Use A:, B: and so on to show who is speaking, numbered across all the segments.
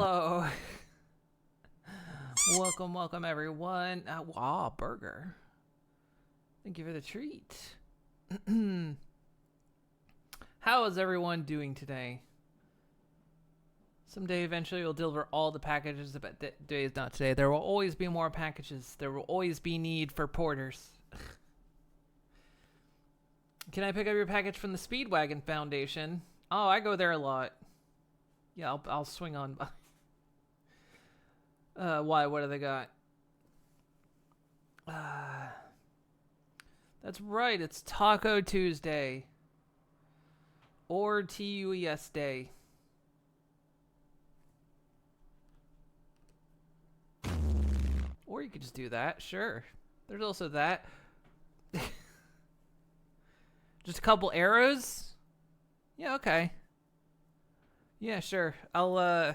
A: Hello. Welcome everyone. Wow, burger. Thank you for the treat. How is everyone doing today? Someday eventually we'll deliver all the packages, but today is not today. There will always be more packages. There will always be need for porters. Can I pick up your package from the Speedwagon Foundation? Oh, I go there a lot. Yeah, I'll swing on by. Why? What do they got? That's right. It's Taco Tuesday. Or TUES Day. Or you could just do that. Sure. There's also that. Just a couple arrows? Yeah, okay. Yeah, sure. I'll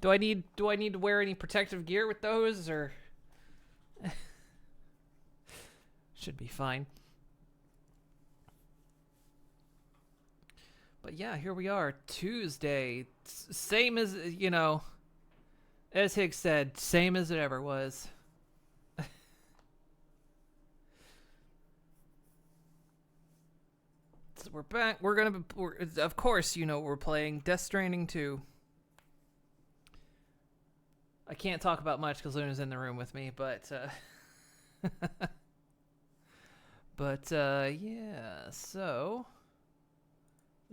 A: do I need to wear any protective gear with those, or should be fine. But yeah, here we are, Tuesday. Same as, as Higgs said, same as it ever was. So we're back. Of course, we're playing Death Stranding 2. I can't talk about much because Luna's in the room with me, but yeah, so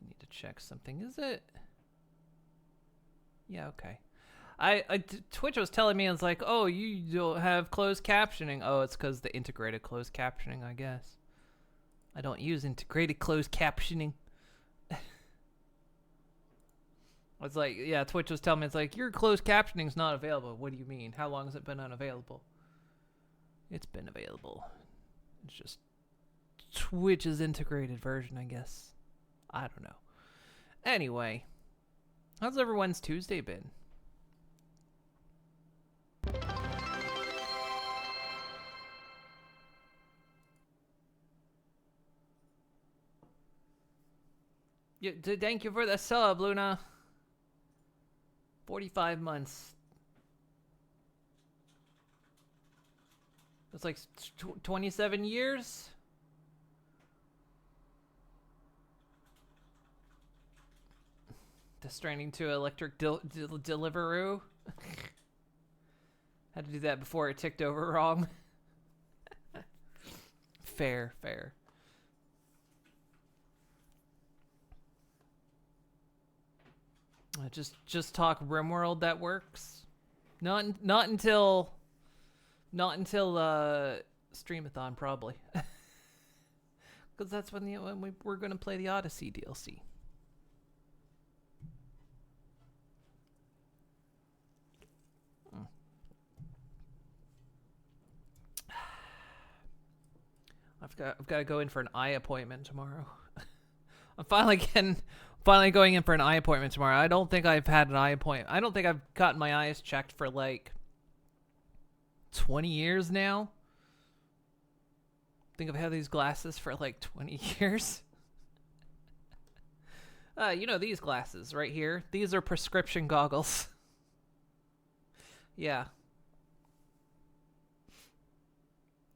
A: I need to check something. Is it? Yeah, okay. Twitch was telling me, it's like, oh, you don't have closed captioning. Oh, it's because the integrated closed captioning, I guess. I don't use integrated closed captioning. It's like, yeah, Twitch was telling me, it's like, your closed captioning's not available. What do you mean? How long has it been unavailable? It's been available. It's just Twitch's integrated version, I guess. I don't know. Anyway, how's everyone's Tuesday been? Yeah, thank you for the sub, Luna. 45 months. That's like 27 years? The Stranding to Electric Deliveroo. Had to do that before it ticked over wrong. Fair. Just talk RimWorld, that works. Not until Streamathon, probably. Because that's when we're going to play the Odyssey DLC. I've got to go in for an eye appointment tomorrow. I'm finally going in for an eye appointment tomorrow. I don't think I've had an eye appointment. I don't think I've gotten my eyes checked for like 20 years now. I think I've had these glasses for like 20 years. These glasses right here. These are prescription goggles. Yeah.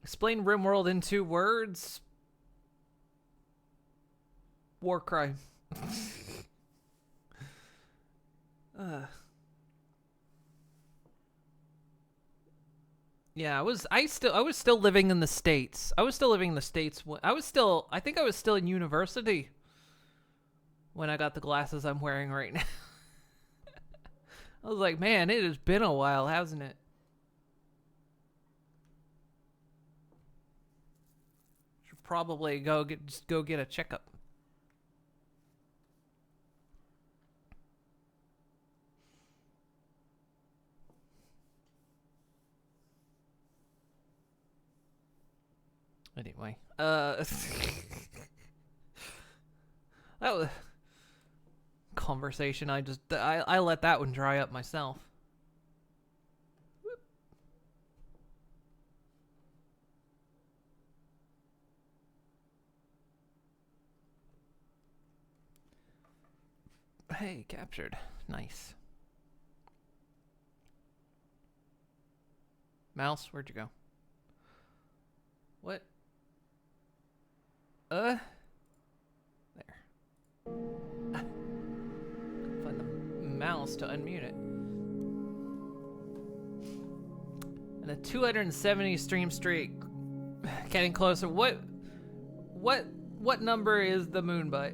A: Explain RimWorld in 2 words. War crime. Yeah, I was still living in the States. I think I was still in university when I got the glasses I'm wearing right now. I was like, man, it has been a while, hasn't it? Should probably go get a checkup. Anyway, that was conversation. I let that one dry up myself. Hey, captured. Nice. Mouse, where'd you go? What? There. Couldn't find the mouse to unmute it. And a 270 stream streak. Getting closer. What number is the moon butt?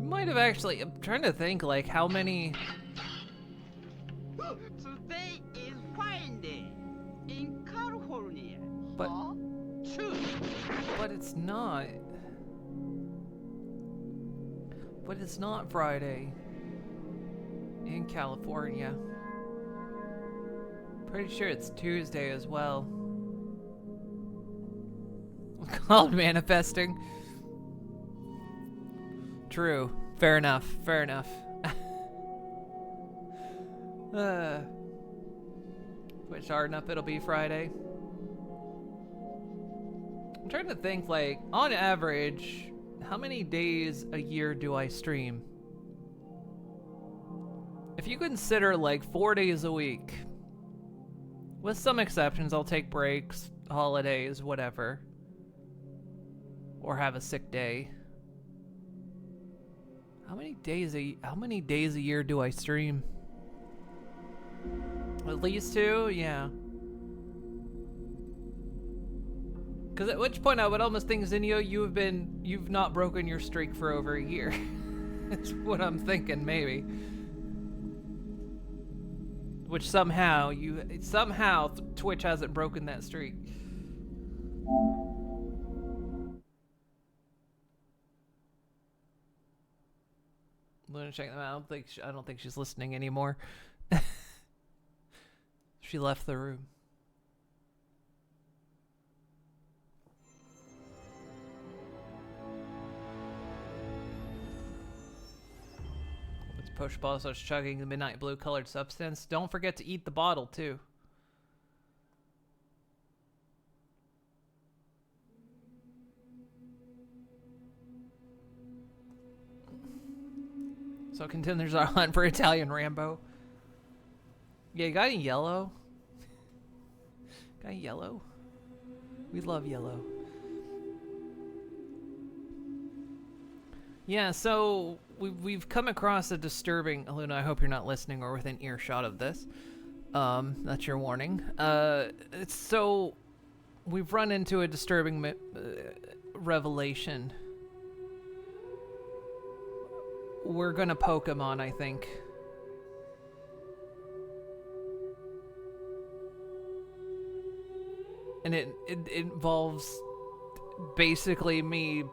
A: You might have actually. I'm trying to think like how many.
B: Today is fine day in California.
A: But
B: Huh?
A: but it's not. But it's not Friday in California. Pretty sure it's Tuesday as well. Called manifesting. True. Fair enough. Fair enough. Which hard enough it'll be Friday. I'm trying to think, like, on average, how many days a year do I stream? If you consider like 4 days a week, with some exceptions, I'll take breaks, holidays, whatever, or have a sick day. How many days a year do I stream? At least 2, yeah. Because at which point I would almost think, Zinio, you've not broken your streak for over a year. That's what I'm thinking, maybe. Which somehow Twitch hasn't broken that streak. Luna, check them out. I don't think she's listening anymore. She left the room. Let's push ball starts chugging the midnight blue colored substance. Don't forget to eat the bottle too. So contenders are hunt for Italian Rambo. Yeah, you got any yellow? Got any yellow? We love yellow. Yeah, so we've come across a disturbing... Luna, I hope you're not listening or within earshot of this. That's your warning. So we've run into a disturbing revelation. We're gonna Pokemon, I think. And it involves basically me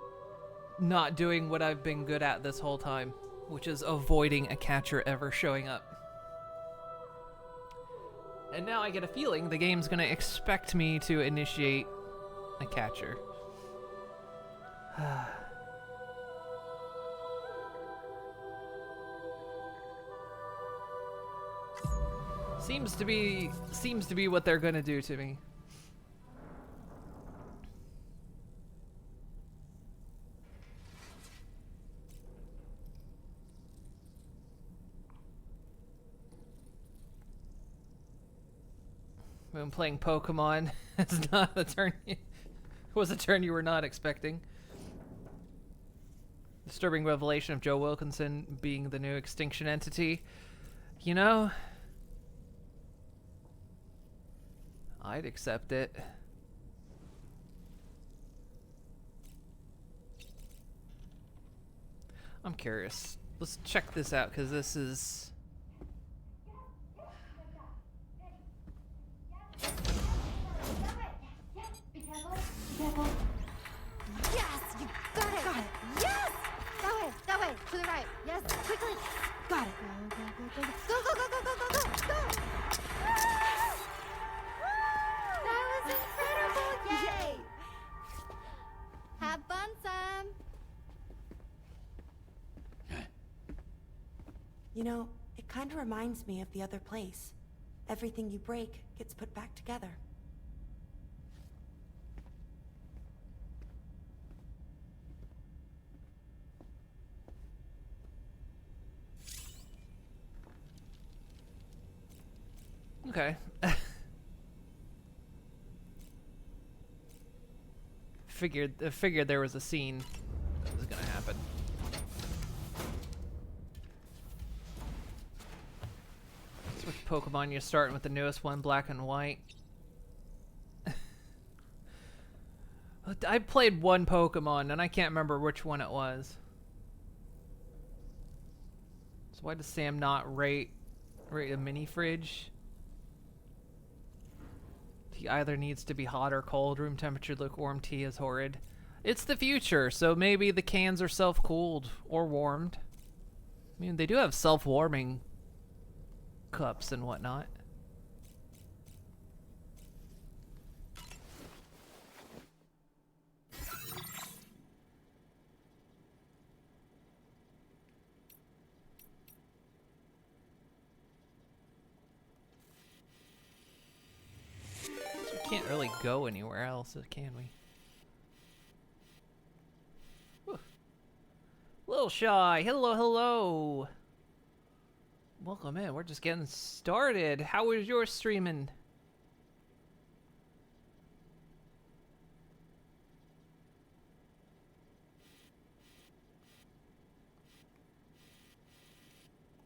A: not doing what I've been good at this whole time, which is avoiding a catcher ever showing up. And now I get a feeling the game's gonna expect me to initiate a catcher. Seems to be what they're gonna do to me. When playing Pokemon, it's not a turn. It was a turn you were not expecting. Disturbing revelation of Joe Wilkinson being the new extinction entity. You know, I'd accept it. I'm curious. Let's check this out, because this is...
C: Yes, you got it. Got it. Yes. That way. To the right. Yes, quickly. Got it. Go. Go. That was incredible. Yay. Have fun, Sam.
D: You know, it kind of reminds me of the other place. Everything you break gets put back together.
A: Okay. Figured there was a scene that was gonna happen. So which Pokemon you starting with? The newest one, black and white. I played one Pokemon and I can't remember which one it was. So why does Sam not rate a mini fridge? He either needs to be hot or cold. Room temperature lukewarm tea is horrid. It's the future, so maybe the cans are self-cooled or warmed. I mean, they do have self-warming cups and whatnot. Can't really go anywhere else, can we? Whew. Little Shy, hello, hello. Welcome in. We're just getting started. How was your streaming?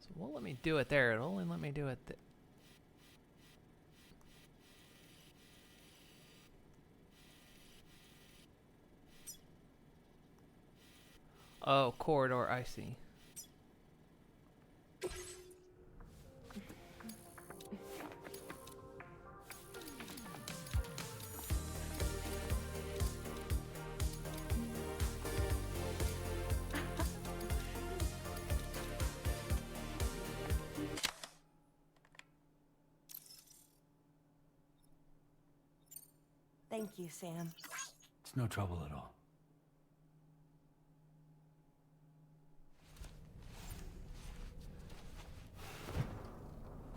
A: So it won't let me do it there. It'll only let me do it there. Oh, corridor, I see.
D: Thank you, Sam.
E: It's no trouble at all.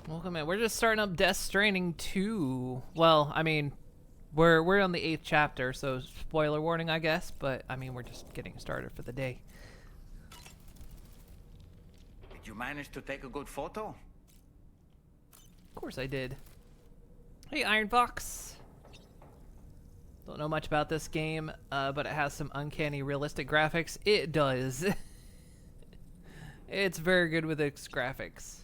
A: Welcome in. We're just starting up Death Stranding 2. Well, I mean, we're on the 8th chapter, so spoiler warning, I guess. But I mean, we're just getting started for the day.
F: Did you manage to take a good photo?
A: Of course I did. Hey, Iron Fox. Don't know much about this game, but it has some uncanny realistic graphics. It does. It's very good with its graphics.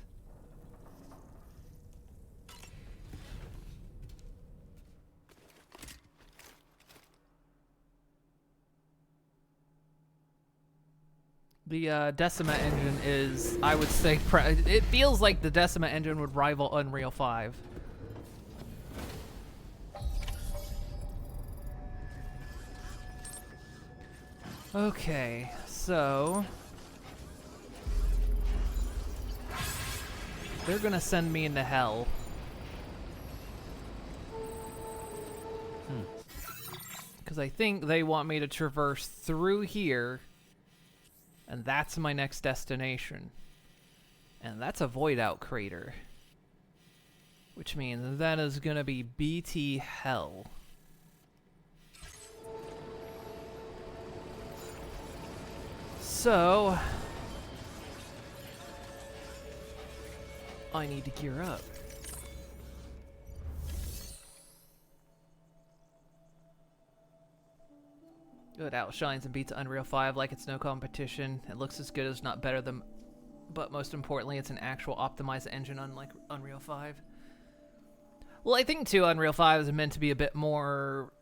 A: The Decima engine is, I would say, it feels like the Decima engine would rival Unreal 5. Okay, so they're gonna send me into hell. Because I think they want me to traverse through here, and that's my next destination. And that's a void out crater, which means that is gonna be BT hell. So I need to gear up. It outshines and beats Unreal 5 like it's no competition. It looks as good as not better than, but most importantly, it's an actual optimized engine unlike Unreal 5. Well, I think too, Unreal 5 is meant to be a bit more,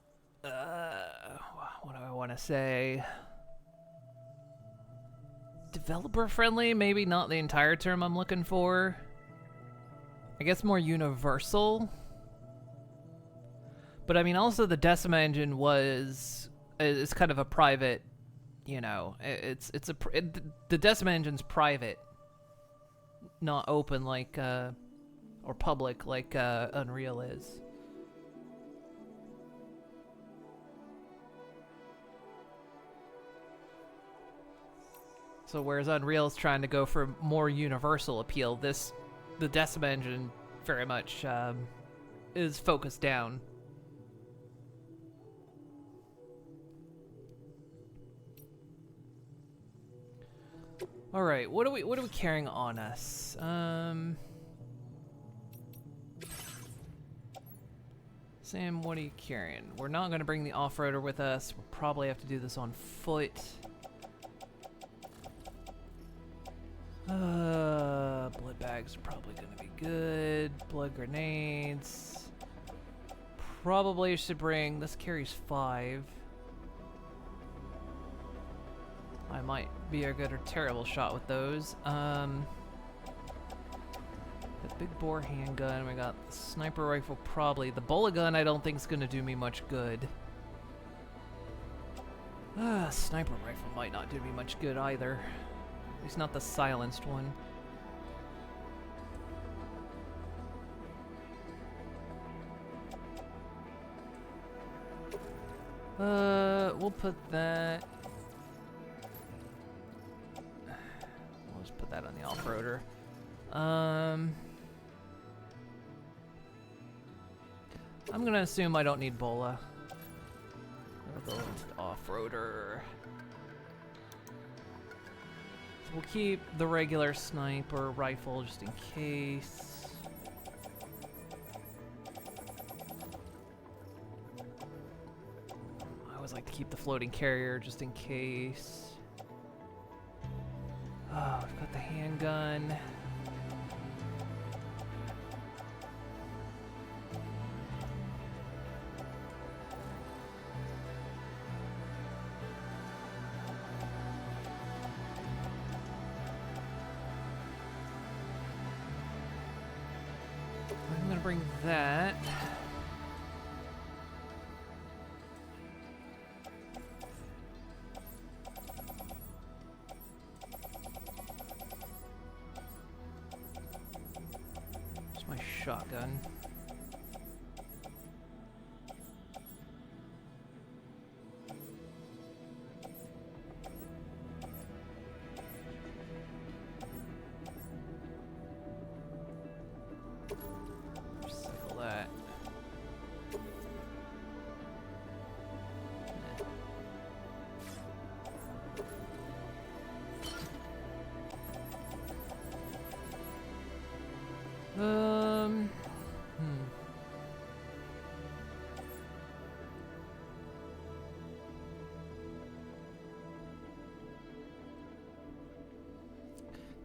A: what do I want to say? Developer friendly, maybe not the entire term I'm looking for. I guess more universal. But I mean, also the Decima engine is kind of a private, you know, the Decima engine's private, not open like or public like Unreal is. So whereas Unreal's trying to go for more universal appeal, the Decima engine very much is focused down. All right, what are we carrying on us? Sam, what are you carrying? We're not going to bring the off-roader with us. We'll probably have to do this on foot. Blood bags are probably going to be good. Blood grenades. Probably should bring... This carries 5. I might be a good or terrible shot with those. The big bore handgun, we got the sniper rifle probably. The bullet gun I don't think is going to do me much good. Sniper rifle might not do me much good either. At least not the silenced one. We'll put that... We'll just put that on the off-roader. I'm gonna assume I don't need Bola. I'll go into the off-roader. So we'll keep the regular sniper rifle just in case. I always like to keep the floating carrier just in case. Oh, we've got the handgun. I'm gonna bring that. It's my shotgun. Recycle that.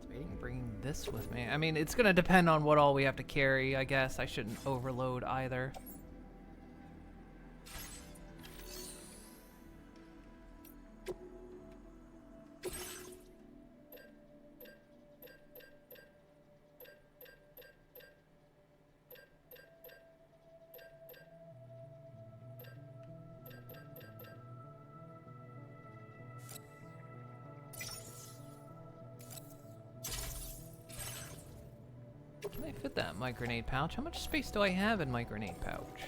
A: Debating bringing this with me. I mean, it's gonna depend on what all we have to carry. I guess I shouldn't overload either. Can I fit that in my grenade pouch? How much space do I have in my grenade pouch?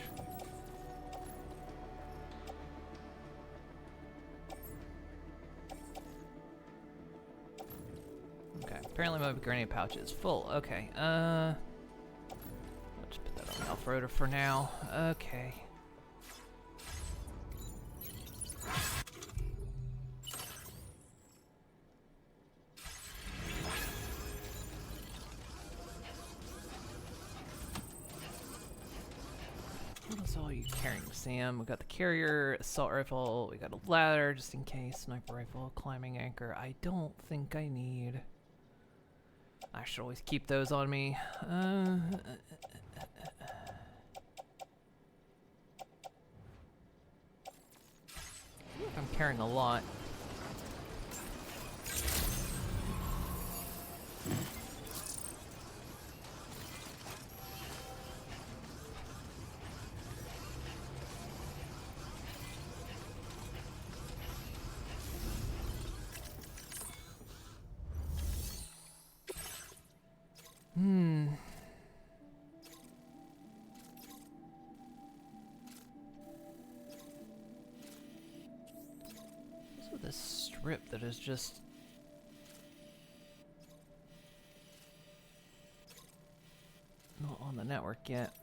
A: Okay, apparently my grenade pouch is full. Okay, let's put that on the off-roader for now. Okay. What else are you carrying, Sam? We got the carrier, assault rifle, we got a ladder just in case, sniper rifle, climbing anchor. I don't think I need. I should always keep those on me. I'm carrying a lot. What's with this strip that is just... not on the network yet?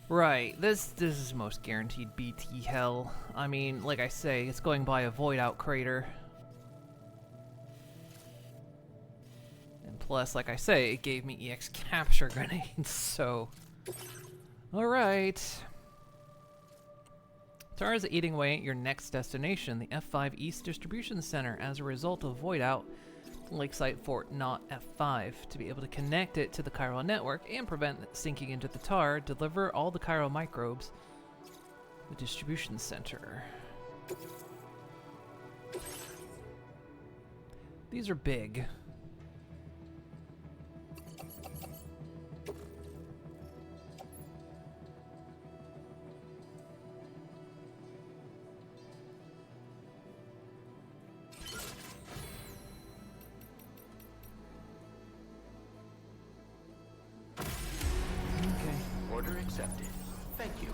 A: Right, this is most guaranteed BT hell. I mean, like I say, it's going by a void out crater. And plus, like I say, it gave me EX capture grenades, so Alright. Tara's eating away at your next destination, the F5 East Distribution Center, as a result of void out Lakeside Fort, not F5. To be able to connect it to the chiral network and prevent it sinking into the tar, deliver all the chiral microbes to the distribution center. These are big.
G: Order accepted. Thank you.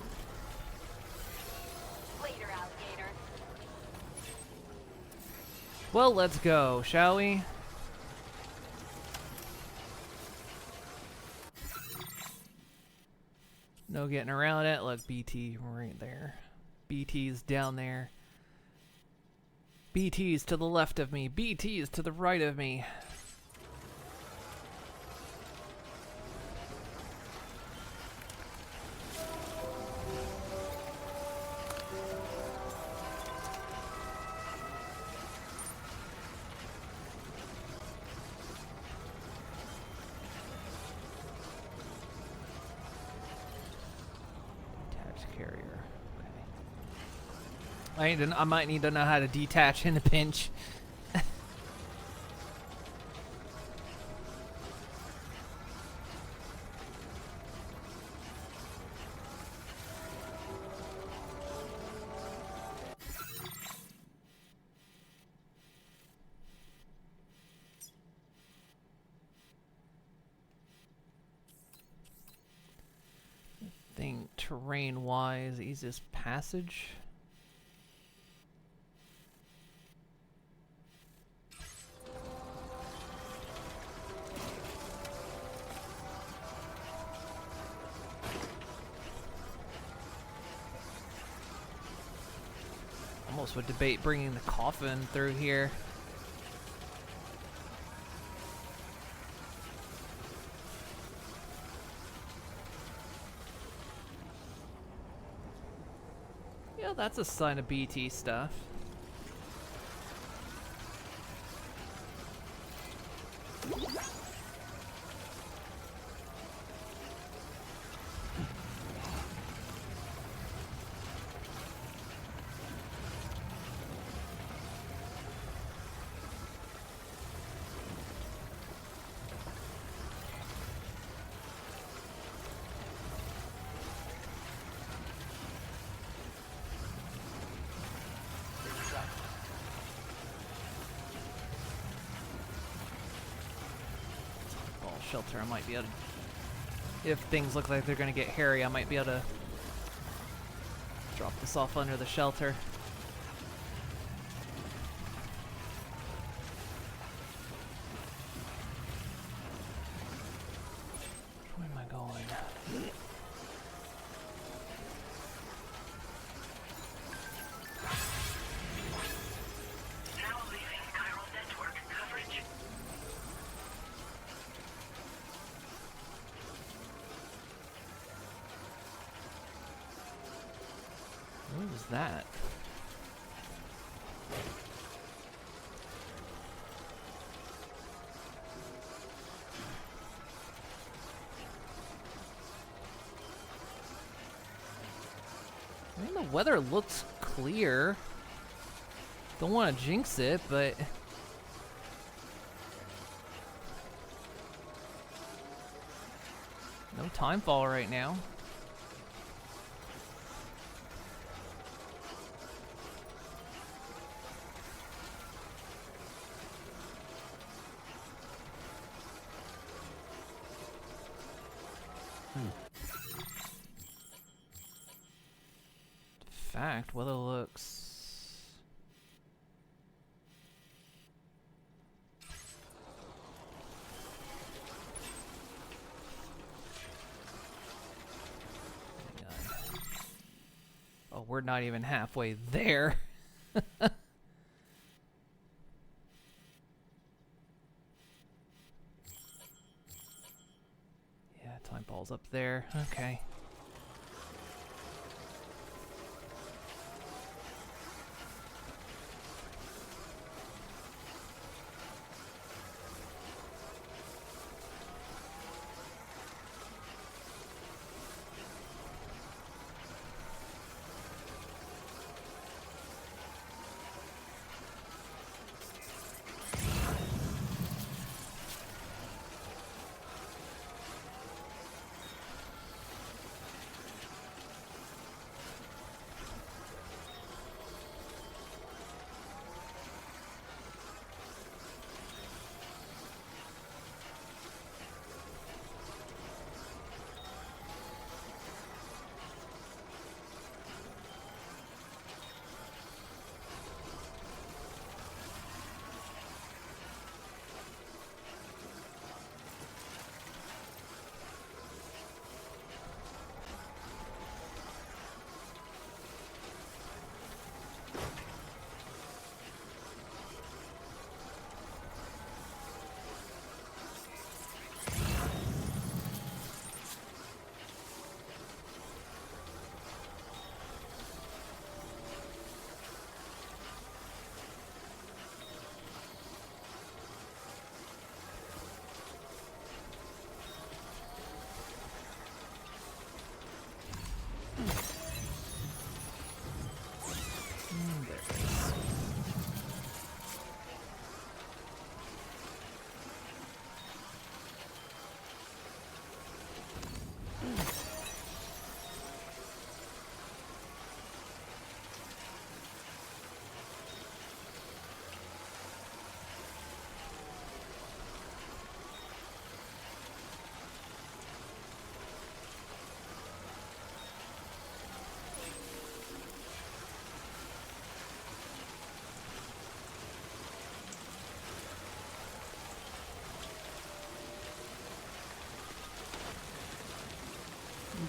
C: Later, alligator.
A: Well, let's go, shall we? No getting around it. Look, BT right there. BT's down there. BT's to the left of me. BT's to the right of me. Carrier. Okay. I might need to know how to detach in a pinch. Think terrain-wise, easiest passage. Almost would debate bringing the coffin through here. Yeah, that's a sign of BT stuff. Shelter, I might be able to, if things look like they're gonna get hairy, I might be able to drop this off under the shelter. Where am I going?
H: Now leaving chiral network coverage.
A: What was that? I mean, the weather looks clear. Don't want to jinx it, but no timefall right now. Fact, weather looks oh, we're not even halfway there. Yeah, time ball's up there. Okay.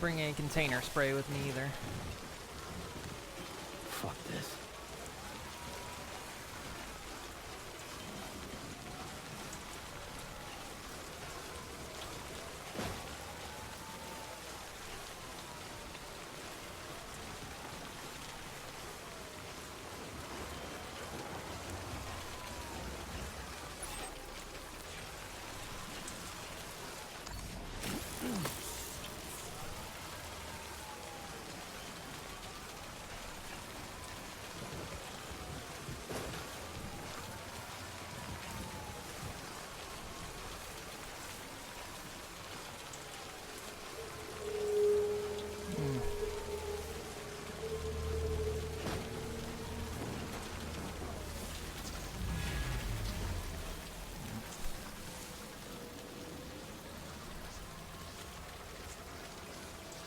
A: bring any container spray with me either.
E: Fuck this.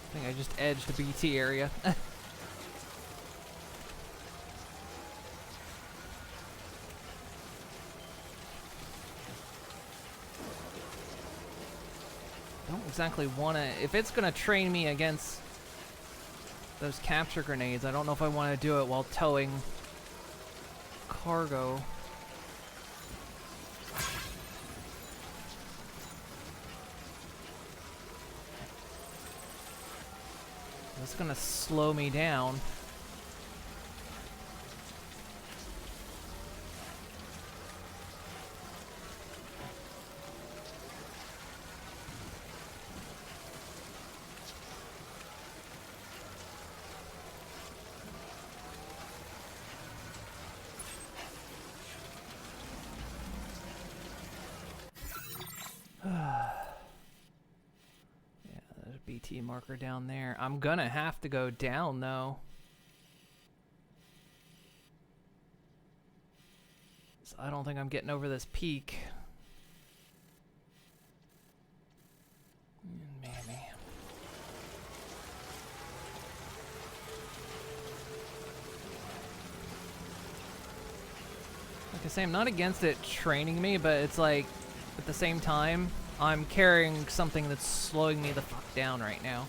A: I think I just edged the BT area. Don't exactly want to... If it's going to train me against those capture grenades, I don't know if I want to do it while towing cargo. It's gonna slow me down. BT marker down there. I'm gonna have to go down though. So I don't think I'm getting over this peak. Maybe. Like I say, I'm not against it training me, but it's like at the same time I'm carrying something that's slowing me the fuck down right now.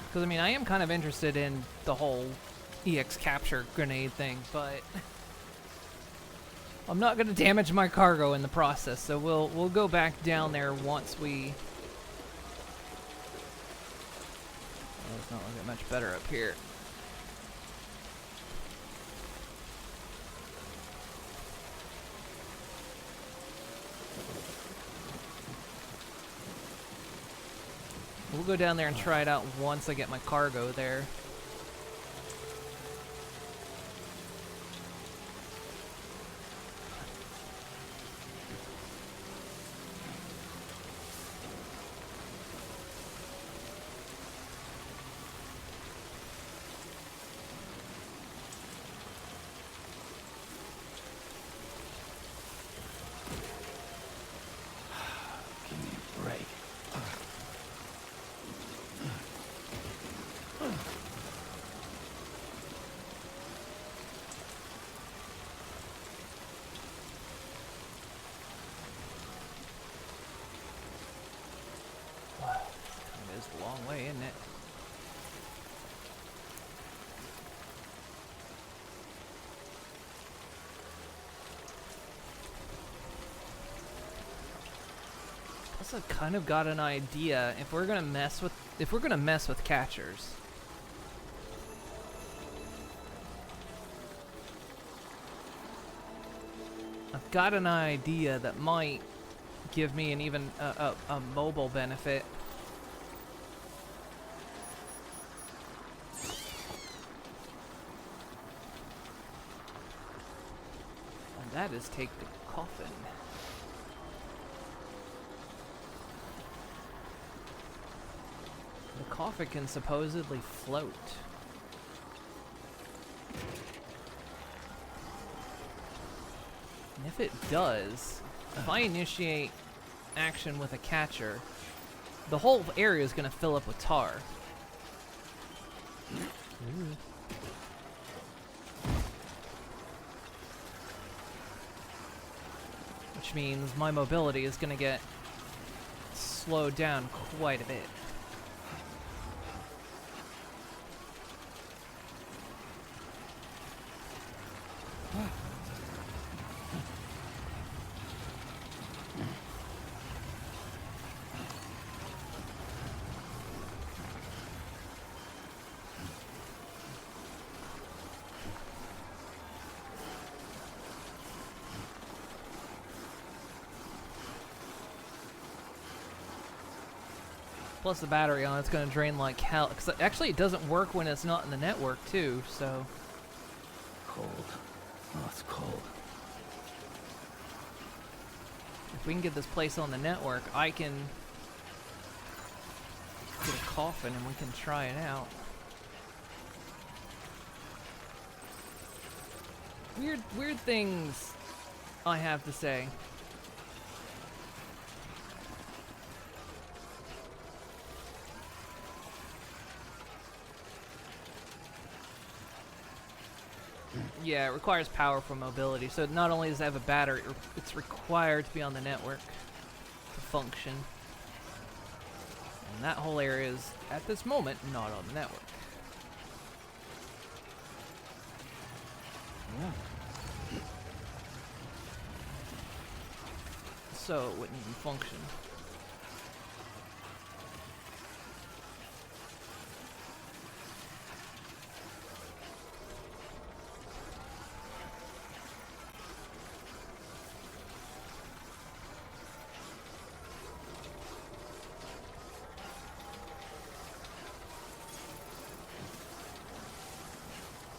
A: Because, I mean, I am kind of interested in the whole EX capture grenade thing, but I'm not going to damage my cargo in the process, so we'll go back down there once we... Oh, it's not looking much better up here. We'll go down there and try it out once I get my cargo there.
E: Give me a break.
A: It is a long way, isn't it? Plus, I've kind of got an idea if we're gonna mess with catchers. I've got an idea that might give me an even a mobile benefit. that is take the coffin. The coffin can supposedly float. And if it does, if I initiate action with a catcher, the whole area is going to fill up with tar. Ooh. Which means my mobility is going to get slowed down quite a bit. Plus the battery on it's going to drain like hell. 'Cause actually it doesn't work when it's not in the network too, so...
E: Cold. Oh, it's cold.
A: If we can get this place on the network, I can get a coffin and we can try it out. Weird things I have to say. Yeah, it requires power for mobility, so not only does it have a battery, it's required to be on the network to function. And that whole area is, at this moment, not on the network.
E: Yeah.
A: So it wouldn't even function.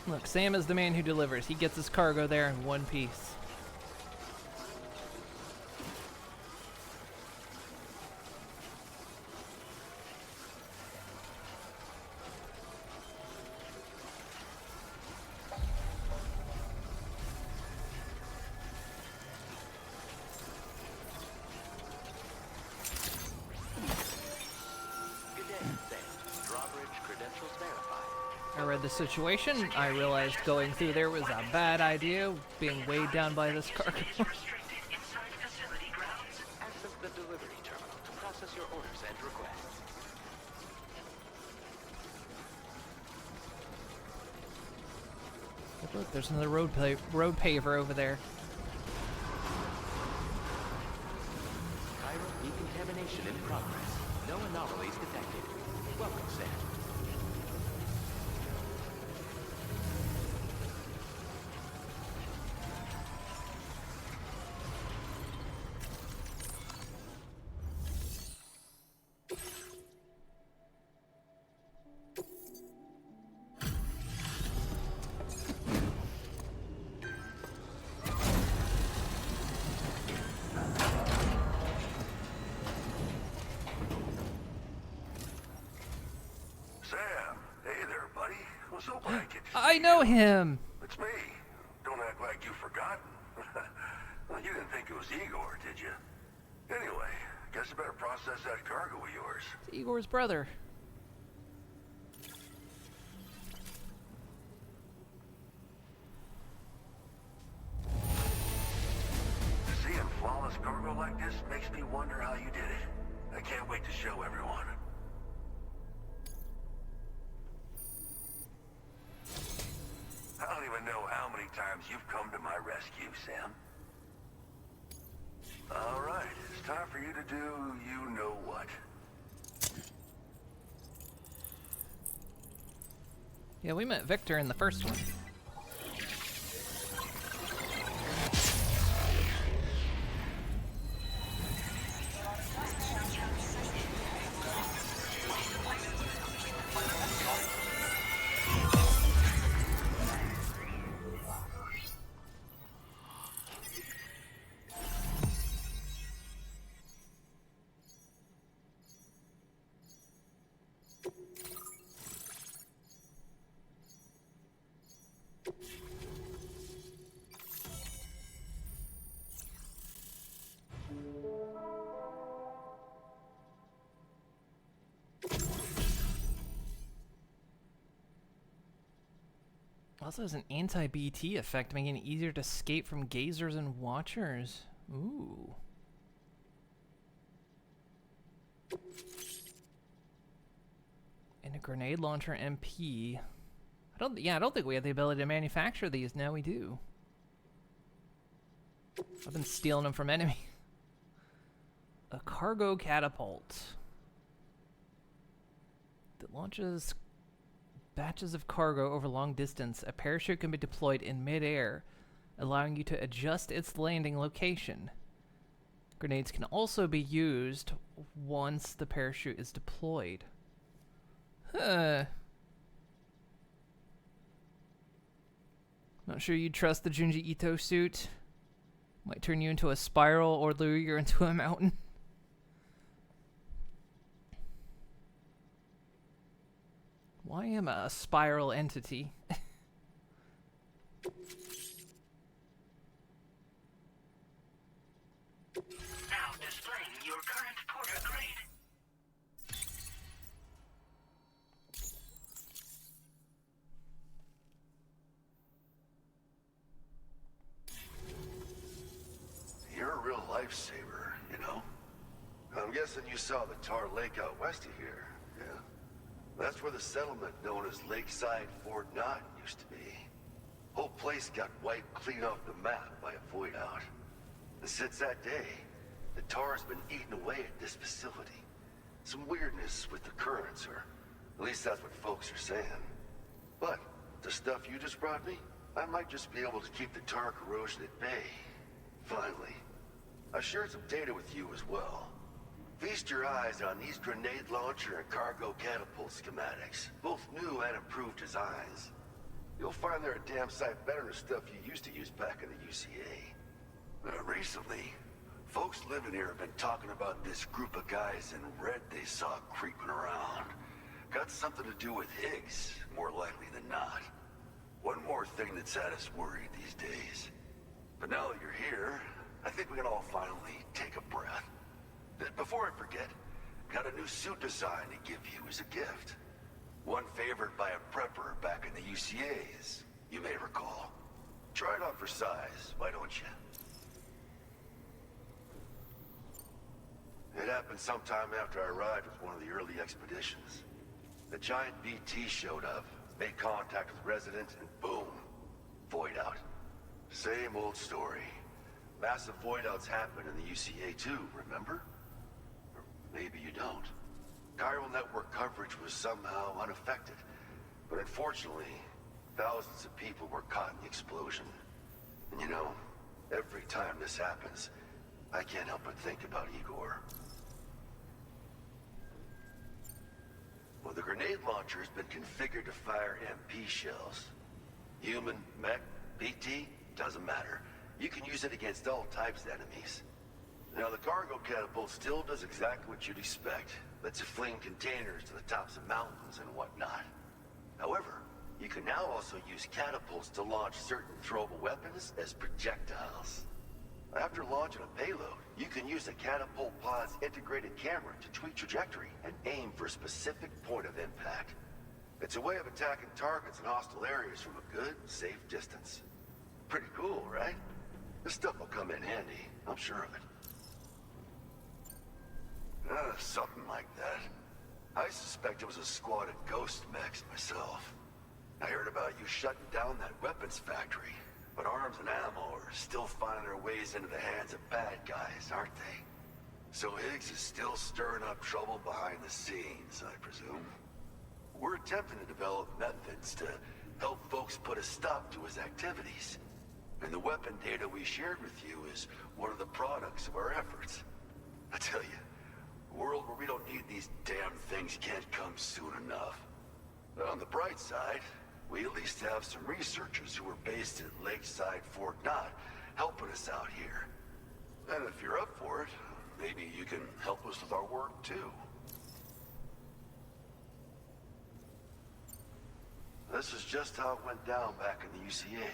A: Look, Sam is the man who delivers. He gets his cargo there in one piece.
G: Good day, Sam. Drawbridge credentials verified.
A: I read the situation. I realized going through there was a bad idea, being weighed down by this cargo.
H: Restricted inside facility grounds.
G: Access the delivery terminal to process your orders and requests.
A: Look, there's another road paver over there.
G: Chiral decontamination in progress. No anomalies detected. Welcome, Sam.
I: Sam, hey there, buddy. I was hoping I'd get to
A: I
I: see
A: know
I: you.
A: him!
I: It's me. Don't act like you've forgotten. Well, you didn't think it was Igor, did you? Anyway, guess I better process that cargo of yours.
A: It's Igor's brother.
I: Seeing flawless cargo like this makes me wonder how you did it. I can't wait to show everyone. I don't even know how many times you've come to my rescue, Sam. All right, it's time for you to do you know what.
A: Yeah, we met Victor in the first one. Also has an anti-BT effect, making it easier to escape from gazers and watchers. Ooh. And a grenade launcher MP. I don't think we have the ability to manufacture these. Now we do. I've been stealing them from enemies. A cargo catapult that launches batches of cargo over long distance. A parachute can be deployed in mid-air, allowing you to adjust its landing location. Grenades can also be used once the parachute is deployed. Huh. Not sure you trust the Junji Ito suit. Might turn you into a spiral or lure you into a mountain. Why am I a spiral entity?
H: Now displaying your current porter grade.
I: You're a real lifesaver, you know? I'm guessing you saw the Tar Lake out west of here, yeah? That's where the settlement known as Lakeside Fort Knott used to be. Whole place got wiped clean off the map by a void out. And since that day, the tar's been eating away at this facility. Some weirdness with the currents, or at least that's what folks are saying. But the stuff you just brought me, I might just be able to keep the tar corrosion at bay. Finally. I shared some data with you as well. Feast your eyes on these grenade launcher and cargo catapult schematics, both new and improved designs. You'll find they're a damn sight better than stuff you used to use back in the UCA. Recently, folks living here have been talking about this group of guys in red they saw creeping around. Got something to do with Higgs, more likely than not. One more thing that's had us worried these days. But now that you're here, I think we can all finally take a breath. Before I forget, got a new suit design to give you as a gift. One favored by a prepper back in the UCAs, you may recall. Try it on for size, why don't you? It happened sometime after I arrived with one of the early expeditions. The giant BT showed up, made contact with residents, and boom, void out. Same old story. Massive void outs happen in the UCA too, remember? Or maybe you don't. Chiral network coverage was somehow unaffected, but unfortunately, thousands of people were caught in the explosion. And you know, every time this happens, I can't help but think about Igor. Well, the grenade launcher has been configured to fire MP shells. Human, mech, BT, doesn't matter. You can use it against all types of enemies. Now, the cargo catapult still does exactly what you'd expect. Lets you fling containers to the tops of mountains and whatnot. However, you can now also use catapults to launch certain throwable weapons as projectiles. After launching a payload, you can use the catapult pod's integrated camera to tweak trajectory and aim for a specific point of impact. It's a way of attacking targets in hostile areas from a good, safe distance. Pretty cool, right? This stuff will come in handy, I'm sure of it. Something like that. I suspect it was a squad of ghost mechs myself. I heard about you shutting down that weapons factory, but arms and ammo are still finding their ways into the hands of bad guys, aren't they? So Higgs is still stirring up trouble behind the scenes, I presume. We're attempting to develop methods to help folks put a stop to his activities. And the weapon data we shared with you is one of the products of our efforts. I tell you, a world where we don't need these damn things can't come soon enough. But on the bright side, we at least have some researchers who are based at Lakeside Fort Knott helping us out here. And if you're up for it, maybe you can help us with our work too. This is just how it went down back in the UCA.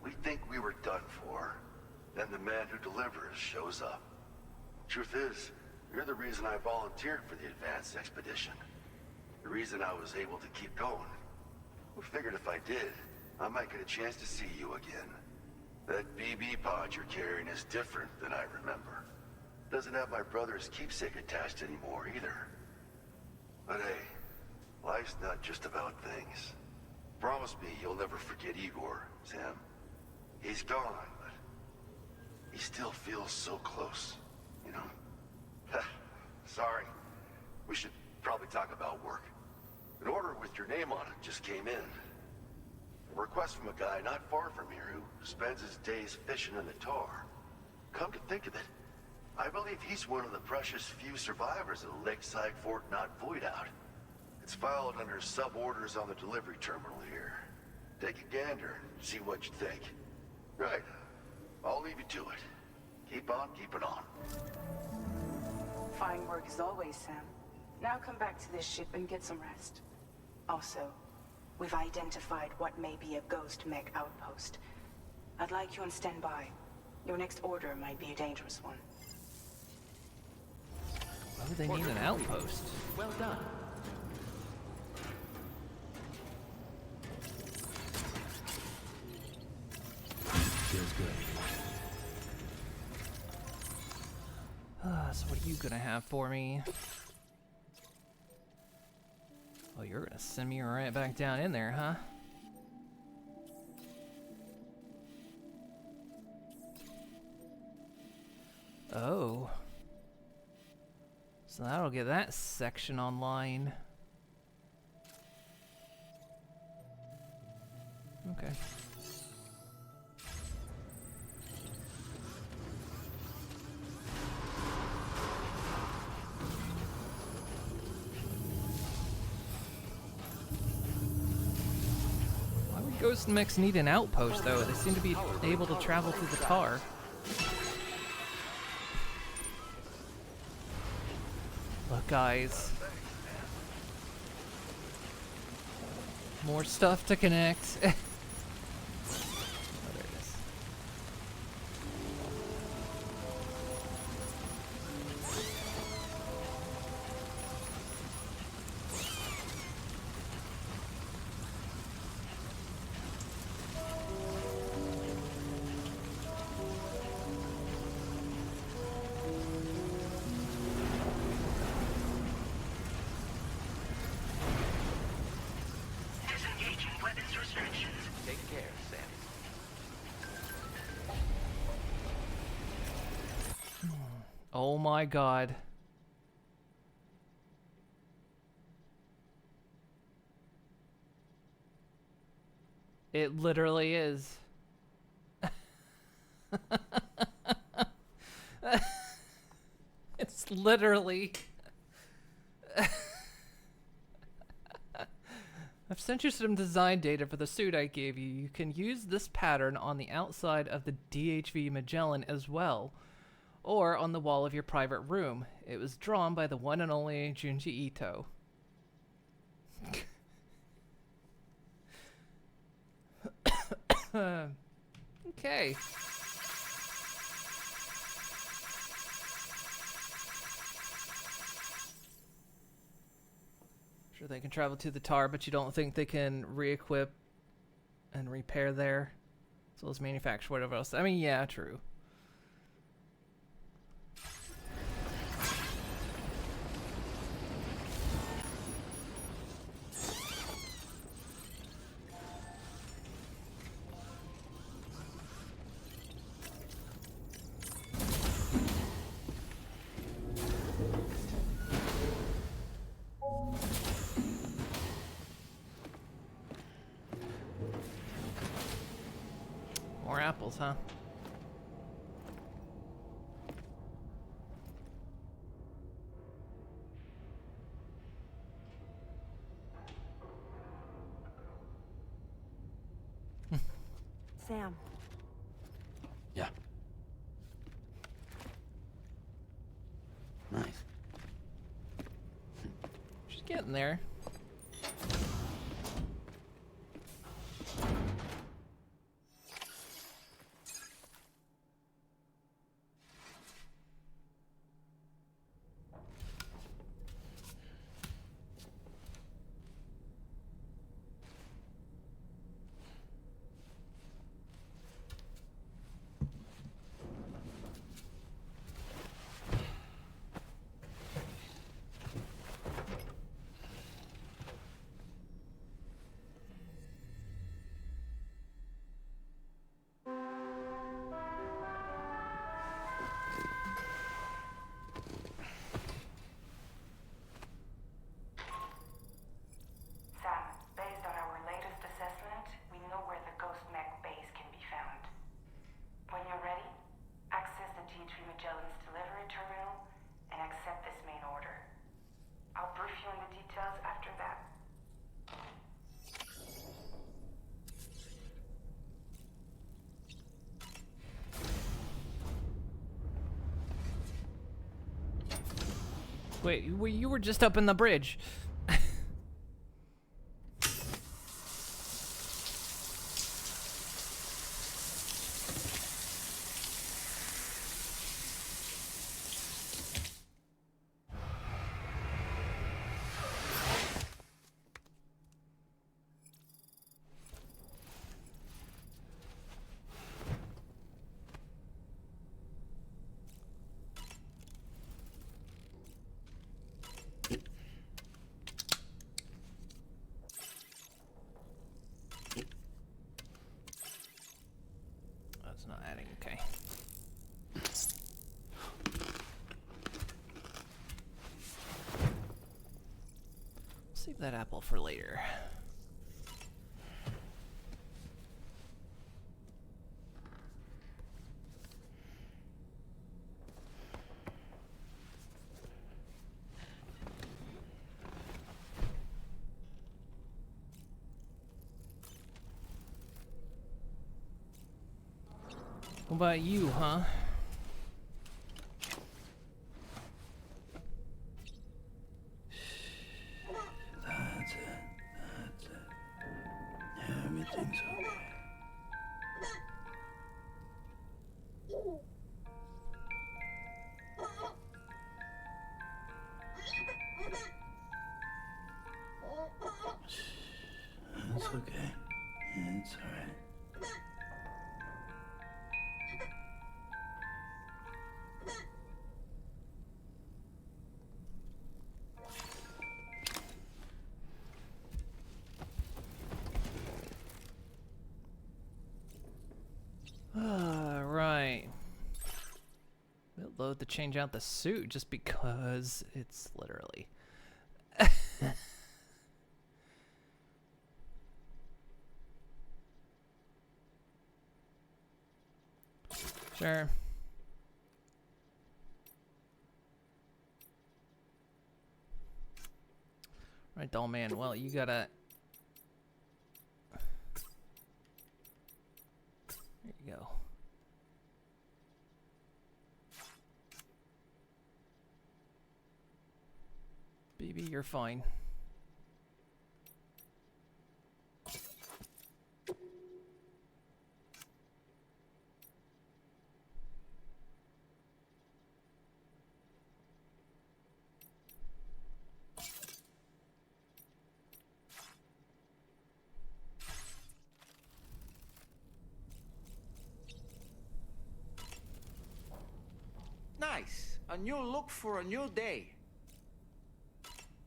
I: We think we were done for. Then the man who delivers shows up. Truth is, you're the reason I volunteered for the advanced expedition. The reason I was able to keep going. We figured if I did, I might get a chance to see you again. That BB pod you're carrying is different than I remember. Doesn't have my brother's keepsake attached anymore either. But hey, life's not just about things. Promise me you'll never forget Igor, Sam. He's gone, but he still feels so close, you know? Sorry. We should probably talk about work. An order with your name on it just came in. A request from a guy not far from here who spends his days fishing in the tar. Come to think of it, I believe he's one of the precious few survivors of the Lakeside Fort Knot Void Out. It's filed under sub-orders on the delivery terminal here. Take a gander and see what you think. Right. I'll leave you to it. Keep on keeping on.
J: Fine work as always, Sam. Now come back to this ship and get some rest. Also, we've identified what may be a ghost mech outpost. I'd like you on standby. Your next order might be a dangerous one.
A: Why would they need an outpost?
G: Well done.
E: Feels good.
A: So what are you gonna have for me? Oh, you're gonna send me right back down in there, huh? Oh. So that'll get that section online. Okay. Why would Ghost Mechs need an outpost, though? They seem to be able to travel through the tar. Look, guys. More stuff to connect. Oh, there it is.
H: Disengaging weapons restrictions.
G: Take care, Sam.
A: Oh my god. It literally is. It's literally. I've sent you some design data for the suit I gave you. You can use this pattern on the outside of the DHV Magellan as well, or on the wall of your private room. It was drawn by the one and only Junji Ito. Okay. Sure, they can travel to the tar, but you don't think they can re-equip and repair there, as well as manufacture whatever else. I mean, yeah, true. More apples, huh?
D: Sam,
E: Yeah. Nice.
A: She's getting there. Wait, you were just up in the bridge. That's not adding, okay. Save that apple for later. What about you, huh?
E: That's it. That's it. Everything's okay. It's okay. It's alright.
A: Right. We'll load to change out the suit just because it's literally. Sure. Right, doll man. Well, you gotta. There you go. Baby, you're fine.
F: Nice. A new look for a new day.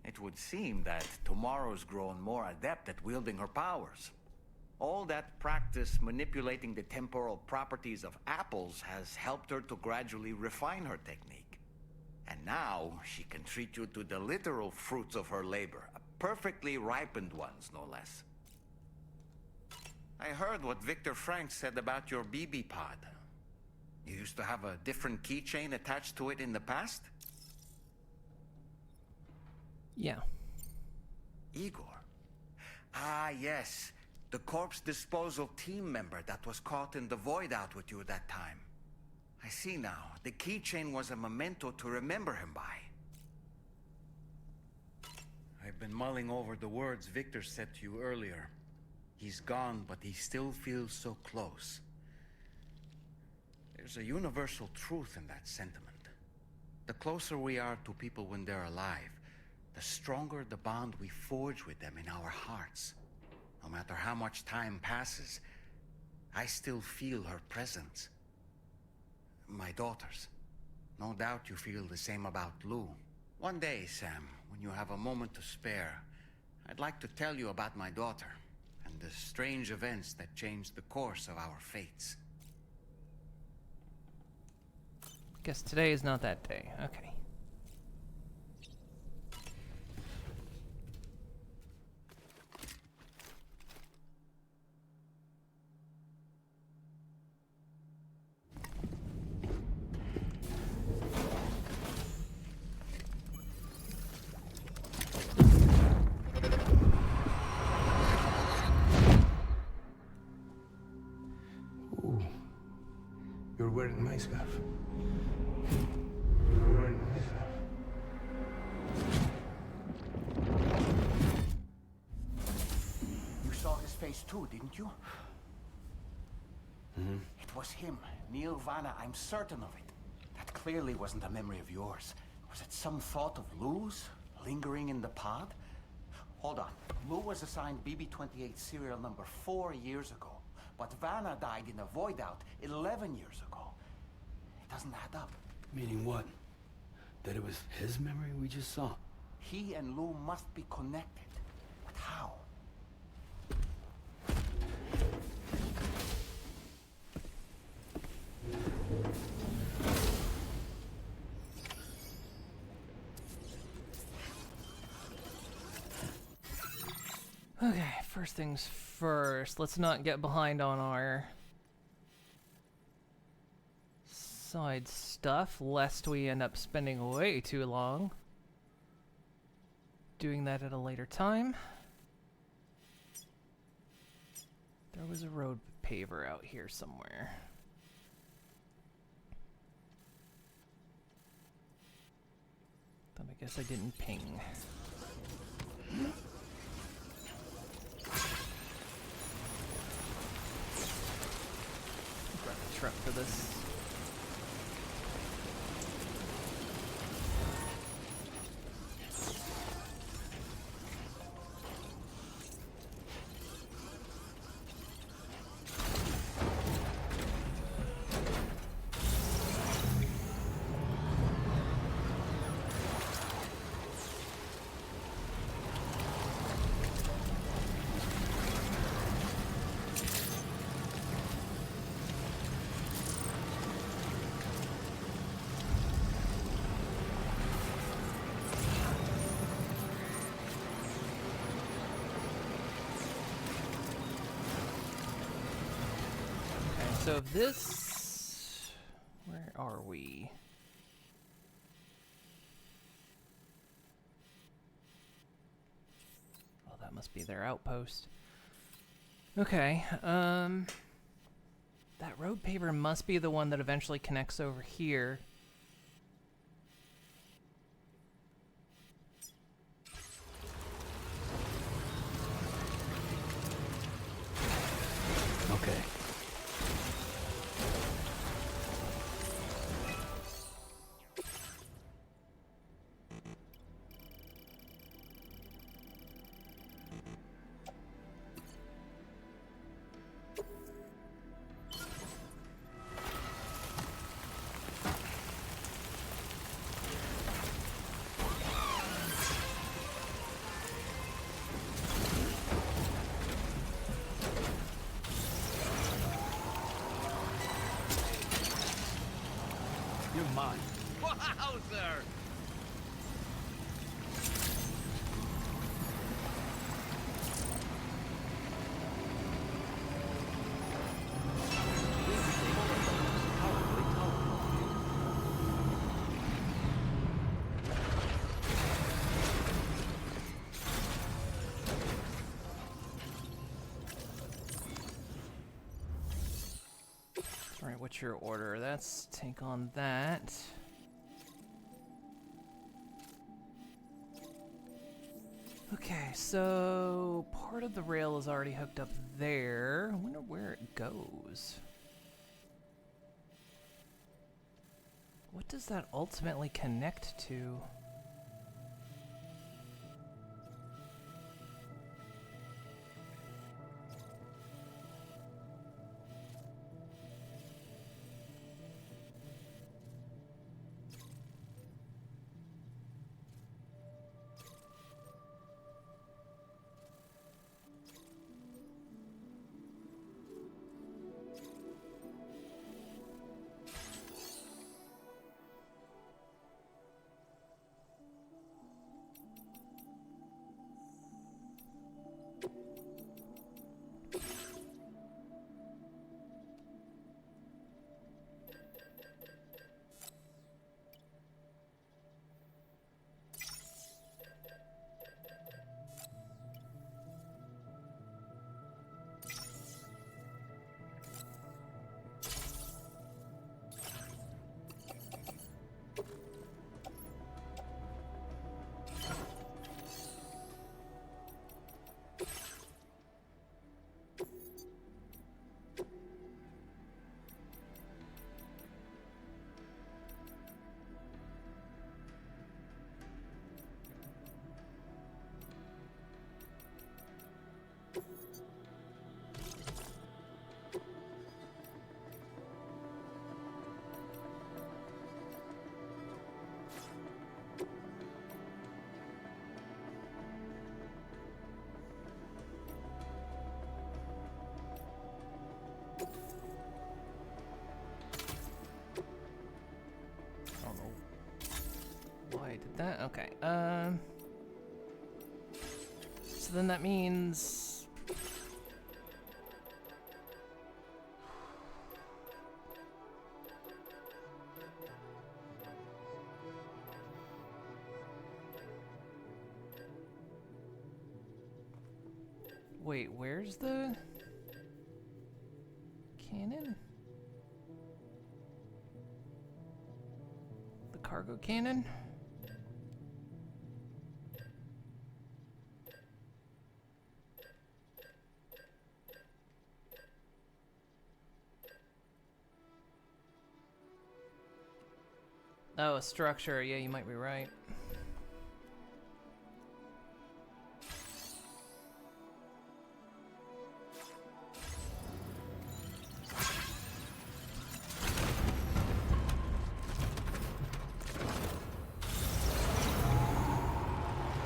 F: It would seem that tomorrow's grown more adept at wielding her powers. All that practice manipulating the temporal properties of apples has helped her to gradually refine her technique. And now she can treat you to the literal fruits of her labor, perfectly ripened ones, no less. I heard what Victor Frank said about your BB pod. You used to have a different keychain attached to it in the past?
A: Yeah.
F: Igor. Ah, yes. The corpse disposal team member that was caught in the void out with you that time. I see now. The keychain was a memento to remember him by. I've been mulling over the words Victor said to you earlier. He's gone, but he still feels so close. There's a universal truth in that sentiment. The closer we are to people when they're alive, the stronger the bond we forge with them in our hearts. No matter how much time passes, I still feel her presence. My daughters. No doubt you feel the same about Lou. One day, Sam, when you have a moment to spare, I'd like to tell you about my daughter and the strange events that changed the course of our fates.
A: Guess today is not that day. Okay.
E: Ooh. You're wearing my scarf. You're wearing my scarf.
G: too, didn't you?
E: Mm-hmm.
G: It was him, Neil Vanna, I'm certain of it. That clearly wasn't a memory of yours. Was it some thought of Lou's, lingering in the pod? Hold on. Lou was assigned BB-28 serial number 4 years ago. But Vanna died in a void out 11 years ago. It doesn't add up.
E: Meaning what? That it was his memory we just saw?
G: He and Lou must be connected. But how?
A: Okay, first things first. Let's not get behind on our side stuff, lest we end up spending way too long doing that at a later time. There was a road paver out here somewhere. Then I guess I didn't ping. Grab the truck for this. So this... Where are we? Oh, that must be their outpost. Okay, that road paver must be the one that eventually connects over here.
E: Okay. You're mine.
B: Wowzer!
A: Alright, what's your order? Let's take on that. Okay, so part of the rail is already hooked up there. I wonder where it goes. What does that ultimately connect to? like that. Okay. So then that means... Wait, where's the cannon? The cargo cannon? Oh, a structure. Yeah, you might be right.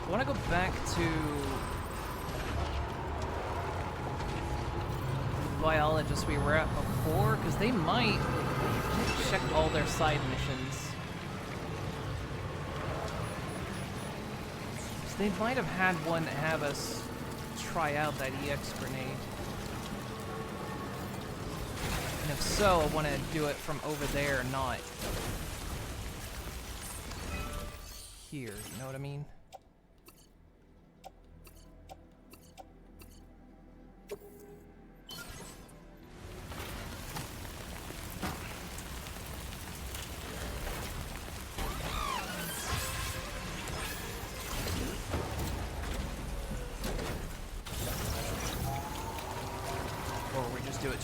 A: I want to go back to the biologist we were at before, because they might check all their side missions. So they might have had one have us try out that EX grenade. And if so, I want to do it from over there, not here, you know what I mean?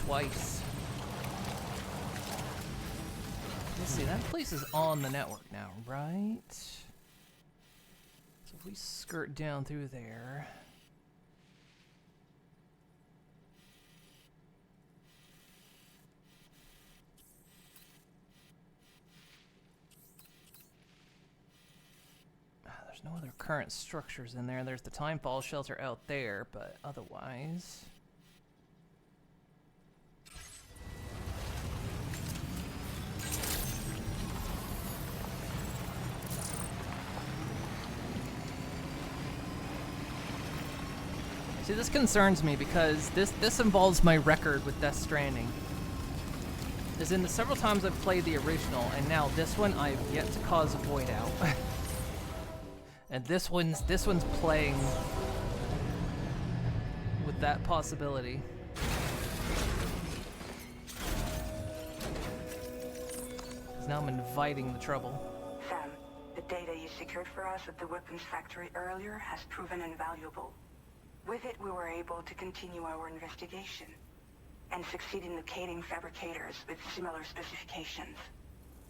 A: Twice. Let's see, that place is on the network now, right? So if we skirt down through there. There's no other current structures in there. There's the Timefall shelter out there, but otherwise... See, this concerns me because this involves my record with Death Stranding. As in the several times I've played the original, and now this one I've yet to cause a void out. And this one's playing with that possibility. 'Cause now I'm inviting the trouble.
J: Sam, the data you secured for us at the weapons factory earlier has proven invaluable. With it, we were able to continue our investigation and succeed in locating fabricators with similar specifications.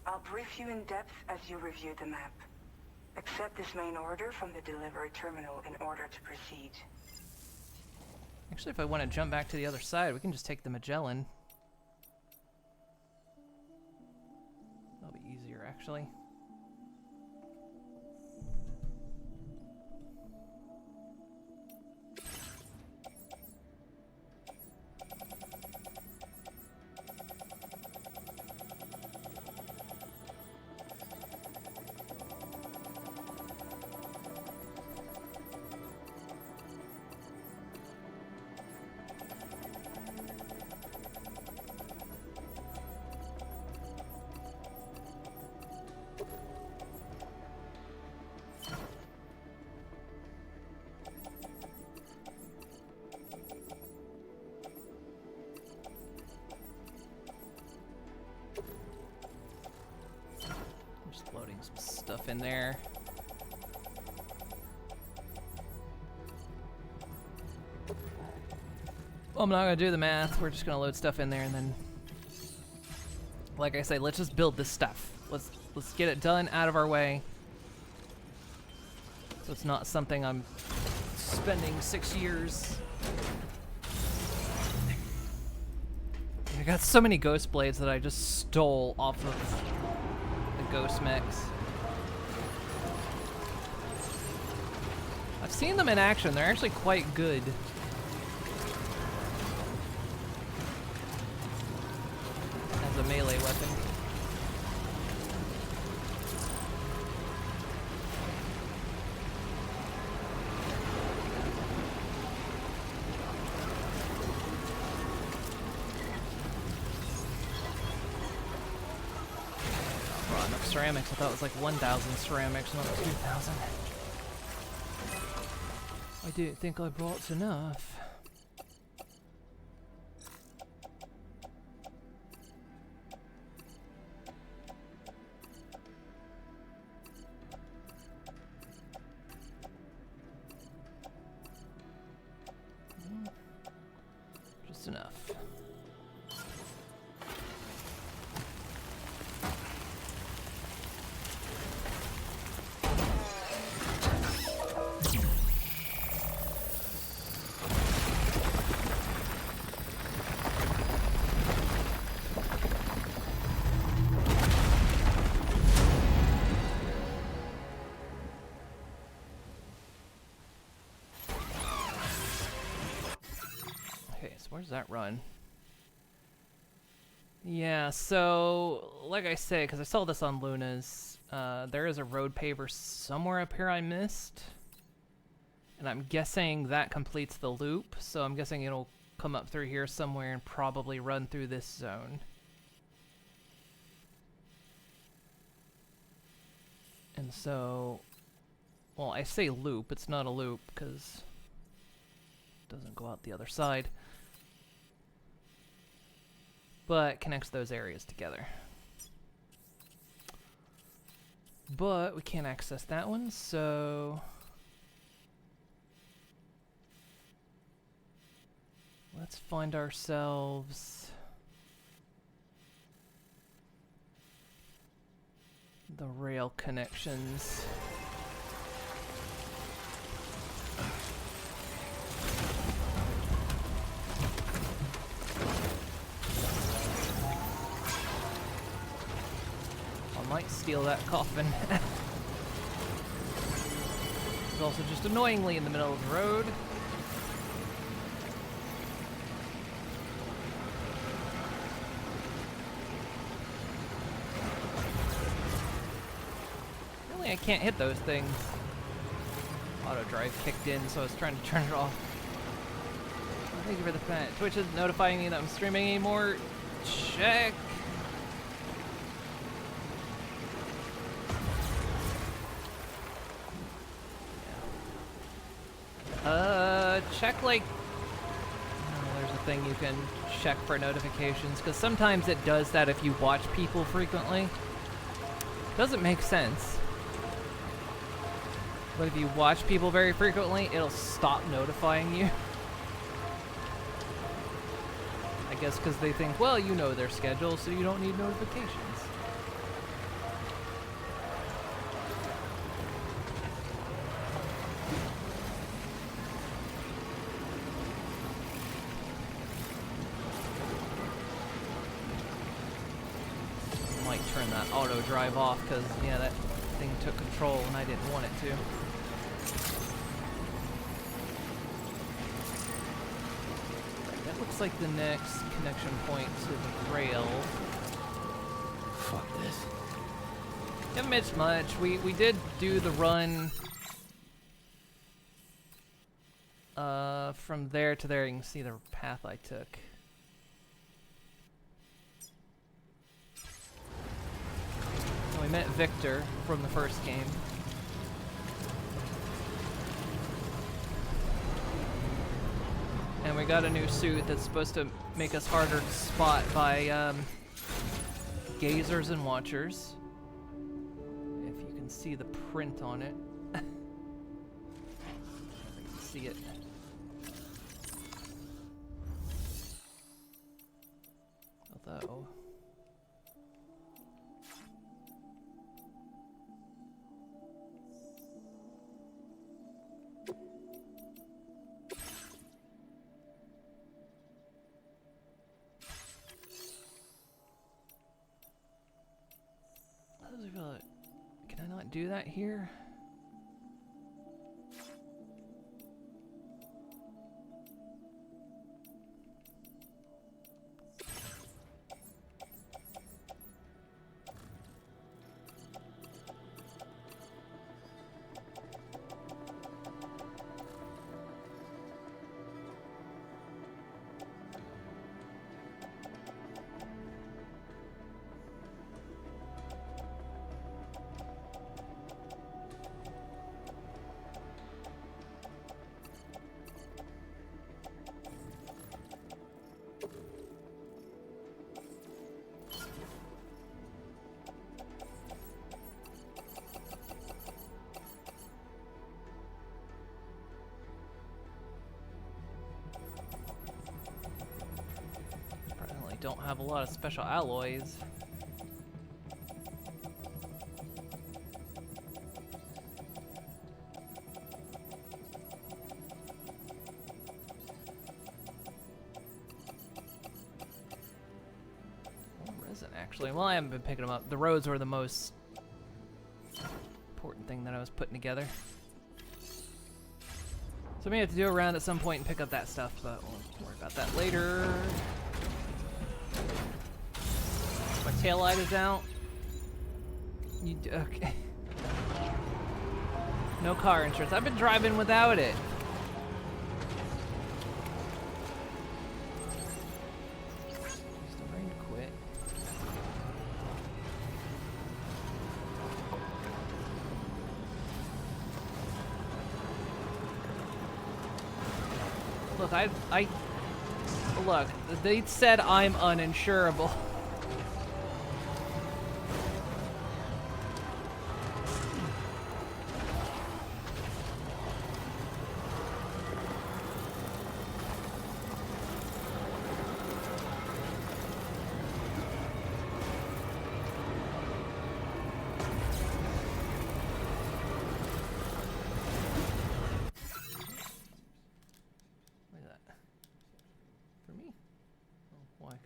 J: I'll brief you in depth as you review the map. Accept this main order from the delivery terminal in order to proceed.
A: Actually, if I want to jump back to the other side, we can just take the Magellan. That'll be easier, actually. Loading some stuff in there. Well, I'm not gonna do the math. We're just gonna load stuff in there, and then, like I say, let's just build this stuff. Let's get it done, out of our way, so it's not something I'm spending 6 years. I got so many ghost blades that I just stole off of Ghost mechs. I've seen them in action. They're actually quite good. As a melee weapon. ceramics. I thought it was like 1,000 ceramics, not 2,000. I didn't think I brought enough. Just enough. Where's that run? Yeah, so like I say, because I saw this on Luna's, there is a road paver somewhere up here I missed. And I'm guessing that completes the loop, so I'm guessing it'll come up through here somewhere and probably run through this zone. And so, well, I say loop, it's not a loop because it doesn't go out the other side. But connects those areas together. But we can't access that one, so let's find ourselves the rail connections. Might steal that coffin. It's also just annoyingly in the middle of the road. Really, I can't hit those things. Auto drive kicked in, so I was trying to turn it off. Oh, thank you for the fan. Twitch isn't notifying me that I'm streaming anymore. Check. Check like, oh, there's a thing you can check for notifications, because sometimes it does that if you watch people frequently. Doesn't make sense. But if you watch people very frequently, it'll stop notifying you. I guess because they think, well, you know their schedule, so you don't need notifications. Turn that auto drive off because, yeah, that thing took control and I didn't want it to. That looks like the next connection point to the rail.
E: Fuck this.
A: Haven't missed much. We did do the run from there to there. You can see the path I took. We met Victor from the first game. And we got a new suit that's supposed to make us harder to spot by gazers and watchers. If you can see the print on it. You can see it. Although can I not do that here? don't have a lot of special alloys. Resin, actually. Well, I haven't been picking them up. The roads were the most important thing that I was putting together. So I may have to do a round at some point and pick up that stuff, but we'll worry about that later. My tail light is out. Okay. No car insurance. I've been driving without it. Still ready to quit. Look, look, they said I'm uninsurable.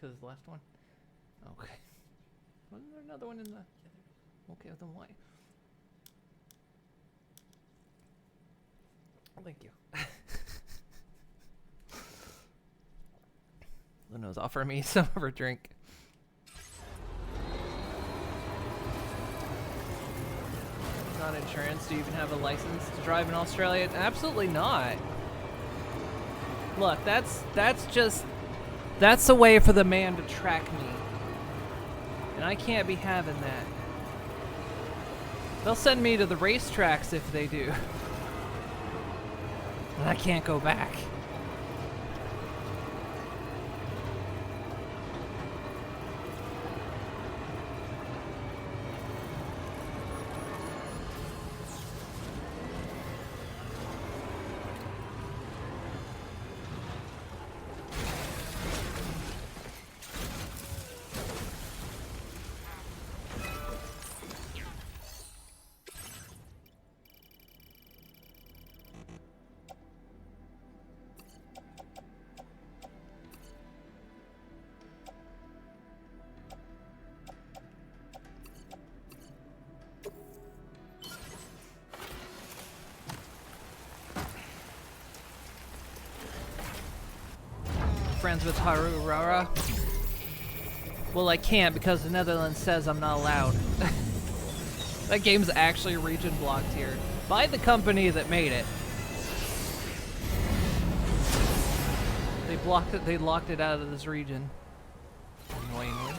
A: Because the last one? Okay. Wasn't there another one in the... Okay, then why? Thank you. Luno's offering me some of her drink. Not insurance. Do you even have a license to drive in Australia? Absolutely not. Look, that's a way for the man to track me. And I can't be having that. They'll send me to the racetracks if they do. And I can't go back. Friends with Harurara? Well, I can't because the Netherlands says I'm not allowed. That game's actually region blocked here by the company that made it. They blocked it. They locked it out of this region. Annoyingly.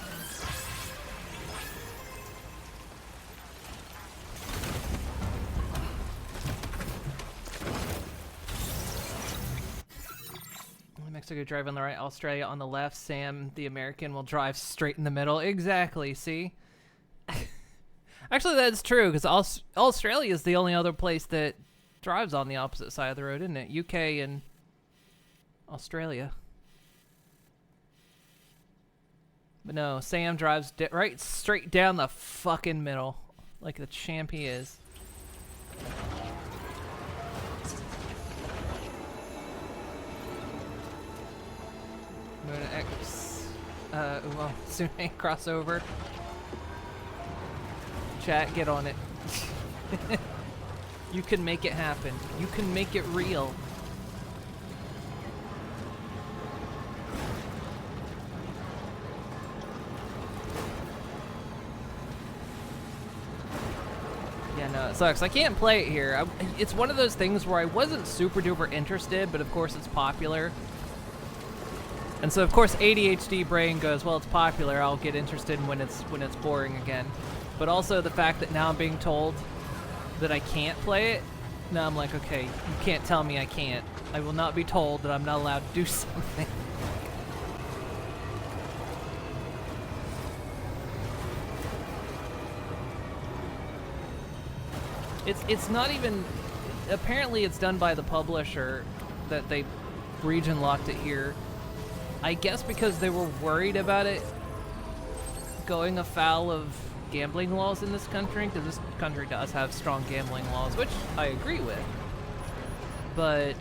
A: Mexico drive on the right, Australia on the left, Sam, the American, will drive straight in the middle. Exactly, see? Actually, that's true, because Australia is the only other place that drives on the opposite side of the road, isn't it? UK and Australia. But no, Sam drives right straight down the fucking middle, like the champ he is. Well, soon ain't crossover. Chat, get on it. You can make it happen. You can make it real. Yeah, no, it sucks. I can't play it here. It's one of those things where I wasn't super duper interested, but of course it's popular. And so of course ADHD brain goes, well, it's popular, I'll get interested when it's boring again. But also the fact that now I'm being told that I can't play it, now I'm like, okay, you can't tell me I can't. I will not be told that I'm not allowed to do something. It's not even, apparently it's done by the publisher that they region locked it here. I guess because they were worried about it going afoul of gambling laws in this country, because this country does have strong gambling laws, which I agree with. But,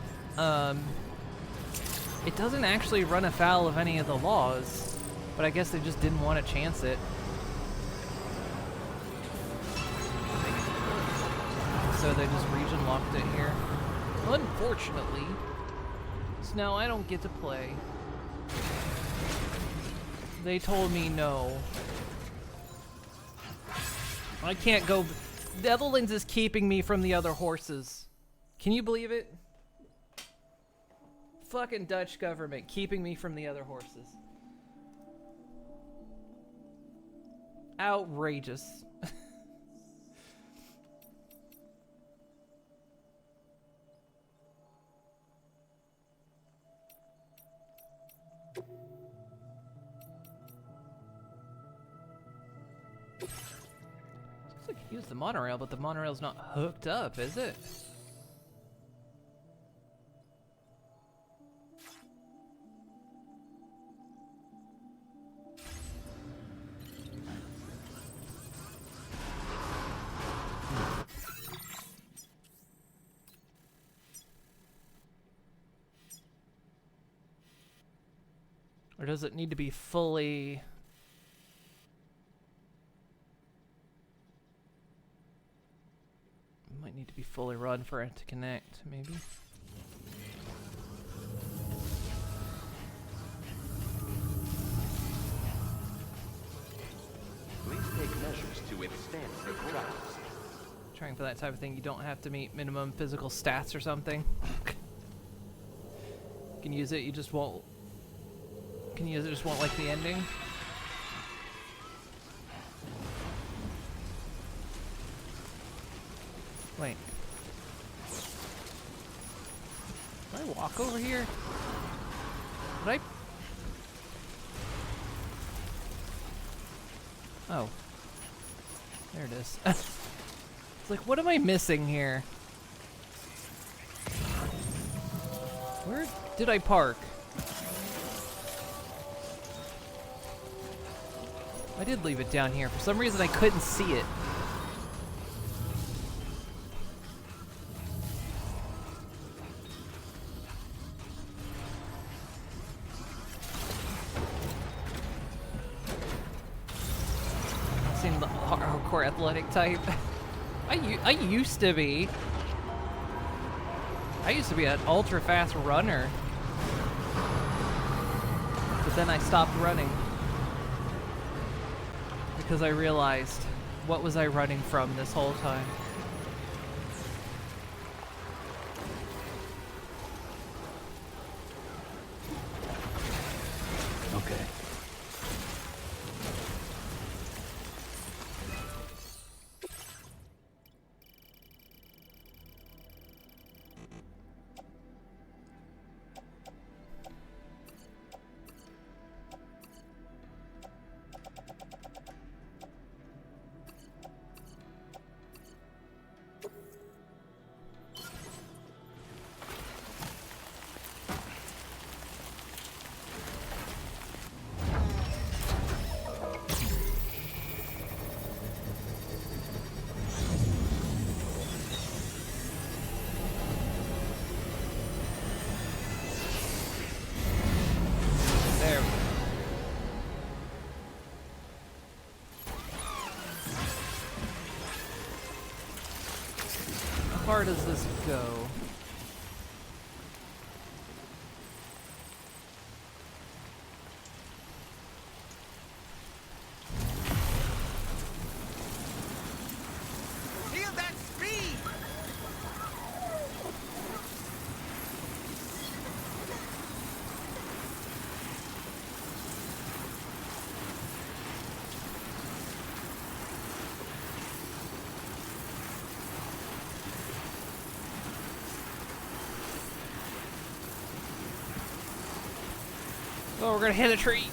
A: it doesn't actually run afoul of any of the laws, but I guess they just didn't want to chance it. So they just region locked it here. Unfortunately. So now I don't get to play. They told me no. I can't go. Netherlands is keeping me from the other horses. Can you believe it? Fucking Dutch government keeping me from the other horses. Outrageous. Looks like you use the monorail, but the monorail's not hooked up, is it? Or does it need to be fully... It might need to be fully run for it to connect, maybe.
K: Please take measures to withstand the collapse.
A: Trying for that type of thing, you don't have to meet minimum physical stats or something. You can use it, you just won't... Can you use it, just won't like the ending? Wait. Did I walk over here? Did I? Oh. There it is. It's like, what am I missing here? Where did I park? I did leave it down here. For some reason I couldn't see it. Seemed the hardcore athletic type. I used to be. I used to be an ultra fast runner. But then I stopped running. Because I realized, what was I running from this whole time?
E: Okay.
A: How far does this go?
B: Feel that speed!
A: Oh, we're gonna hit a tree.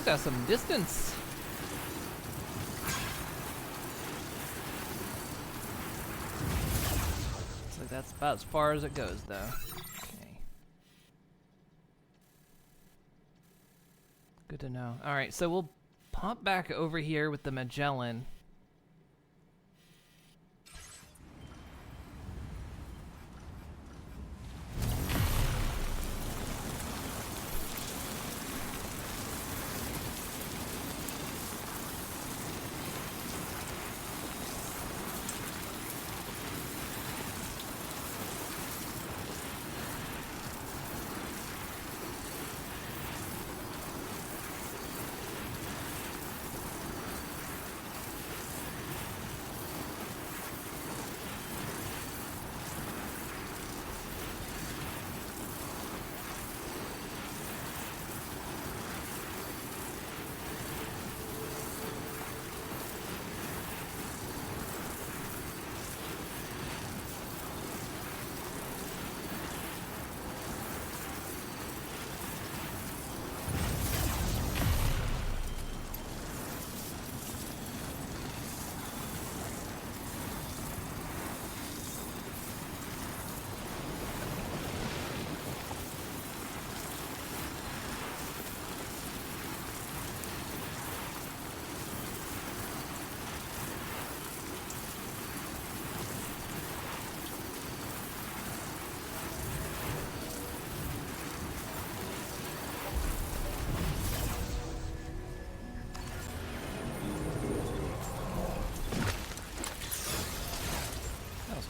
A: got some distance. Looks like that's about as far as it goes, though. Okay. Good to know. All right, so we'll pop back over here with the Magellan.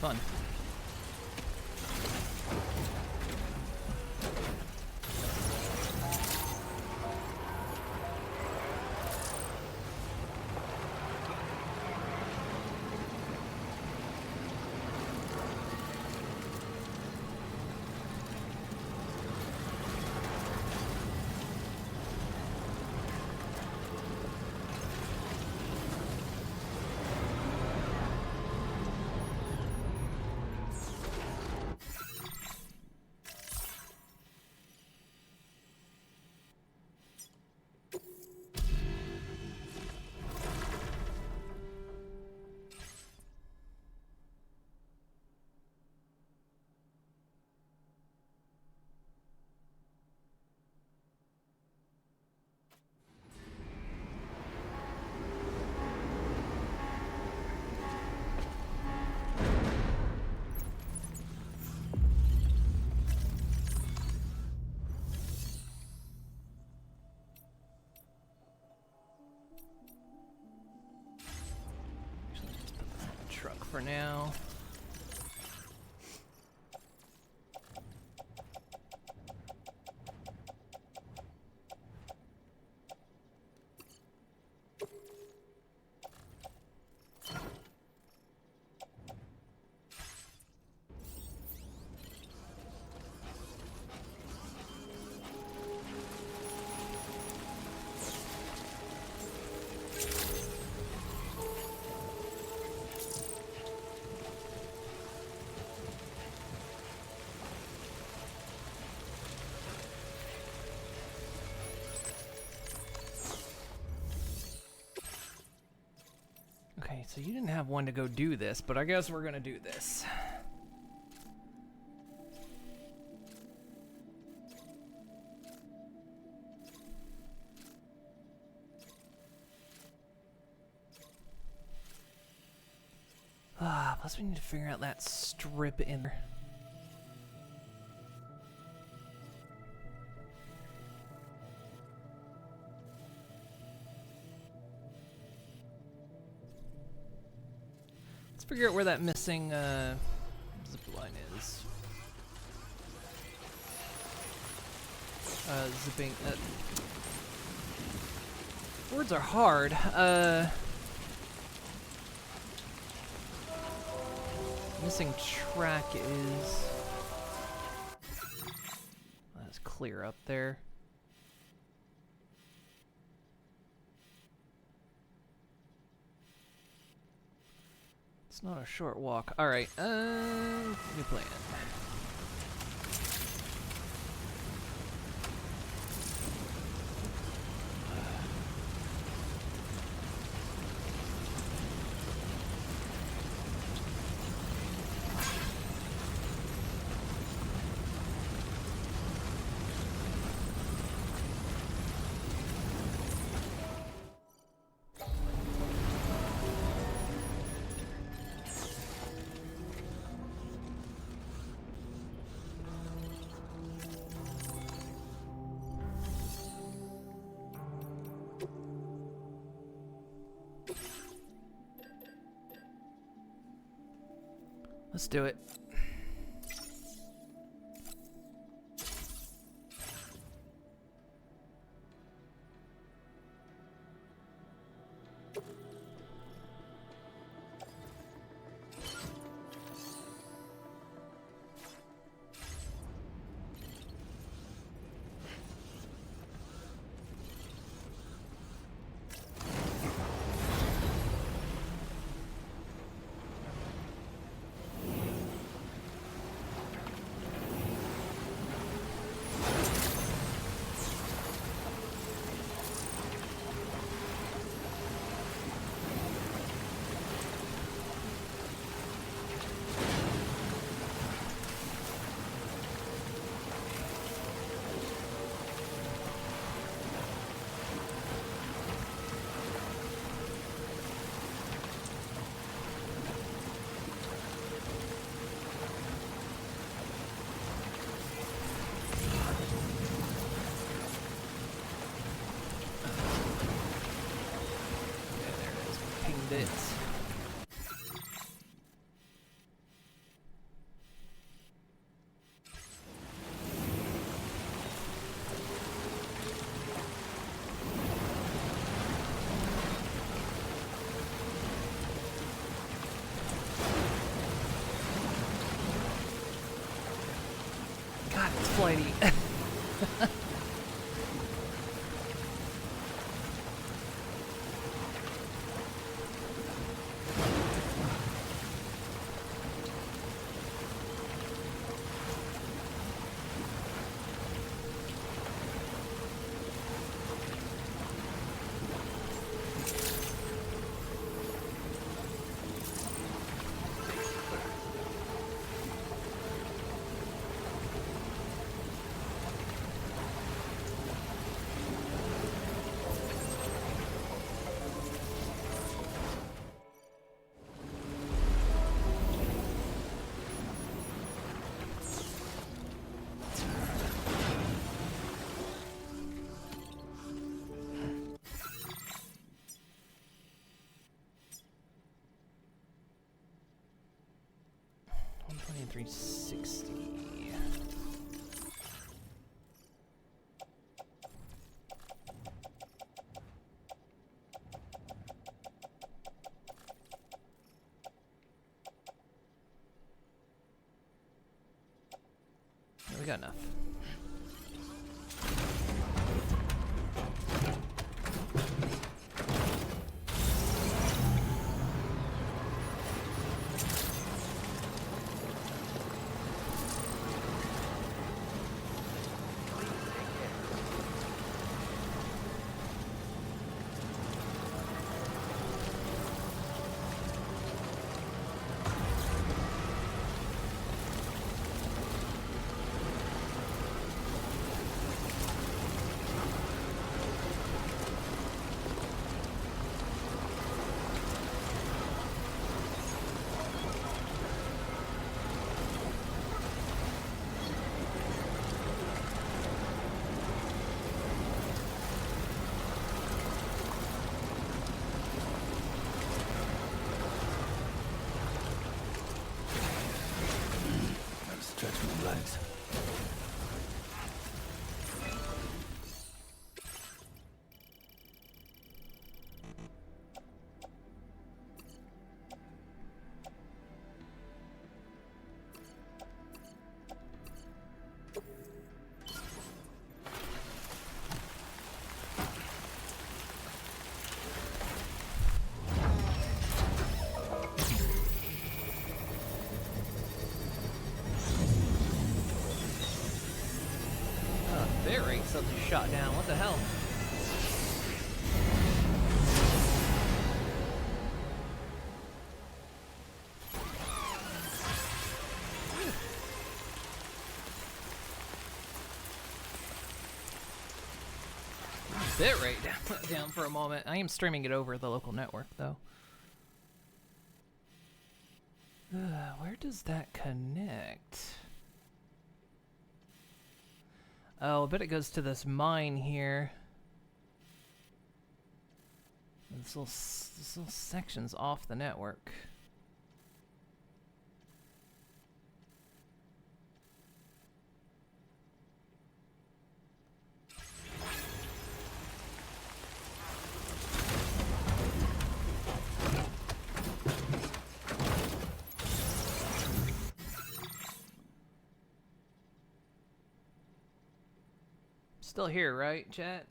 A: Fun. Truck for now. Okay, so you didn't have one to go do this, but I guess we're gonna do this. Plus we need to figure out that strip in there. Figure out where that missing zip line is. Zipping. Words are hard. Missing track is. That's clear up there. It's not a short walk. All right, new plan. Let's do it. Bits. God, it's flighty. $123.60. We got enough.
E: Stretch my legs.
A: Bit rate suddenly shot down. What the hell? Bit rate down for a moment. I am streaming it over the local network though. Where does that connect? Oh, I bet it goes to this mine here. This little section's off the network. Still here, right, chat?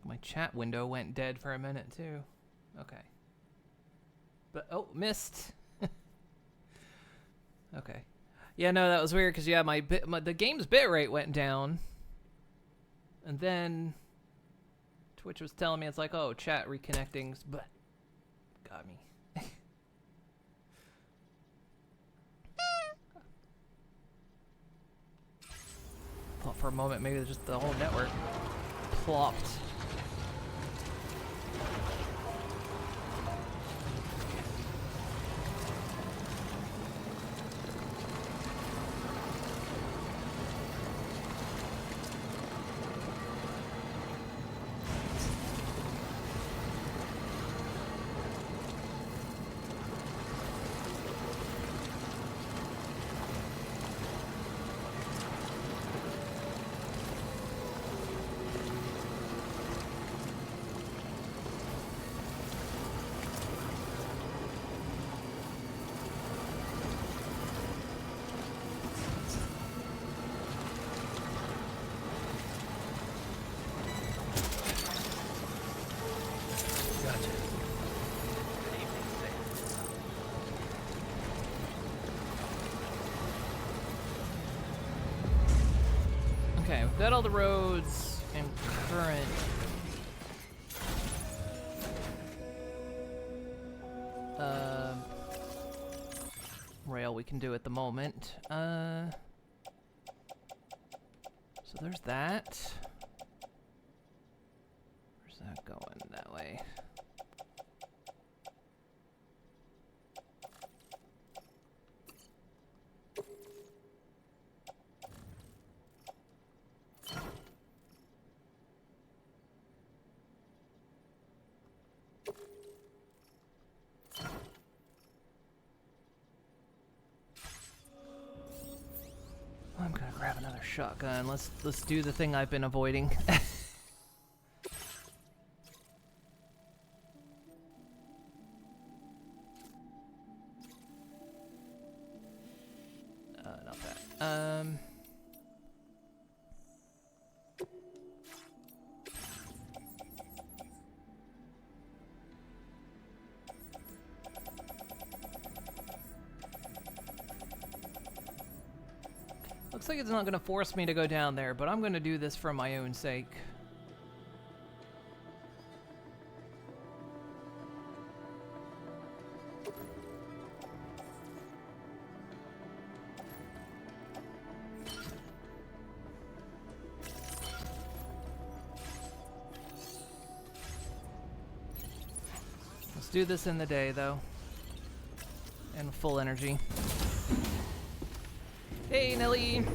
A: My chat window went dead for a minute too. Okay. But oh, missed. Okay. Yeah, no, that was weird because yeah, the game's bitrate went down, and then Twitch was telling me it's like, oh, chat reconnecting, but got me. Thought for a moment maybe just the whole network plopped. Okay, we've got all the roads and current. Rail we can do at the moment. So there's that. Where's that going? That way. I'm gonna grab another shotgun. Let's do the thing I've been avoiding. Not that. Looks like it's not going to force me to go down there, but I'm going to do this for my own sake. Let's do this in the day, though. And full energy. Hey, Nelly!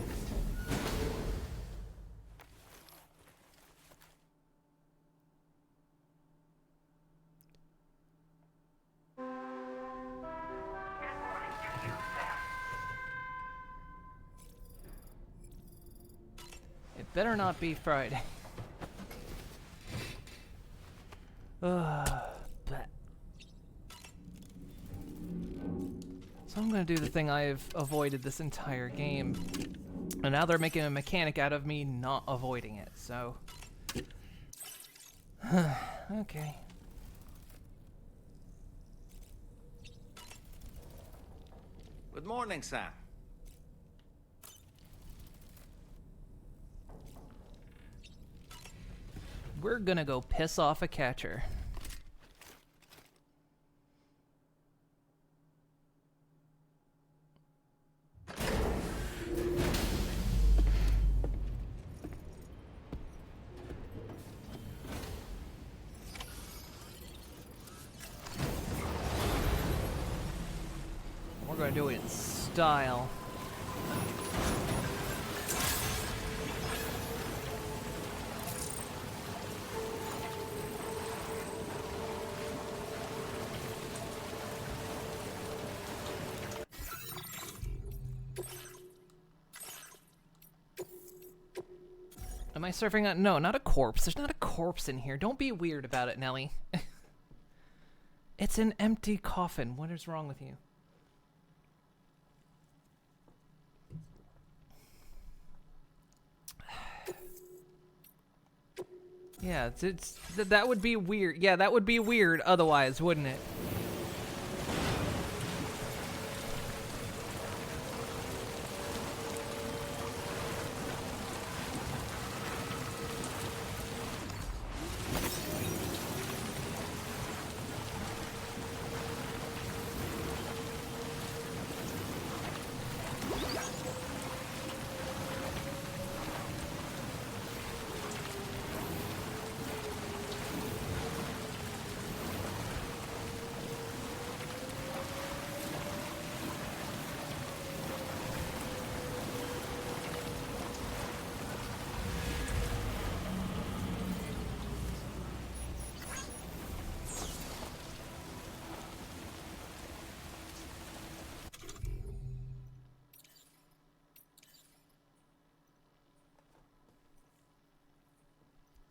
A: It better not be Friday. But so I'm gonna do the thing I've avoided this entire game. And now they're making a mechanic out of me not avoiding it, so... Okay.
G: Good morning, Sam.
A: We're gonna go piss off a catcher. We're gonna do it in style. Am I surfing on? No, not a corpse. There's not a corpse in here. Don't be weird about it, Nelly. It's an empty coffin. What is wrong with you? Yeah, that would be weird. Yeah, that would be weird otherwise, wouldn't it?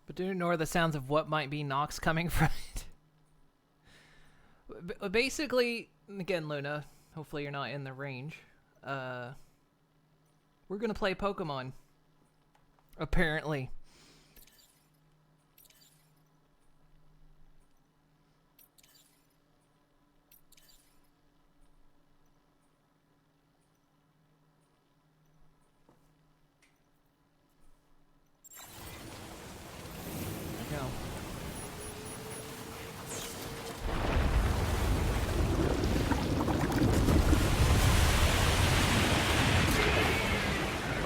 A: But do ignore the sounds of what might be knocks coming from it. Basically, again, Luna, hopefully you're not in the range. We're gonna play Pokemon. Apparently.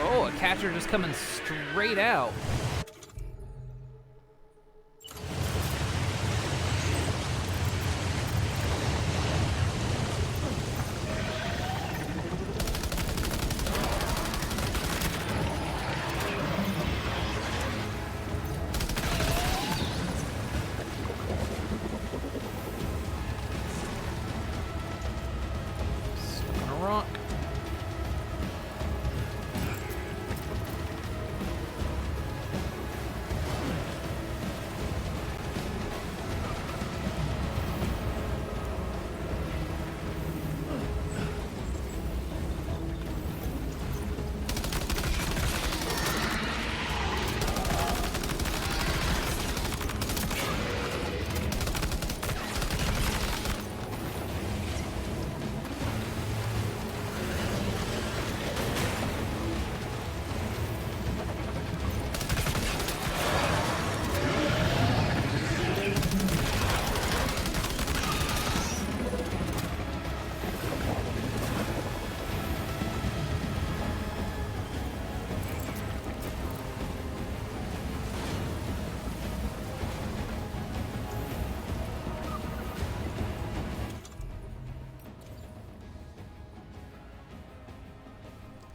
A: Oh, a catcher just coming straight out. Stuck on a rock.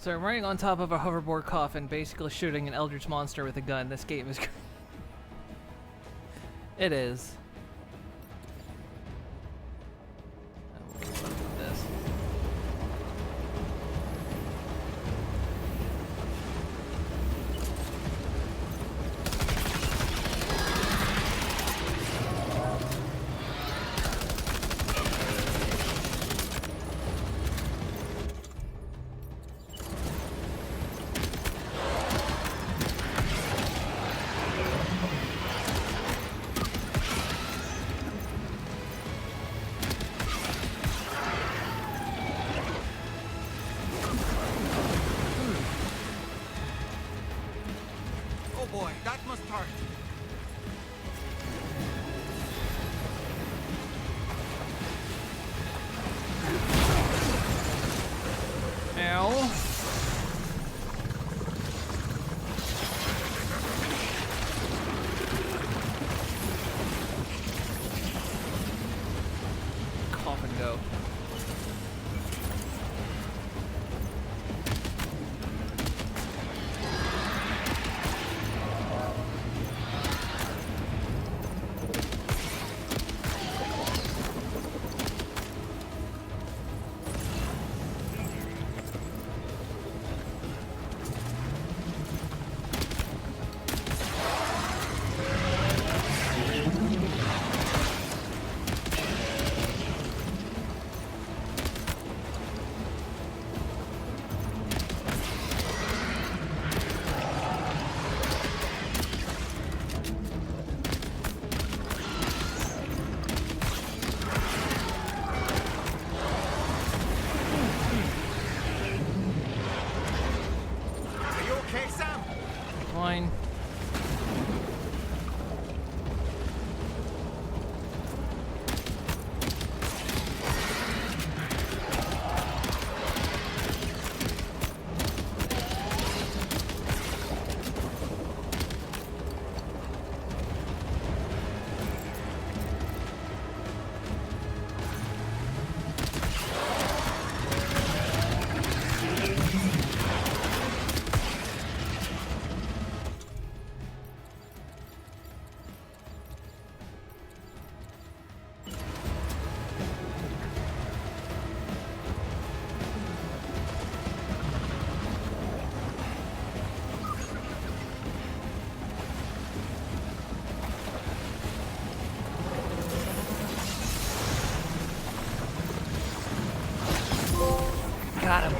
A: So I'm running on top of a hoverboard coffin, basically shooting an eldritch monster with a gun. This game is great. It is. This.
F: Oh boy, that must hurt.
A: Ow. Coffin go. fine. Got him.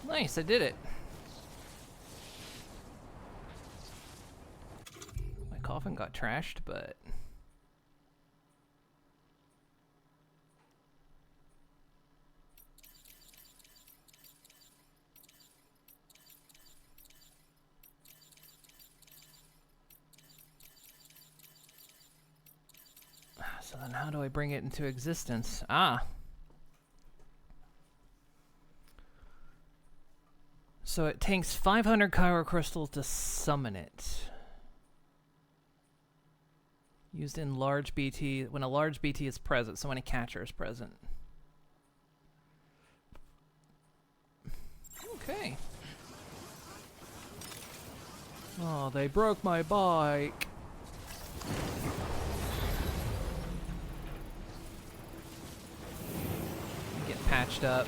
A: Nice, I did it. My coffin got trashed, but... So then how do I bring it into existence? Ah! So it takes 500 Kyro crystals to summon it. Used in large BT, when a large BT is present, so when a catcher is present. Okay. Oh, they broke my bike. Get patched up.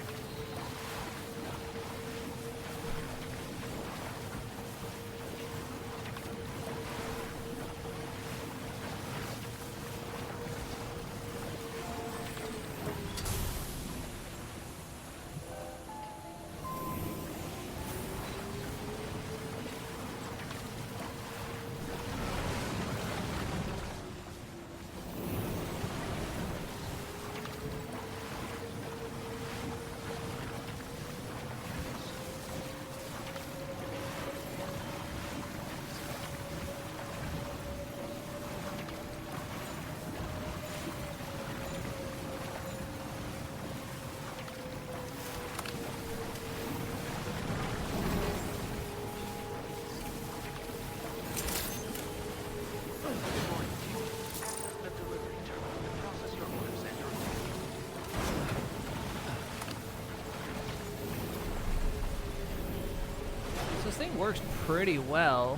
A: This thing works pretty well.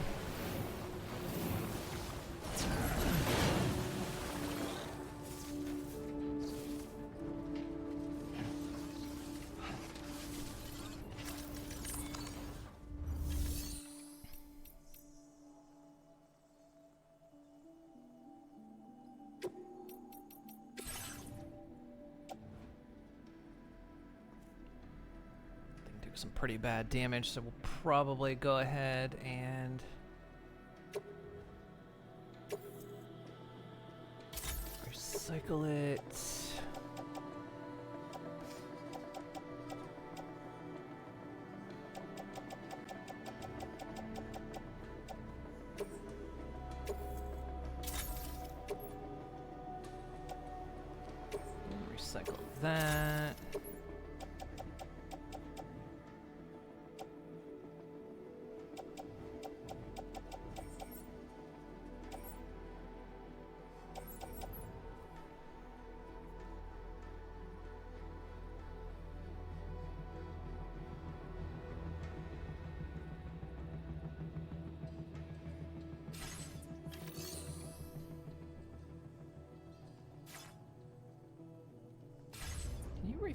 A: Some pretty bad damage, so we'll probably go ahead and recycle it. Recycle that.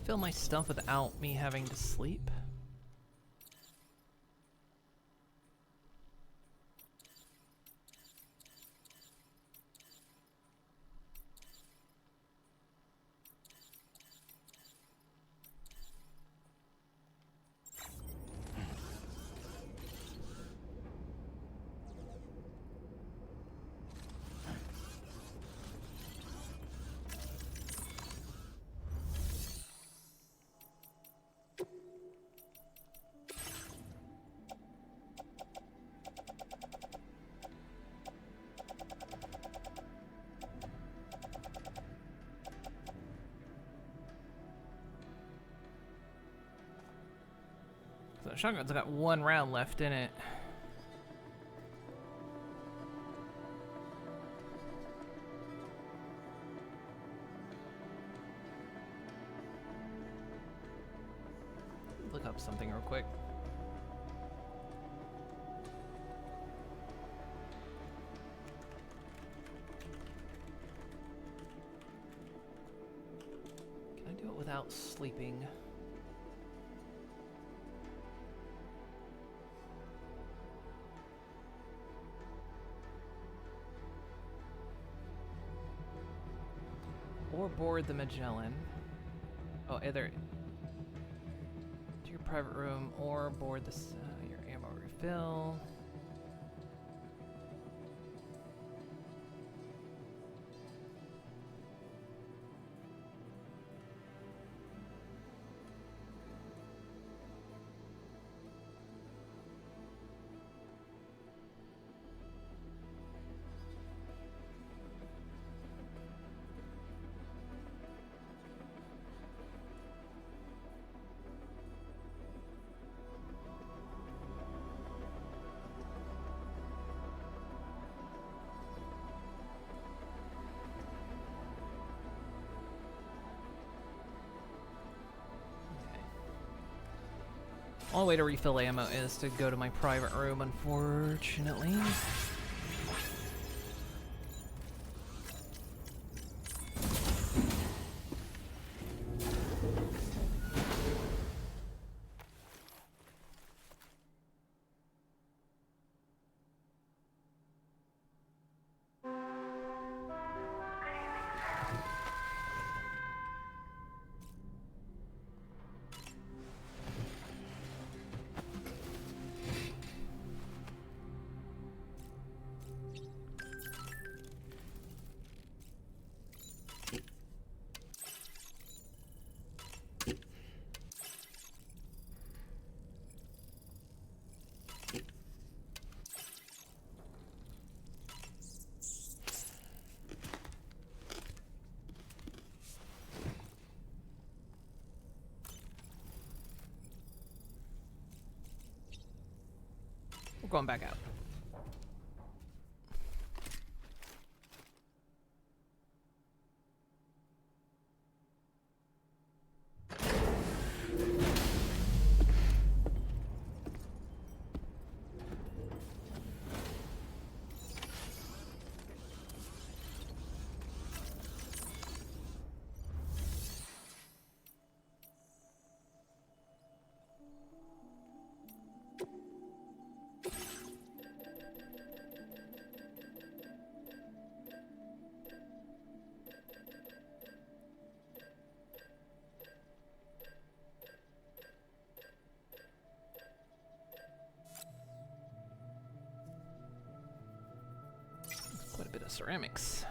A: Fill my stuff without me having to sleep. So the shotgun's got 1 round left in it. Look up something real quick. Can I do it without sleeping? Or board the Magellan. Oh, either to your private room or board this your ammo refill. Only way to refill ammo is to go to my private room, unfortunately. We're going back out. Quite a bit of ceramics.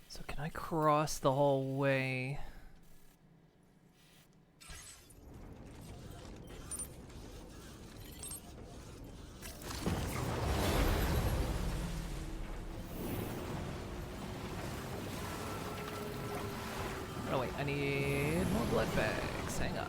A: So can I cross the whole way? Oh wait, I need more blood bags. Hang on.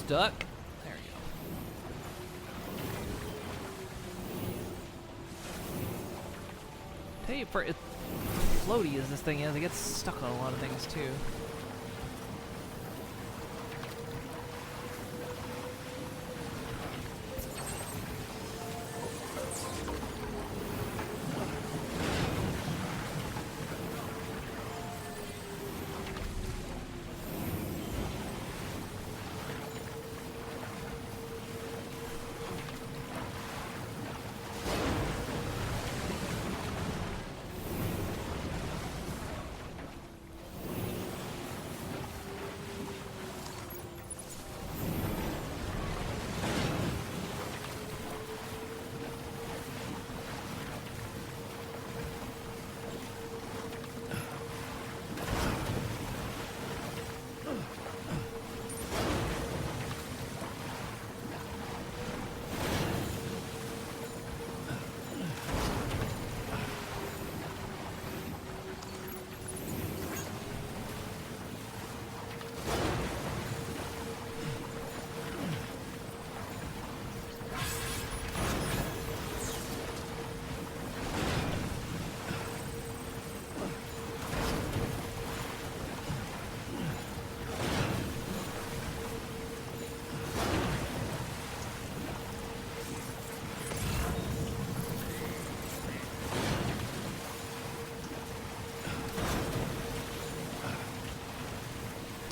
A: stuck. There you go. Tell you, for it, floaty as this thing is, it gets stuck on a lot of things too.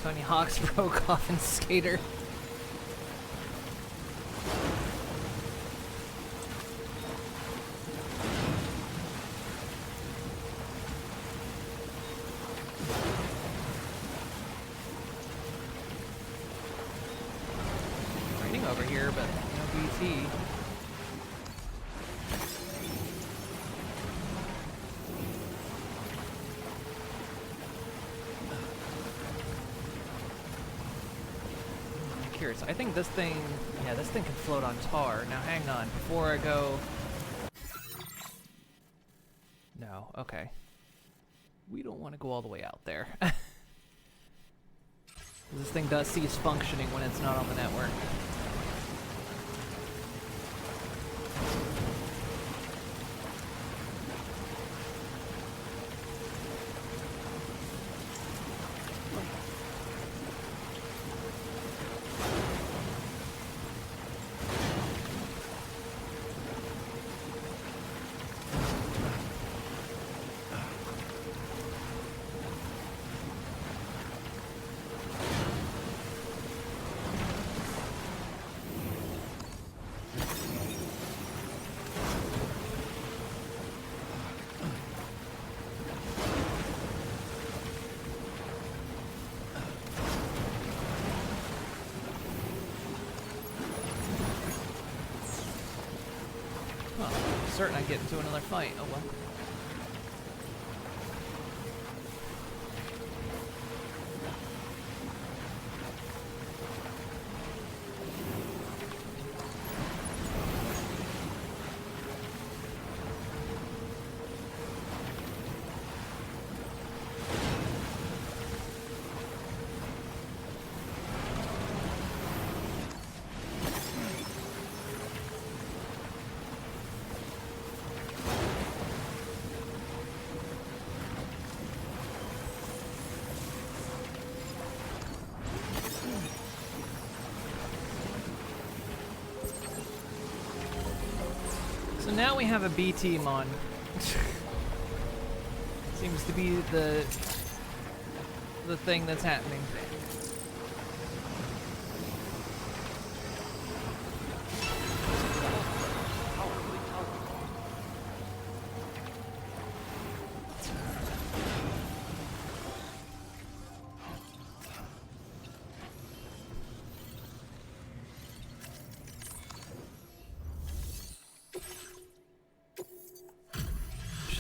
A: Tony Hawk's Pro Coffin Skater. Raining over here, but no BT. Curious. I think this thing, yeah, this thing can float on tar. Now hang on, before I go... No, okay. We don't want to go all the way out there. This thing does cease functioning when it's not on the network. Certain I get into another fight. Oh well. So now we have a B team on. Seems to be the thing that's happening.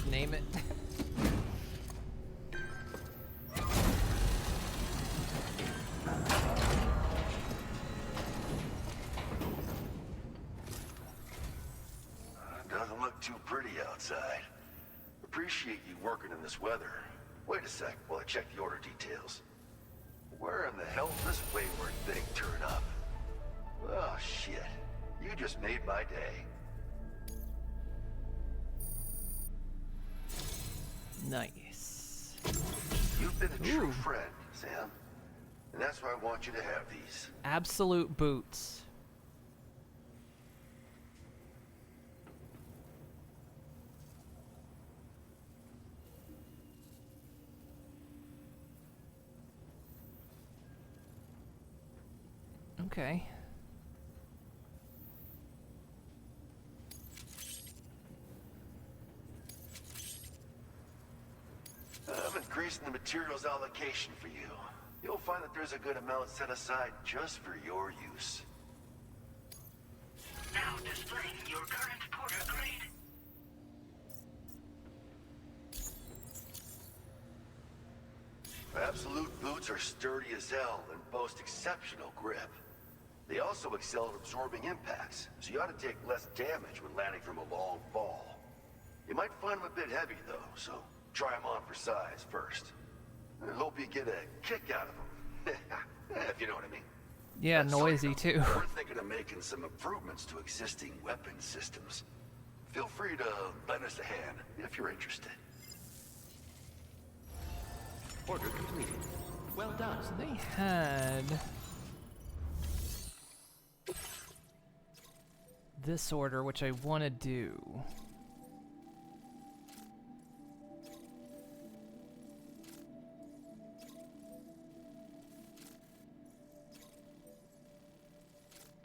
A: Name it.
I: Doesn't look too pretty outside. Appreciate you working in this weather. Wait a sec while I check the order details. Where in the hell did this wayward thing turn up? Oh, shit. You just made my day.
A: Nice.
I: You've been a true
A: Ooh.
I: friend, Sam. And that's why I want you to have these.
A: Absolute boots. Okay.
I: I'm increasing the materials allocation for you. You'll find that there's a good amount set aside just for your use.
H: Now displaying your current porter grade.
I: Absolute boots are sturdy as hell and boast exceptional grip. They also excel at absorbing impacts, so you ought to take less damage when landing from a long fall. You might find them a bit heavy though, so try them on for size first. I hope you get a kick out of them. If you know what I mean.
A: Yeah,
I: Side
A: noisy
I: note,
A: too.
I: We're thinking of making some improvements to existing weapon systems. Feel free to lend us a hand if you're interested.
K: Order completed. Well done.
A: So they had this order, which I want to do.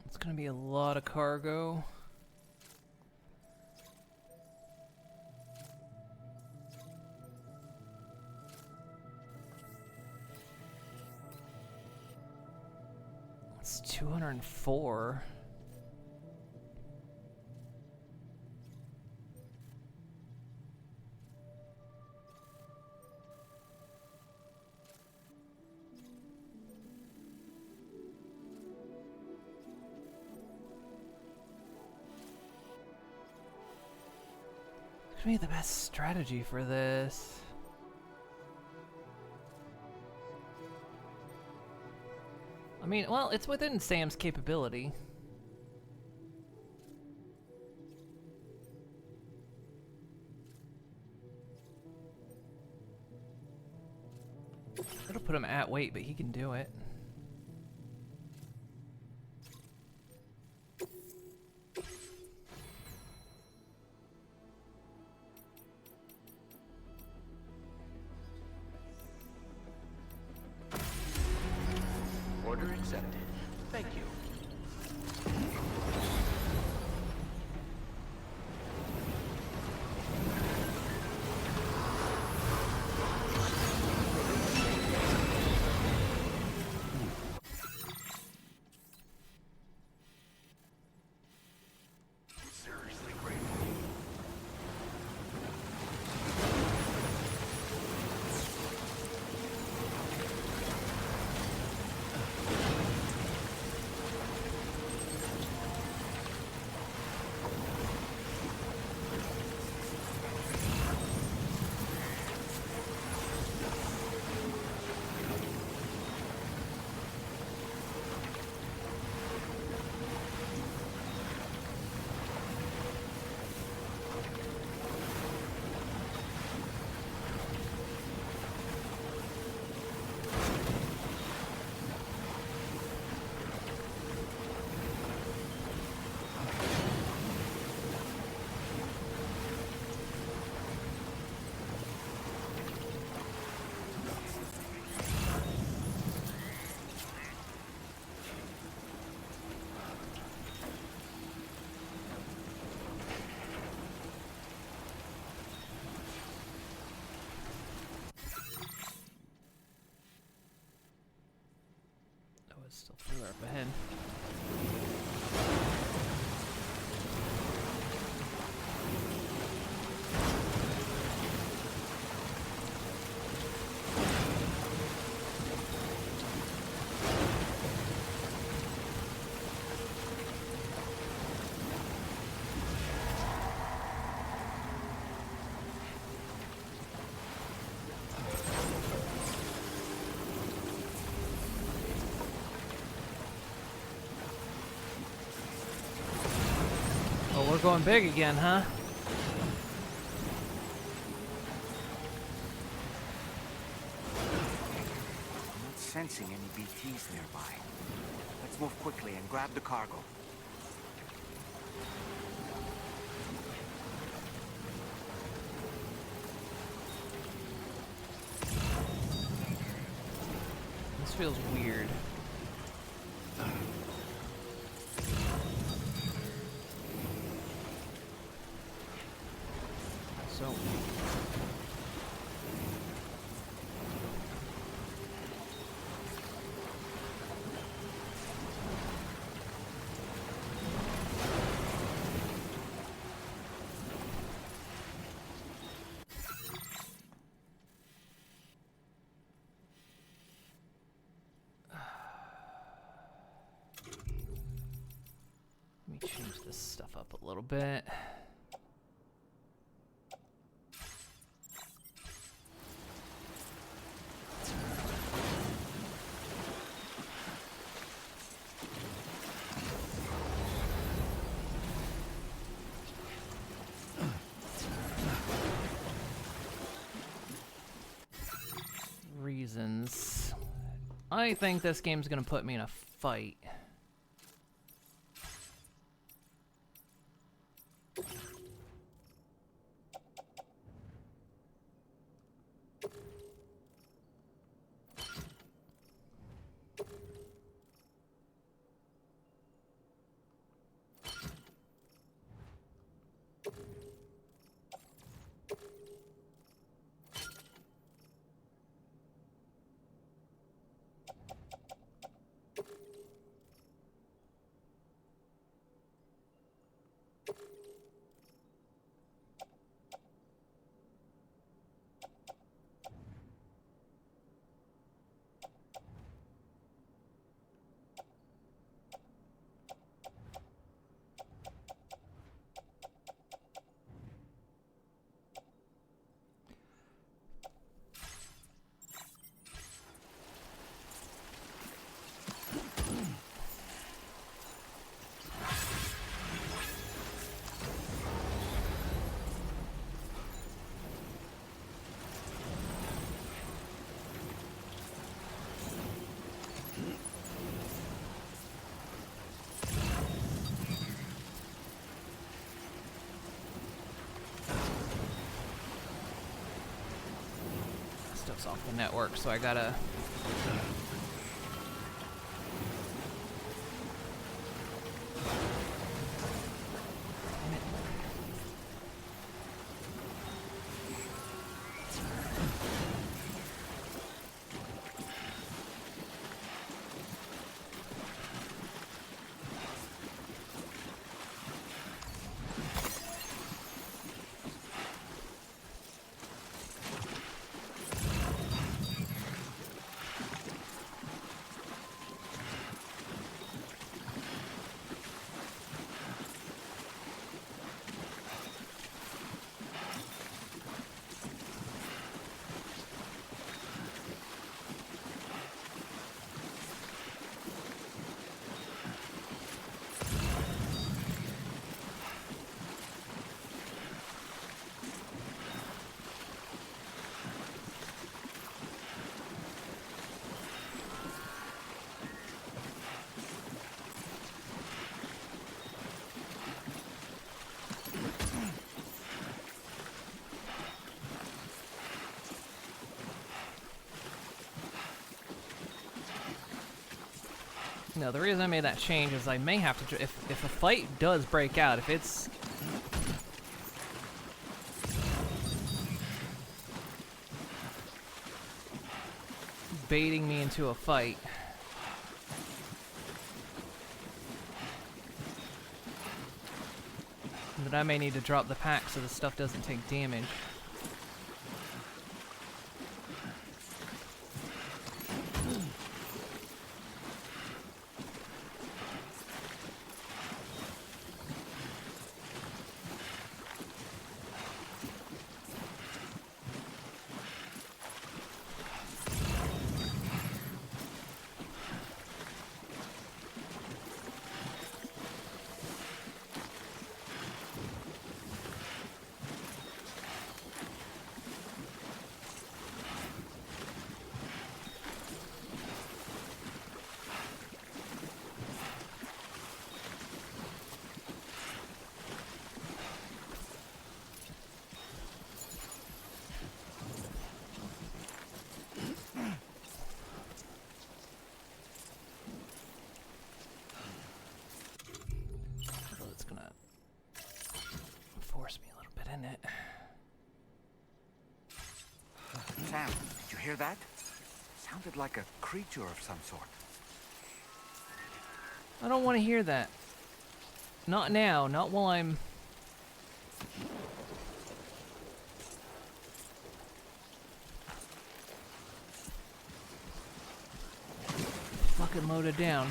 A: It's gonna be a lot of cargo. It's 204. What's gonna be the best strategy for this? I mean, well, it's within Sam's capability. It'll put him at weight, but he can do it.
K: Order accepted. Thank you.
I: Seriously grateful.
A: Oh, it's still further up ahead. We're going big again, huh?
F: I'm not sensing any BTs nearby. Let's move quickly and grab the cargo.
A: This feels weird. So... Let me change this stuff up a little bit. Reasons. I think this game's gonna put me in a fight. Stuff's off the network, so I gotta... No, the reason I made that change is I may have to... If a fight does break out, if it's... baiting me into a fight... then I may need to drop the pack so the stuff doesn't take damage. in it.
F: Sam, did you hear that? Sounded like a creature of some sort.
A: I don't want to hear that. Not now. Not while I'm... fucking loaded down.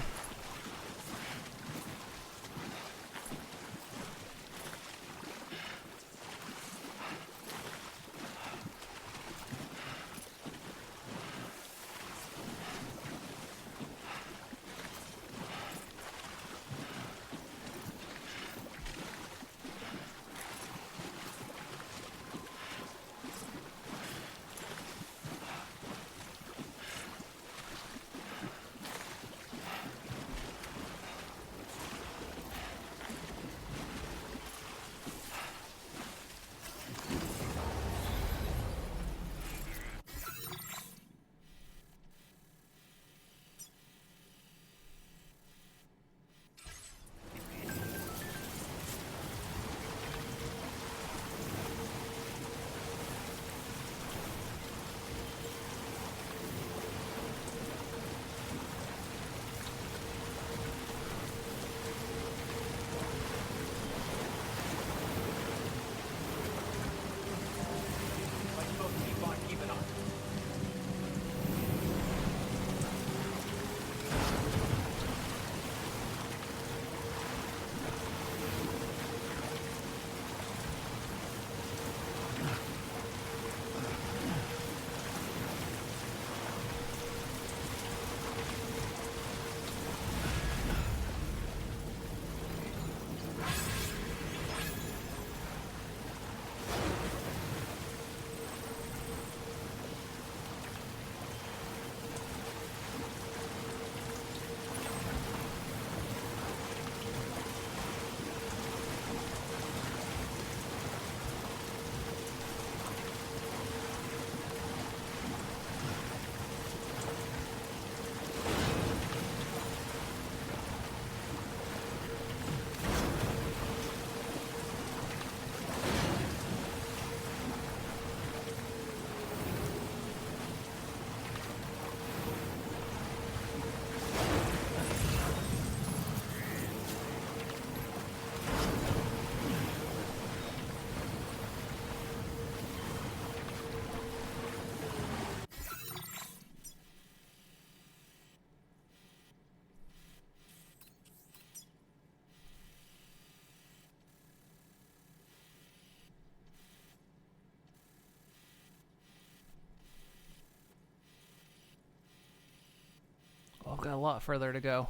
A: Well, I've got a lot further to go.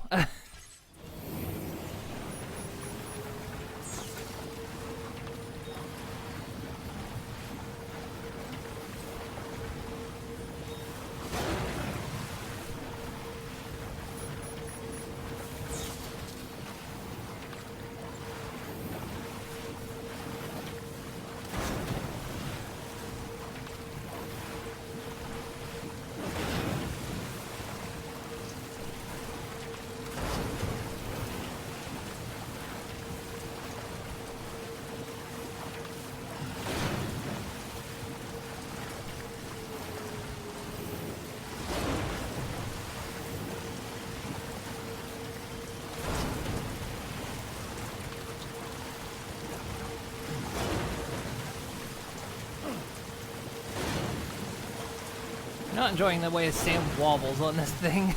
A: Not enjoying the way Sam wobbles on this thing.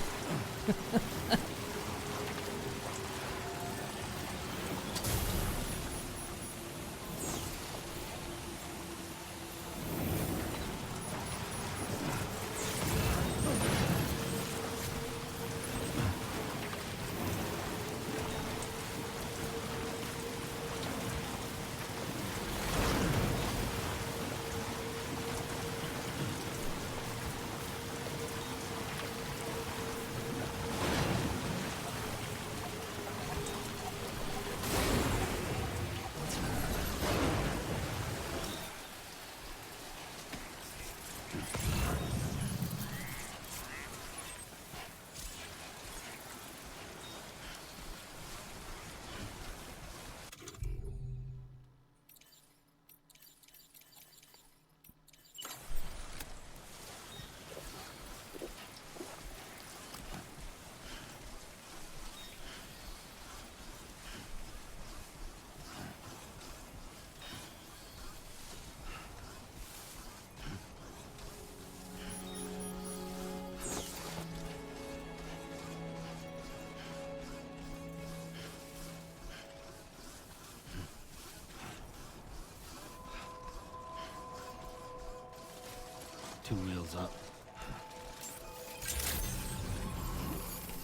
E: 2 wheels up.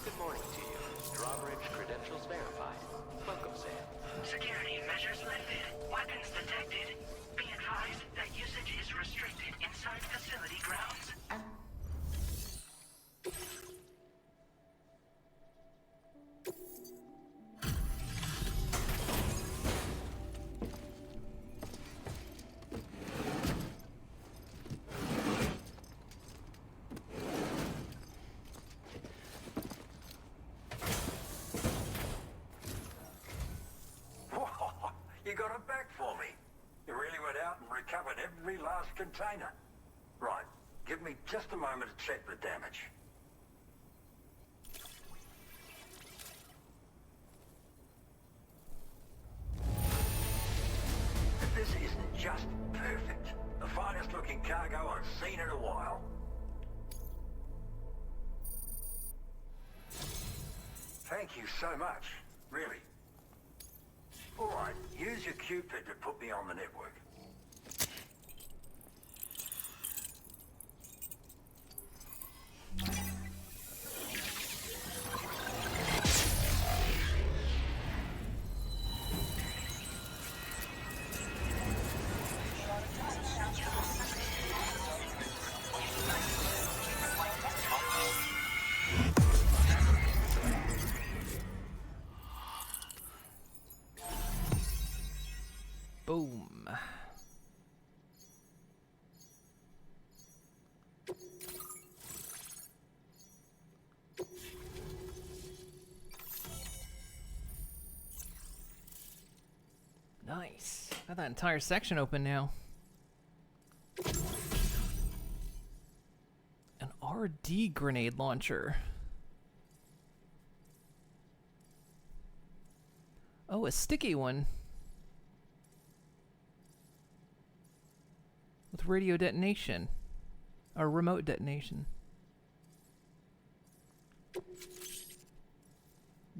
K: Good morning to you. Drawbridge credentials verified. Welcome, Sam.
H: Security measures lifted. Weapons detected. Be advised that usage is restricted inside facility grounds.
L: You got it back for me. You really went out and recovered every last container. Right, give me just a moment to check the damage. This isn't just perfect. The finest looking cargo I've seen in a while. Thank you so much, really. All right, use your Cupid to put me on the network.
A: Boom. Nice. Got that entire section open now. An RD grenade launcher. Oh, a sticky one. With radio detonation. Or remote detonation.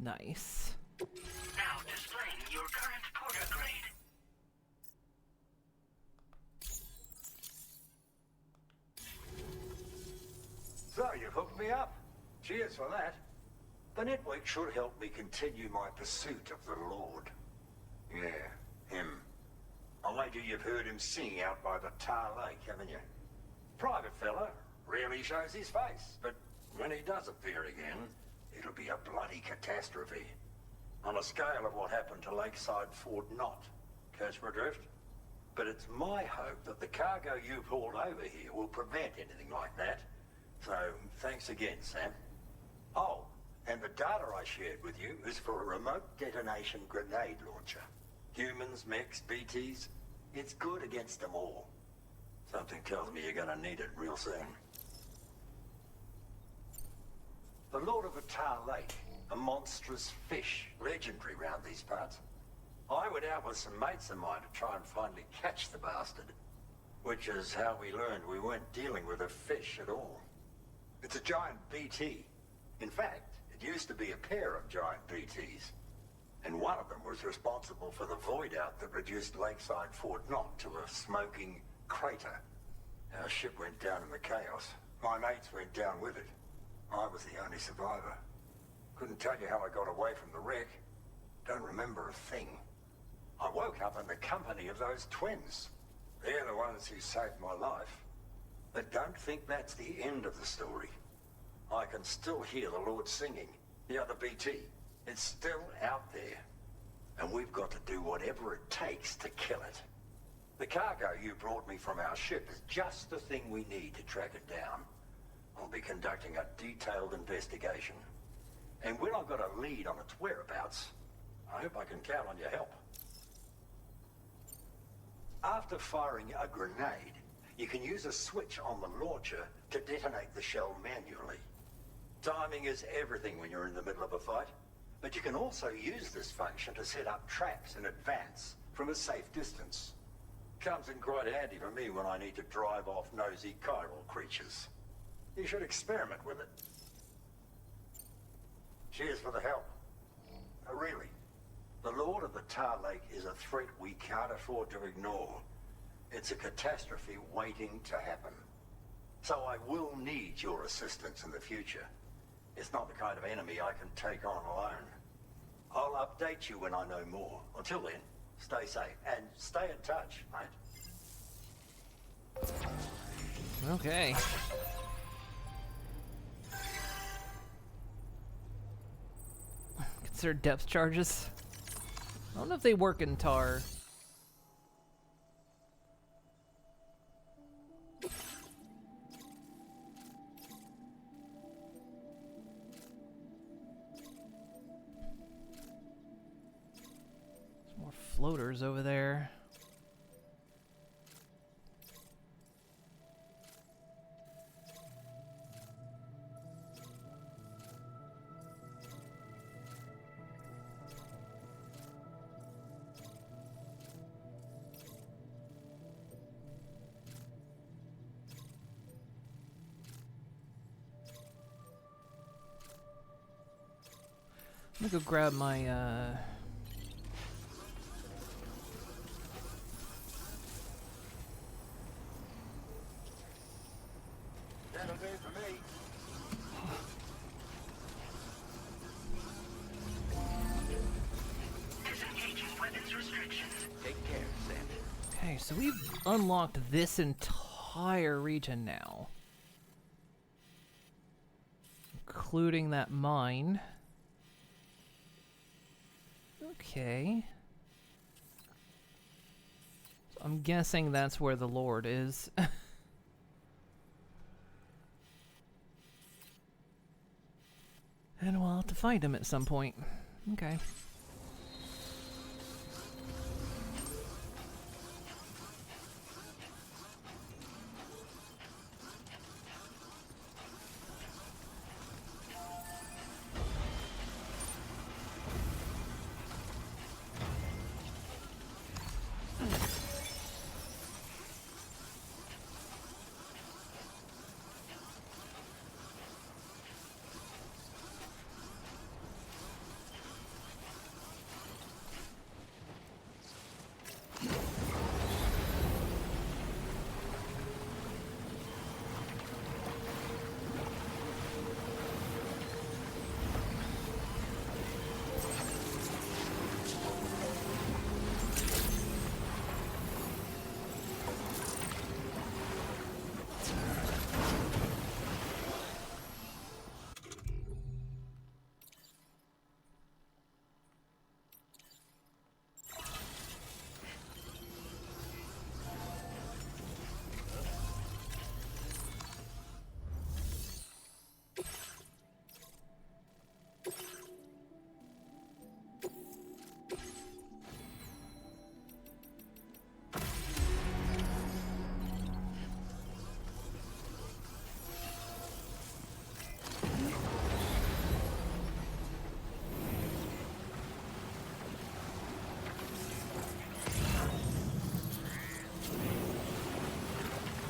A: Nice.
H: Now displaying your current porter grade.
L: So, you've hooked me up. Cheers for that. The network should help me continue my pursuit of the Lord. Yeah, him. I wager you've heard him sing out by the Tar Lake, haven't you? Private fella, rarely shows his face, but when he does appear again, it'll be a bloody catastrophe. On a scale of what happened to Lakeside Fort Knott. Catch my drift? But it's my hope that the cargo you pulled over here will prevent anything like that. So, thanks again, Sam. Oh, and the data I shared with you is for a remote detonation grenade launcher. Humans, mechs, BTs, it's good against them all. Something tells me you're gonna need it real soon. The Lord of the Tar Lake, a monstrous fish, legendary round these parts. I went out with some mates of mine to try and finally catch the bastard. Which is how we learned we weren't dealing with a fish at all. It's a giant BT. In fact, it used to be a pair of giant BTs. And one of them was responsible for the void out that reduced Lakeside Fort Knott to a smoking crater. Our ship went down in the chaos. My mates went down with it. I was the only survivor. Couldn't tell you how I got away from the wreck. Don't remember a thing. I woke up in the company of those twins. They're the ones who saved my life. But don't think that's the end of the story. I can still hear the Lord singing, the other BT. It's still out there. And we've got to do whatever it takes to kill it. The cargo you brought me from our ship is just the thing we need to track it down. I'll be conducting a detailed investigation. And when I've got a lead on its whereabouts, I hope I can count on your help. After firing a grenade, you can use a switch on the launcher to detonate the shell manually. Timing is everything when you're in the middle of a fight, but you can also use this function to set up traps in advance from a safe distance. Comes in quite handy for me when I need to drive off nosy chiral creatures. You should experiment with it. Cheers for the help. Really, the Lord of the Tar Lake is a threat we can't afford to ignore. It's a catastrophe waiting to happen. So I will need your assistance in the future. It's not the kind of enemy I can take on alone. I'll update you when I know more. Until then, stay safe and stay in touch, mate.
A: Okay. Consider depth charges. I don't know if they work in tar. There's more floaters over there. I'm gonna go grab my,
L: That'll do for me.
H: Disengaging weapons restrictions.
K: Take care, Sam.
A: okay, so we've unlocked this entire region now. Including that mine. Okay. So I'm guessing that's where the Lord is. And we'll have to find him at some point. Okay.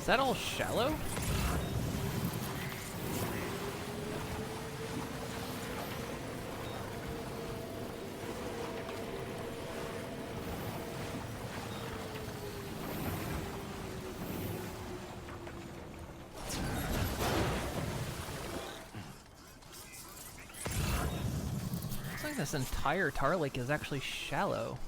A: Is that all shallow? Looks like this entire tar lake is actually shallow.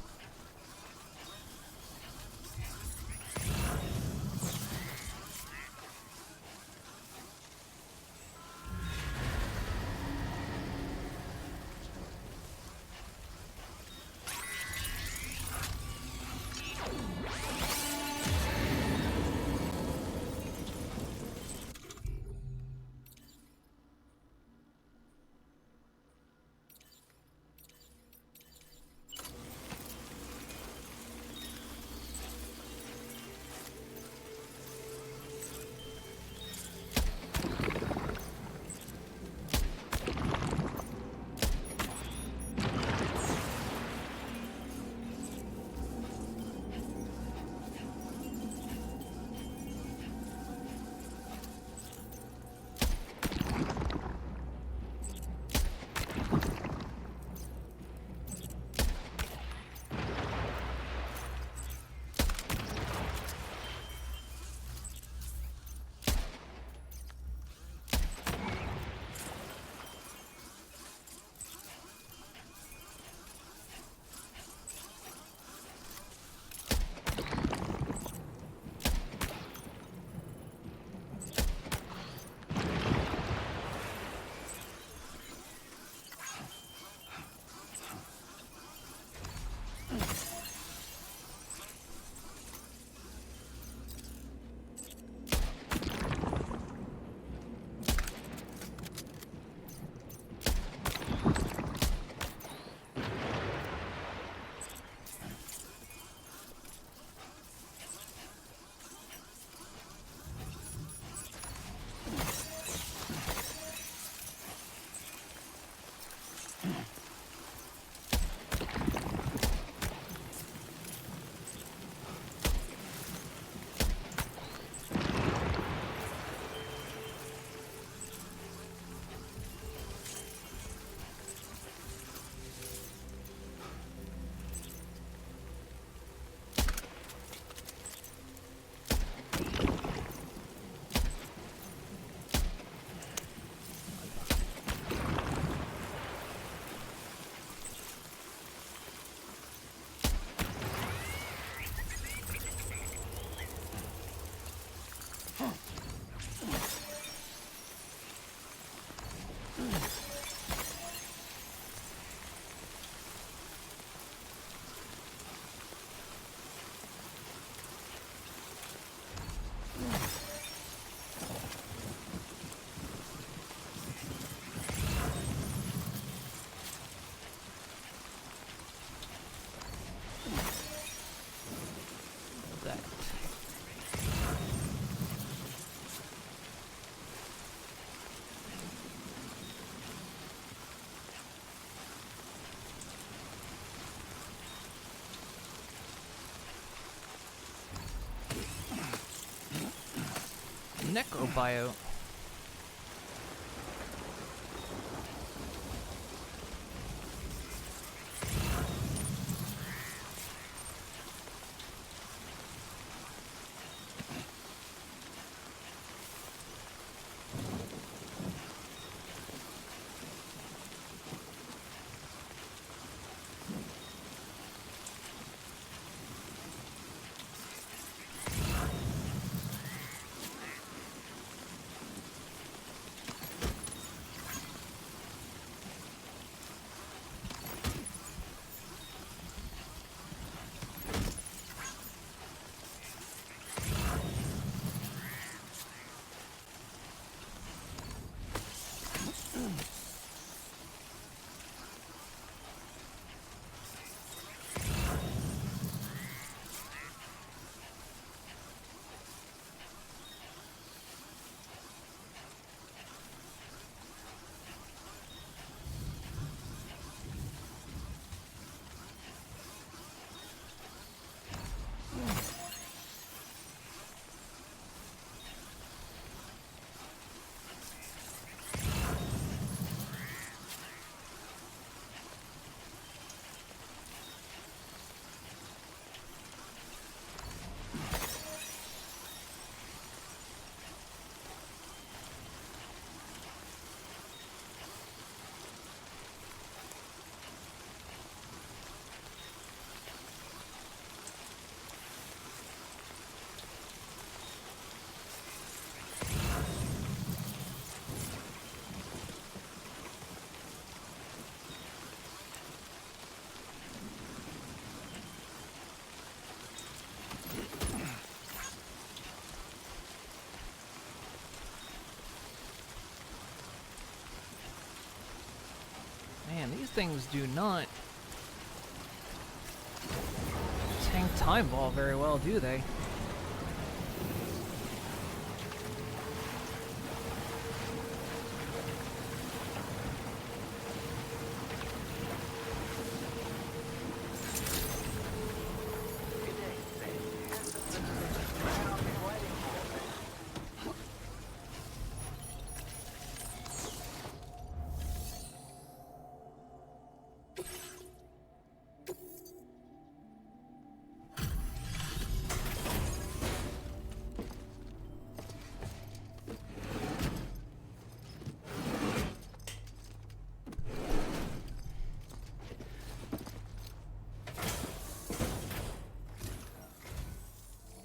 A: necrobiote. Man, these things do not tank time ball very well, do they?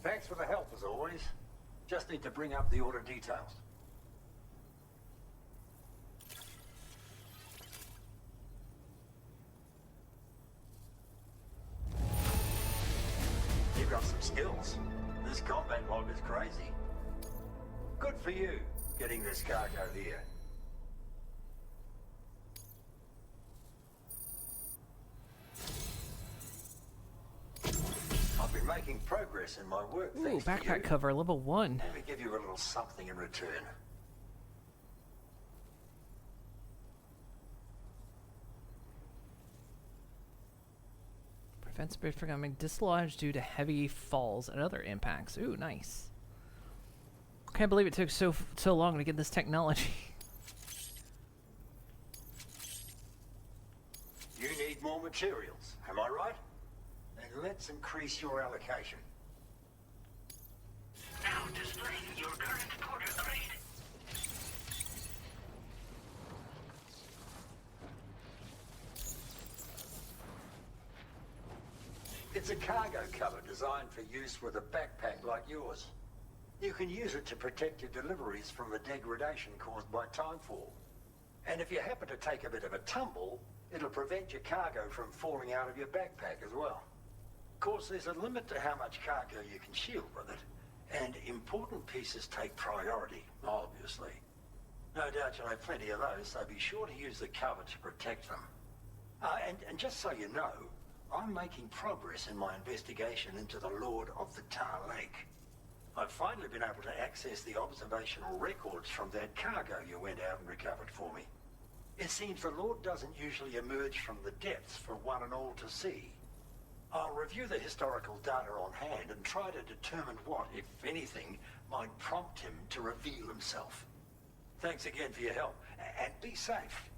L: Thanks for the help, as always. Just need to bring up the order details. You've got some skills. This combat log is crazy. Good for you, getting this cargo here. I've been making progress in my work.
A: Ooh, backpack cover, level 1.
L: Let me give you a little something in return.
A: Prevents spirit from becoming dislodged due to heavy falls and other impacts. Ooh, nice. Can't believe it took so long to get this technology.
L: You need more materials, am I right? Then let's increase your allocation.
H: Now displaying your current porter grade.
L: It's a cargo cover designed for use with a backpack like yours. You can use it to protect your deliveries from the degradation caused by timefall. And if you happen to take a bit of a tumble, it'll prevent your cargo from falling out of your backpack as well. Of course, there's a limit to how much cargo you can shield with it, and important pieces take priority, obviously. No doubt you'll have plenty of those, so be sure to use the cover to protect them. And just so you know, I'm making progress in my investigation into the Lord of the Tar Lake. I've finally been able to access the observational records from that cargo you went out and recovered for me. It seems the Lord doesn't usually emerge from the depths for one and all to see. I'll review the historical data on hand and try to determine what, if anything, might prompt him to reveal himself. Thanks again for your help, and be safe.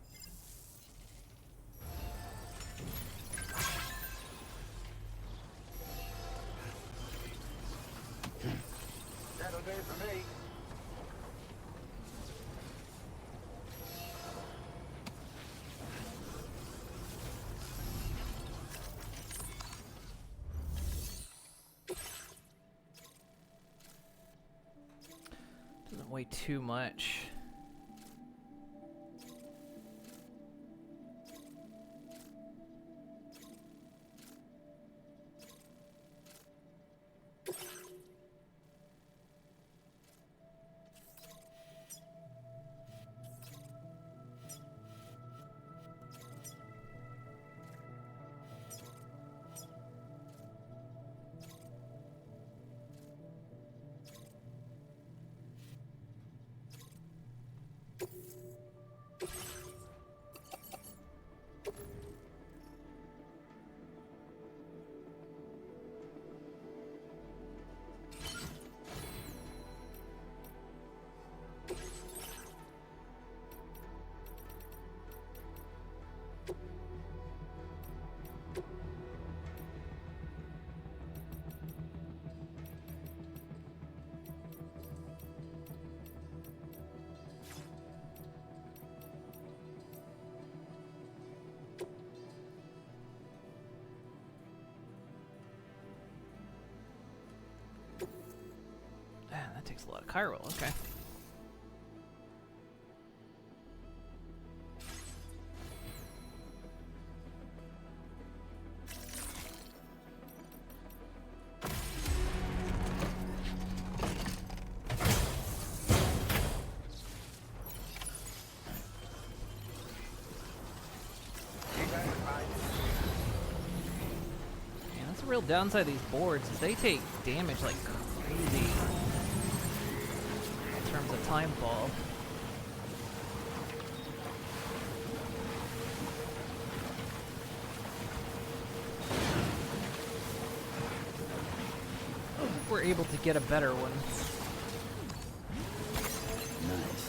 L: That'll do for me.
A: Doesn't weigh too much. Man, that takes a lot of chiral, okay. Yeah, that's the real downside of these boards, is they take damage like crazy. In terms of time fall. If we're able to get a better one.
E: Nice.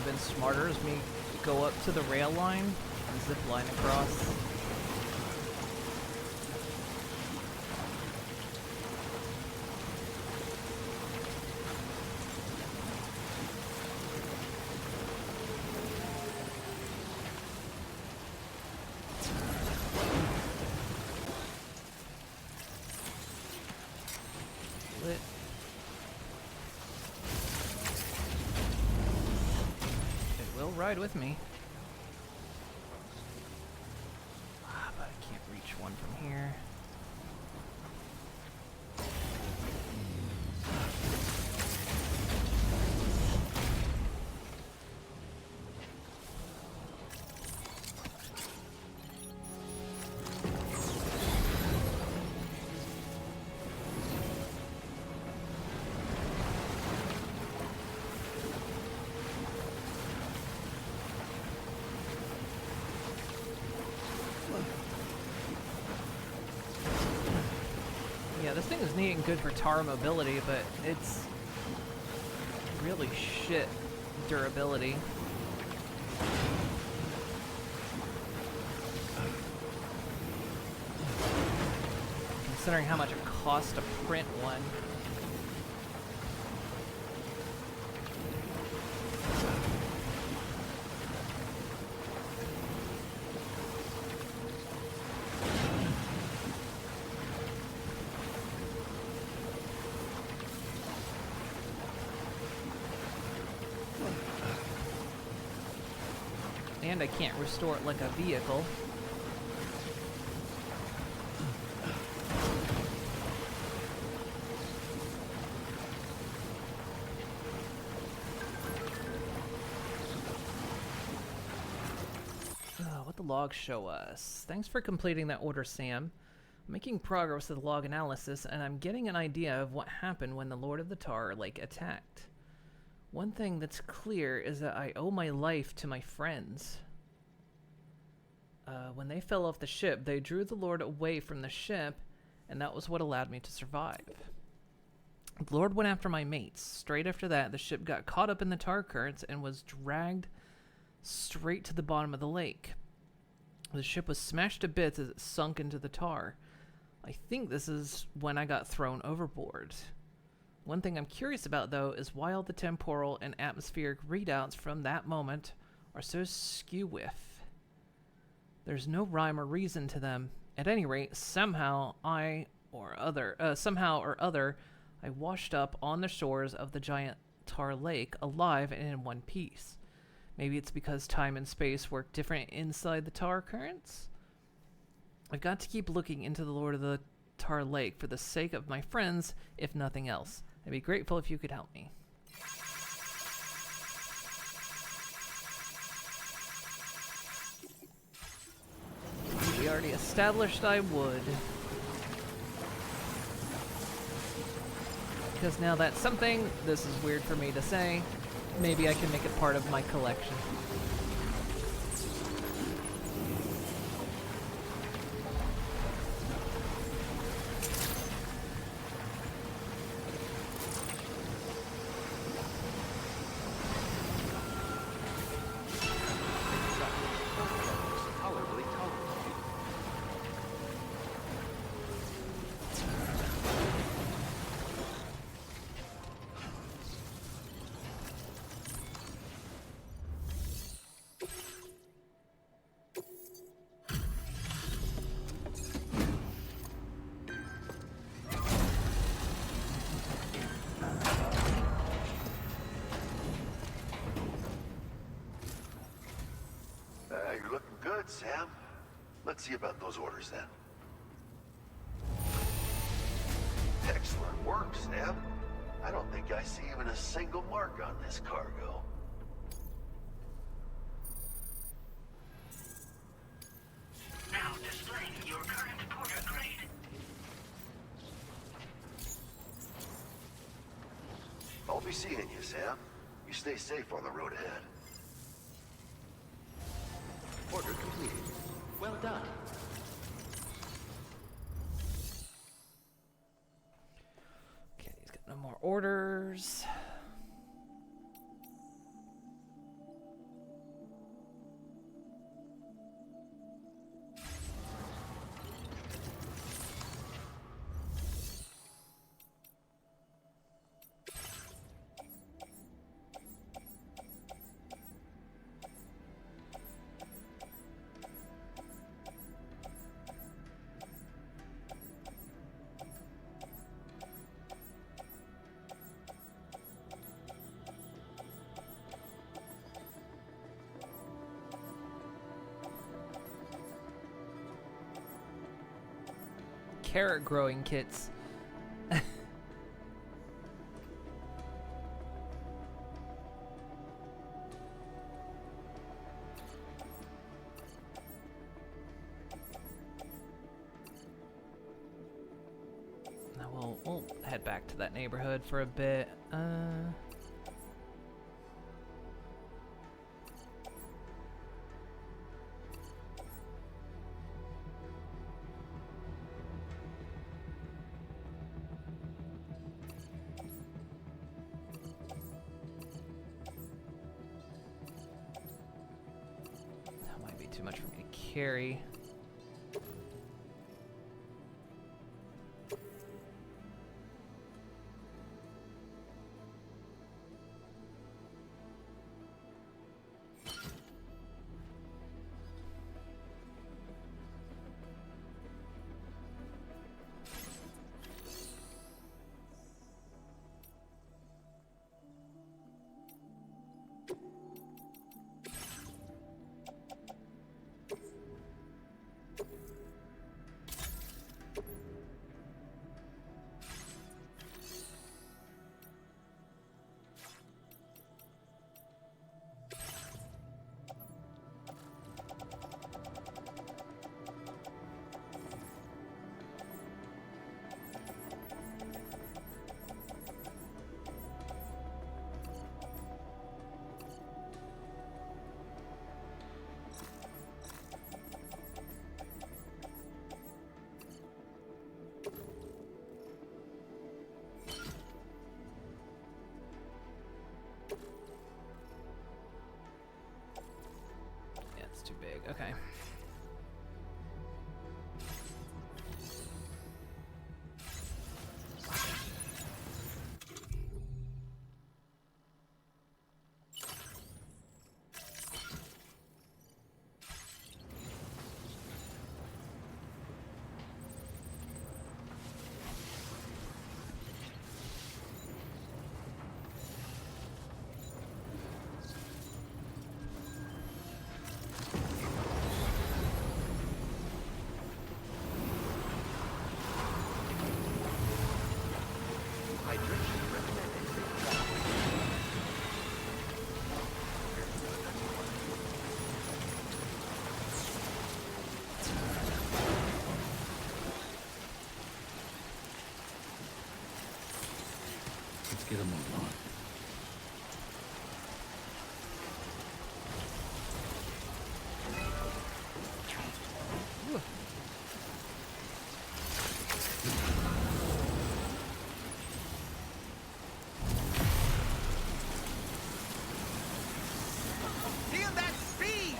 A: Been smarter is me go up to the rail line and zip line across. Lit. Ride with me. But I can't reach one from here. Yeah, this thing is neat and good for tar mobility, but it's really shit durability. Considering how much it costs to print one. and I can't restore it like a vehicle. What the logs show us. Thanks for completing that order, Sam. I'm making progress with the log analysis, and I'm getting an idea of what happened when the Lord of the Tar Lake attacked. One thing that's clear is that I owe my life to my friends. When they fell off the ship, they drew the Lord away from the ship, and that was what allowed me to survive. The Lord went after my mates. Straight after that, the ship got caught up in the tar currents and was dragged straight to the bottom of the lake. The ship was smashed to bits as it sunk into the tar. I think this is when I got thrown overboard. One thing I'm curious about, though, is why all the temporal and atmospheric readouts from that moment are so skew-whiff. There's no rhyme or reason to them. At any rate, somehow or other, I washed up on the shores of the giant tar lake, alive and in one piece. Maybe it's because time and space work different inside the tar currents? I've got to keep looking into the Lord of the Tar Lake for the sake of my friends, if nothing else. I'd be grateful if you could help me. We already established I would. Because now that's something, this is weird for me to say, maybe I can make it part of my collection.
I: You're looking good, Sam. Let's see about those orders then. Excellent work, Sam. I don't think I see even a single mark on this cargo.
H: Now displaying your current porter grade.
I: I'll be seeing you, Sam. You stay safe on the road ahead.
K: Order completed. Well done.
A: Okay, he's got no more orders. Carrot growing kits. Now we'll head back to that neighborhood for a bit. Too much for me to carry. Okay.
E: Let's get a move on.
B: Feel that speed!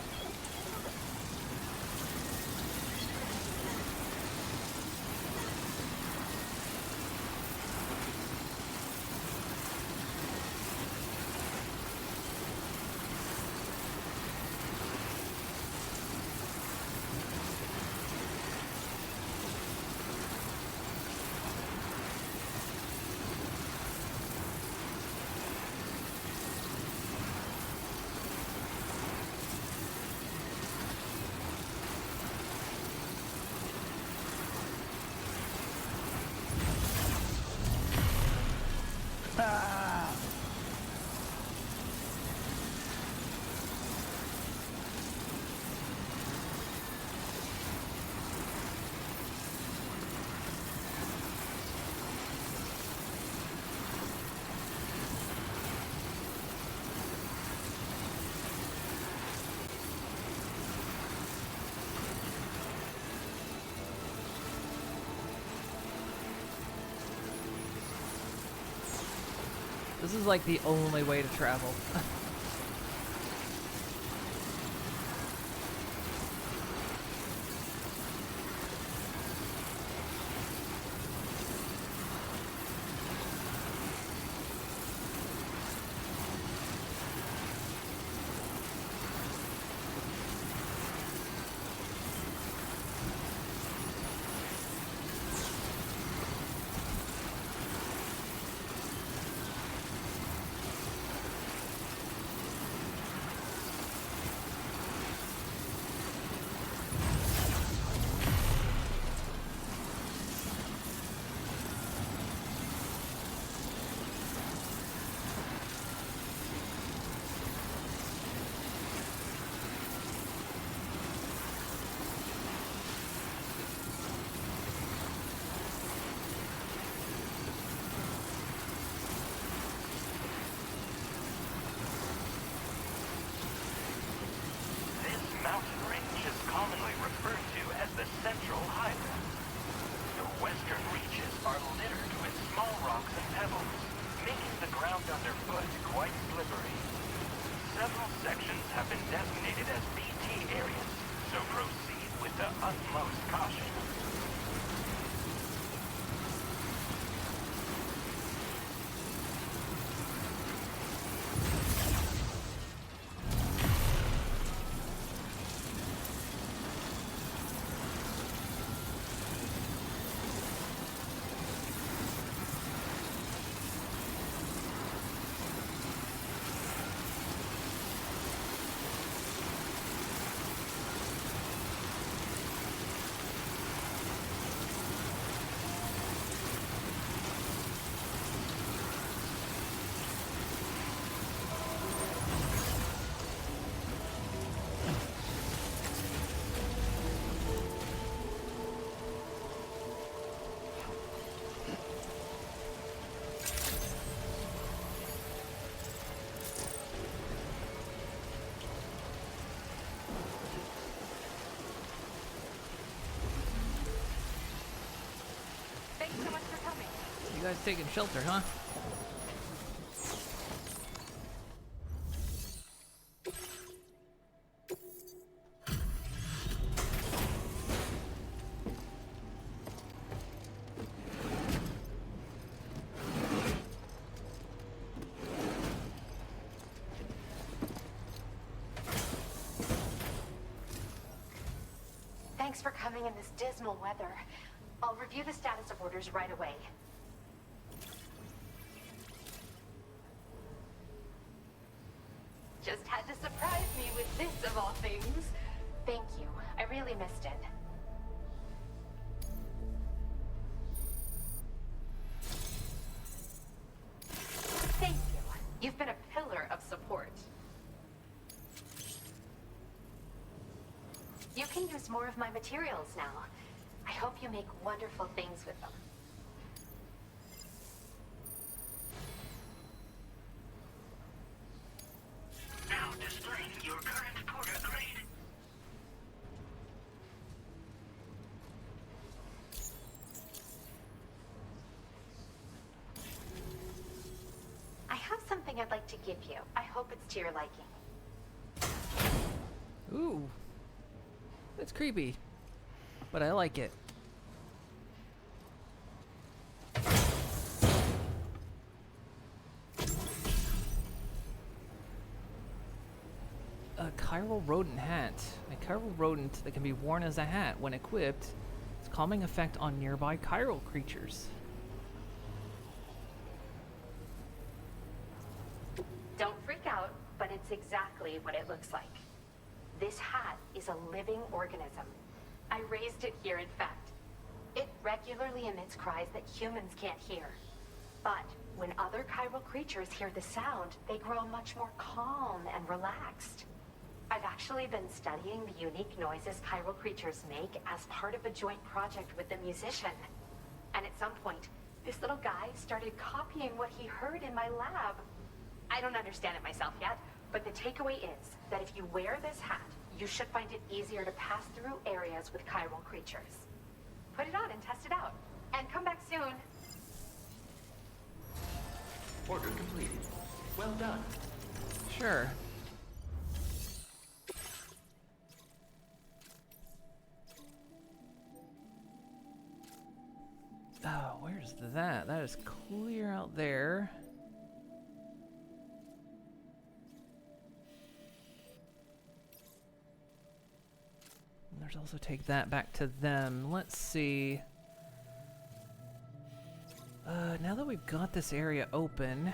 A: This is like the only way to travel.
H: Mountain range is commonly referred to as the Central Highlands. The western reaches are littered with small rocks and pebbles, making the ground underfoot quite slippery. Several sections have been designated as BT areas, so proceed with the utmost caution.
J: Thanks so much for coming.
A: You guys taking shelter, huh?
M: Thanks for coming in this dismal weather. I'll review the status of orders right away. Just had to surprise me with this of all things. Thank you. I really missed it. Thank you. You've been a pillar of support. You can use more of my materials now. I hope you make wonderful things with them.
H: Now displaying your current porter grade.
M: I have something I'd like to give you. I hope it's to your liking.
A: Ooh. It's creepy. But I like it. A chiral rodent hat. A chiral rodent that can be worn as a hat. When equipped, its calming effect on nearby chiral creatures.
M: Don't freak out, but it's exactly what it looks like. This hat is a living organism. I raised it here, in fact. It regularly emits cries that humans can't hear. But when other chiral creatures hear the sound, they grow much more calm and relaxed. I've actually been studying the unique noises chiral creatures make as part of a joint project with a musician. And at some point, this little guy started copying what he heard in my lab. I don't understand it myself yet, but the takeaway is that if you wear this hat, you should find it easier to pass through areas with chiral creatures. Put it on and test it out. And come back soon.
K: Order completed. Well done.
A: Sure. Oh, where's that? That is clear out there. And there's also take that back to them. Let's see. Now that we've got this area open.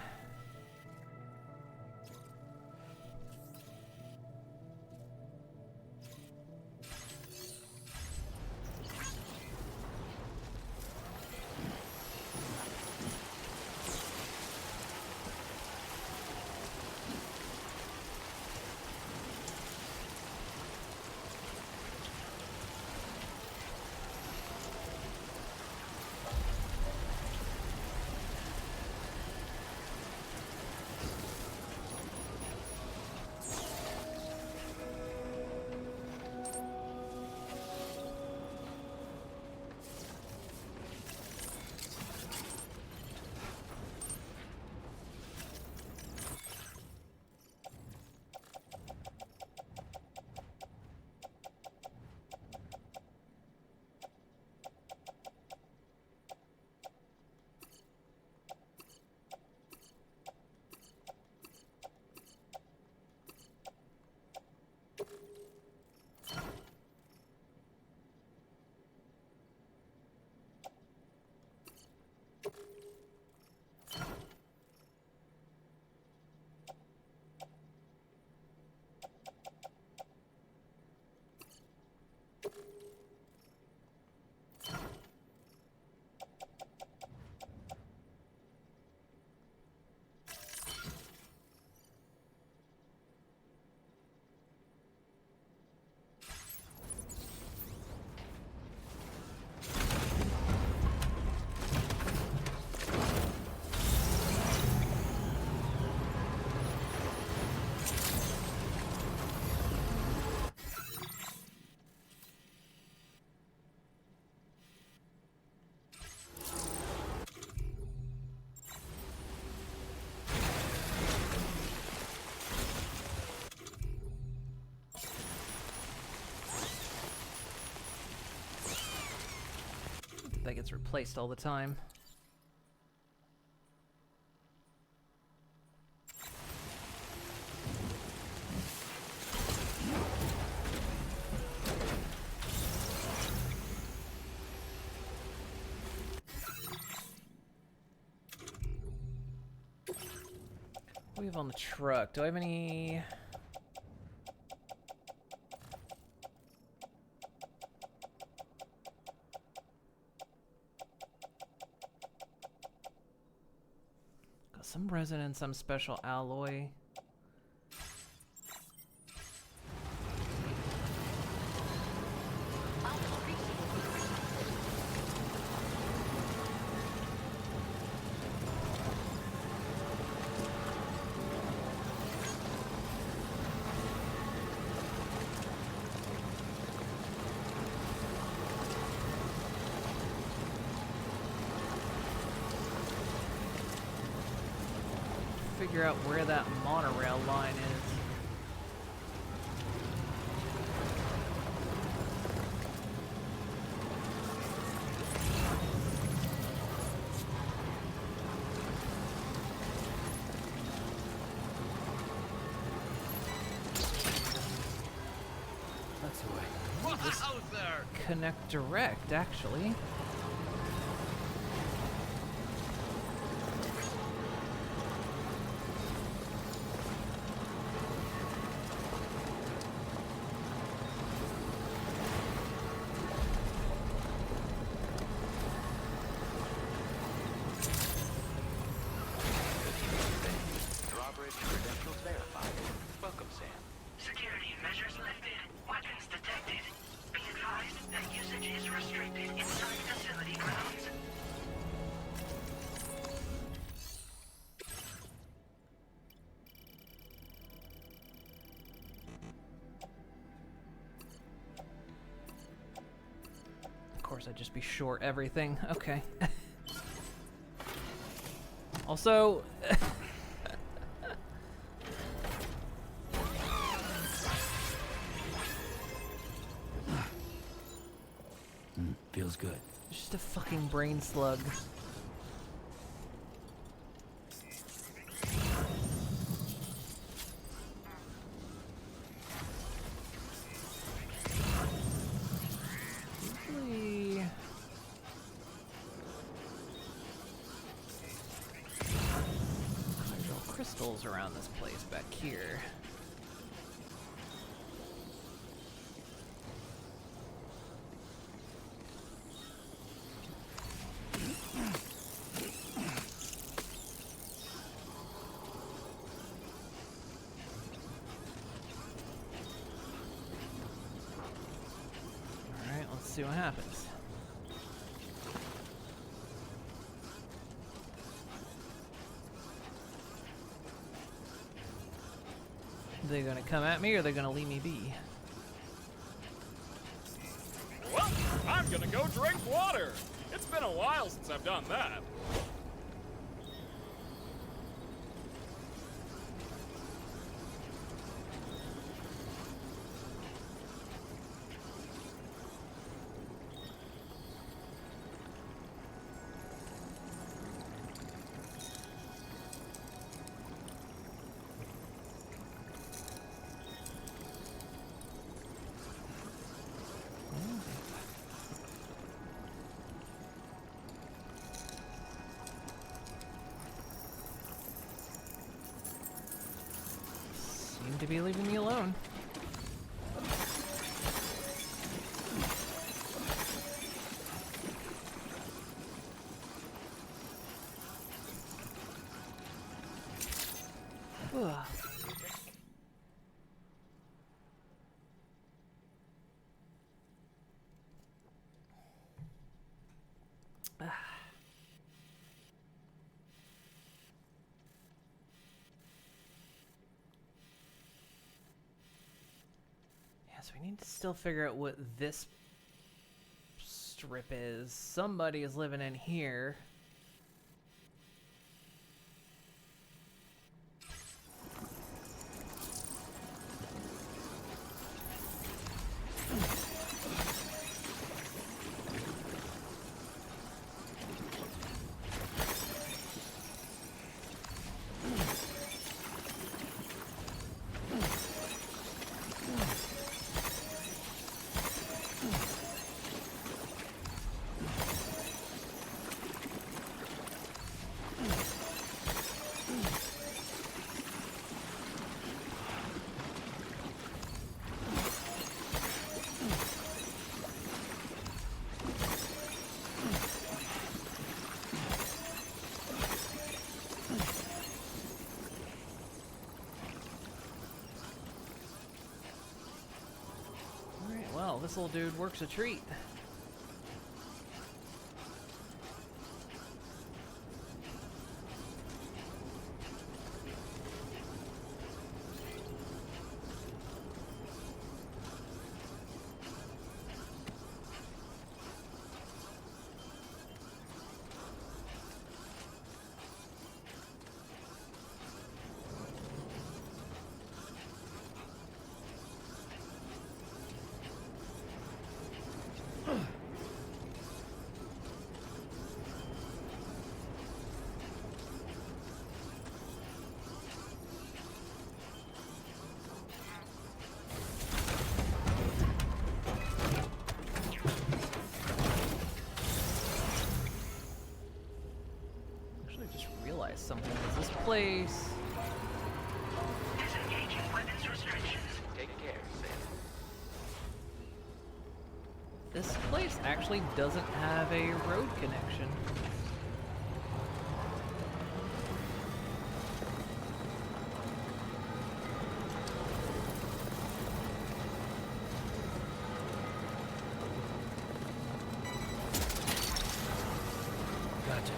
A: That gets replaced all the time. we have on the truck? Do I have any... Got some resin and some special alloy. Figure out where that monorail line is.
E: That's the way.
A: Just connect direct, actually.
K: Drawbridge credentials verified. Welcome, Sam.
H: Security measures lifted. Weapons detected. Be advised that usage is restricted inside facility grounds.
A: Of course, I'd just be short everything. Okay. Also...
E: Feels good.
A: just a fucking brain slug. Usually... hydro crystals around this place back here. See what happens. They're gonna come at me or they're gonna leave me be?
N: Well, I'm gonna go drink water. It's been a while since I've done that.
A: Seem to be leaving me alone. Ugh. So we need to still figure out what this strip is. Somebody is living in here. This little dude works a treat. Something is this place.
H: Disengaging weapons restrictions. Take care, Sam.
A: This place actually doesn't have a road connection.
E: Gotcha.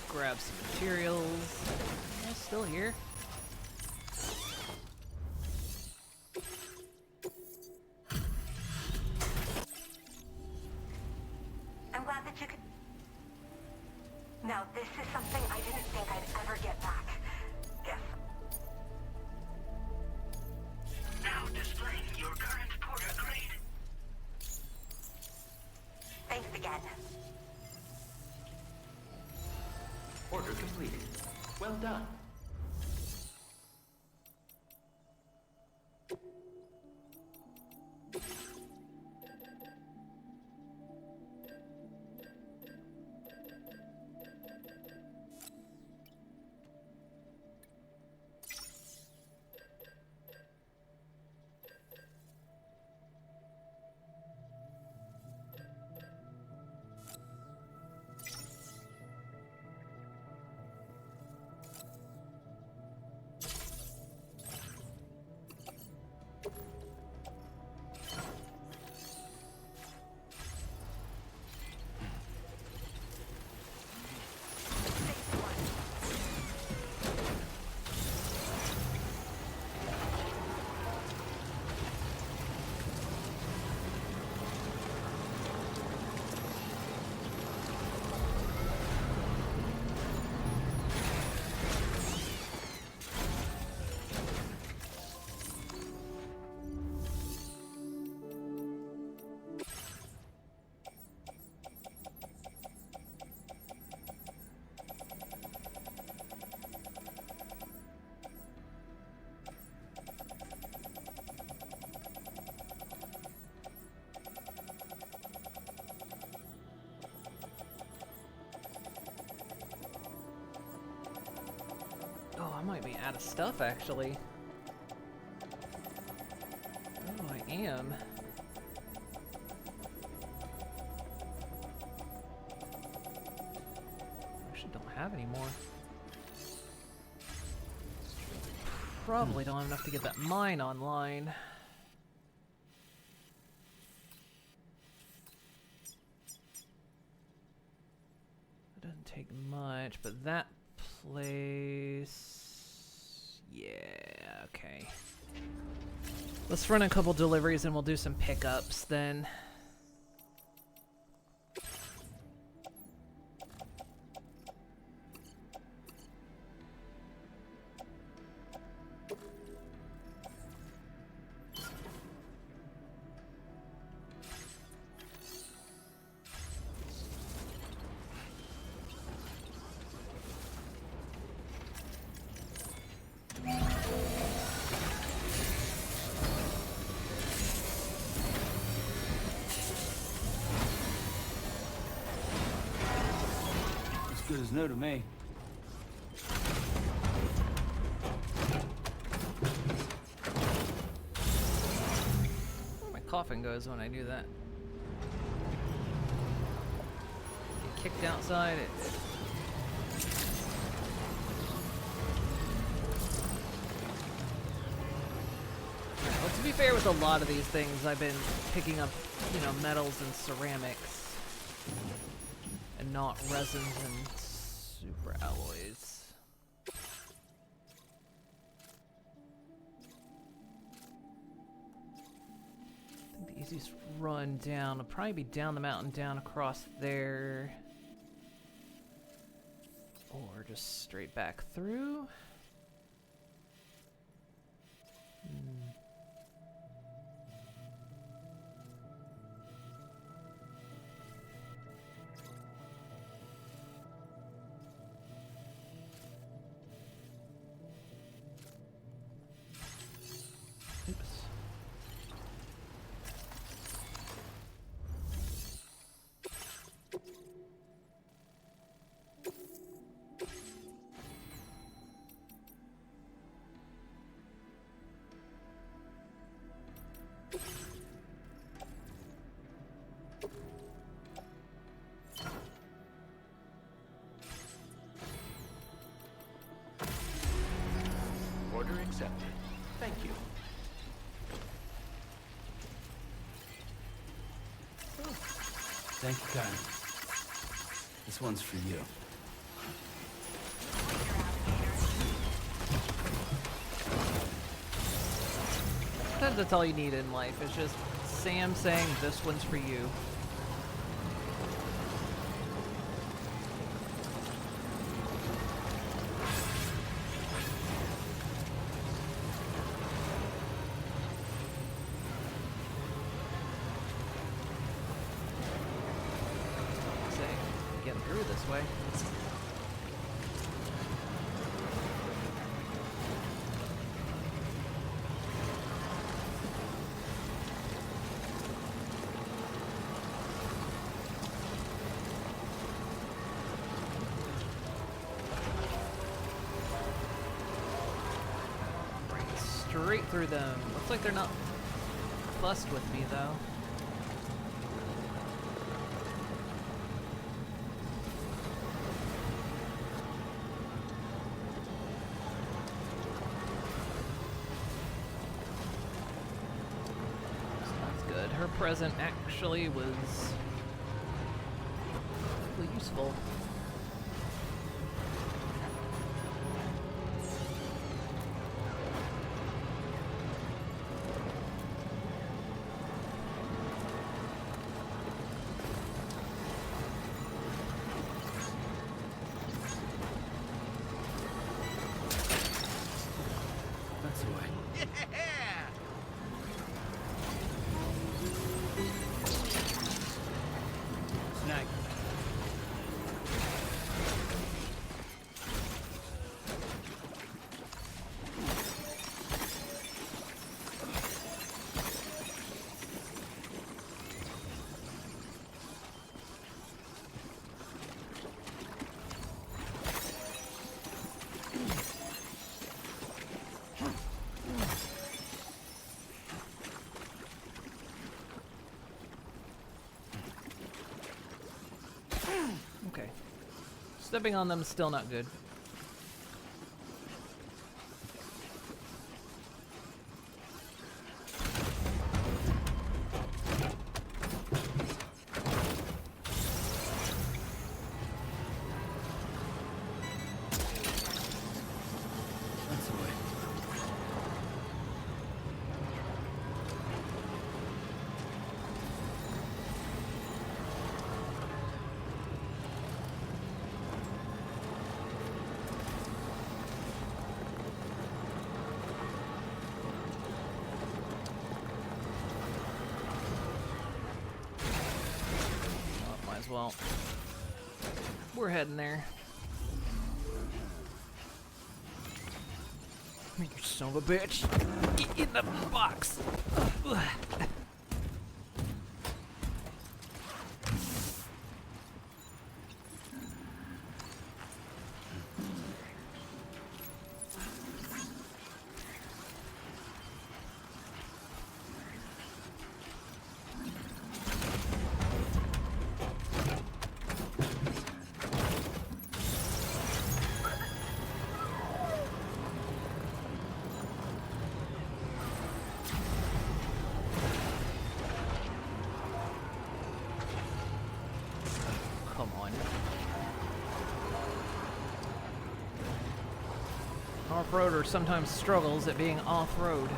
A: Grab some materials. Yeah, still here.
O: I'm glad that you could... Now, this is something I didn't think I'd ever get back. Yes.
H: Now displaying your current porter grade.
O: Thanks again.
K: Order completed. Well done.
A: Oh, I might be out of stuff actually. Oh, I am. Actually, don't have any more. Probably don't have enough to get that mine online. It doesn't take much, but that place... Yeah, okay. Let's run a couple deliveries and we'll do some pickups then.
E: good as new to me.
A: My coffin goes when I do that. Get kicked outside. Well, to be fair with a lot of these things, I've been picking up, you know, metals and ceramics, and not resins and super alloys. I think the easiest run down will probably be down the mountain, down across there, or just straight back through. Oops.
K: Order accepted. Thank you.
E: Thank you, Karen. This one's for you.
A: Sometimes that's all you need in life. It's just Sam saying, "This one's for you." Say, get through this way. Straight through them. Looks like they're not fussed with me though. So that's good. Her present actually was really useful.
E: That's the way.
B: Yeah!
A: Snag. Okay. Stepping on them is still not good.
E: That's the way.
A: Oh, might as well. We're heading there. You son of a bitch. Get in the box. Ugh. come on. Off-roader sometimes struggles at being off-road.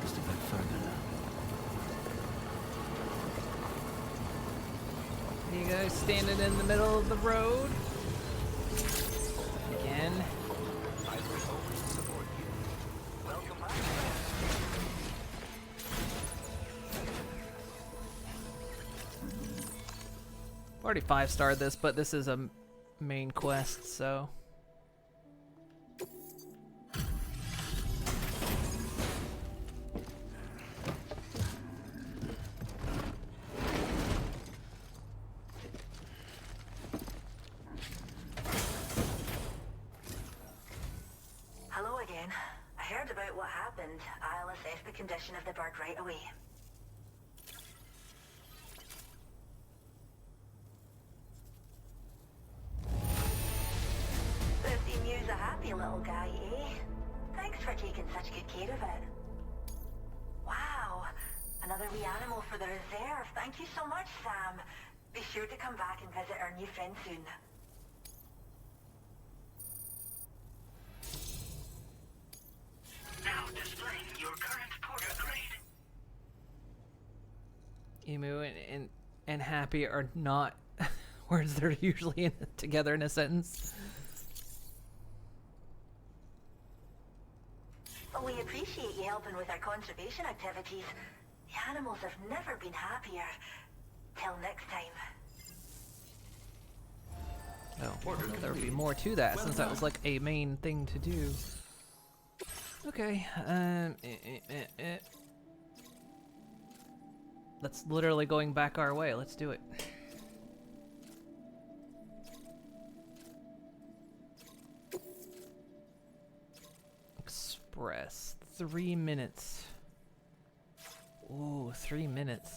E: Just a bit further now.
A: You guys standing in the middle of the road? Again?
K: I will always support you. Welcome back.
A: Already 5-starred this, but this is a main quest, so...
O: Hello again. I heard about what happened. I'll assess the condition of the bird right away. This emu's a happy little guy, eh? Thanks for taking such good care of it. Wow, another wee animal for the reserve. Thank you so much, Sam. Be sure to come back and visit our new friend soon.
K: Now displaying your current porter grade.
A: Emu and happy are not words that are usually together in a sentence.
O: Well, we appreciate you helping with our conservation activities. The animals have never been happier. Till next time.
A: Oh, there would be more to that since that was like a main thing to do. Okay, that's literally going back our way. Let's do it. Express. 3 minutes. Ooh, 3 minutes.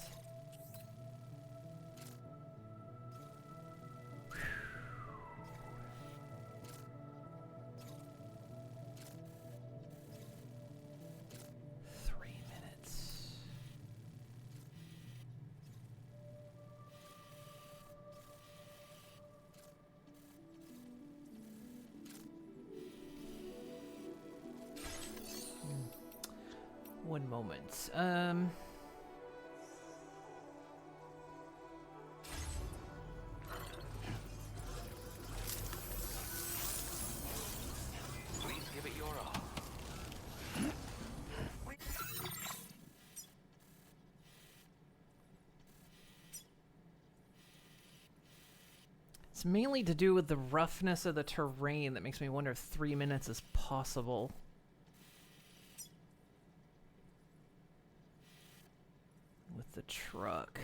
A: One moment.
K: Please give it your all.
A: It's mainly to do with the roughness of the terrain that makes me wonder if 3 minutes is possible. With the truck.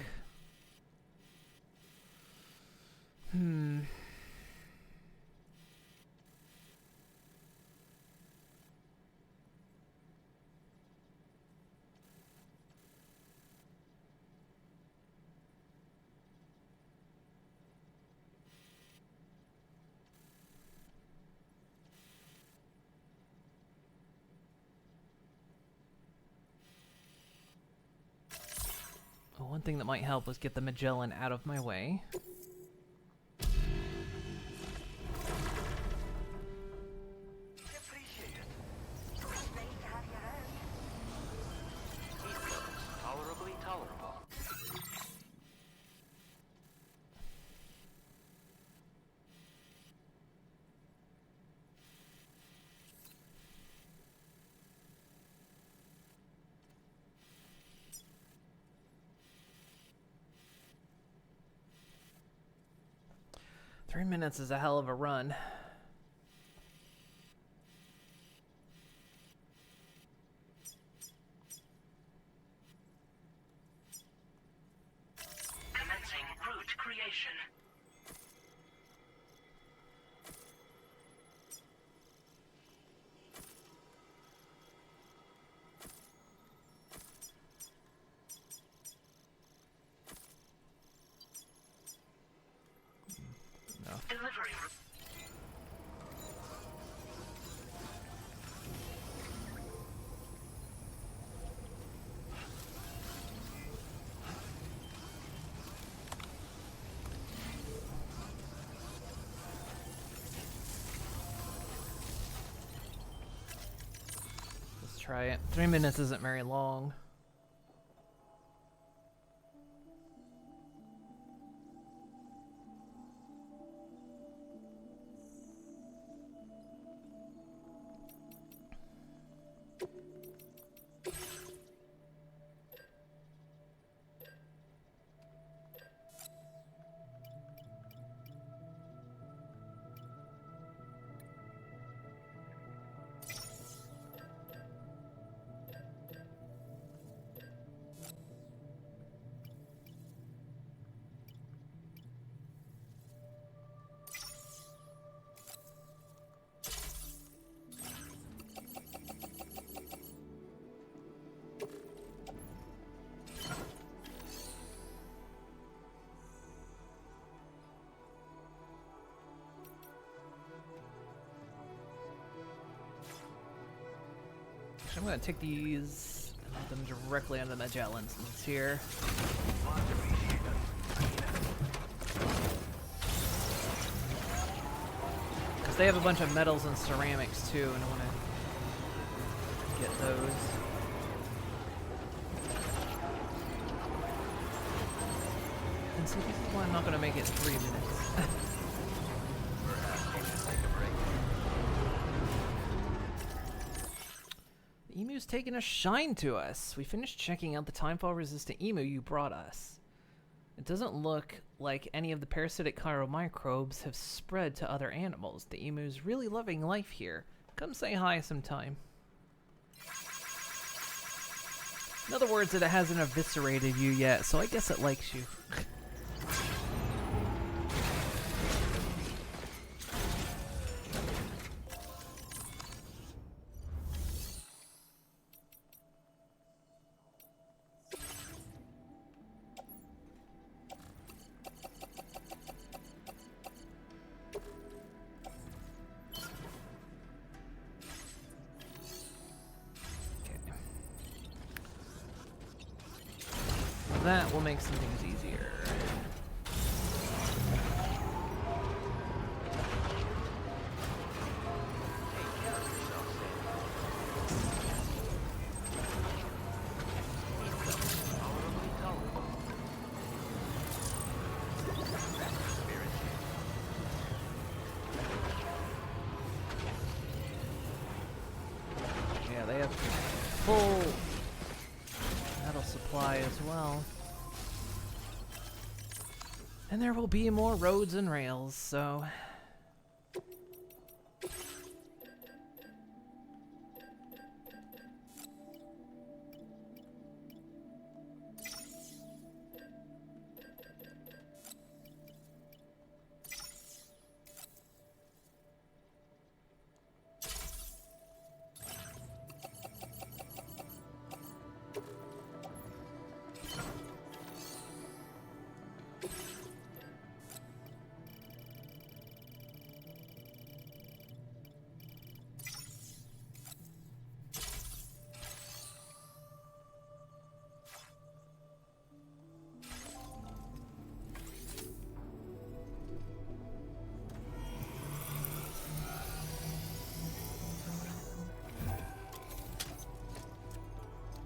A: One thing that might help was get the Magellan out of my way.
K: Tolerably tolerable.
A: 3 minutes is a hell of a run.
H: Commencing route creation.
A: No.
H: Delivery.
A: Let's try it. 3 minutes isn't very long. I'm gonna take these and put them directly under Magellan since it's here. Because they have a bunch of metals and ceramics too, and I want to get those. And so this is why I'm not gonna make it 3 minutes. The emu's taking a shine to us. We finished checking out the timefall-resistant emu you brought us. It doesn't look like any of the parasitic chiromicrobes have spread to other animals. The emu's really loving life here. Come say hi sometime. In other words, it hasn't eviscerated you yet, so I guess it likes you. That will make some things easier. Yeah, they have full metal supply as well. And there will be more roads and rails, so...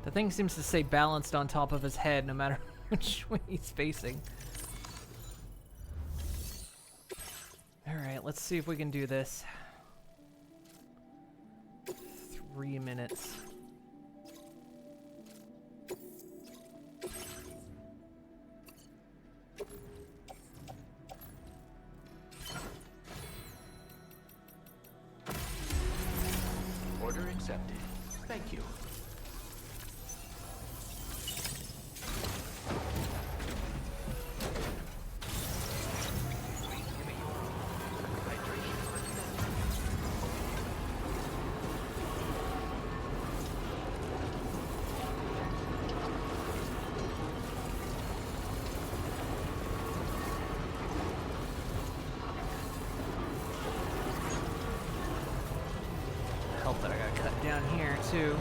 A: The thing seems to stay balanced on top of his head no matter which way he's facing. Alright, let's see if we can do this. 3 minutes.
E: Thank you.
A: Help that I gotta cut down here too.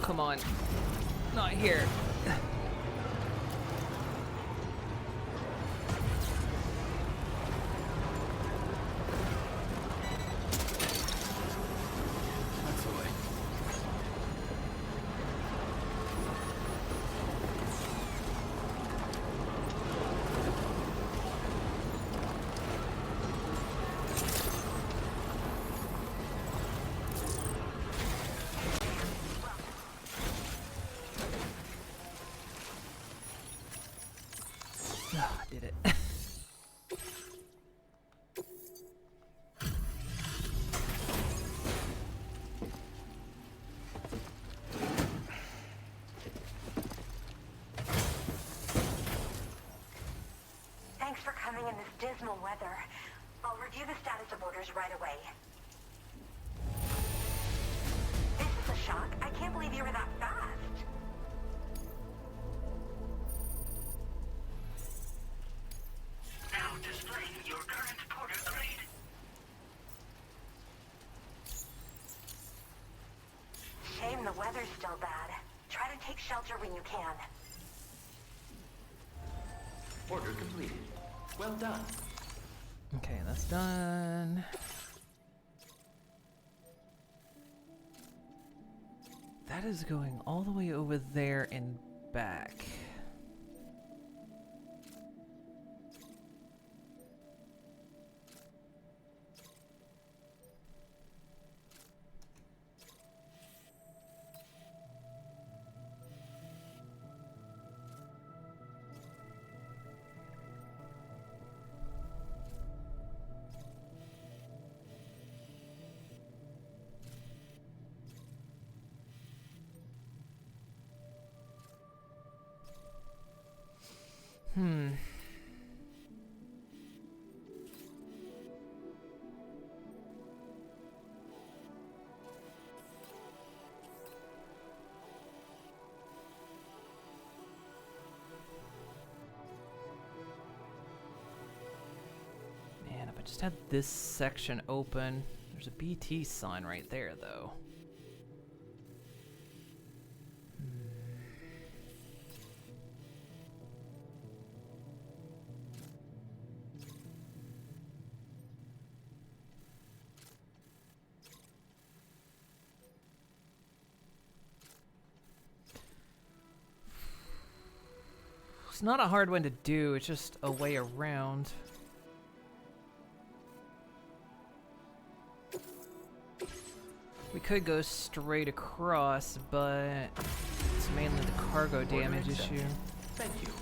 A: Come on. Not here.
E: That's the way.
A: Ah, I did it.
O: Thanks for coming in this dismal weather. I'll review the status of orders right away. This is a shock. I can't believe you were that fast.
H: Now displaying your current porter grade.
O: Shame the weather's still bad. Try to take shelter when you can.
E: Order completed. Well done.
A: Okay, that's done. That is going all the way over there and back. Man, if I just had this section open. There's a BT sign right there, though. It's not a hard one to do, it's just a way around. We could go straight across, but it's mainly the cargo damage issue.
E: Thank you.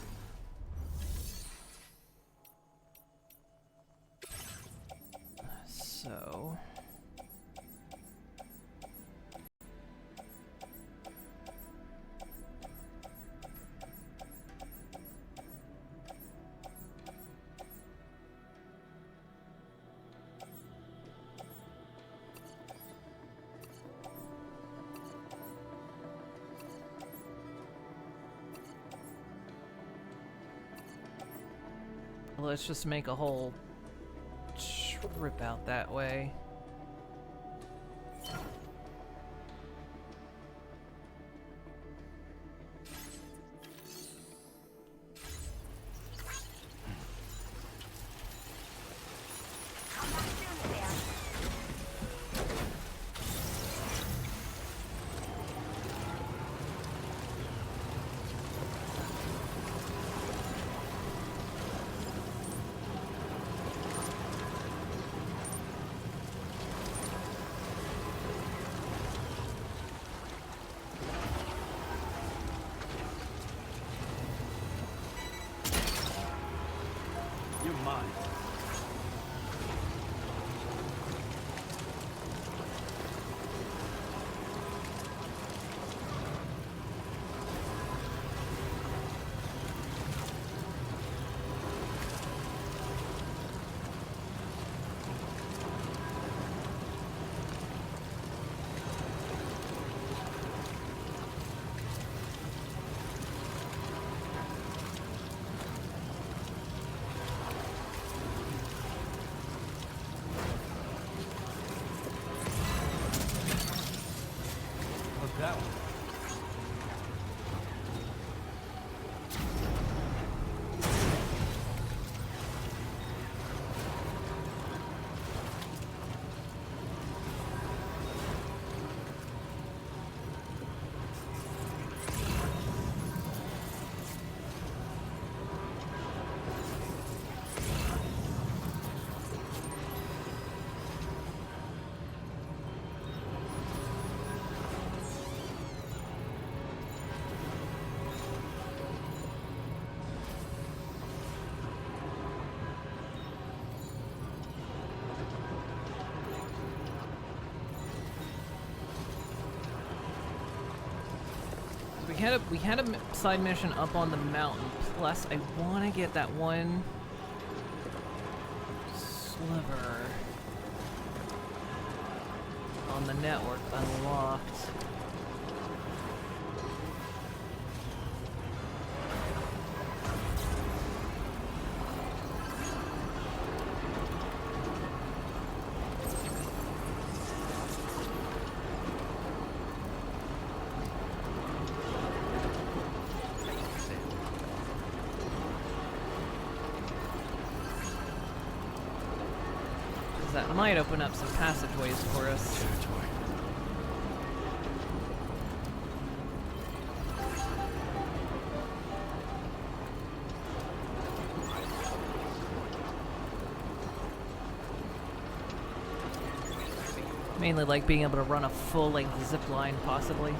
A: So... let's just make a whole trip out that way.
E: You're mine. That one.
A: We had a side mission up on the mountain. Plus, I want to get that one sliver on the network unlocked. That might open up some passageways for us. Mainly like being able to run a full-length zip line, possibly.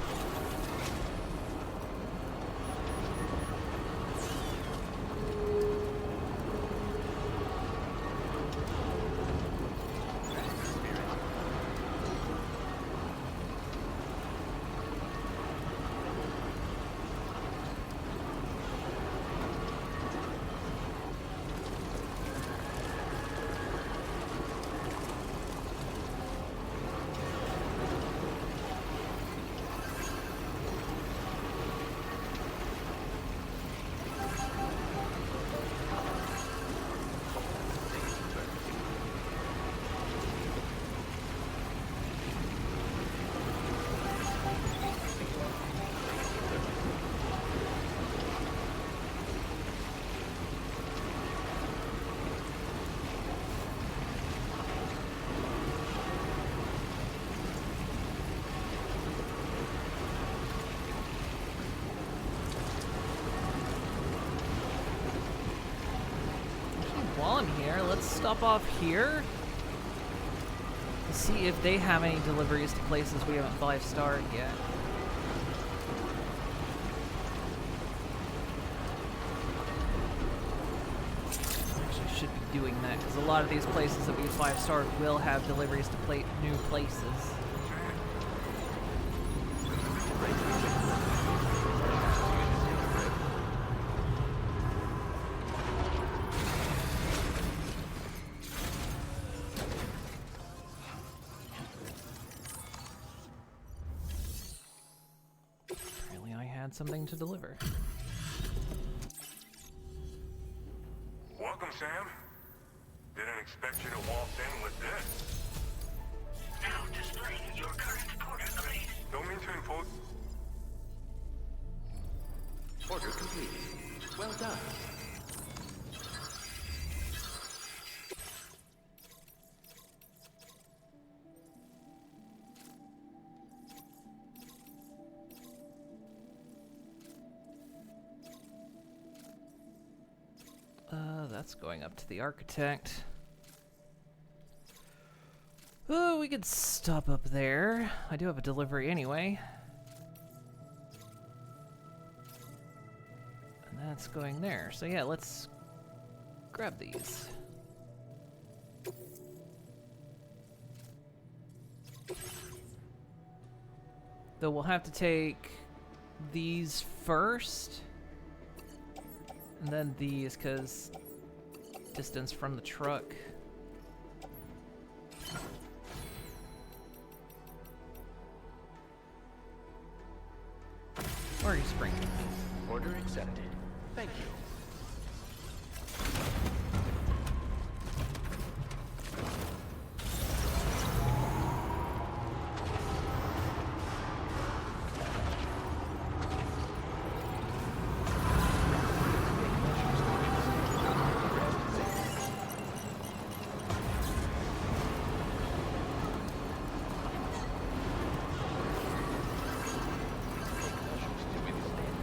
A: While I'm here, let's stop off here. see if they have any deliveries to places we haven't 5-starred yet. Actually, I should be doing that because a lot of these places that we 5-starred will have deliveries to new places. Something to deliver.
P: Welcome, Sam. Didn't expect you to waltz in with this.
H: Now displaying your current order grade.
P: Don't mean to impose.
K: Order complete. Well done.
A: That's going up to the architect. Oh, we could stop up there. I do have a delivery anyway. And that's going there. So yeah, let's grab these. Though we'll have to take these first. And then these, because distance from the truck. Or you spring.
K: Order accepted. Thank you.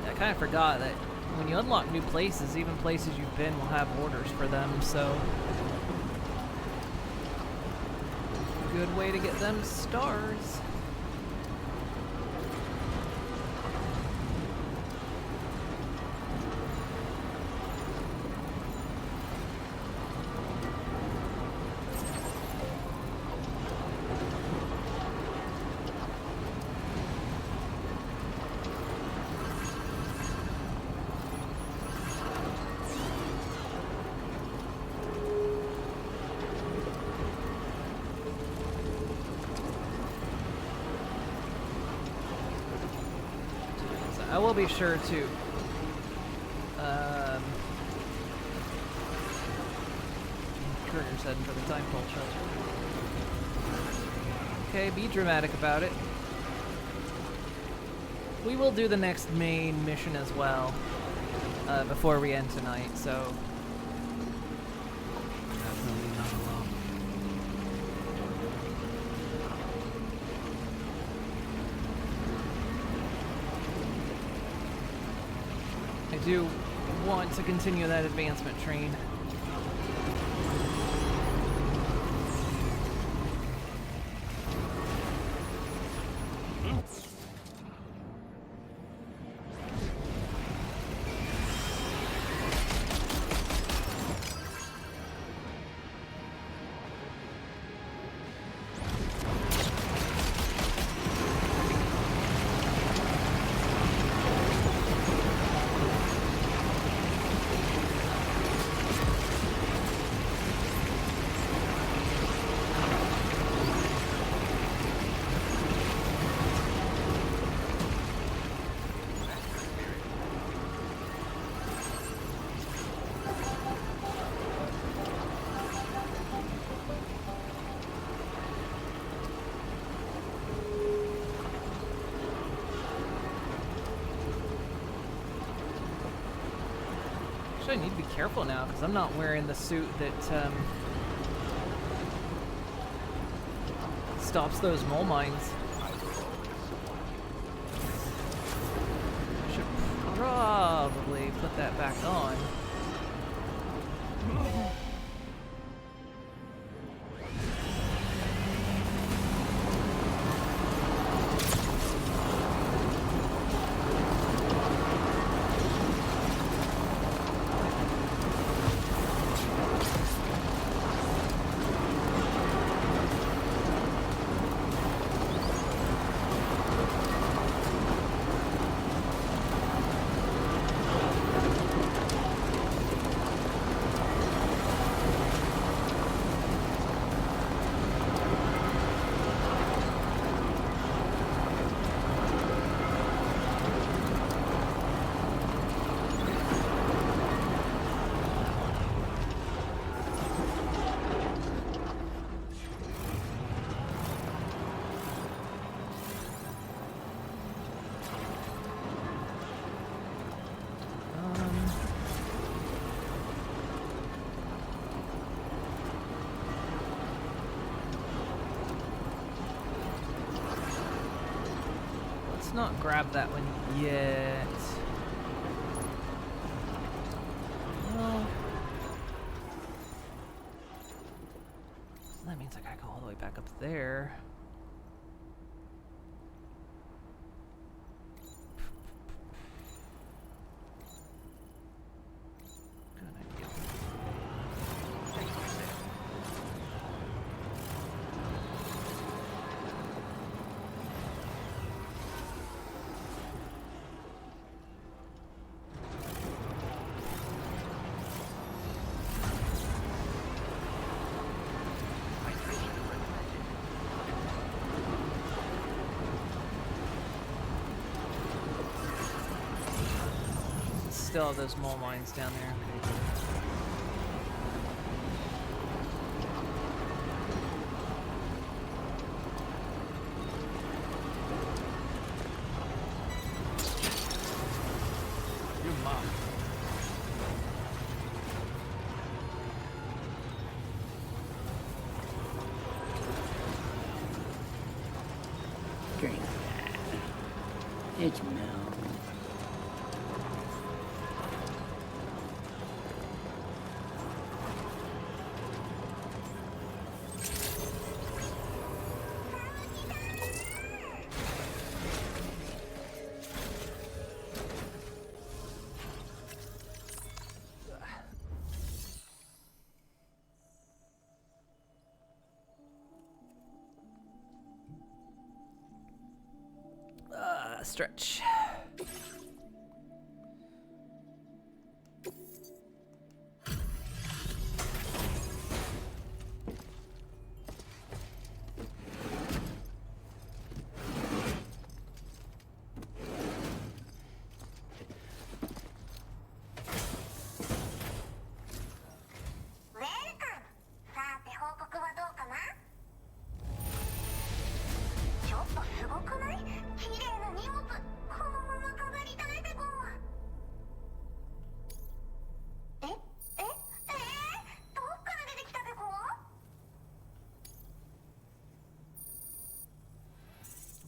A: I kind of forgot that when you unlock new places, even places you've been will have orders for them, so good way to get them stars. I will be sure to Kruger's heading for the time call shelter. Okay, be dramatic about it. We will do the next main mission as well before we end tonight, so definitely not alone. I do want to continue that advancement train. I need to be careful now because I'm not wearing the suit that stops those mole mines. I should probably put that back on. Let's not grab that one yet. Well, so that means I gotta go all the way back up there. Still have those mole mines down there. Okay, good. Your mom.
Q: Drink that. It's milk.
A: Stretch.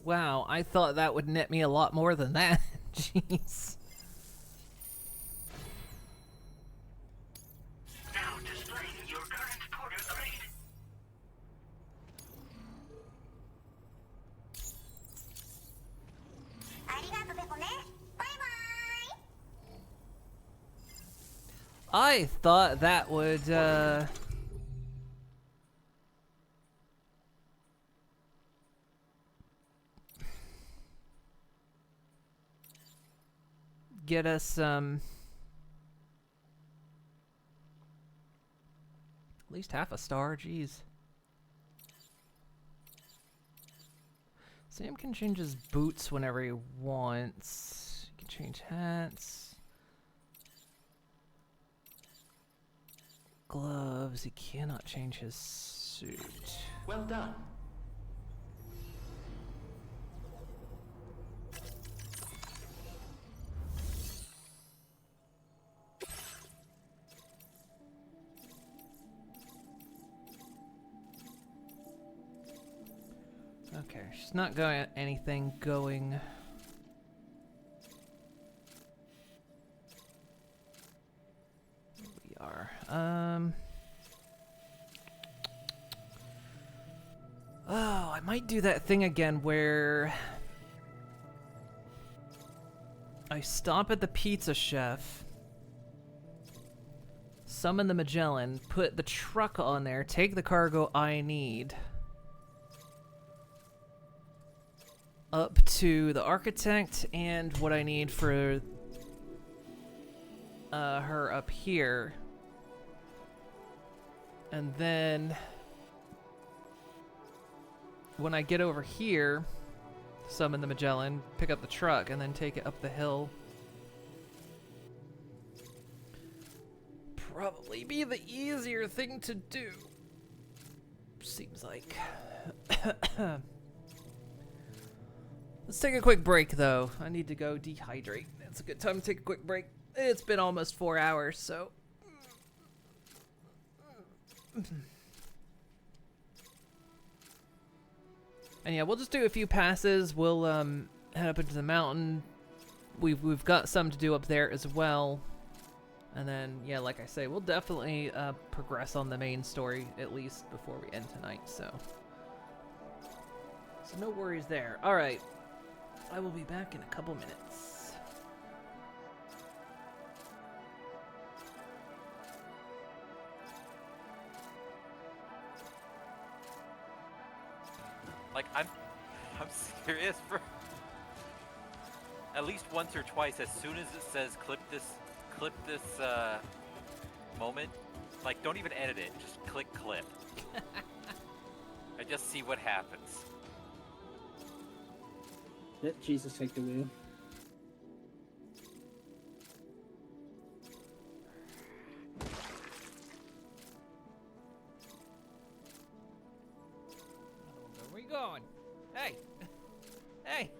A: Wow, I thought that would net me a lot more than that. Jeez.
H: Now displaying your current quarter grade.
A: I thought that would, get us, at least half a star, jeez. Sam can change his boots whenever he wants. He can change hats. Gloves, he cannot change his suit.
K: Well done.
A: Okay, she's not going anything going. We are. Oh, I might do that thing again where I stop at the pizza chef, summon the Magellan, put the truck on there, take the cargo I need up to the architect and what I need for her up here. And then when I get over here, summon the Magellan, pick up the truck, and then take it up the hill. Probably be the easier thing to do. Seems like. Let's take a quick break, though. I need to go dehydrate. It's a good time to take a quick break. It's been almost 4 hours, so. And yeah, we'll just do a few passes. We'll head up into the mountain. We've got some to do up there as well. And then, yeah, like I say, we'll definitely progress on the main story, at least before we end tonight, so no worries there. Alright, I will be back in a couple minutes.
R: Like, I'm serious for at least once or twice, as soon as it says clip this moment, like, don't even edit it, just click clip. I just see what happens.
Q: Let Jesus take the wheel.
A: Where are you going? Hey! Hey!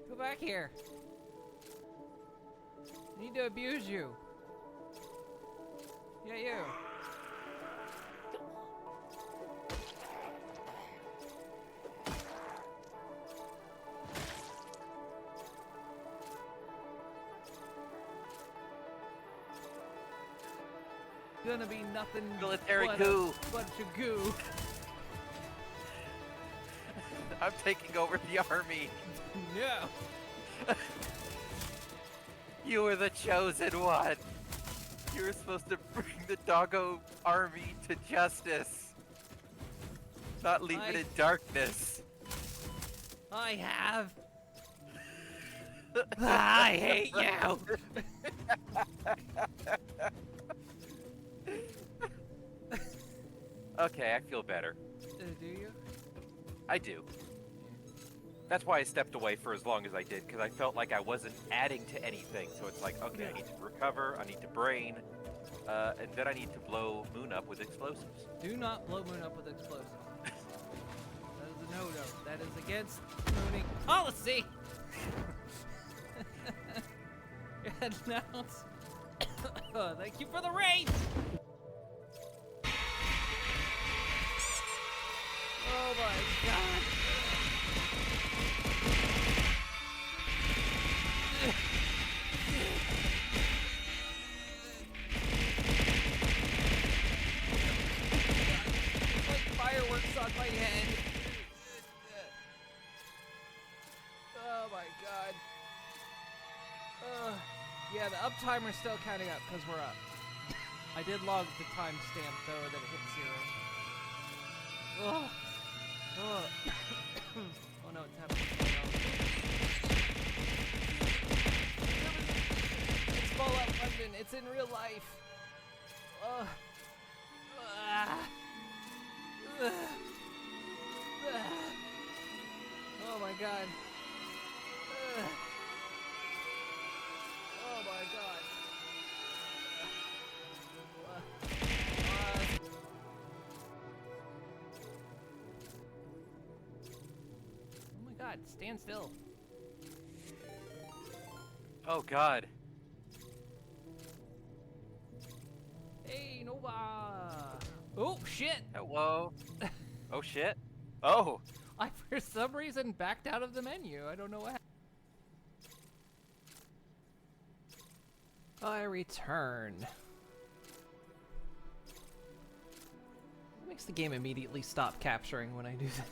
A: Go back here. I need to abuse you. Yeah, you. Gonna be nothing
R: military
A: but
R: goo.
A: a bunch of goo.
R: I'm taking over the army.
A: No.
R: You were the chosen one. You were supposed to bring the doggo army to justice, not leave it in darkness.
A: I have. I hate you.
R: Okay, I feel better.
A: Do you?
R: I do. That's why I stepped away for as long as I did, because I felt like I wasn't adding to anything. So it's like, okay, I need to recover, I need to brain, and then I need to blow Moon up with explosives.
A: Do not blow Moon up with explosives. That is a no-no. That is against mooning policy. And now, thank you for the raid. Oh my god. It's like fireworks on my head. Oh my god. Yeah, the up timer's still counting up because we're up. I did log the timestamp though that it hit 0. Ugh. Oh. Oh no, it's happening. It's Fallout London. It's in real life. Ugh. Ugh. Oh my god. Ugh. Oh my god. Oh my god, stand still.
R: Oh god.
A: Hey, Nova. Oh shit.
R: Hello. Oh shit. Oh.
A: I for some reason backed out of the menu. I don't know what happened. I return. What makes the game immediately stop capturing when I do that?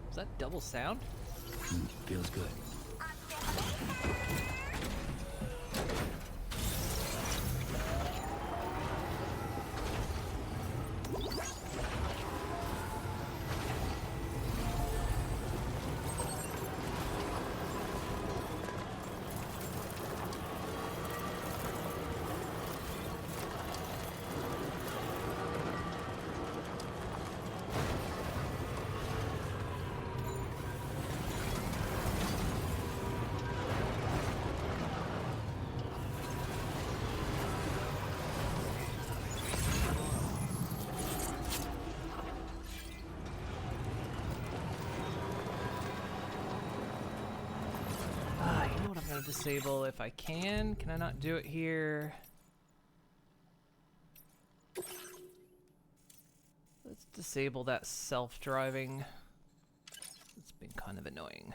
A: Is that double sound?
E: Feels good.
A: want to disable if I can. Can I not do it here? Let's disable that self-driving. It's been kind of annoying.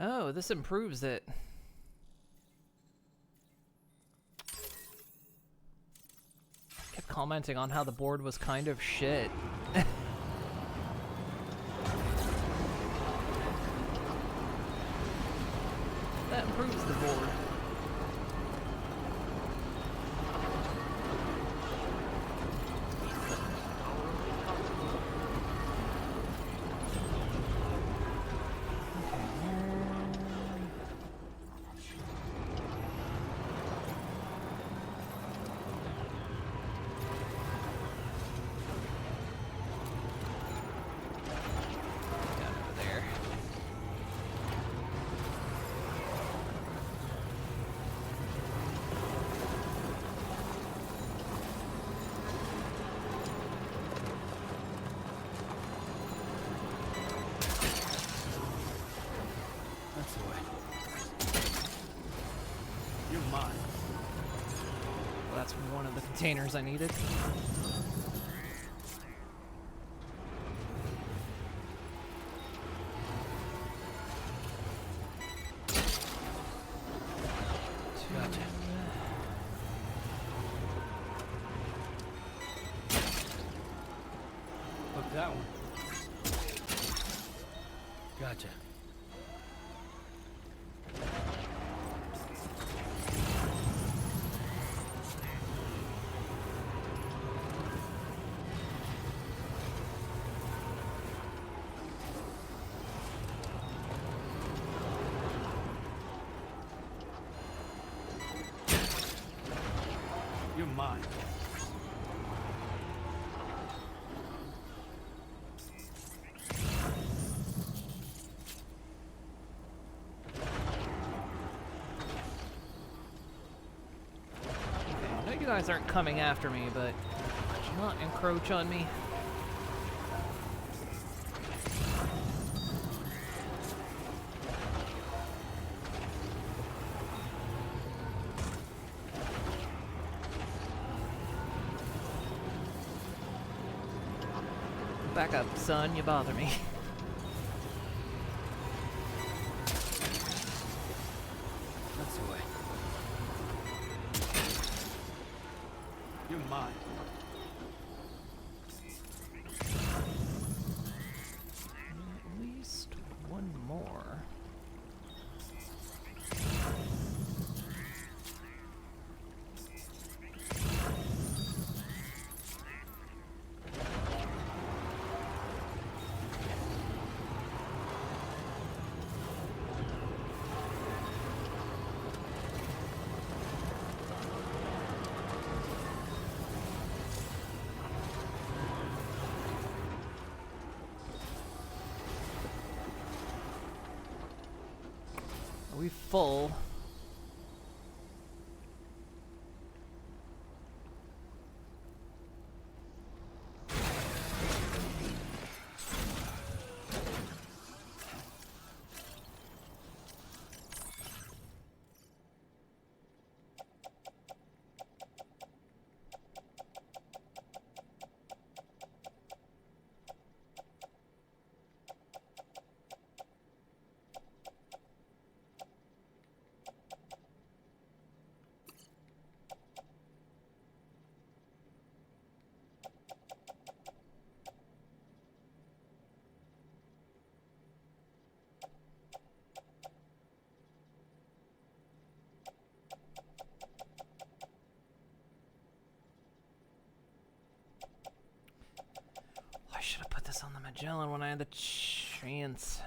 A: Oh, this improves it. Kept commenting on how the board was kind of shit. That improves the board.
E: That's the way. You're mine.
A: Well, that's one of the containers I needed.
E: Gotcha. Hook that one. Gotcha. You're mine.
A: I know you guys aren't coming after me, but could you not encroach on me? Back up, son, you bother me.
E: That's the way. You're mine.
A: At least one more. Are we full? I should have put this on the Magellan when I had the chance.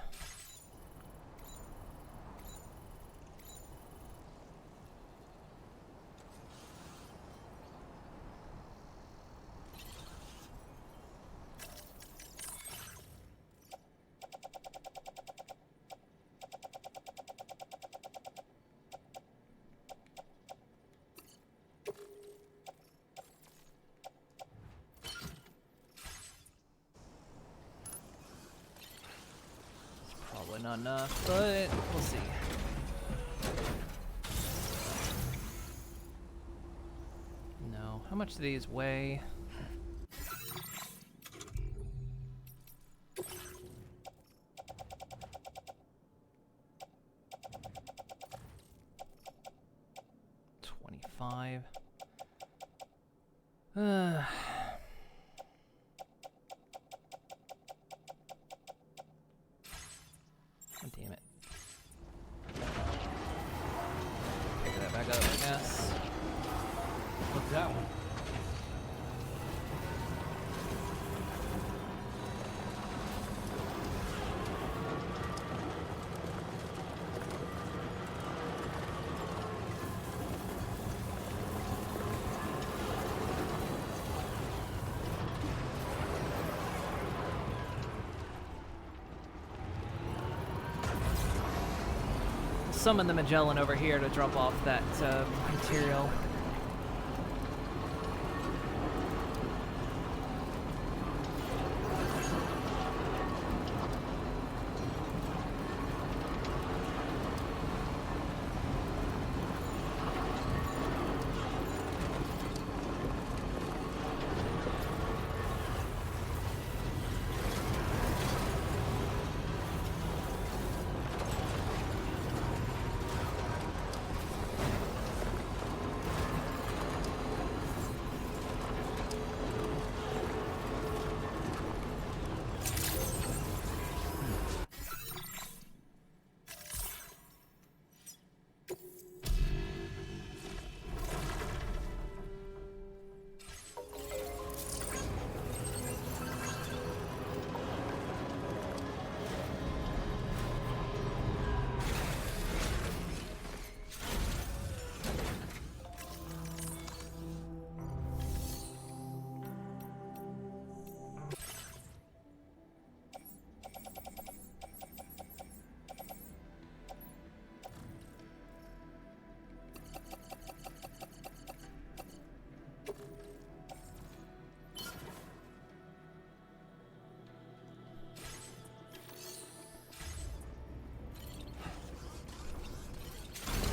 A: Probably not enough, but we'll see. No. How much do these weigh? $25. Oh, damn it. Pick that back up, I guess.
E: What's that one?
A: Summon the Magellan over here to drop off that material.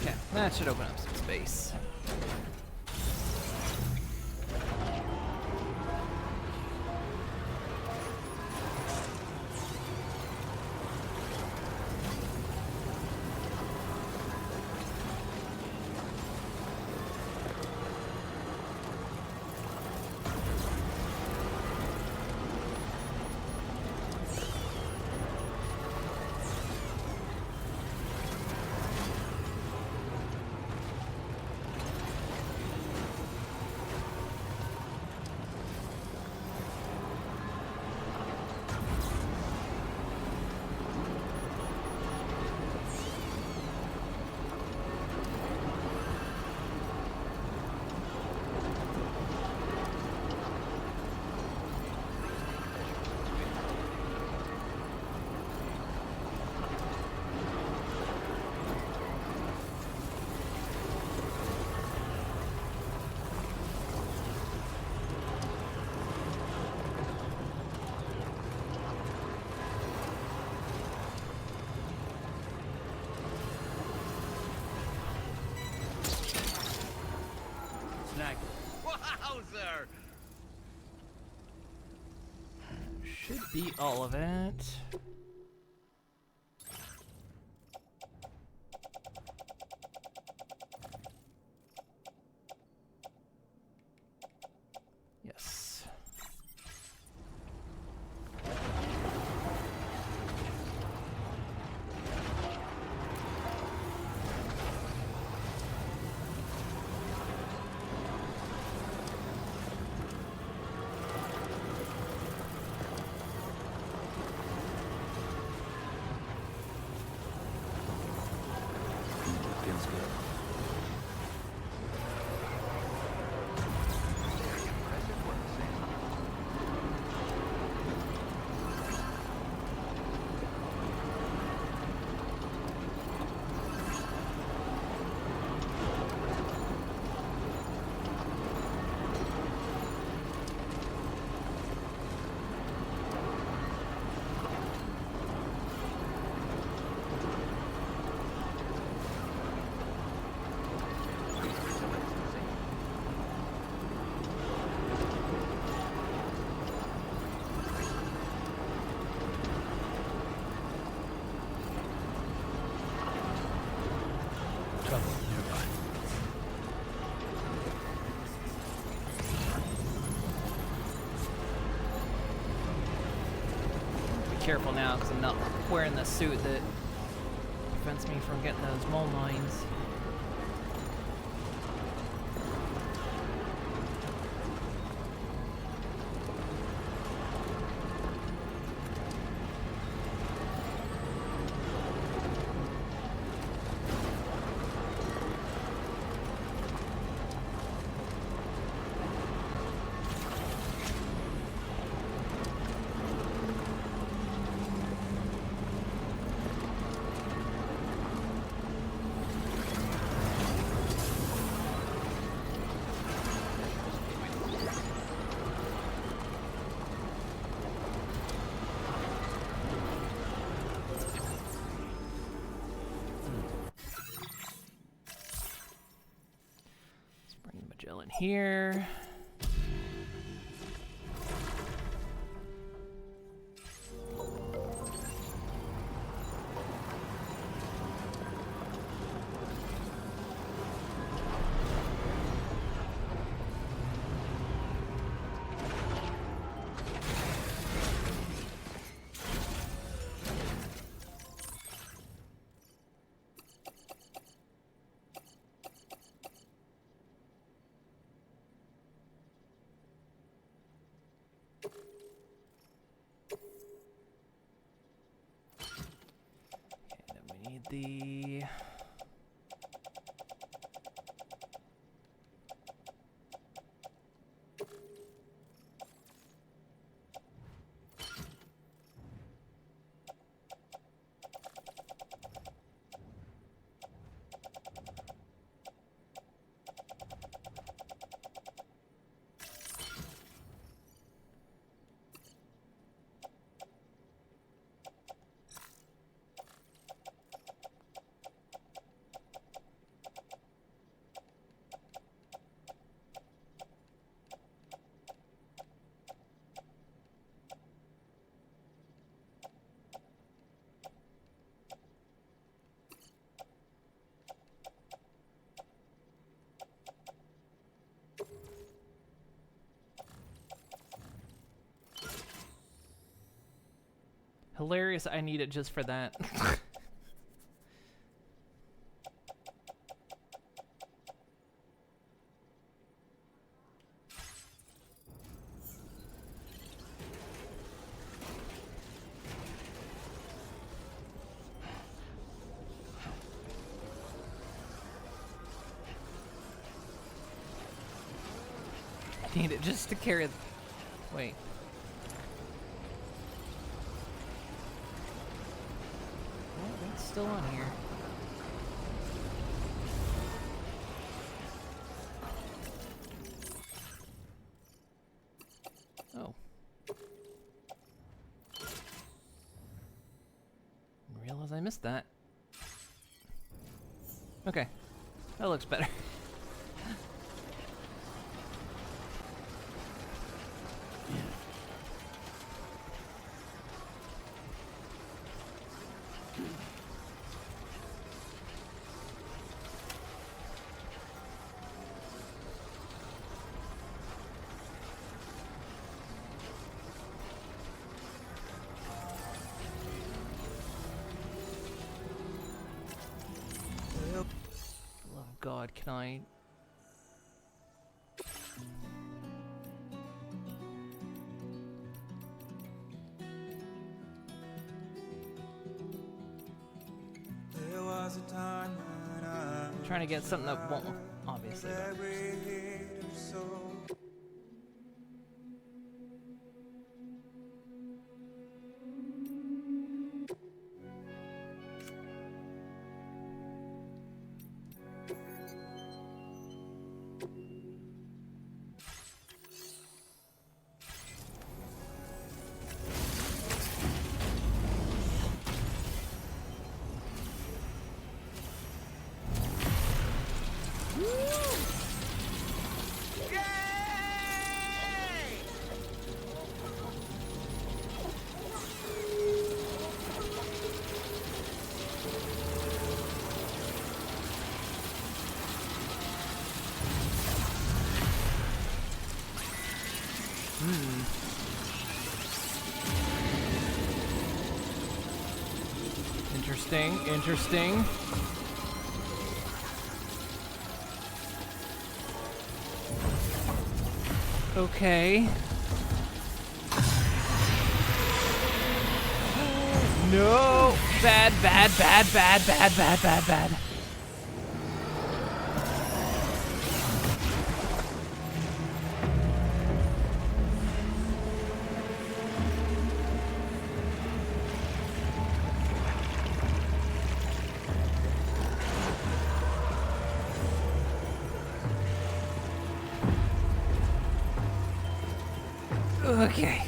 A: Okay, that should open up some space.
B: Wowzer!
A: Should be all of it. Yes. careful now because I'm not wearing the suit that prevents me from getting those mole mines. In here. The hilarious, I need it just for that. Need it just to carry. Wait. Oh, it's still on here. Oh. I realize I missed that. Okay. That looks better. God, can I...
S: There was a time when I
A: trying to get something that won't, obviously.
B: Yeah!
A: Interesting, interesting. Okay. No! Bad, bad, bad, bad, bad, bad, bad, bad. Okay.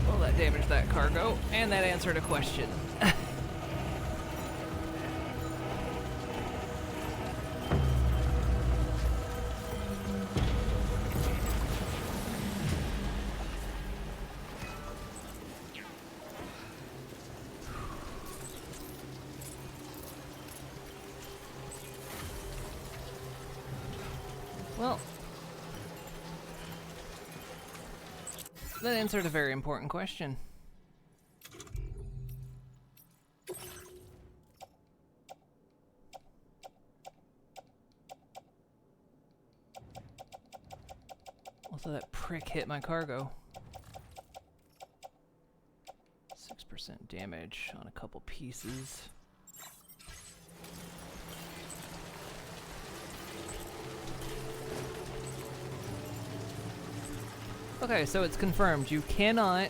A: Well, that damaged that cargo, and that answered a question. Well, that answered a very important question. Also, that prick hit my cargo. 6% damage on a couple pieces. Okay, so it's confirmed. You cannot...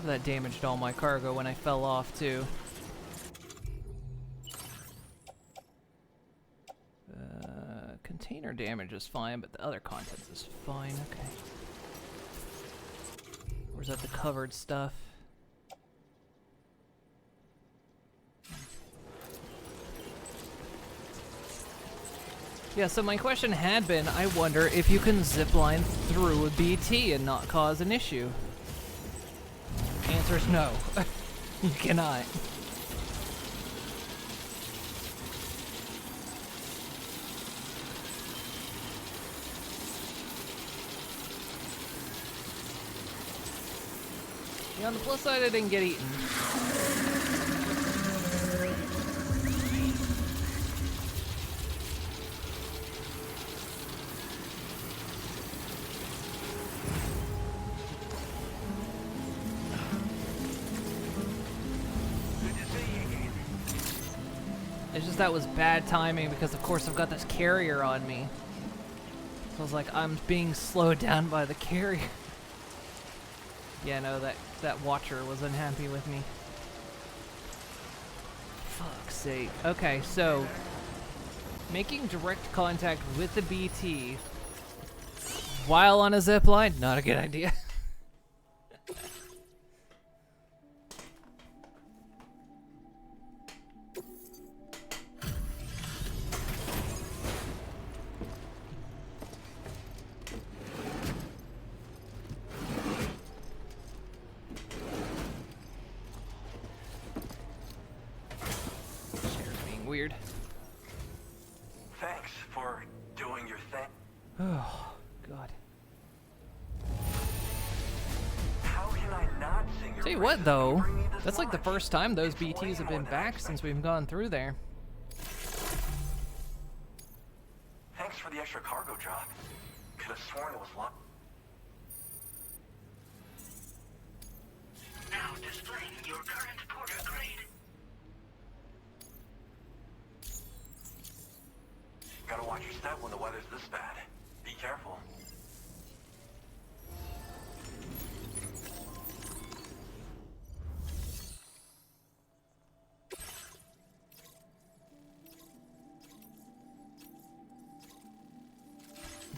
A: That damaged all my cargo when I fell off, too. Container damage is fine, but the other contents is fine. Okay. Or is that the covered stuff? Yeah, so my question had been, I wonder if you can zipline through a BT and not cause an issue. Answer is no. You cannot. Yeah, on the plus side, I didn't get eaten. It's just that was bad timing because of course I've got this carrier on me. So I was like, I'm being slowed down by the carrier. Yeah, no, that watcher was unhappy with me. Fuck's sake. Okay, so making direct contact with the BT while on a zipline, not a good idea. Weird.
L: Thanks for doing your thing.
A: Oh, God.
L: How can I not sing your
A: Tell you what, though, that's like the first time those BTs have been back since we've gone through there.
L: Thanks for the extra cargo drop. Could have sworn it was locked.
H: Now displaying your current porter grade.
L: Gotta watch your step when the weather's this bad. Be careful.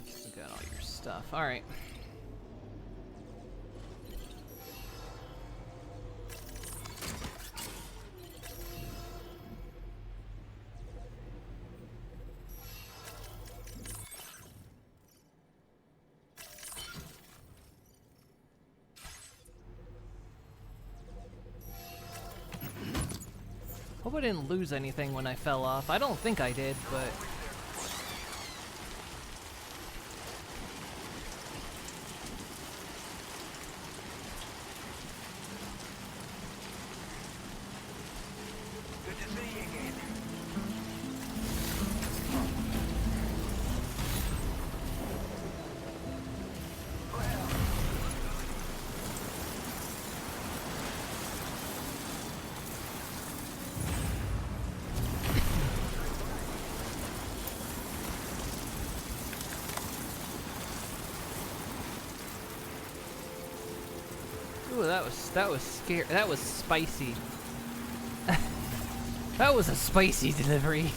A: We got all your stuff. All right. Hope I didn't lose anything when I fell off. I don't think I did, but Ooh, that was scary. That was spicy. That was a spicy delivery.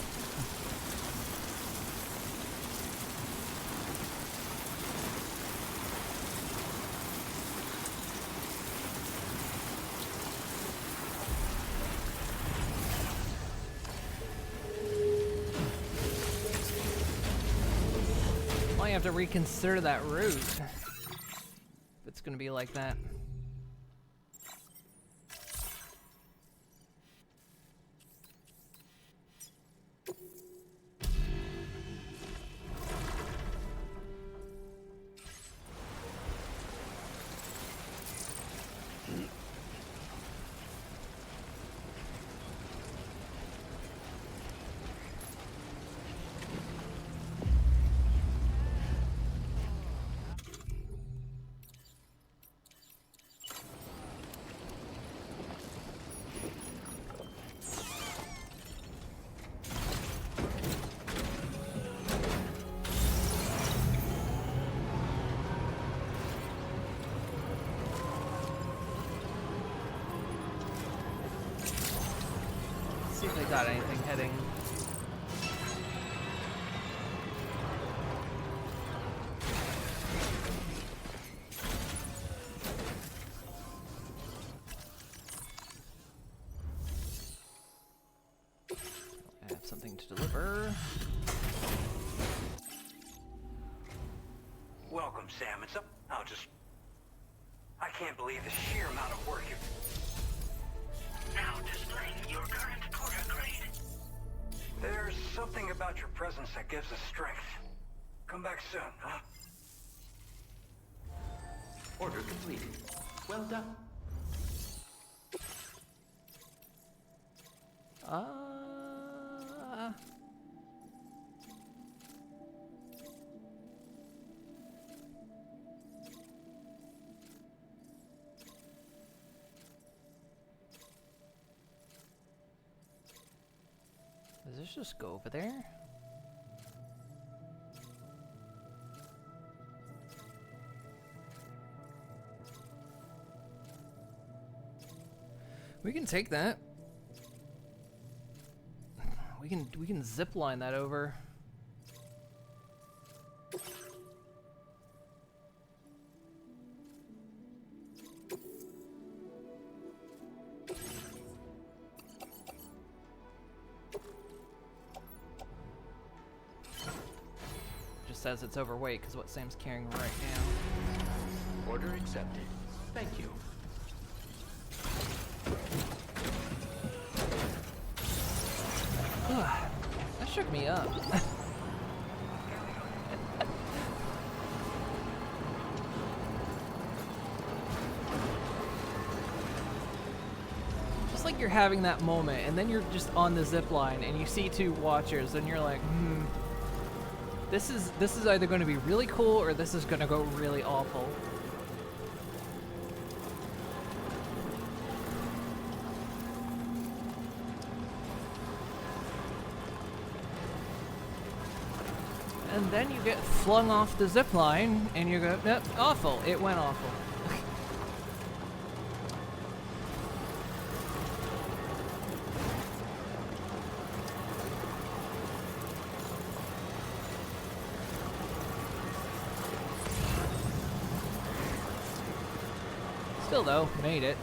A: I have to reconsider that route. If it's gonna be like that. See if they got anything heading. I have something to deliver.
L: Welcome, Sam. It's up. I can't believe the sheer amount of work you.
H: Now displaying your current quarter grade.
L: There's something about your presence that gives us strength. Come back soon, huh?
E: Order completed. Well done.
A: Does this just go over there? We can take that. We can zip line that over. Just says it's overweight because what Sam's carrying right now.
E: Order accepted. Thank you.
A: That shook me up. Just like you're having that moment, and then you're just on the zip line, and you see two watchers, and you're like, this is either going to be really cool, or this is going to go really awful. And then you get flung off the zip line, and you go, nope, awful. It went awful. Still though, made it.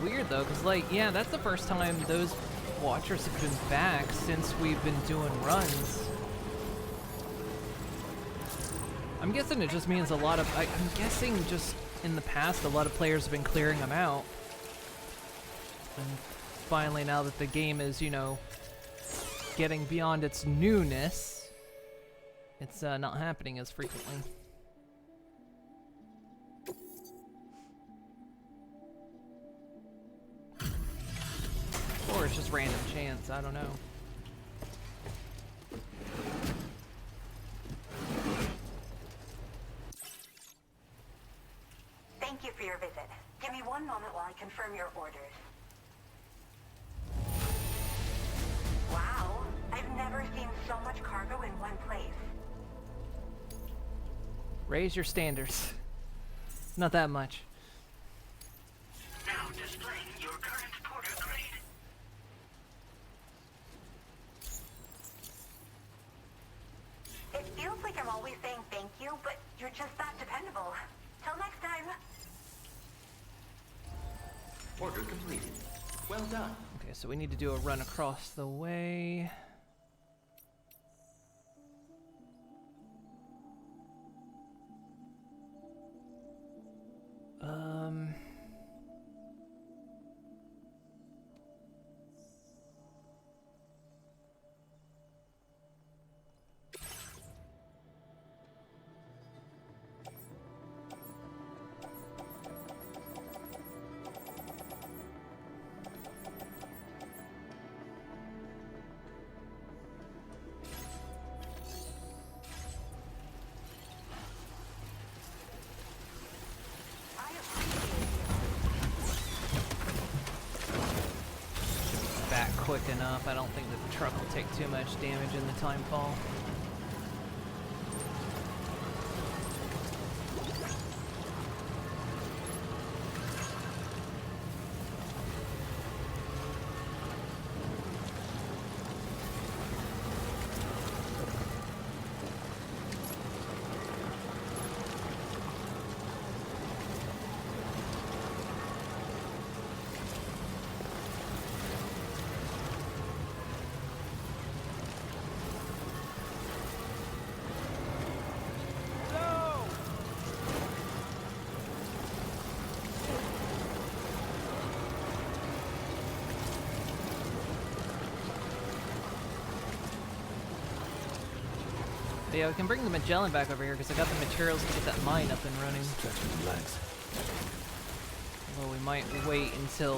A: Weird though, because like, yeah, that's the first time those watchers have been back since we've been doing runs. I'm guessing it just means a lot of, I'm guessing just in the past a lot of players have been clearing them out. And finally now that the game is, you know, getting beyond its newness, it's not happening as frequently. Or it's just random chance. chance. I don't know.
O: Thank you for your visit. Give me one moment while I confirm your orders. Wow, I've never seen so much cargo in one place.
A: Raise your standards. Not that much.
H: Now displaying your current porter grade.
O: It feels like I'm always saying thank you, but you're just that dependable. Till next time.
K: Order completed. Well done.
A: Okay, so we need to do a run across the way. Back quick enough. I don't think that the truck will take too much damage in the time fall. But yeah, we can bring the Magellan back over here because I got the materials to get that mine up and running. Although we might wait until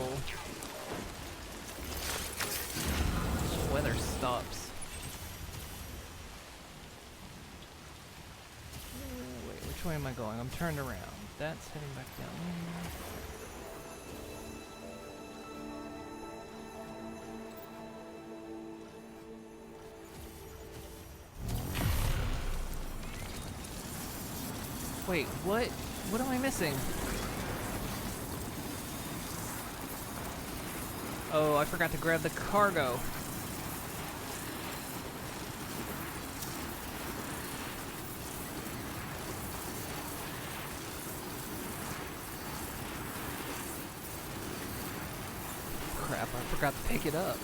A: this weather stops. Wait, which way am I going? I'm turned around. That's heading back down there. Wait, what? What am I missing? Oh, I forgot to grab the cargo. Crap, I forgot to pick it up.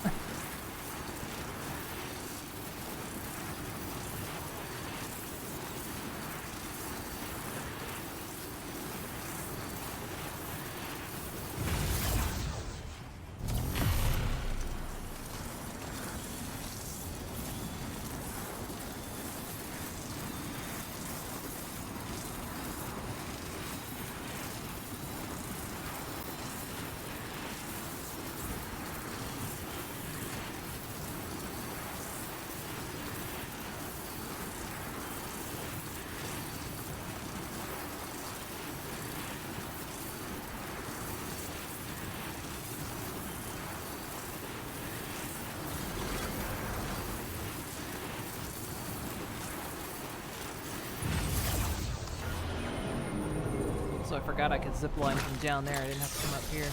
A: So I forgot I could zip line from down there. I didn't have to come up here.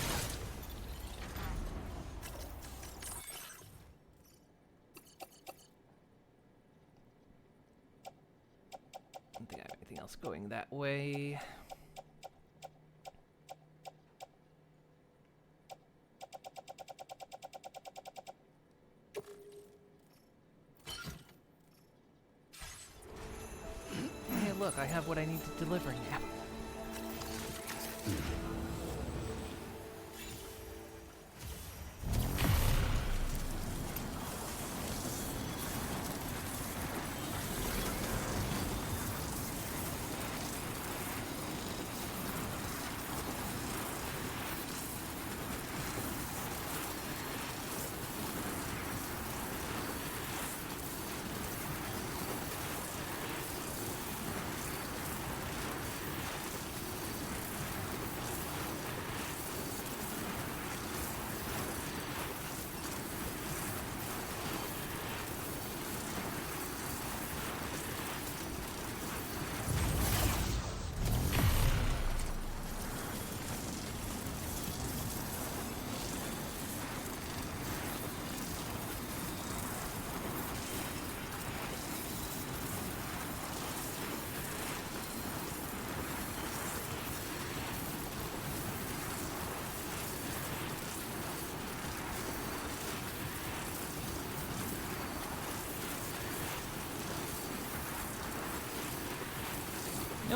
A: I don't think I have anything else going that way. Hey, look, I have what I need to deliver now.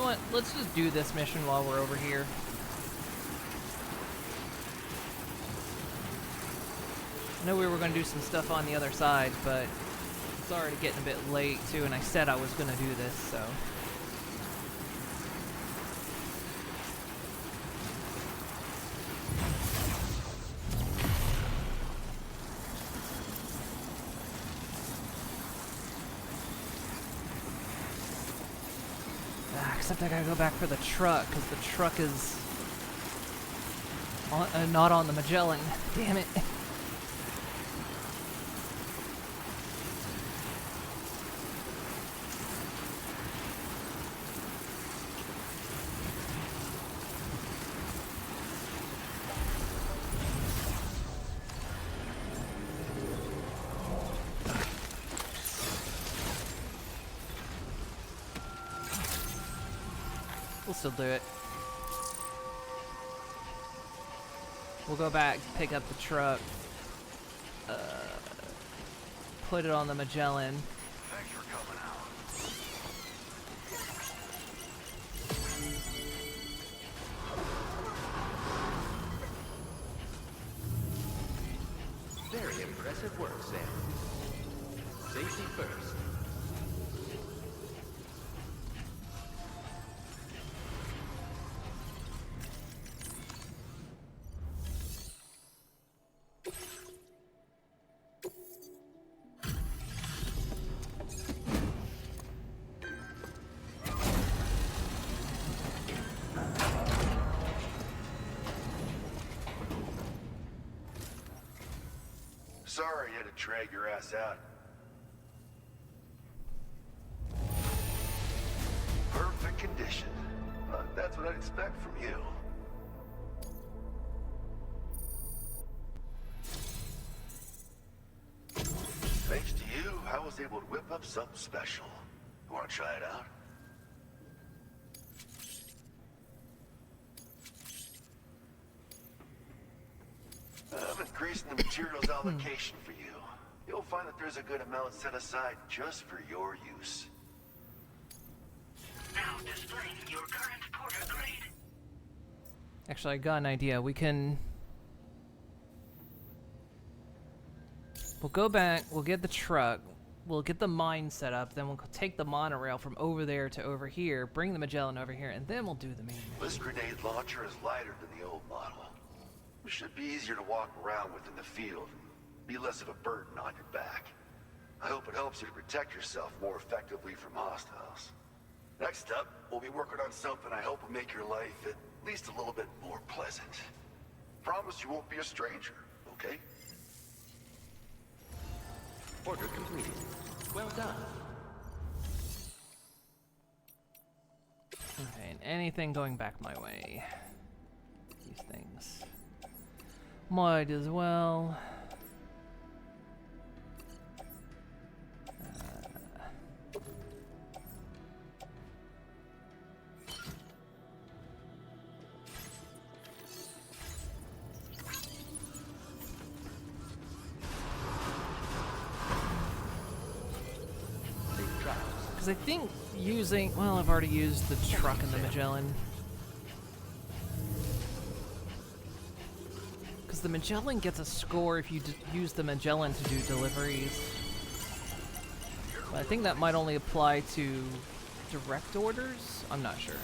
A: know what? Let's just do this mission while we're over here. I know we were going to do some stuff on the other side, but it's already getting a bit late too, and I said I was going to do this, so... Except I gotta go back for the truck, because the truck is not on the Magellan. Damn it. We'll still do it. We'll go back, pick up the truck, put it on the Magellan.
P: Thanks for coming out.
K: Very impressive work, Sam. Safety first.
I: Sorry you had to drag your ass out. Perfect condition. That's what I'd expect from you. Thanks to you, I was able to whip up something special. You want to try it out? I'm increasing the materials allocation for you. You'll find that there's a good amount set aside just for your use.
H: Now displaying your current porter grade.
A: Actually, I got an idea. We'll go back, we'll get the truck, we'll get the mine set up, then we'll take the monorail from over there to over here, bring the Magellan over here, and then we'll do the main mission.
I: This grenade launcher is lighter than the old model. It should be easier to walk around with in the field and be less of a burden on your back. I hope it helps you to protect yourself more effectively from hostiles. Next up, we'll be working on something I hope will make your life at least a little bit more pleasant. Promise you won't be a stranger, okay?
K: Order completed. Well done.
A: Okay, and anything going back my way. These things. Might as well. Because I think using... Well, I've already used the truck and the Magellan. Because the Magellan gets a score if you use the Magellan to do deliveries. But I think that might only apply to direct orders? I'm not sure.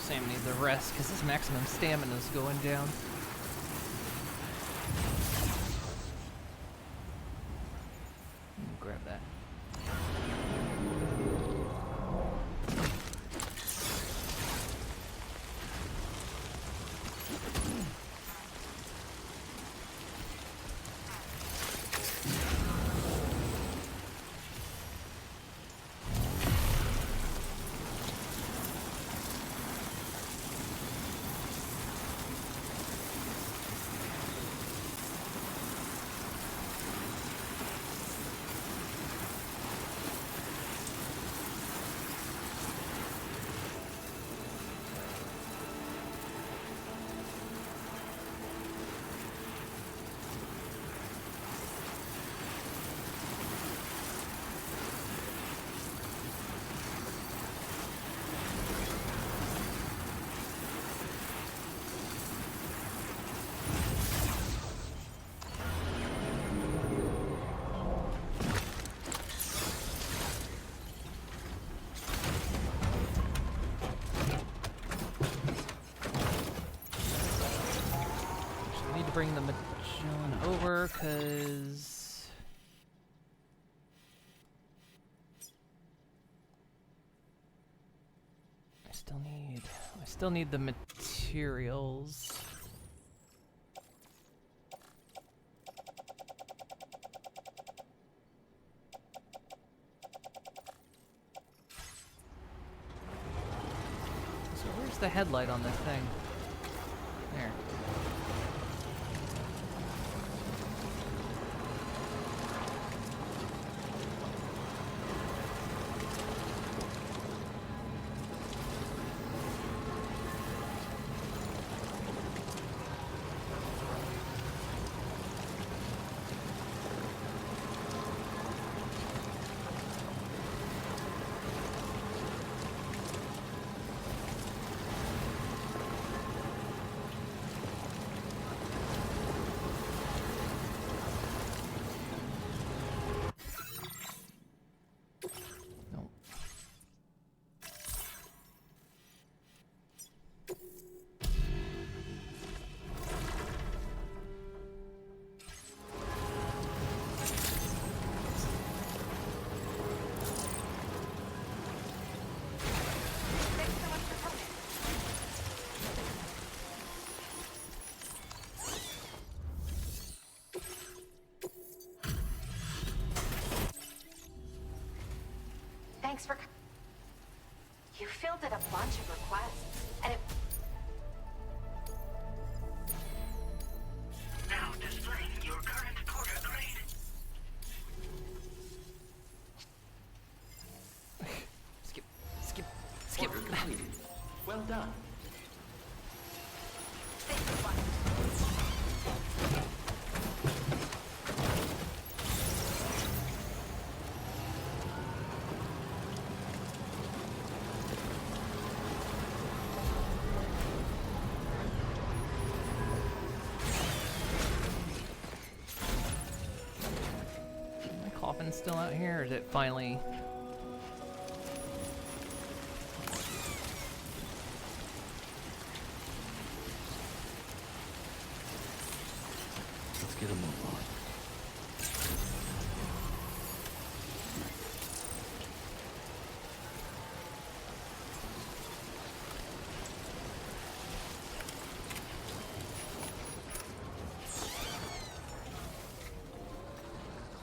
A: Sam needs a rest because his maximum stamina is going down. Grab that. Bring the Magellan over, cause I still need the materials. So where's the headlight on this thing? There.
M: Thanks for... You fielded a bunch of requests, and it...
H: Now displaying your current quarter grade.
A: Skip.
E: Order completed. Well done.
A: Still out here, or is it finally...
E: Let's get a move on.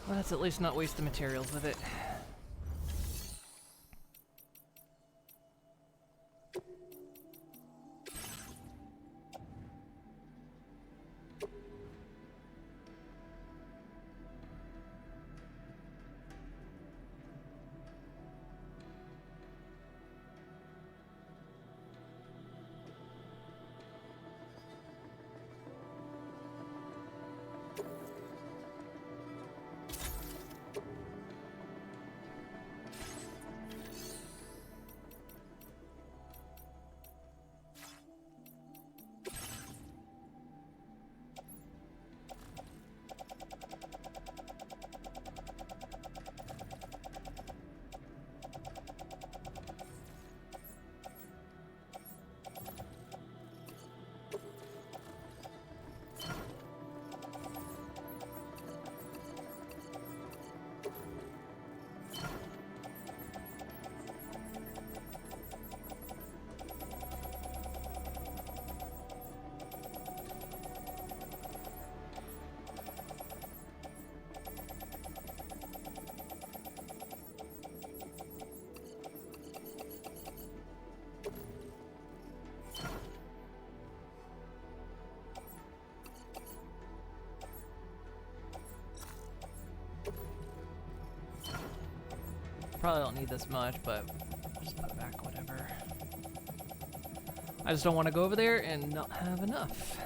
A: Let's at least not waste the materials with it. probably don't need this much, but just put it back, whatever. I just don't want to go over there and not have enough.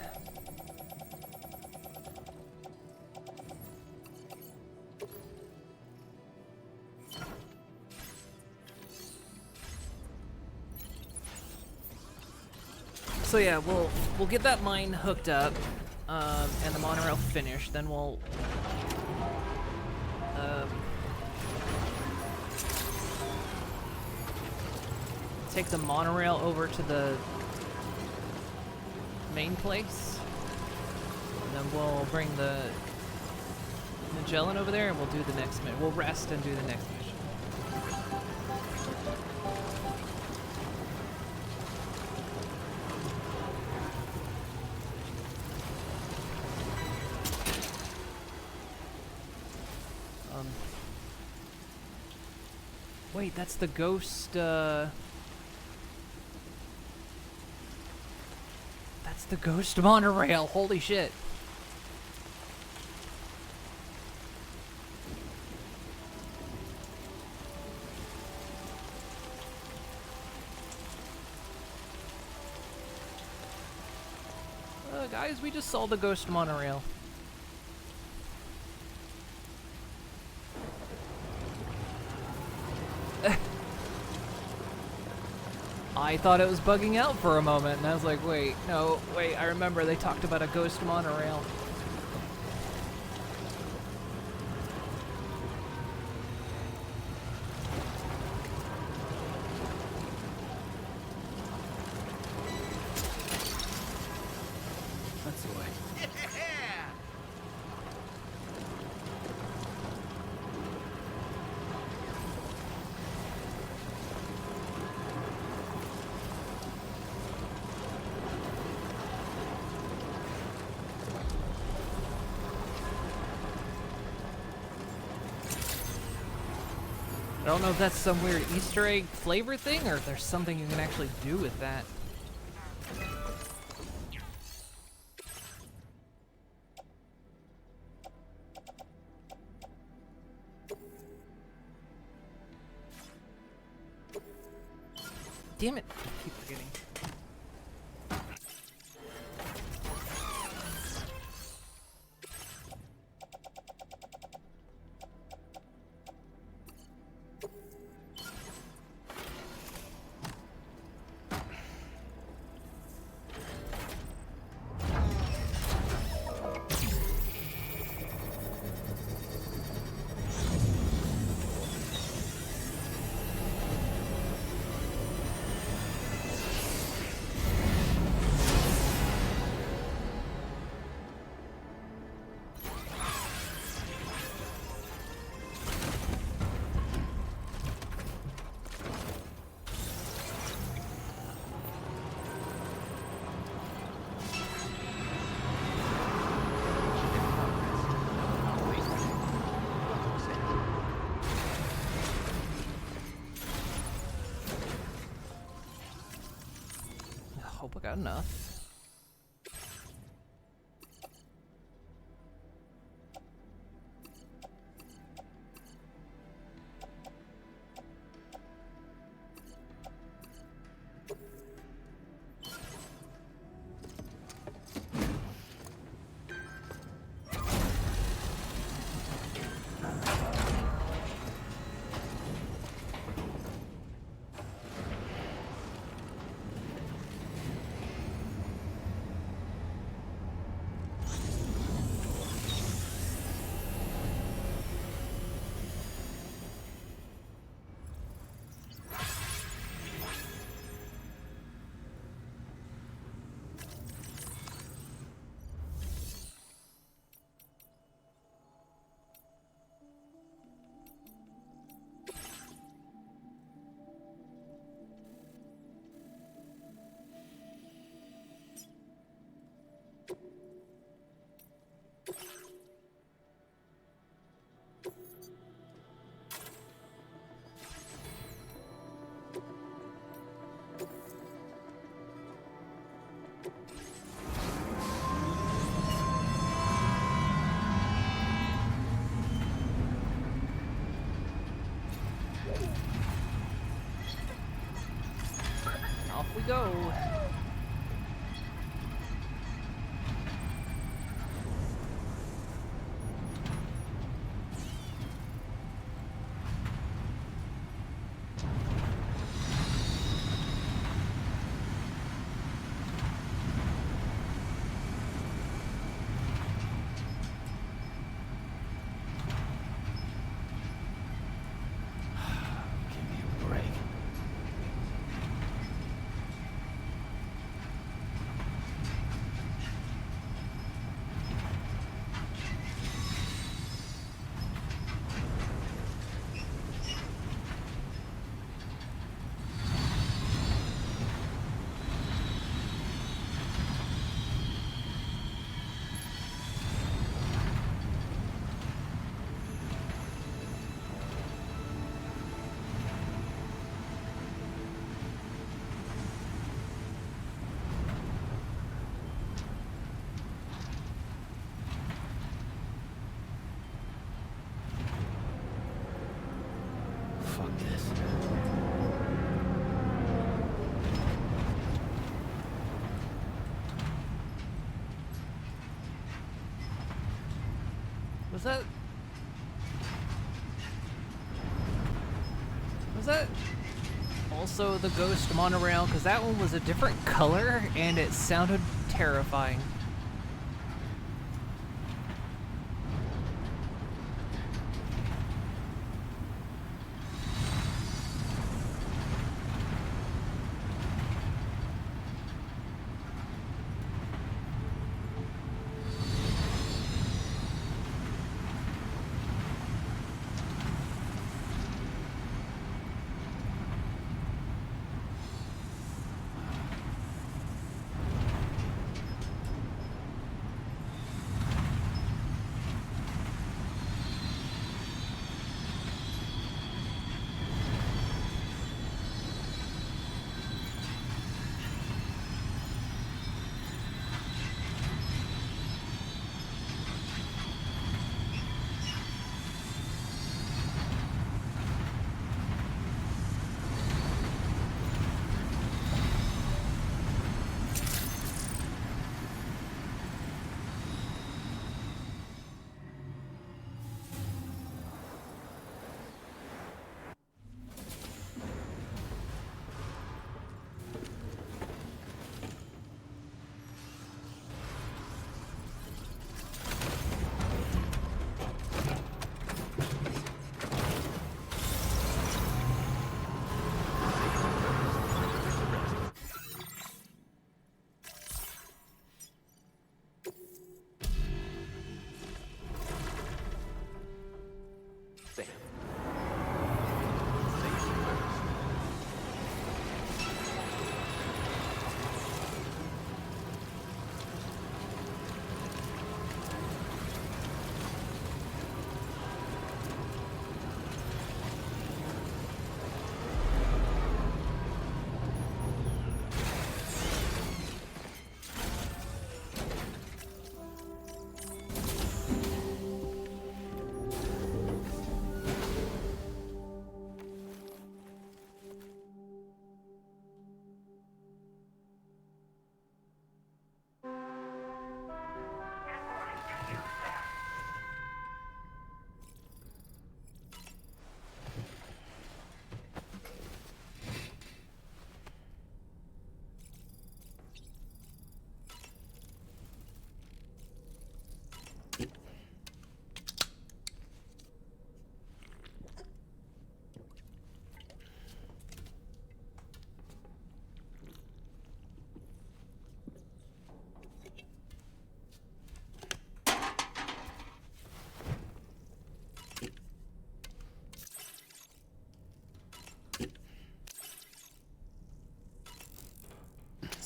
A: So yeah, we'll get that mine hooked up, and the monorail finished. Then we'll take the monorail over to the main place, and then we'll bring the Magellan over there, and we'll do the next mission. We'll rest and do the next mission. Wait, that's the ghost, that's the ghost monorail, holy shit. Guys, we just saw the ghost monorail. I thought it was bugging out for a moment, and I was like, wait, no, wait, I remember they talked about a ghost monorail.
E: That's the way.
A: I don't know if that's some weird Easter egg flavor thing, or if there's something you can actually do with that. Damn it! I keep forgetting. Hope I got enough. go. Fuck this. Was that also the ghost monorail? Because that one was a different color and it sounded terrifying.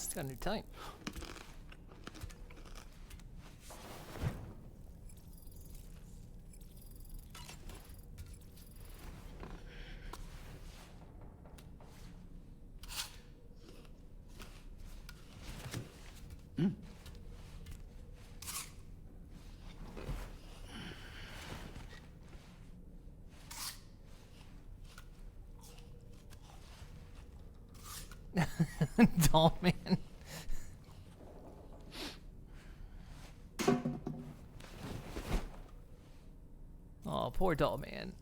A: It's got a new type. Doll man. Oh, poor doll man.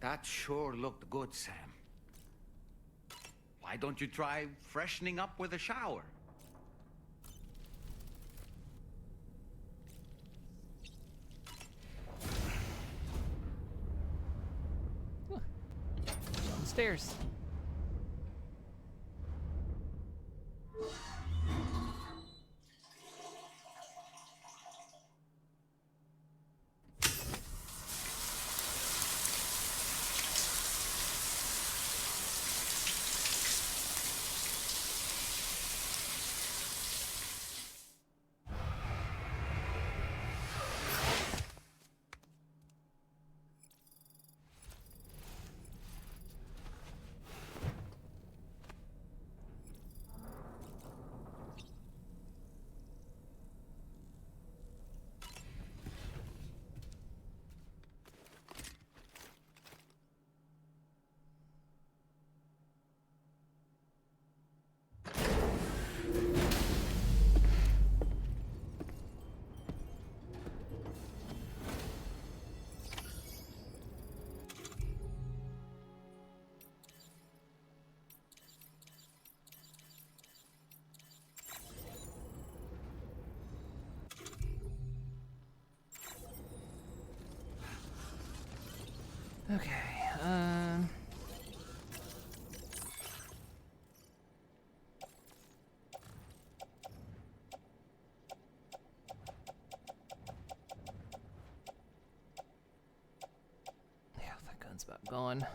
F: That sure looked good, Sam. Why don't you try freshening up with a shower?
A: Downstairs. Okay, yeah, that gun's about gone.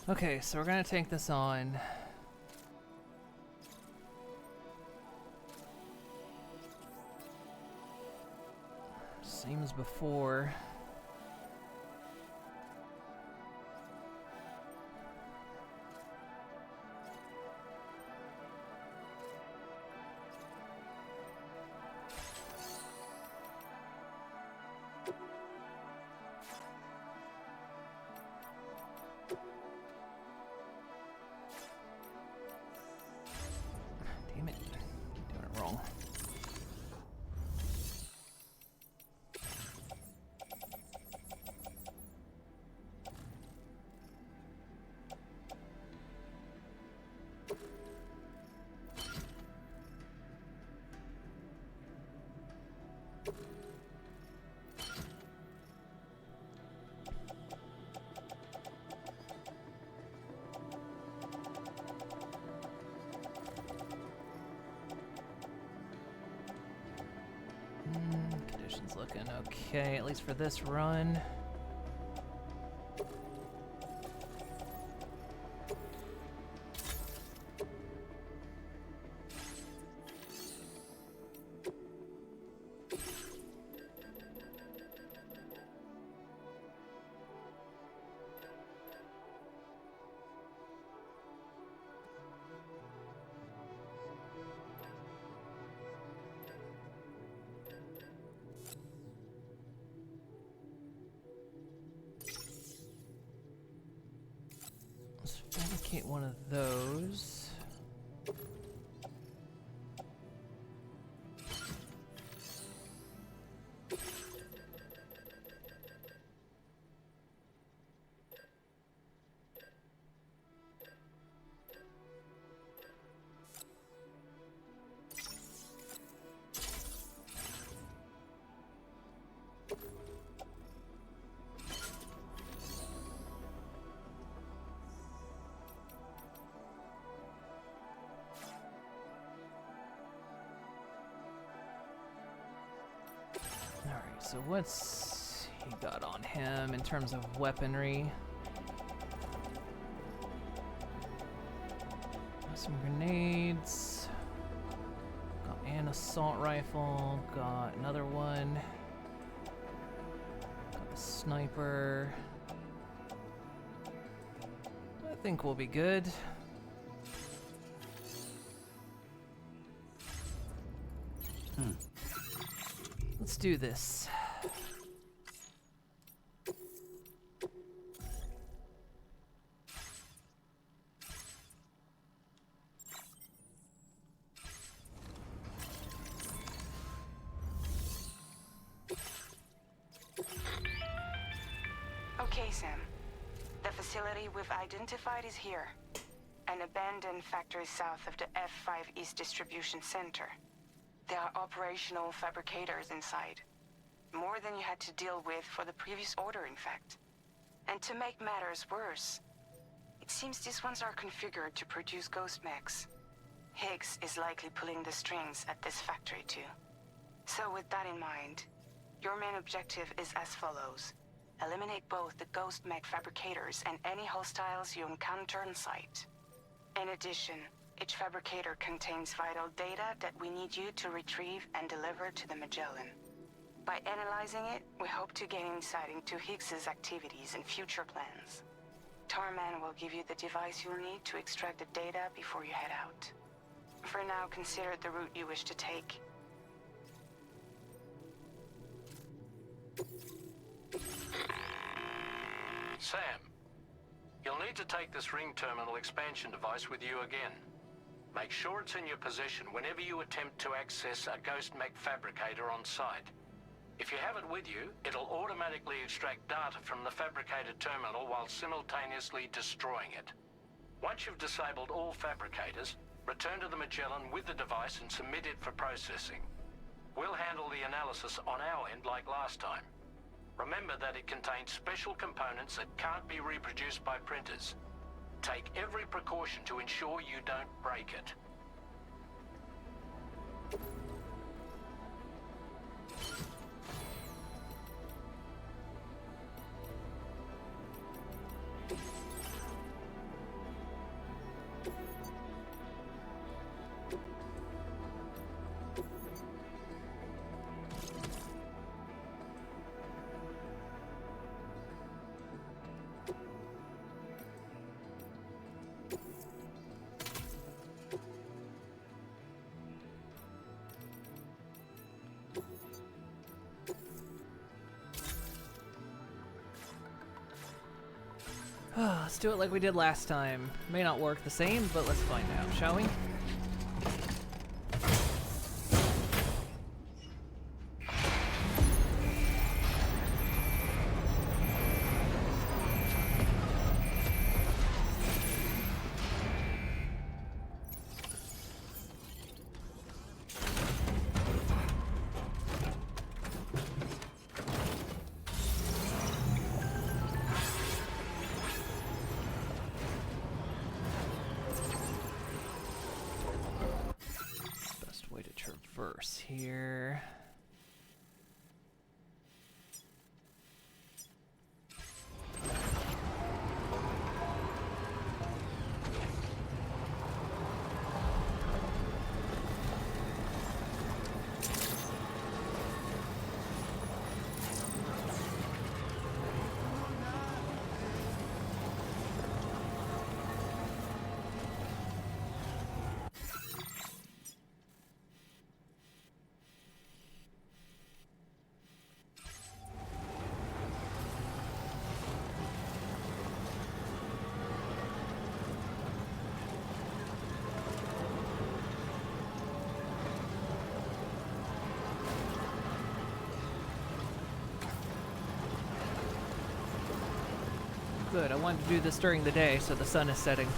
A: Okay, so we're gonna take this on. Same as before. Damn it. Keep doing it wrong. Conditions looking okay, at least for this run. Let's fabricate one of those. Alright, so what's he got on him in terms of weaponry? Got some grenades. Got an assault rifle. Got another one. Got the sniper. I think we'll be good. Let's do this.
J: Okay, Sam. The facility we've identified is here. An abandoned factory south of the F5 East Distribution Center. There are operational fabricators inside. More than you had to deal with for the previous order, in fact. And to make matters worse, it seems these ones are configured to produce ghost mechs. Higgs is likely pulling the strings at this factory too. So with that in mind, your main objective is as follows. Eliminate both the ghost mech fabricators and any hostiles you encounter on site. In addition, each fabricator contains vital data that we need you to retrieve and deliver to the Magellan. By analyzing it, we hope to gain insight into Higgs's activities and future plans. Tarman will give you the device you'll need to extract the data before you head out. For now, consider the route you wish to take.
T: Sam, you'll need to take this ring terminal expansion device with you again. Make sure it's in your possession whenever you attempt to access a ghost mech fabricator on site. If you have it with you, it'll automatically extract data from the fabricated terminal while simultaneously destroying it. Once you've disabled all fabricators, return to the Magellan with the device and submit it for processing. We'll handle the analysis on our end like last time. Remember that it contains special components that can't be reproduced by printers. Take every precaution to ensure you don't break it.
A: Let's do it like we did last time. May not work the same, but let's find out, shall we? Doors here. Good, I wanted to do this during the day so the sun is setting.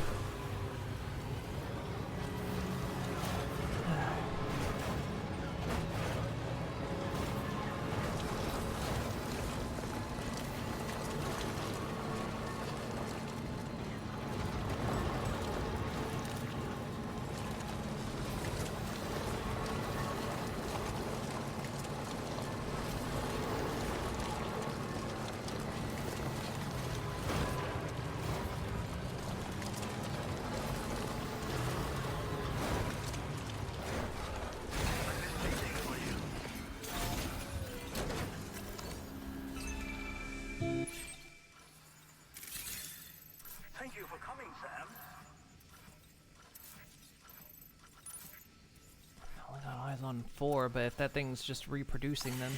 L: Thank you for coming, Sam.
A: I only got eyes on 4, but if that thing's just reproducing then.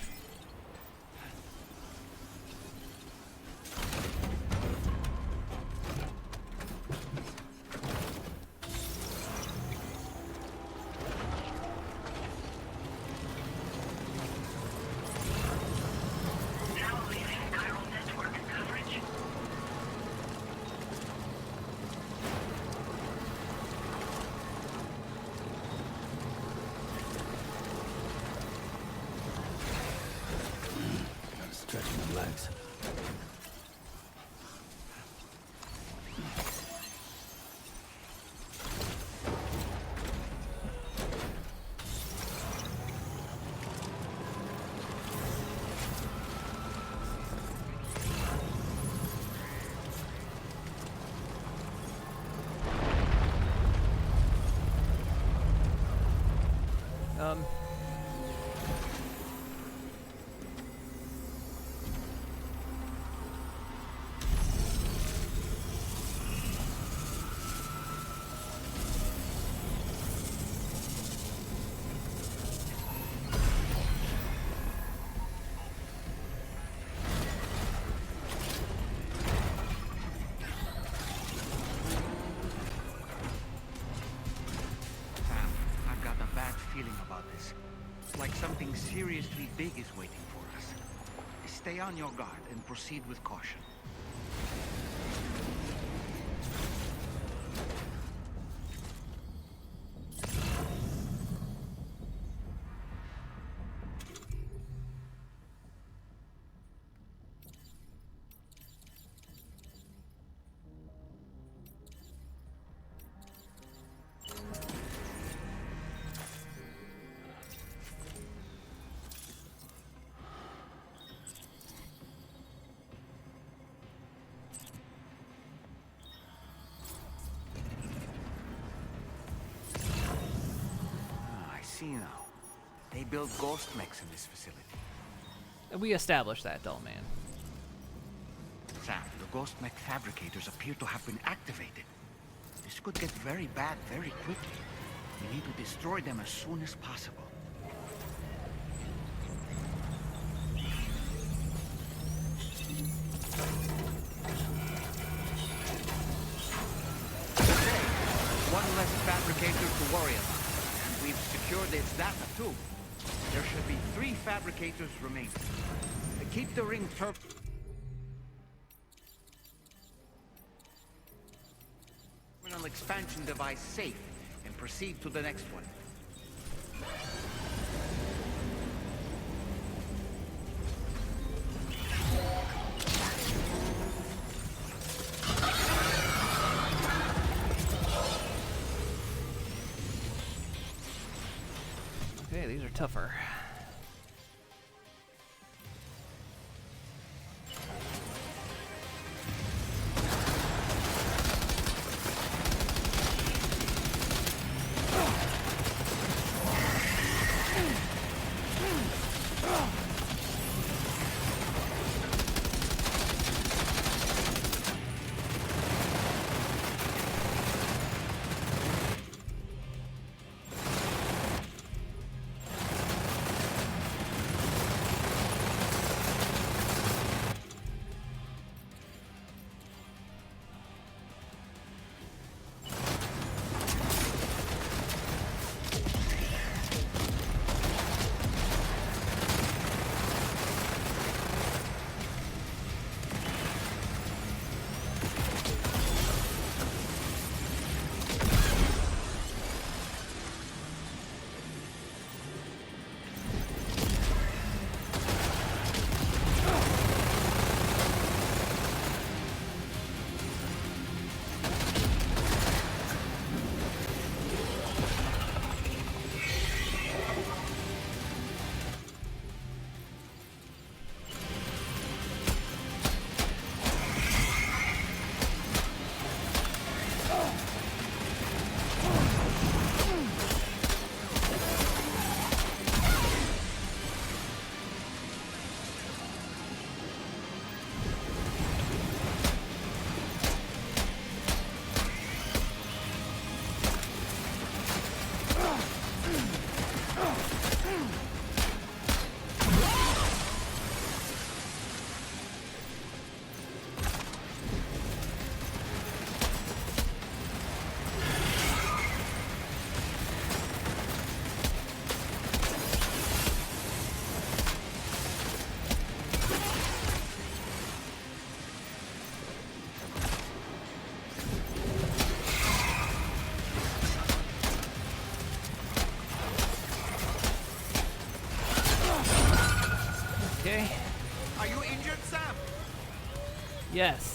E: Stretch my legs.
F: Something seriously big is waiting for us. Stay on your guard and proceed with caution. See now. They build ghost mechs in this facility.
A: We established that, dull man.
F: Sam, the ghost mech fabricators appear to have been activated. This could get very bad very quickly. We need to destroy them as soon as possible. One less fabricator to worry about. We've secured its data, too. There should be 3 fabricators remaining. Keep the ring terminal expansion device safe and proceed to the next one.
A: Okay, these are tougher. Okay.
B: Are you injured, Sam?
A: Yes.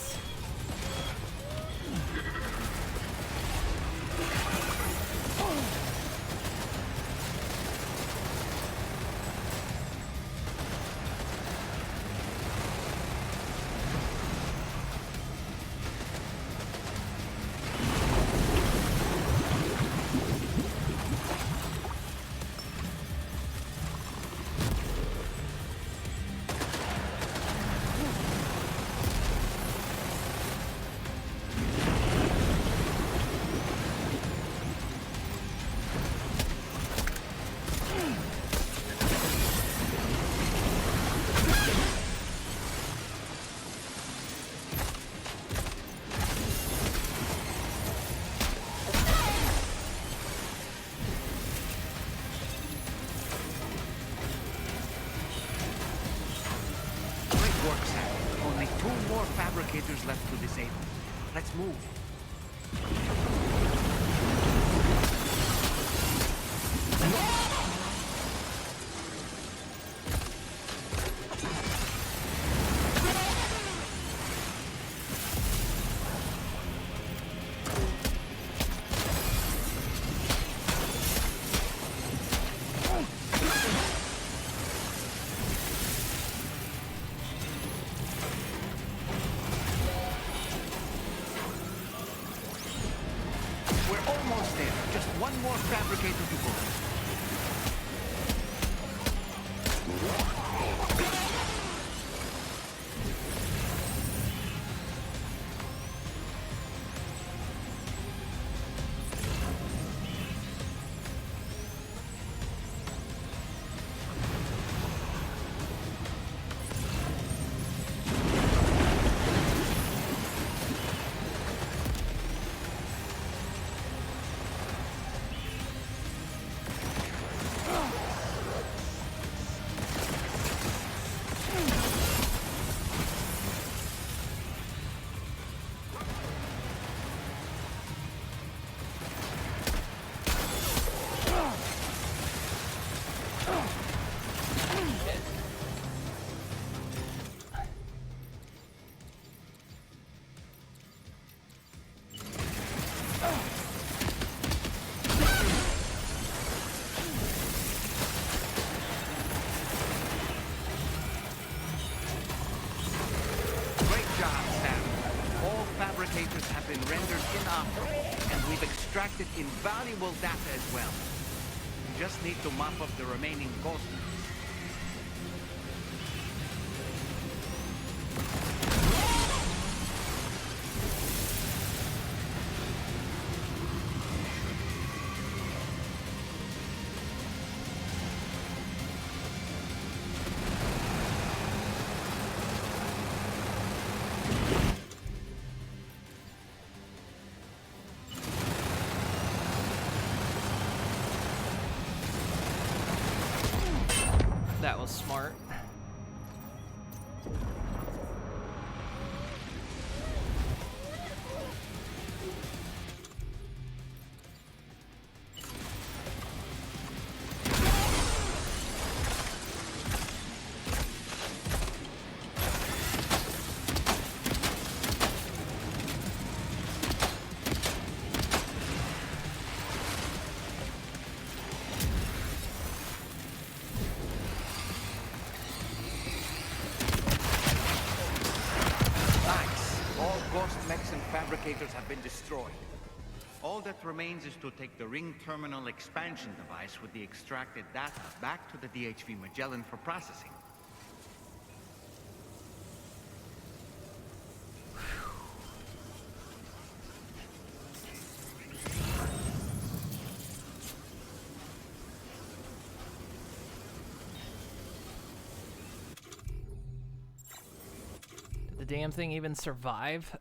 F: Great work, Sam. Only 2 more fabricators left to disable. Let's move. We're almost there. Just 1 more fabricator to go. fabricators have been rendered inoperable, and we've extracted invaluable data as well. We just need to mop up the remaining ghosts.
A: That was smart. Fabricators have been destroyed. All that remains is to take the ring terminal expansion device with the extracted data back to the DHV Magellan for processing. Did the damn thing even survive?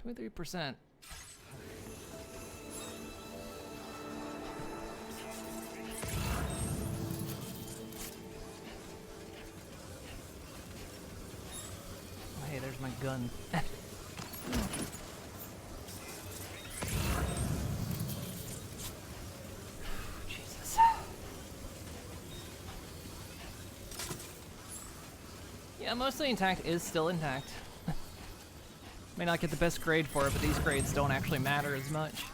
A: 23%. Oh, hey, there's my gun. Jesus. Yeah, mostly intact is still intact. May not get the best grade for it, but these grades don't actually matter as much.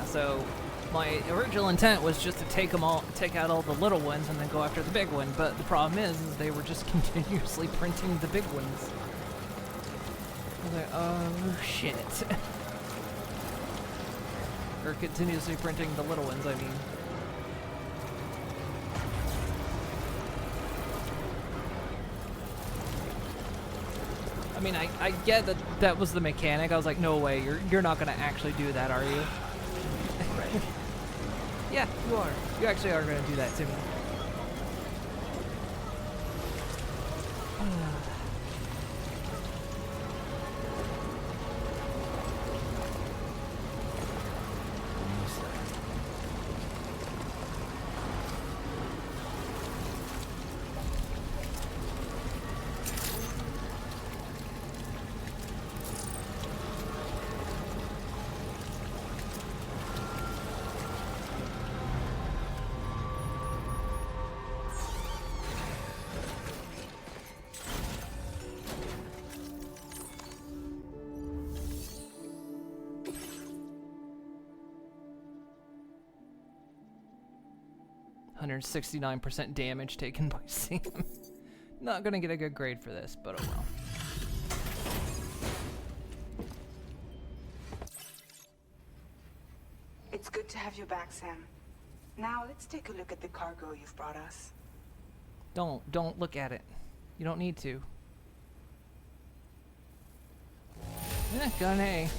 A: So my original intent was just to take out all the little ones and then go after the big one, but the problem is they were just continuously printing the big ones. I was like, oh shit. Or continuously printing the little ones, I mean. I mean, I get that that was the mechanic. I was like, no way, you're not gonna actually do that, are you? Yeah, you are. You actually are going to do that to me. %69% damage taken by Sam. Not gonna get a good grade for this, but oh well.
J: It's good to have you back, Sam. Now let's take a look at the cargo you've brought us.
A: Don't look at it. You don't need to. Got an A.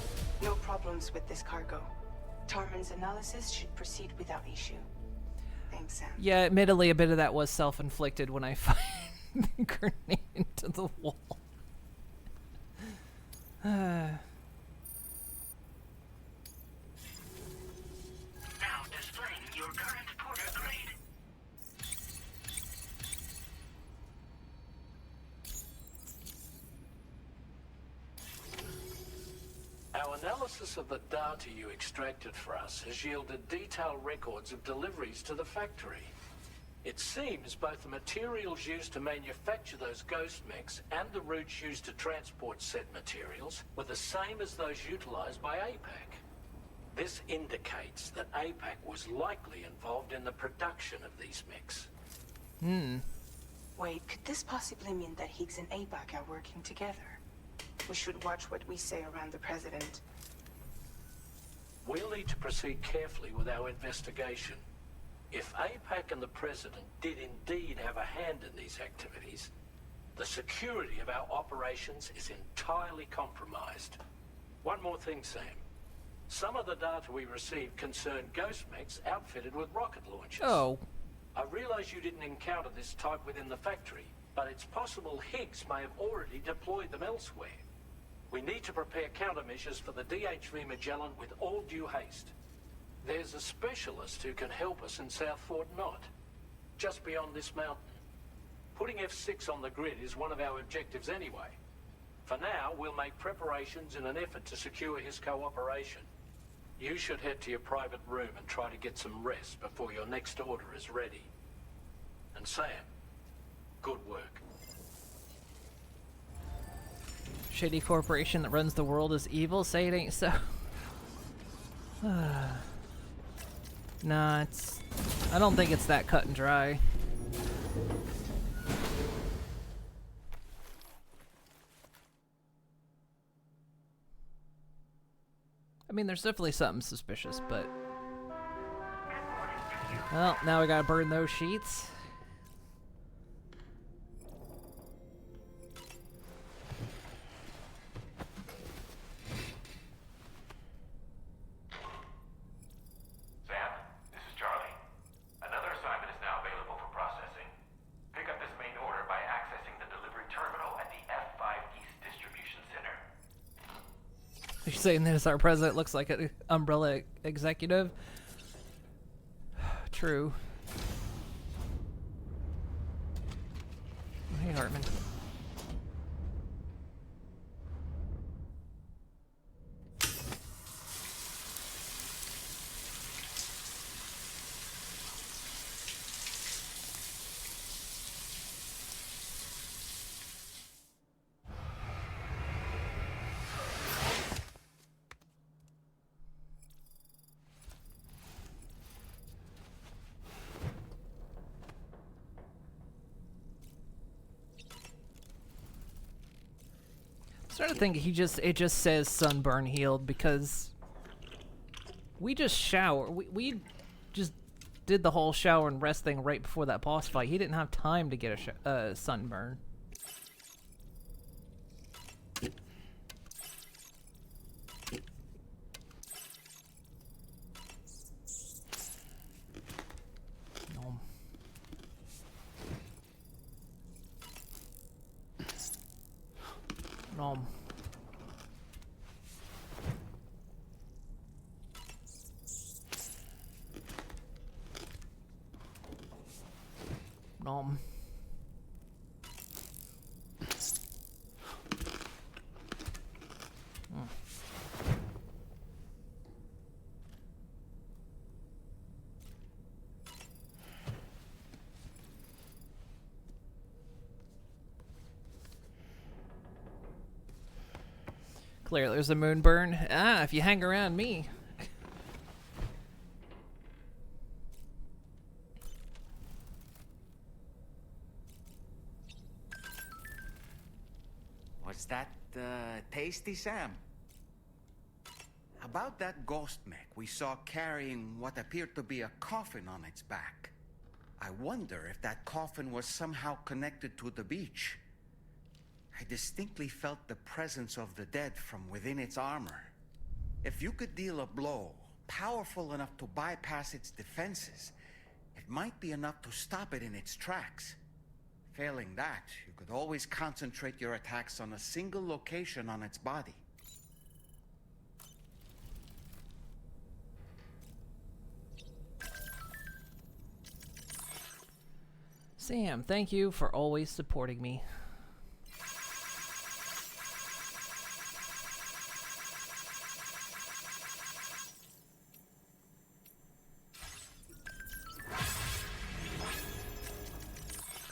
J: No problems with this cargo. Tarman's analysis should proceed without issue. Thanks, Sam.
A: Yeah, admittedly, a bit of that was self-inflicted when I fired the grenade into the wall.
H: Now displaying your current porter grade.
T: Our analysis of the data you extracted for us has yielded detailed records of deliveries to the factory. It seems both the materials used to manufacture those ghost mechs and the routes used to transport said materials were the same as those utilized by APAC. This indicates that APAC was likely involved in the production of these mechs.
J: Wait, could this possibly mean that Higgs and APAC are working together? We should watch what we say around the President.
T: We'll need to proceed carefully with our investigation. If APAC and the President did indeed have a hand in these activities, the security of our operations is entirely compromised. One more thing, Sam. Some of the data we received concerned ghost mechs outfitted with rocket launchers.
A: Oh.
T: I realize you didn't encounter this type within the factory, but it's possible Higgs may have already deployed them elsewhere. We need to prepare countermeasures for the DHV Magellan with all due haste. There's a specialist who can help us in South Fort Knott, just beyond this mountain. Putting F6 on the grid is one of our objectives anyway. For now, we'll make preparations in an effort to secure his cooperation. You should head to your private room and try to get some rest before your next order is ready. And Sam, good work.
A: Shitty corporation that runs the world is evil? Say it ain't so. Nah, I don't think it's that cut and dry. I mean, there's definitely something suspicious, but... Well, now we gotta burn those sheets.
H: Sam, this is Charlie. Another assignment is now available for processing. Pick up this main order by accessing the delivery terminal at the F5 East Distribution Center.
A: Are you saying this? Our president looks like an umbrella executive? True. Hey, Hartman. I'm starting to think it just says sunburn healed because we just we just did the whole shower and rest thing right before that boss fight. He didn't have time to get a sunburn. Nom. Nom. Clearly there's a moon burn. Ah, if you hang around me.
F: Was that tasty, Sam? About that ghost mech we saw carrying what appeared to be a coffin on its back. I wonder if that coffin was somehow connected to the beach. I distinctly felt the presence of the dead from within its armor. If you could deal a blow powerful enough to bypass its defenses, It might be enough to stop it in its tracks. Failing that, you could always concentrate your attacks on a single location on its body.
A: Sam, thank you for always supporting me.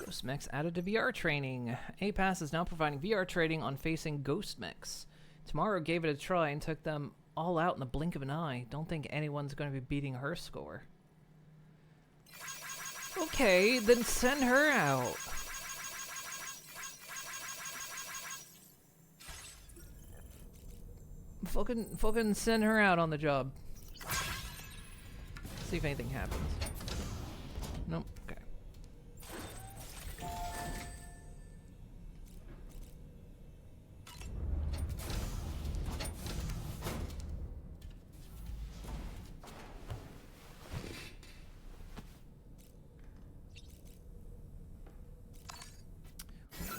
A: Ghost Mechs added to VR training. A-Pass is now providing VR training on facing Ghost Mechs. Tomorrow gave it a try and took them all out in the blink of an eye. Don't think anyone's going to be beating her score. Okay, then send her out. Fucking send her out on the job. See if anything happens. Nope. Okay.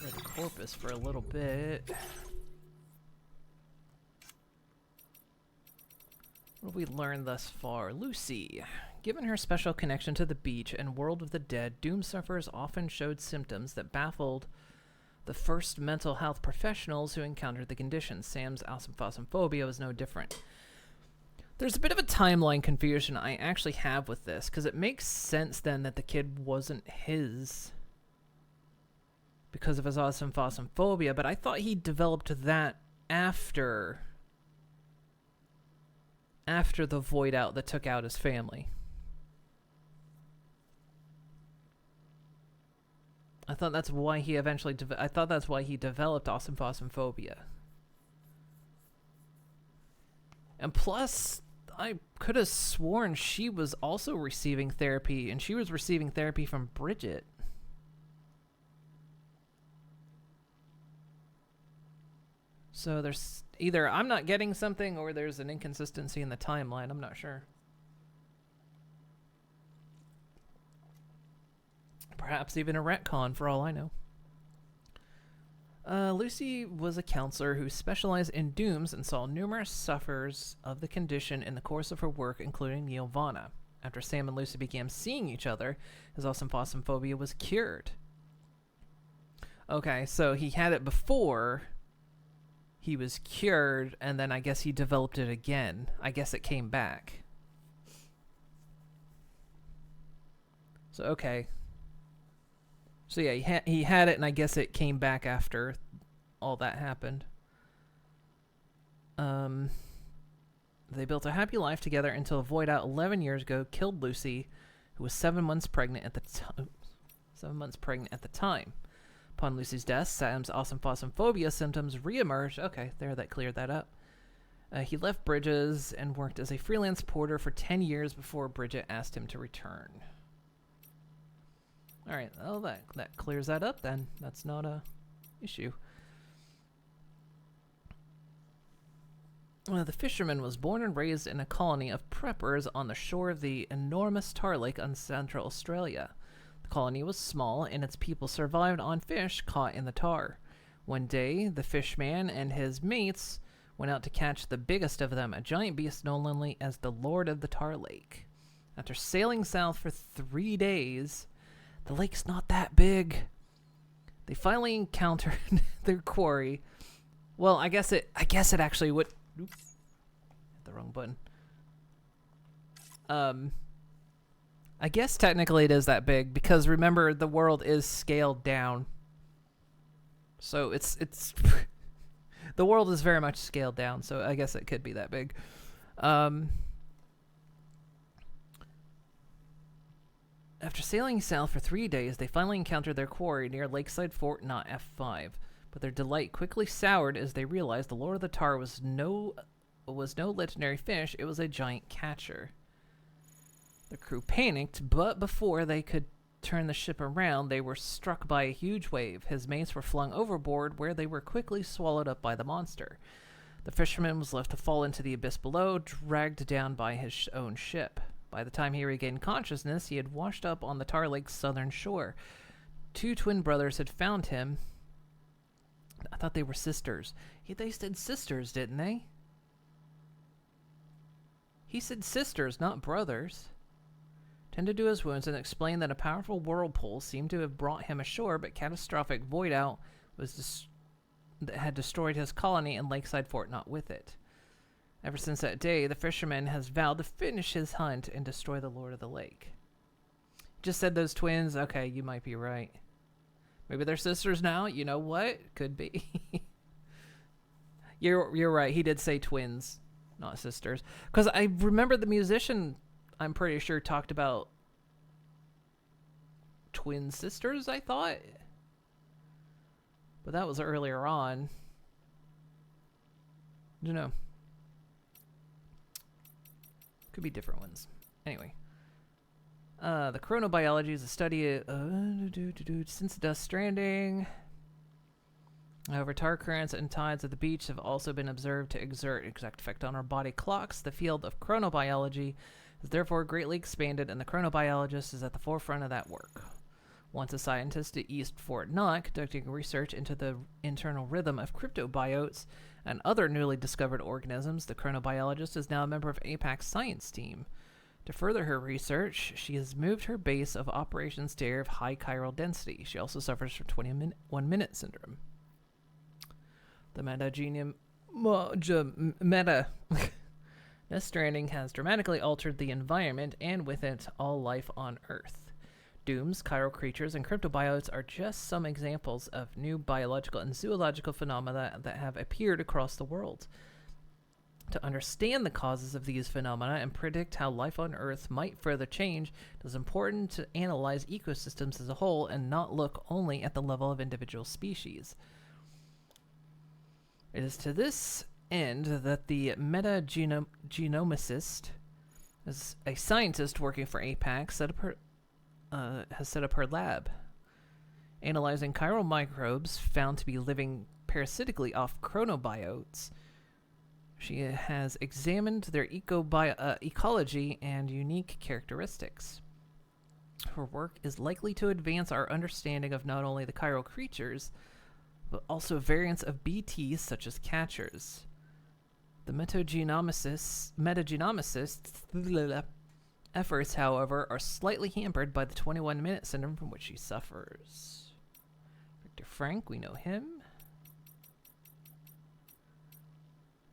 A: Rid of Corpus for a little bit. What have we learned thus far? Lucy. Given her special connection to the beach and world of the dead, Doom sufferers often showed symptoms that baffled the first mental health professionals who encountered the condition. Sam's phobia was no different. There's a bit of a timeline confusion I actually have with this, because it makes sense then that the kid wasn't his because of his phobia, but I thought he developed that after the void out that took out his family. I thought that's why he eventually I thought that's why he developed phobia. And plus, I could have sworn she was also receiving therapy, and she was receiving therapy from Bridget. So there's either I'm not getting something or there's an inconsistency in the timeline. I'm not sure. Perhaps even a retcon for all I know. Lucy was a counselor who specialized in dooms and saw numerous sufferers of the condition in the course of her work, including Giovanna. After Sam and Lucy began seeing each other, his phobia was cured. Okay, so he had it before he was cured, and then I guess he developed it again. I guess it came back. So, okay. So yeah, he had it, and I guess it came back after all that happened. They built a happy life together until a void out 11 years ago killed Lucy, who was 7 months pregnant at the time. 7 months pregnant at the time. Upon Lucy's death, Sam's phobia symptoms reemerged. Okay, there, that cleared that up. He left Bridges and worked as a freelance porter for 10 years before Bridget asked him to return. Alright, well, that clears that up then. That's not a issue. The fisherman was born and raised in a colony of preppers on the shore of the enormous tar lake on Central Australia. The colony was small, and its people survived on fish caught in the tar. One day, the fishman and his mates went out to catch the biggest of them, a giant beast known only as the Lord of the Tar Lake. After sailing south for 3 days, the lake's not that big. They finally encountered their quarry. Well, I guess it actually would. Oops, hit the wrong button. I guess technically it is that big because remember the world is scaled down. So it's the world is very much scaled down, so I guess it could be that big. After sailing south for 3 days, they finally encountered their quarry near Lakeside Fort, not F5. But their delight quickly soured as they realized the Lord of the Tar was no legendary fish, it was a giant catcher. The crew panicked, but before they could turn the ship around, they were struck by a huge wave. His mates were flung overboard, where they were quickly swallowed up by the monster. The fisherman was left to fall into the abyss below, dragged down by his own ship. By the time he regained consciousness, he had washed up on the Tar Lake's southern shore. 2 twin brothers had found him. I thought they were sisters. They said sisters, didn't they? He said sisters, not brothers. Tended to his wounds and explained that a powerful whirlpool seemed to have brought him ashore, but catastrophic void out that had destroyed his colony and Lakeside Fort Knot with it. Ever since that day, the fisherman has vowed to finish his hunt and destroy the Lord of the Lake. Just said those twins. Okay, you might be right. Maybe they're sisters now. You know what? Could be. You're right. He did say twins, not sisters. Because I remember the musician, I'm pretty sure, talked about twin sisters, I thought. But that was earlier on. I don't know. Could be different ones. Anyway. The chronobiology is a study since dust stranding. However, tar currents and tides at the beach have also been observed to exert exact effect on our body clocks. The field of chronobiology has therefore greatly expanded, and the chronobiologist is at the forefront of that work. Once a scientist at East Fort Knot conducting research into the internal rhythm of cryptobiotes and other newly discovered organisms, the chronobiologist is now a member of APAC's science team. To further her research, she has moved her base of operations to area of high chiral density. She also suffers from 21-minute syndrome. The Stranding has dramatically altered the environment, and with it, all life on Earth. Dooms, chiral creatures, and cryptobiotes are just some examples of new biological and zoological phenomena that have appeared across the world. To understand the causes of these phenomena and predict how life on Earth might further change, it is important to analyze ecosystems as a whole and not look only at the level of individual species. It is to this end that the metagenomicist, as a scientist working for APAC, has set up her lab, analyzing chiral microbes found to be living parasitically off chronobiotes. She has examined their ecology and unique characteristics. Her work is likely to advance our understanding of not only the chiral creatures, but also variants of BTs such as catchers. The metagenomicist's efforts, however, are slightly hampered by the 21-minute syndrome from which she suffers. Victor Frank, we know him.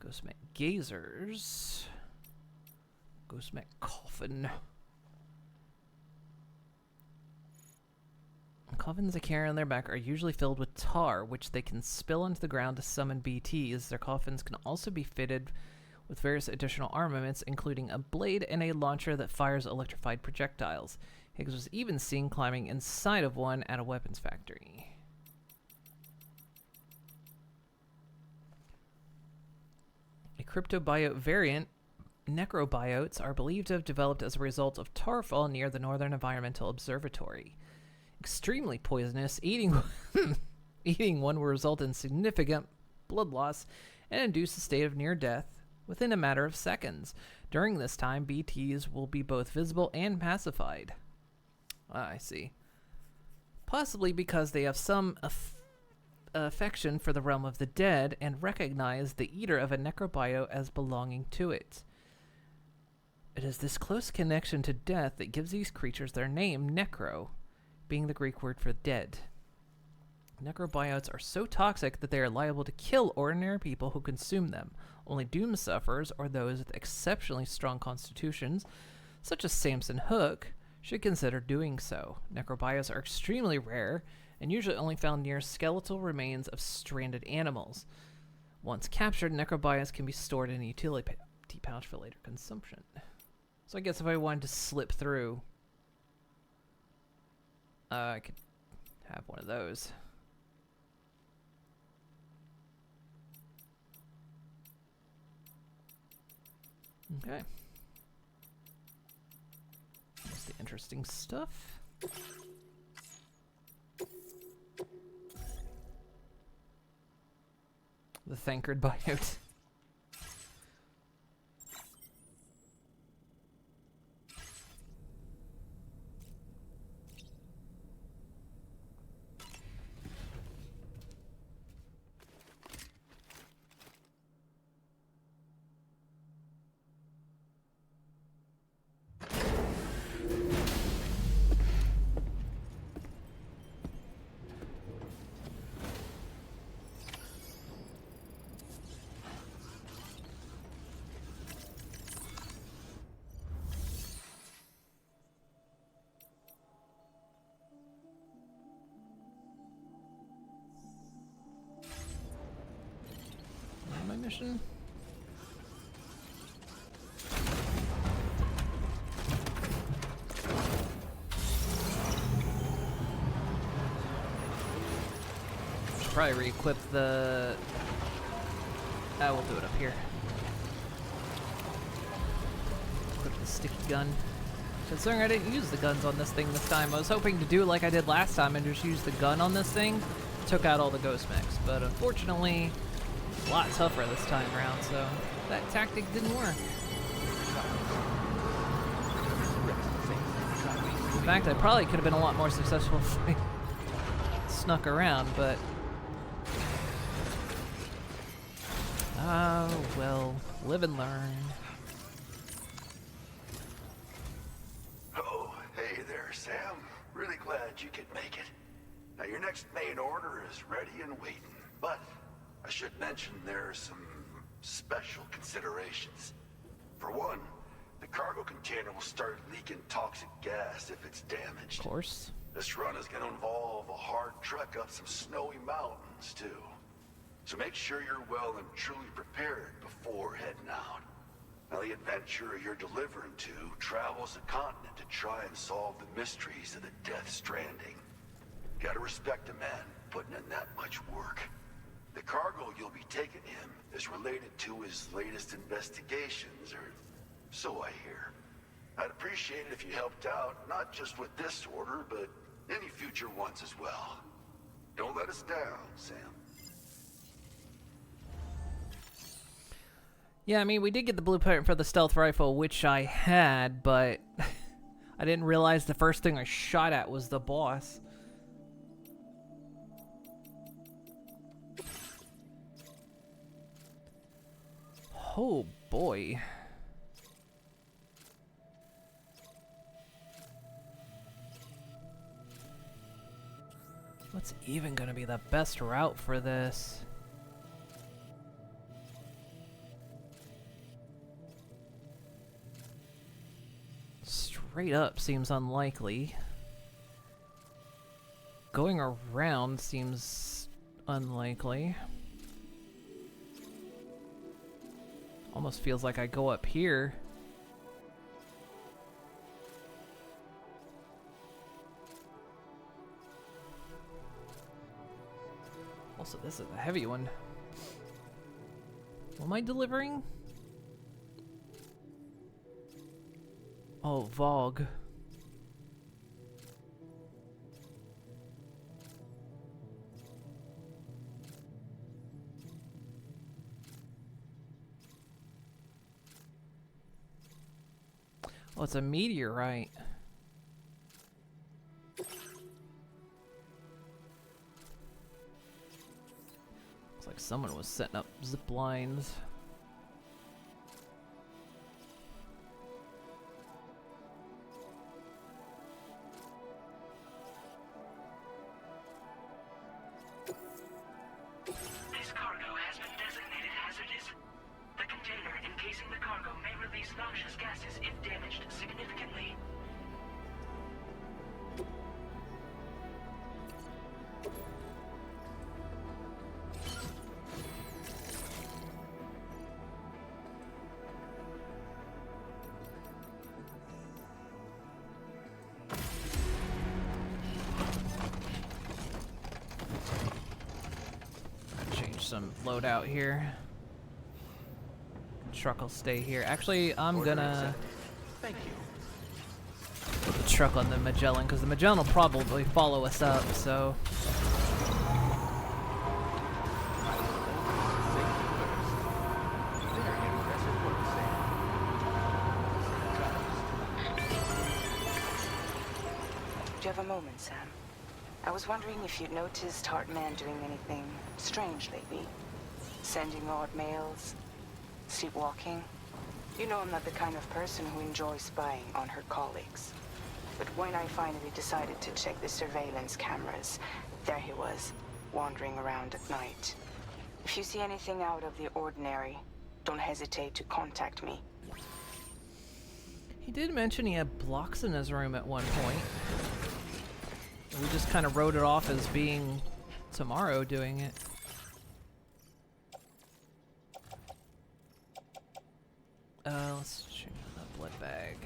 A: Ghostmet Gazers. Ghostmet Coffin. Coffins they carry on their back are usually filled with tar, which they can spill into the ground to summon BTs. Their coffins can also be fitted with various additional armaments, including a blade and a launcher that fires electrified projectiles. Higgs was even seen climbing inside of one at a weapons factory. A cryptobiote variant, necrobiotes, are believed to have developed as a result of tarfall near the Northern Environmental Observatory. Extremely poisonous, eating one will result in significant blood loss and induce a state of near death within a matter of seconds. During this time, BTs will be both visible and pacified. I see. Possibly because they have some affection for the realm of the dead and recognize the eater of a necrobio as belonging to it. It is this close connection to death that gives these creatures their name, necro, being the Greek word for dead. Necrobiotes are so toxic that they are liable to kill ordinary people who consume them. Only doom sufferers or those with exceptionally strong constitutions, such as Samson Hook, should consider doing so. Necrobiotes are extremely rare and usually only found near skeletal remains of stranded animals. Once captured, necrobiotes can be stored in a utility pouch for later consumption. So I guess if I wanted to slip through, I could have one of those. Okay. That's the interesting stuff. The Thankard biote. mission? Should probably re-equip the... we'll do it up here. Equip the sticky gun. Considering I didn't use the guns on this thing this time, I was hoping to do like I did last time and just use the gun on this thing. Took out all the ghost mechs, but unfortunately, a lot tougher this time around, so that tactic didn't work. In fact, I probably could have been a lot more successful if I snuck around, but... well, live and learn.
I: Oh, hey there, Sam. Really glad you could make it. Now, your next main order is ready and waiting, but I should mention there are some special considerations. For one, the cargo container will start leaking toxic gas if it's damaged.
A: Of course.
I: This run is going to involve a hard trek up some snowy mountains, too. So make sure you're well and truly prepared before heading out. Now, the adventurer you're delivering to travels the continent to try and solve the mysteries of the Death Stranding. Gotta respect a man putting in that much work. The cargo you'll be taking him is related to his latest investigations, or so I hear. I'd appreciate it if you helped out, not just with this order, but any future ones as well. Don't let us down, Sam.
A: Yeah, I mean, we did get the blueprint for the stealth rifle, which I had, but I didn't realize the first thing I shot at was the boss. Oh boy. What's even gonna be the best route for this? Straight up seems unlikely. Going around seems unlikely. Almost feels like I go up here. Also, this is a heavy one. What am I delivering? Oh, Vogue. Oh, it's a meteorite. Looks like someone was setting up zip lines.
H: This cargo has been designated hazardous. The container encasing the cargo may release noxious gases if damaged significantly.
A: Change some loadout here. Truck will stay here. Actually, I'm gonna
K: Thank you.
A: put the truck on the Magellan because the Magellan will probably follow us up. So.
J: Do you have a moment, Sam? I was wondering if you'd noticed Hartman doing anything strange lately. Sending odd mails, sleepwalking. You know I'm not the kind of person who enjoys spying on her colleagues. But when I finally decided to check the surveillance cameras, there he was, wandering around at night. If you see anything out of the ordinary, don't hesitate to contact me.
A: He did mention he had blocks in his room at one point. We just kind of wrote it off as being tomorrow doing it. bag.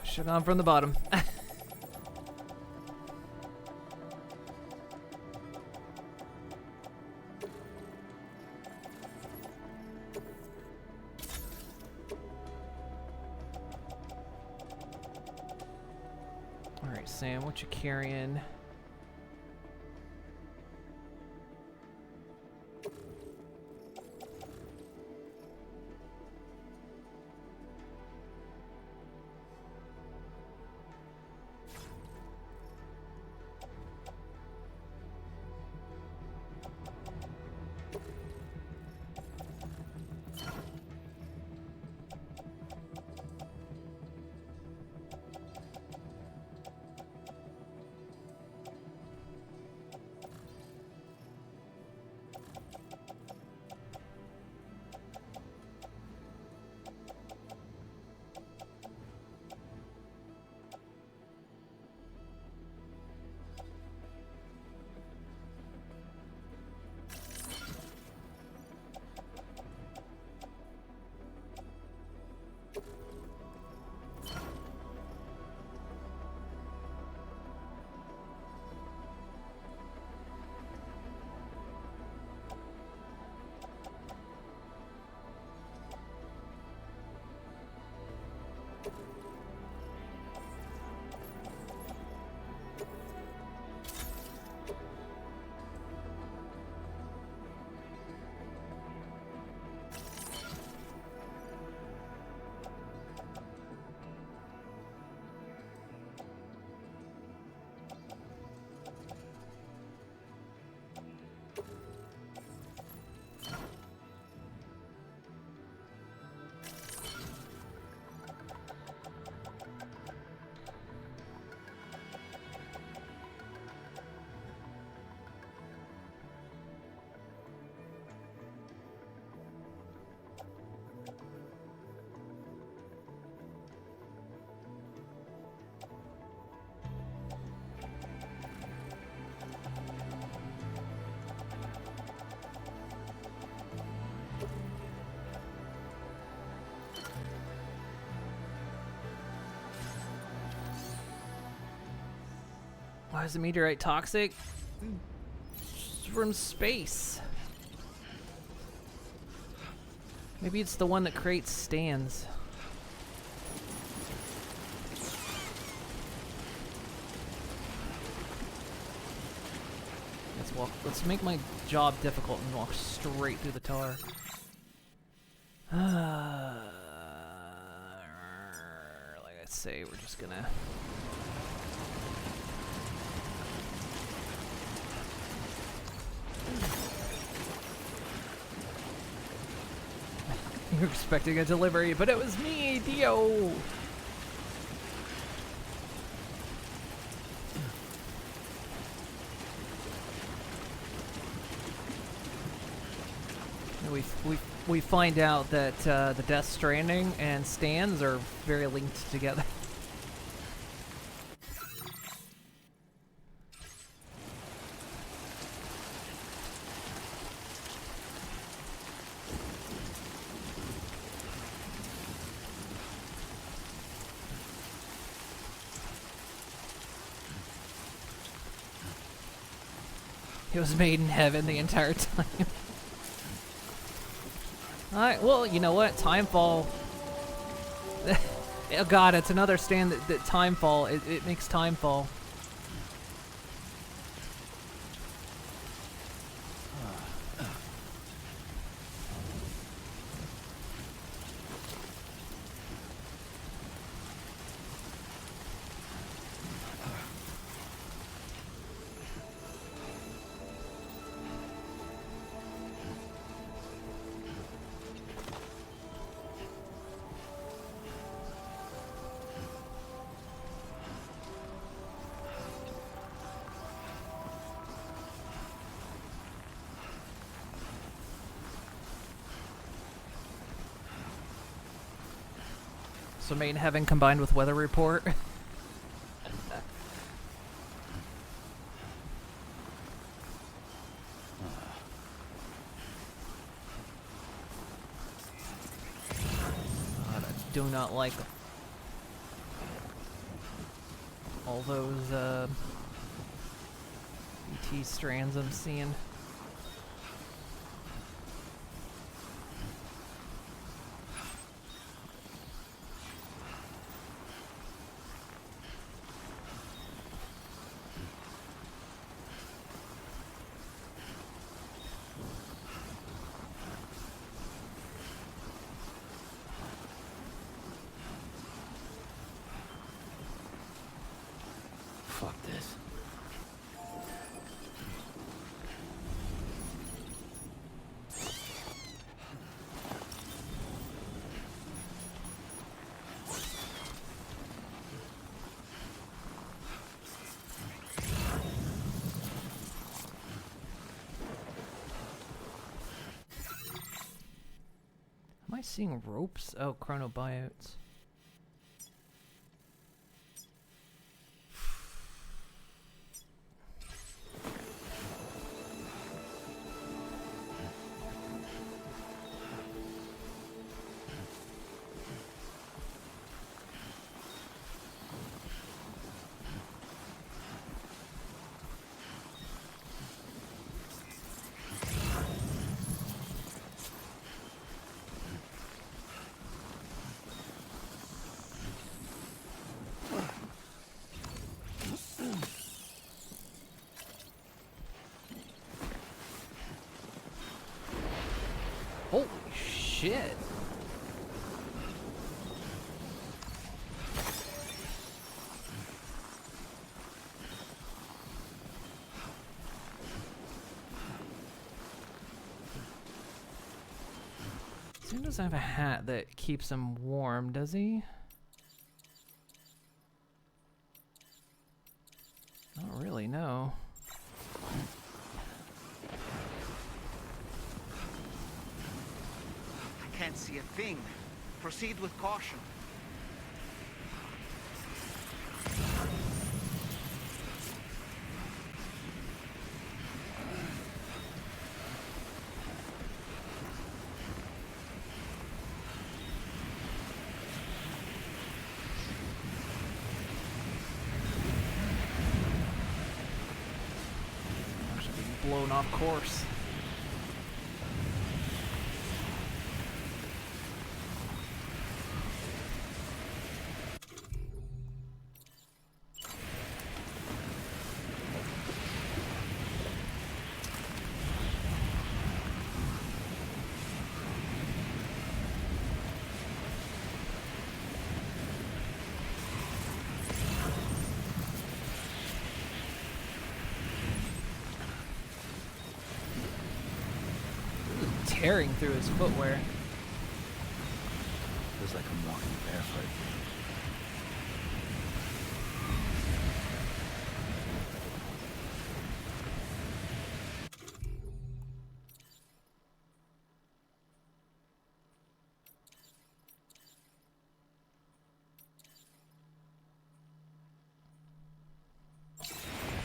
A: Should have gone from the bottom. Alright, Sam, what you carrying? Why is the meteorite toxic? It's from space. Maybe it's the one that creates stands. Let's make my job difficult and walk straight through the tar. Like I say, we're just gonna... You were expecting a delivery, but it was me, Dio! We find out that the Death Stranding and stands are very linked together. It was made in heaven the entire time. Alright, well, you know what? Timefall. Oh god, it's another stand that Timefall. It makes Timefall. So Main Heaven combined with Weather Report. God, I do not like all those ET strands I'm seeing.
E: Fuck this.
A: Am I seeing ropes? Oh, chronobiotes. Holy shit. Sam doesn't have a hat that keeps him warm, does he? Not really, no.
B: I can't see a thing. Proceed with caution.
A: Blown off course. Tearing through his footwear.
E: Feels like I'm walking barefoot.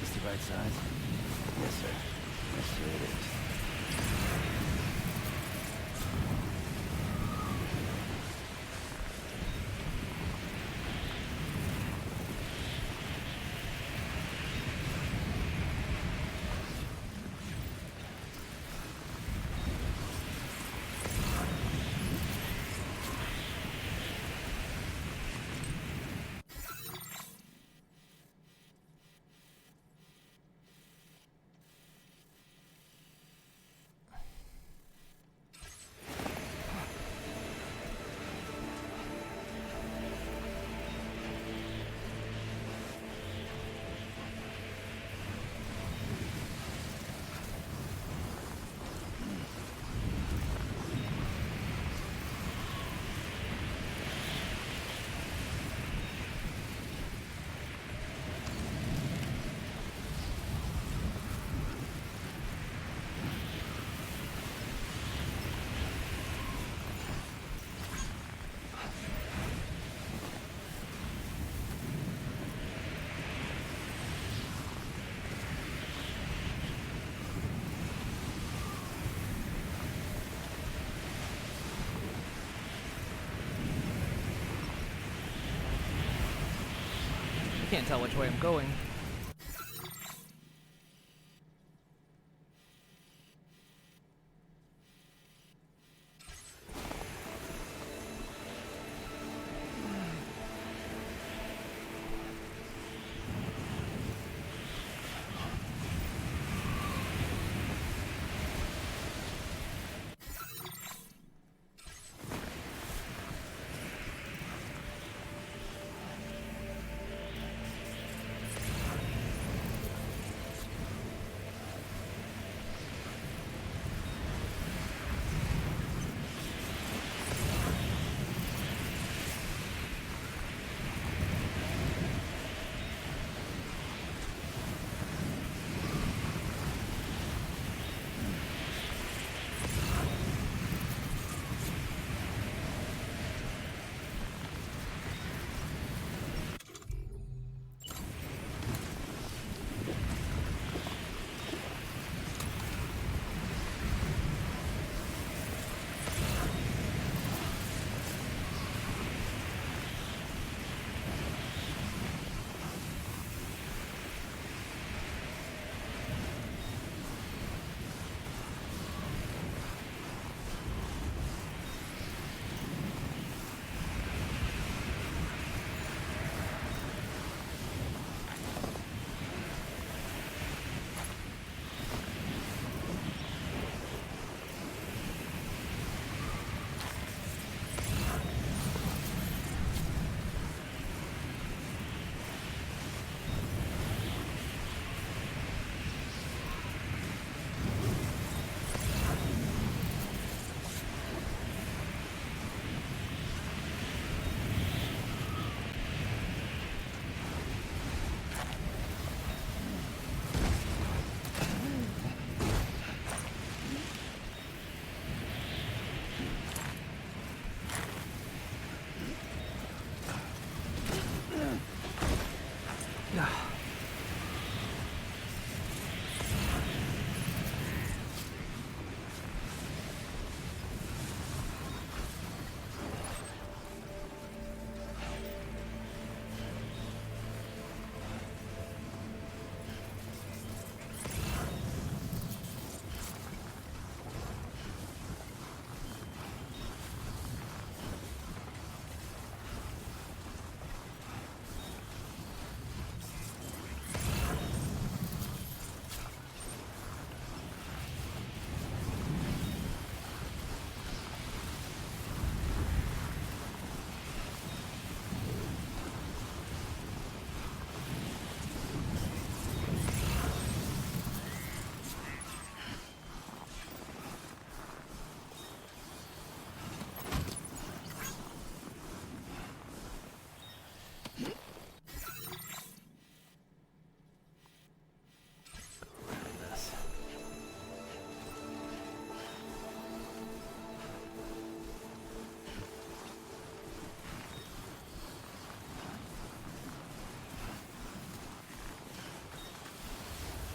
E: Is the right size? Yes, sir. Yes, sir, it is.
A: Can't tell which way I'm going.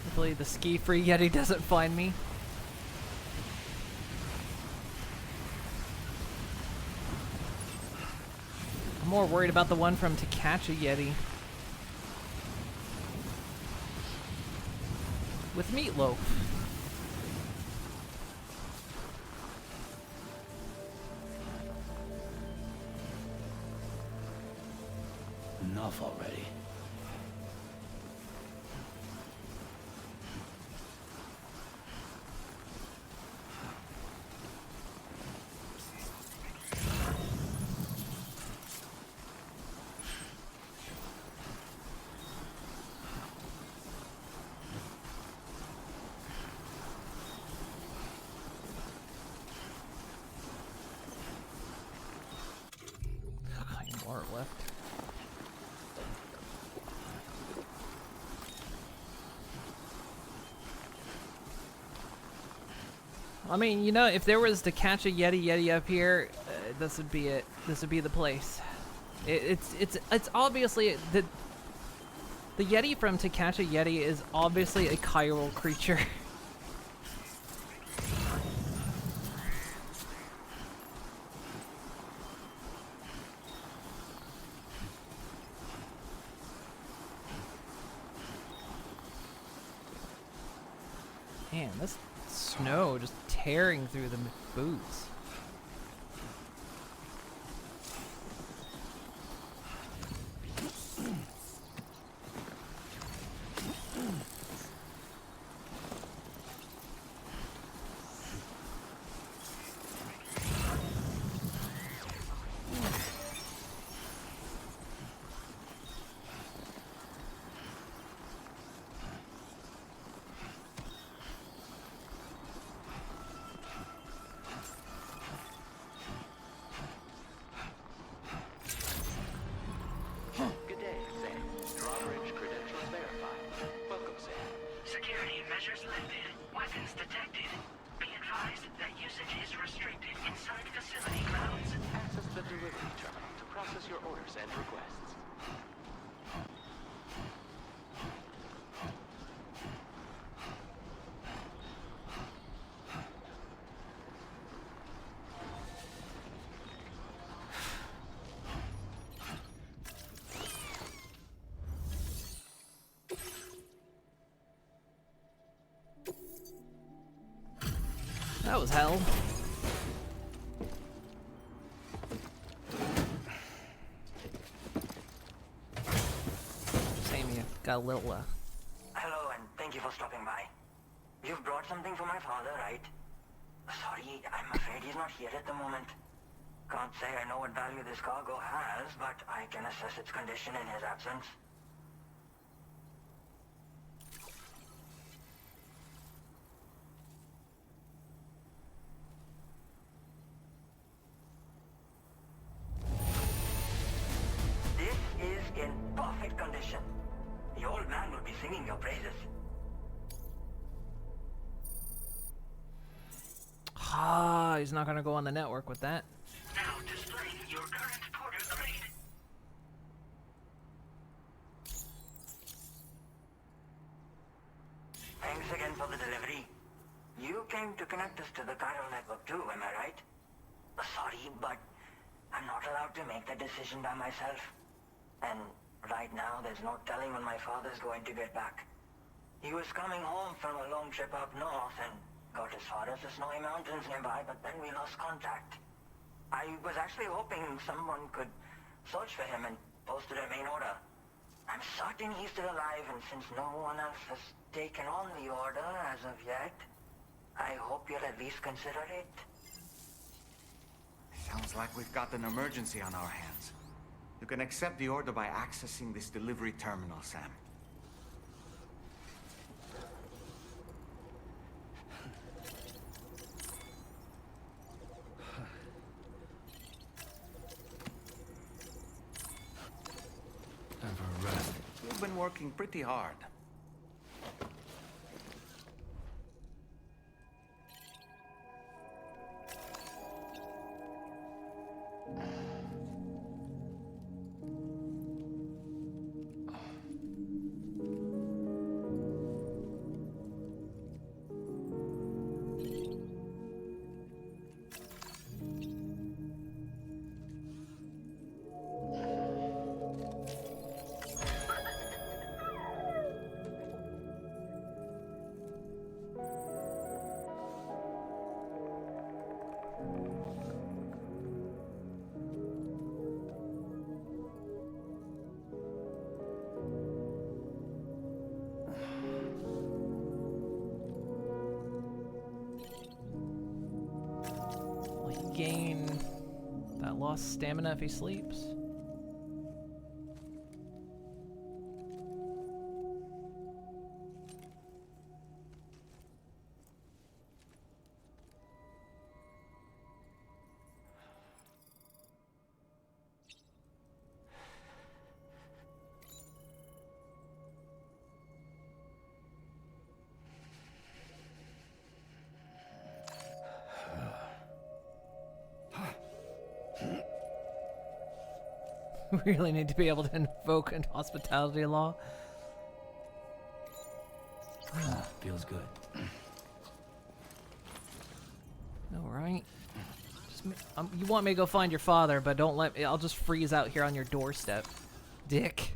A: Hopefully the ski-free Yeti doesn't find me. I'm more worried about the one from To Catch a Yeti. With Meatloaf.
E: Enough already.
A: More left. I mean, you know, if there was To Catch a Yeti up here, this would be it. This would be the place. It's obviously the Yeti from To Catch a Yeti is obviously a chiral creature. Man, this snow just tearing through the boots.
K: Good day, Sam. Drawbridge credentials verified. Welcome, Sam.
H: Security measures lifted. Weapons detected. Be advised that usage is restricted inside facility grounds.
K: Access the delivery terminal to process your orders and requests.
A: That was hell. Same, you got a little,
O: Hello, and thank you for stopping by. You've brought something for my father, right? Sorry, I'm afraid he's not here at the moment. Can't say I know what value this cargo has, but I can assess its condition in his absence. This is in perfect condition. The old man will be singing your praises.
A: Ah, he's not gonna go on the network with that.
H: Now displaying your current porter grade.
O: Thanks again for the delivery. You came to connect us to the chiral network too, am I right? Sorry, but I'm not allowed to make that decision by myself. And right now, there's no telling when my father's going to get back. He was coming home from a long trip up north and got as far as the snowy mountains nearby, but then we lost contact. I was actually hoping someone could search for him and posted a main order. I'm certain he's still alive, and since no one else has taken on the order as of yet, I hope you'll at least consider it.
F: Sounds like we've got an emergency on our hands. You can accept the order by accessing this delivery terminal, Sam.
E: Time for a rest.
F: You've been working pretty hard.
A: Will he gain that lost stamina if he sleeps? We really need to be able to invoke an hospitality law.
E: Feels good.
A: All right. Just, you want me to go find your father, but don't let me. I'll just freeze out here on your doorstep, dick.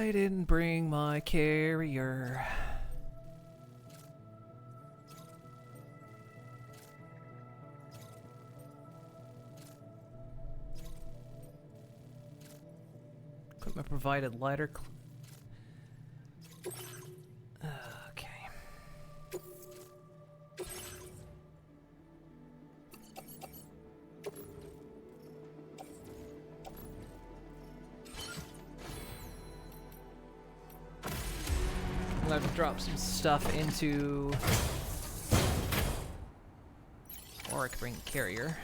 A: I didn't bring my carrier. Equipment provided lighter. Okay. I'm gonna have to drop some stuff into. Or I could bring the carrier.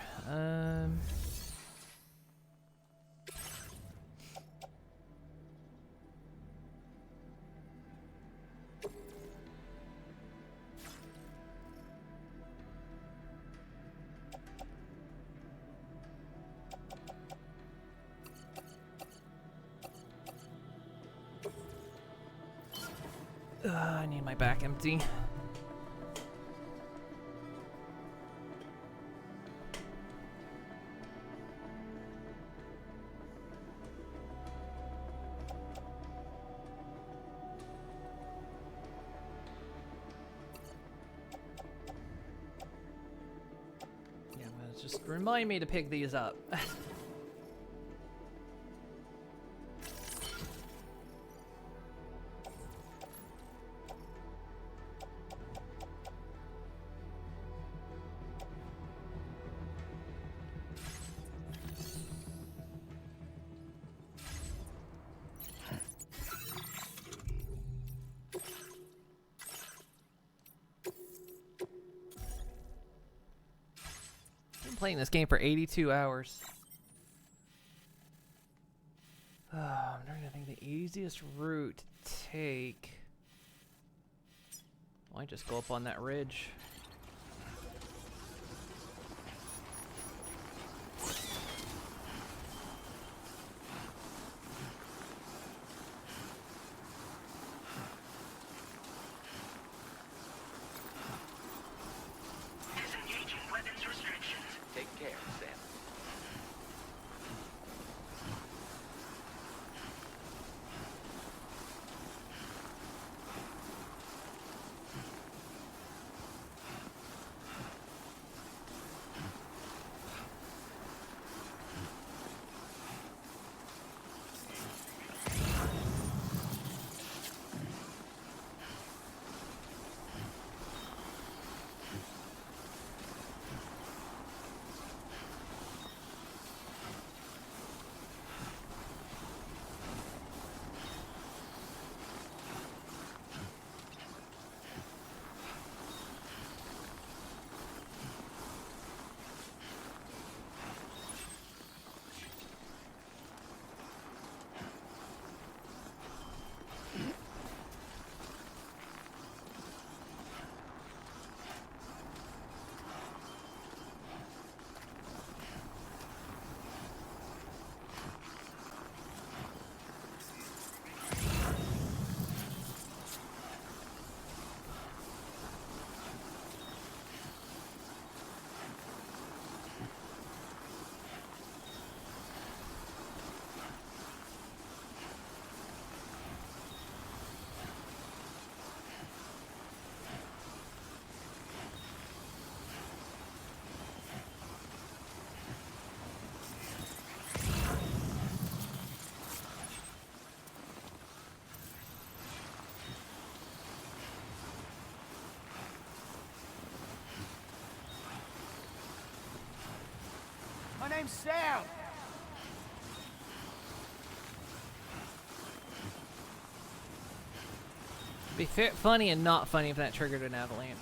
A: I need my back empty. Yeah, well, just remind me to pick these up. Playing this game for 82 hours. I'm trying to think the easiest route to take. Why just go up on that ridge?
K: Take care, Sam.
B: My name's Sam.
A: It'd be funny and not funny if that triggered an avalanche.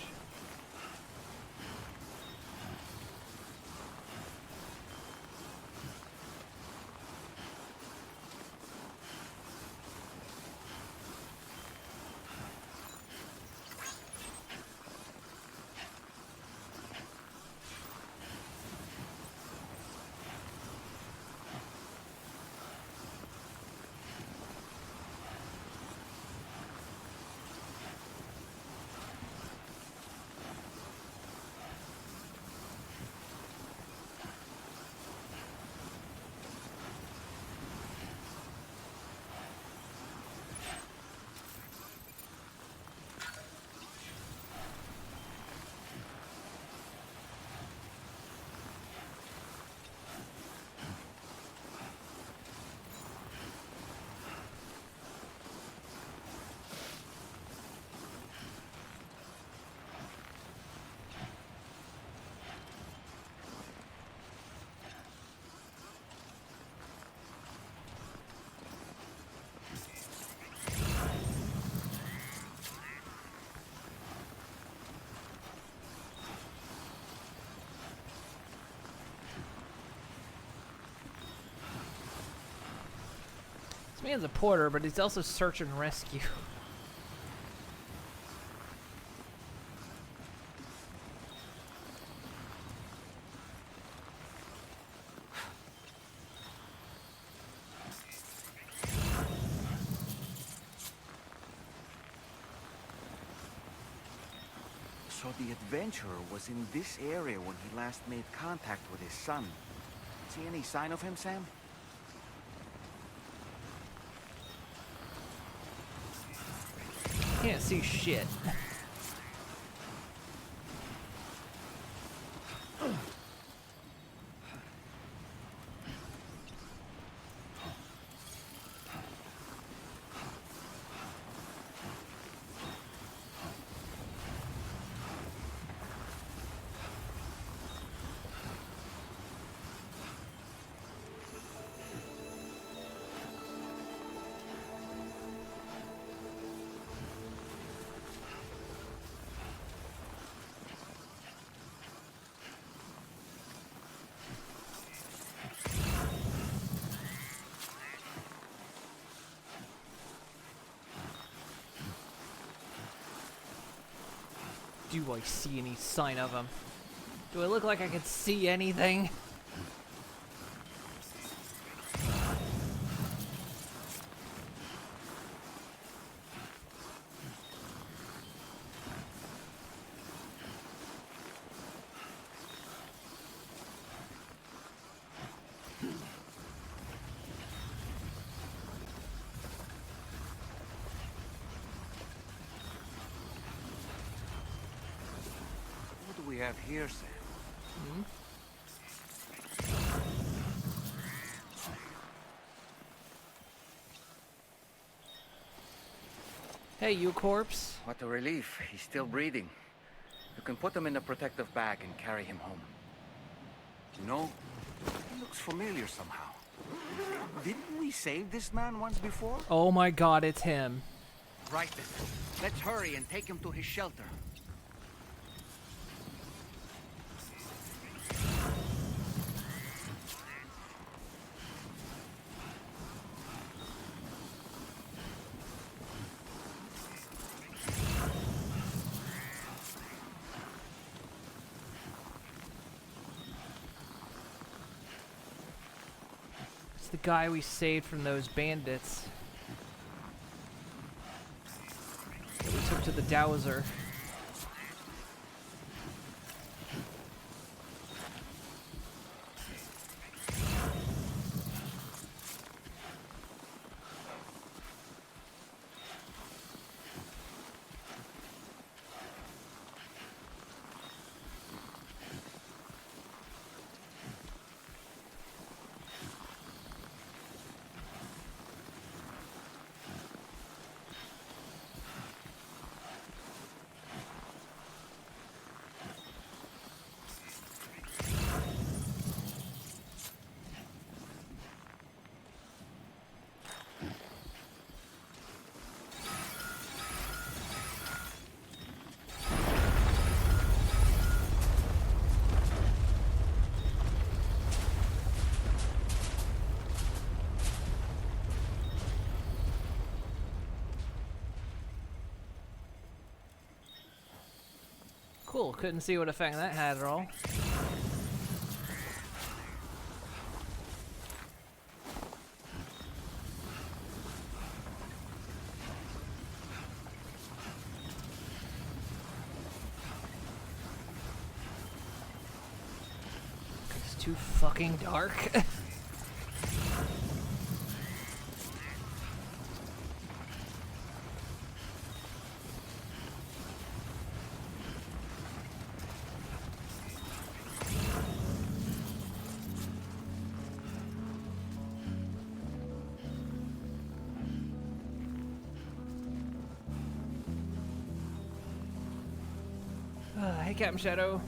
A: This man's a porter, but he's also search and rescue.
F: So the adventurer was in this area when he last made contact with his son. See any sign of him, Sam?
A: Can't see shit. Do I see any sign of him? Do I look like I can see anything?
F: What do we have here, Sam?
A: Hmm? Hey, you corpse.
F: What a relief. He's still breathing. You can put him in a protective bag and carry him home. You know, he looks familiar somehow. Didn't we save this man once before?
A: Oh my god, it's him.
F: Right then. Let's hurry and take him to his shelter.
A: It's the guy we saved from those bandits that we took to the Dowser. Cool, couldn't see what effect that had at all. It's too fucking dark. Hey, Captain Shadow.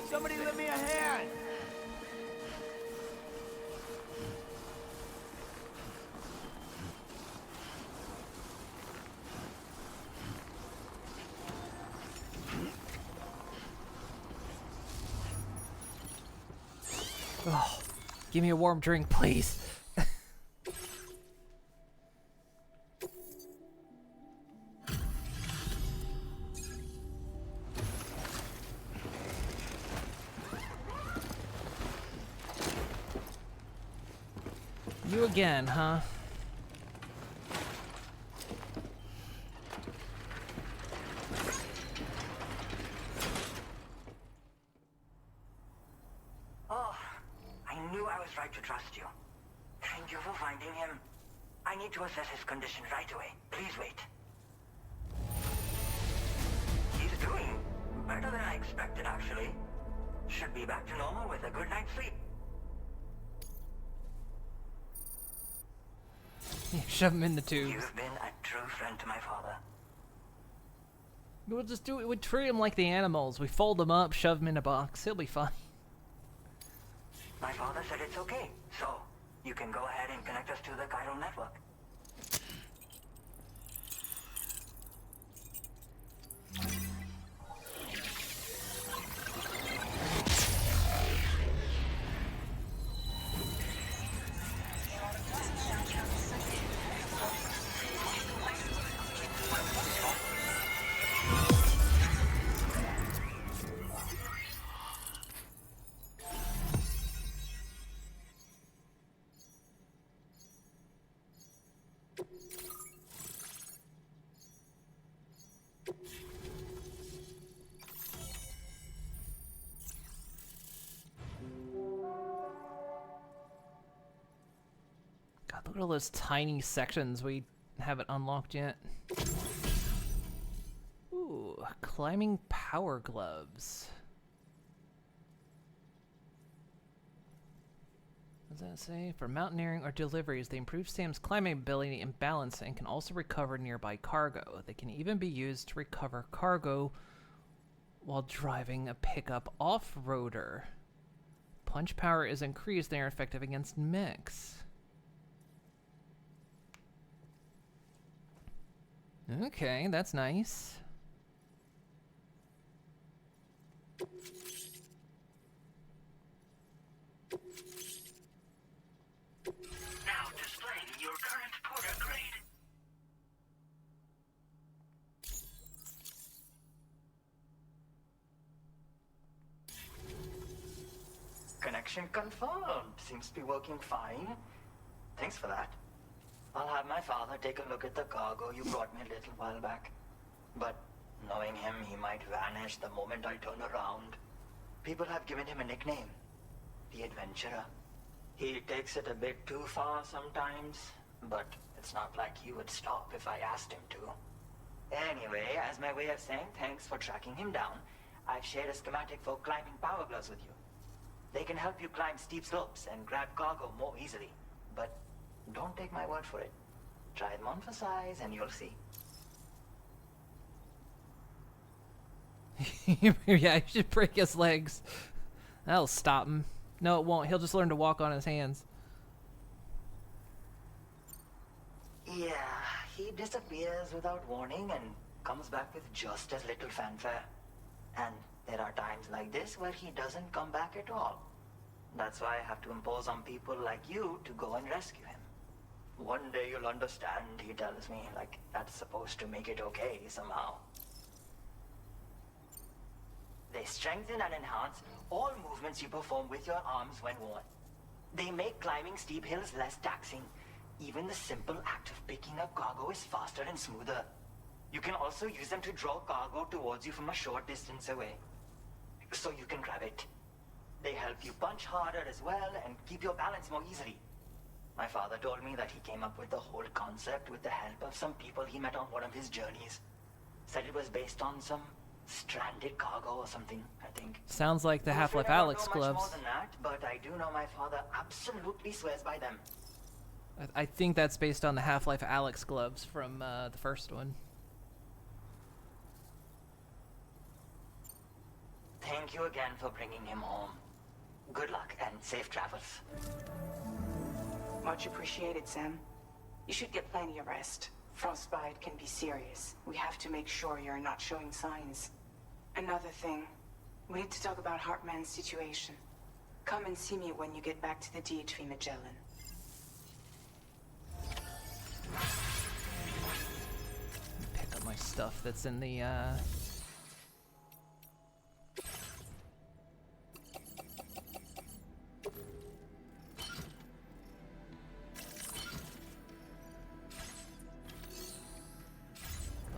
B: Somebody lend me a hand!
A: Oh, give me a warm drink, please. You again, huh?
O: Oh, I knew I was right to trust you. Thank you for finding him. I need to assess his condition right away. Please wait. He's doing better than I expected, actually. Should be back to normal with a good night's sleep.
A: Yeah, shove him in the tubes.
O: You've been a true friend to my father.
A: We'll just do it. We treat him like the animals. We fold him up, shove him in a box. He'll be fine.
O: My father said it's okay, so you can go ahead and connect us to the chiral network.
A: God, look at all those tiny sections we haven't unlocked yet. Ooh, climbing power gloves. What does that say? For mountaineering or deliveries, they improve Sam's climbing ability and balance and can also recover nearby cargo. They can even be used to recover cargo while driving a pickup off-roader. Punch power is increased and they are effective against mechs. Okay, that's nice.
O: Now displaying your current porter grade. Connection confirmed. Seems to be working fine. Thanks for that. I'll have my father take a look at the cargo you brought me a little while back. But knowing him, he might vanish the moment I turn around. People have given him a nickname, the Adventurer. He takes it a bit too far sometimes, but it's not like he would stop if I asked him to. Anyway, as my way of saying thanks for tracking him down, I've shared a schematic for climbing power gloves with you. They can help you climb steep slopes and grab cargo more easily, but don't take my word for it. Try them on for size and you'll see.
A: Yeah, you should break his legs. That'll stop him. No, it won't. He'll just learn to walk on his hands.
O: Yeah, he disappears without warning and comes back with just as little fanfare. And there are times like this where he doesn't come back at all. That's why I have to impose on people like you to go and rescue him. One day you'll understand, he tells me, like that's supposed to make it okay somehow. They strengthen and enhance all movements you perform with your arms when worn. They make climbing steep hills less taxing. Even the simple act of picking up cargo is faster and smoother. You can also use them to draw cargo towards you from a short distance away, so you can grab it. They help you punch harder as well and keep your balance more easily. My father told me that he came up with the whole concept with the help of some people he met on one of his journeys. Said it was based on some stranded cargo or something, I think.
A: Sounds like the
O: I'm
A: Half-Life
O: afraid I don't
A: Alex
O: know much
A: gloves.
O: more than that, but I do know my father absolutely swears by them.
A: I think that's based on the Half-Life Alex gloves from the first one.
O: Thank you again for bringing him home. Good luck and safe travels.
J: Much appreciated, Sam. You should get plenty of rest. Frostbite can be serious. We have to make sure you're not showing signs. Another thing, we need to talk about Hartman's situation. Come and see me when you get back to the DHV Magellan.
A: Pick up my stuff that's in the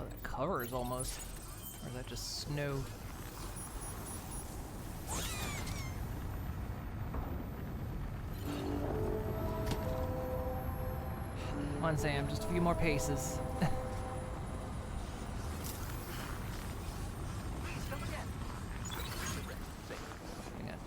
A: Oh, that cover is almost, or is that just snow? Come on, Sam, just a few more paces. Hang on.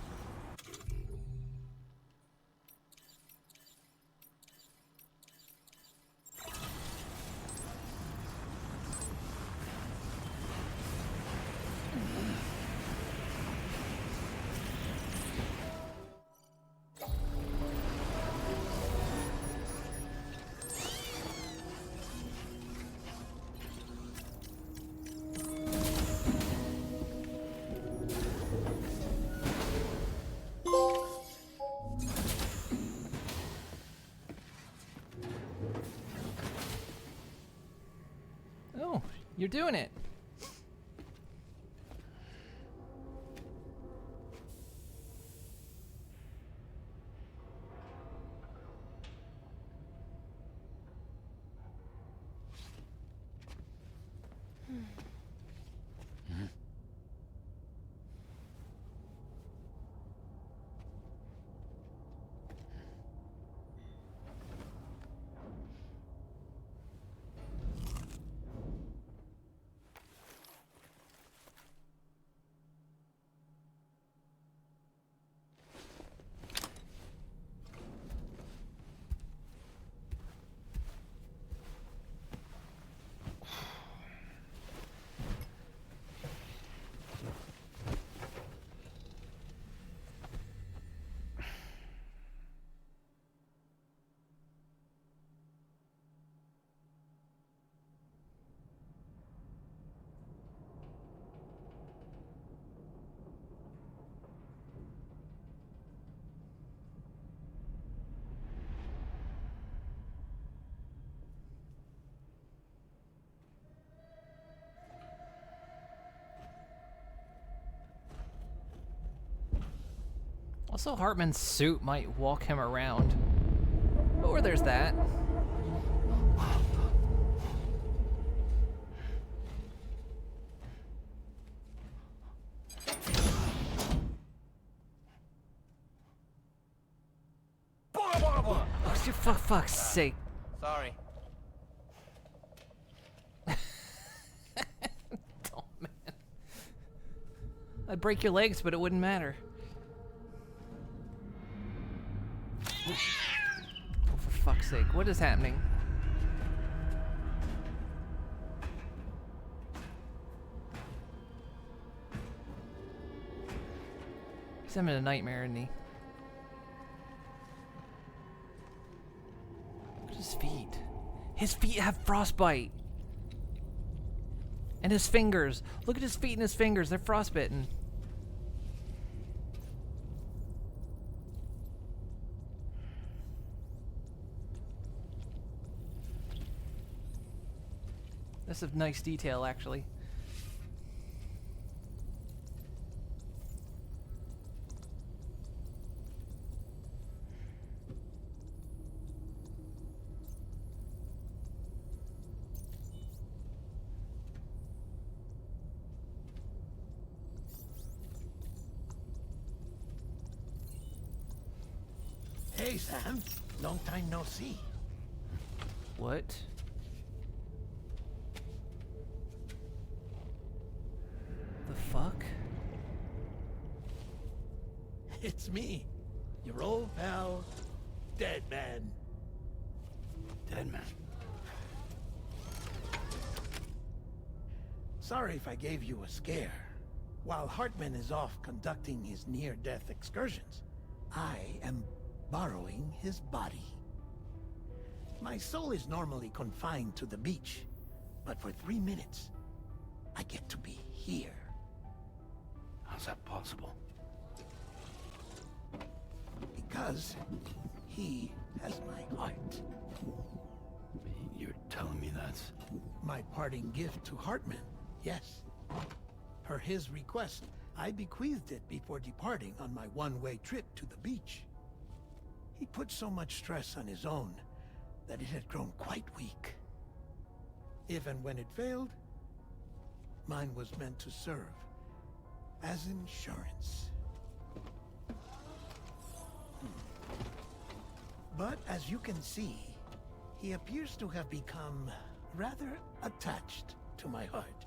A: Oh, you're doing it. Also, Hartman's suit might walk him around. Or there's that. Oh, for fuck's sake.
R: Sorry.
A: Oh, man. I'd break your legs, but it wouldn't matter. Oh, for fuck's sake, what is happening? He's having a nightmare, isn't he? Look at his feet. His feet have frostbite. And his fingers. Look at his feet and his fingers. They're frostbitten. That's a nice detail, actually.
B: Hey, Sam. Long time no see.
A: What? The fuck?
B: It's me, your old pal, Dead Man.
E: Dead Man.
B: Sorry if I gave you a scare. While Hartman is off conducting his near-death excursions, I am borrowing his body. My soul is normally confined to the beach, but for 3 minutes, I get to be here.
E: How's that possible?
B: Because he has my heart.
E: You're telling me that's...
B: My parting gift to Hartman, yes. Per his request, I bequeathed it before departing on my one-way trip to the beach. He put so much stress on his own that it had grown quite weak. If and when it failed, mine was meant to serve as insurance. But as you can see, he appears to have become rather attached to my heart.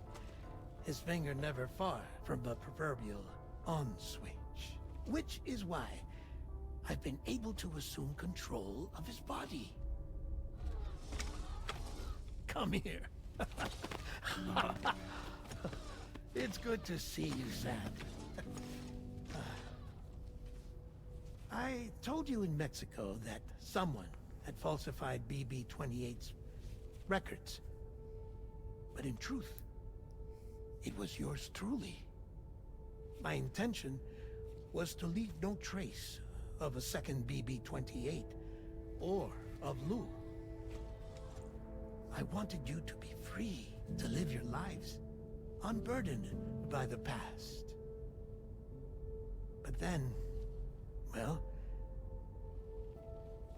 B: His finger never far from the proverbial on switch, which is why I've been able to assume control of his body. Come here. It's good to see you, Sam. I told you in Mexico that someone had falsified BB-28's records. But in truth, it was yours truly. My intention was to leave no trace of a second BB-28 or of Lou. I wanted you to be free to live your lives, unburdened by the past. But then, well,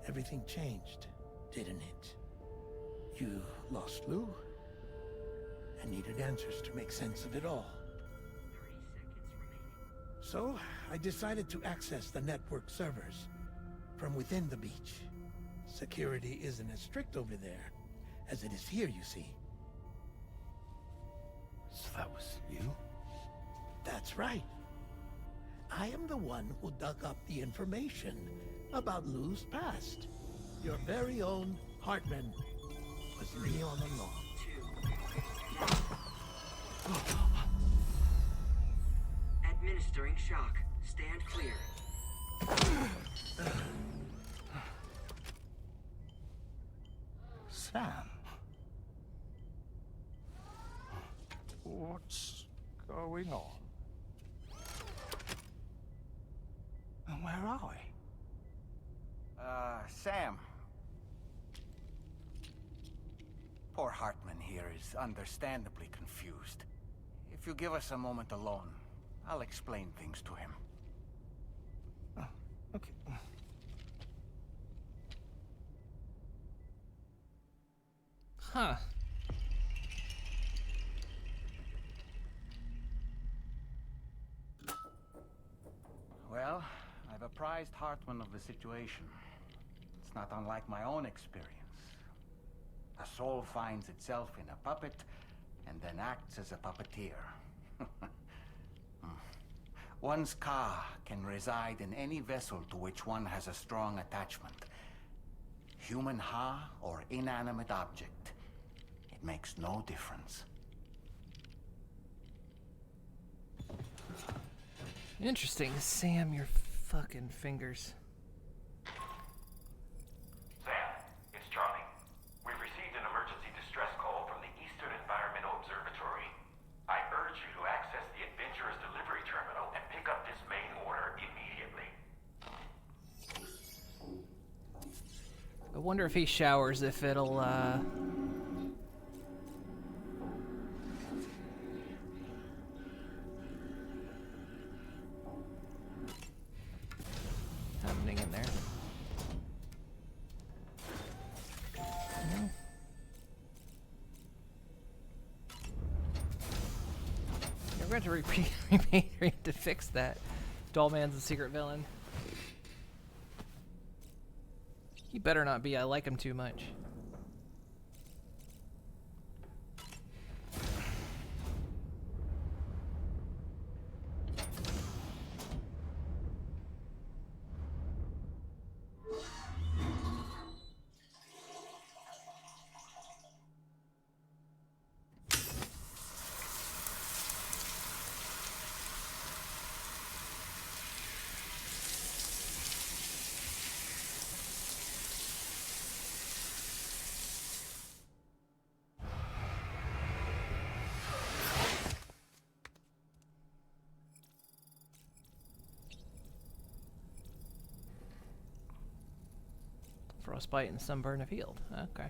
B: everything changed, didn't it? You lost Lou, and needed answers to make sense of it all. So, I decided to access the network servers from within the beach. Security isn't as strict over there as it is here, you see.
E: So that was you?
B: That's right. I am the one who dug up the information about Lou's past. Your very own Hartman was me all along.
U: Administering shock. Stand clear.
E: Sam? What's going on? And where are we?
G: Sam. Poor Hartman here is understandably confused. If you give us a moment alone, I'll explain things to him.
E: Okay.
A: Huh.
G: Well, I've apprised Hartman of the situation. It's not unlike my own experience. A soul finds itself in a puppet and then acts as a puppeteer. One's ka can reside in any vessel to which one has a strong attachment. Human ha or inanimate object. It makes no difference.
A: Interesting. Sam, your fucking fingers.
K: Sam, it's Charlie. We've received an emergency distress call from the Eastern Environmental Observatory. I urge you to access the Adventurer's delivery terminal and pick up this main order immediately.
A: I wonder if he showers, if it'll, happening in there. No. You're going to repeat to fix that. Dollman's a secret villain. He better not be. I like him too much. Frostbite and sunburn a field. Okay.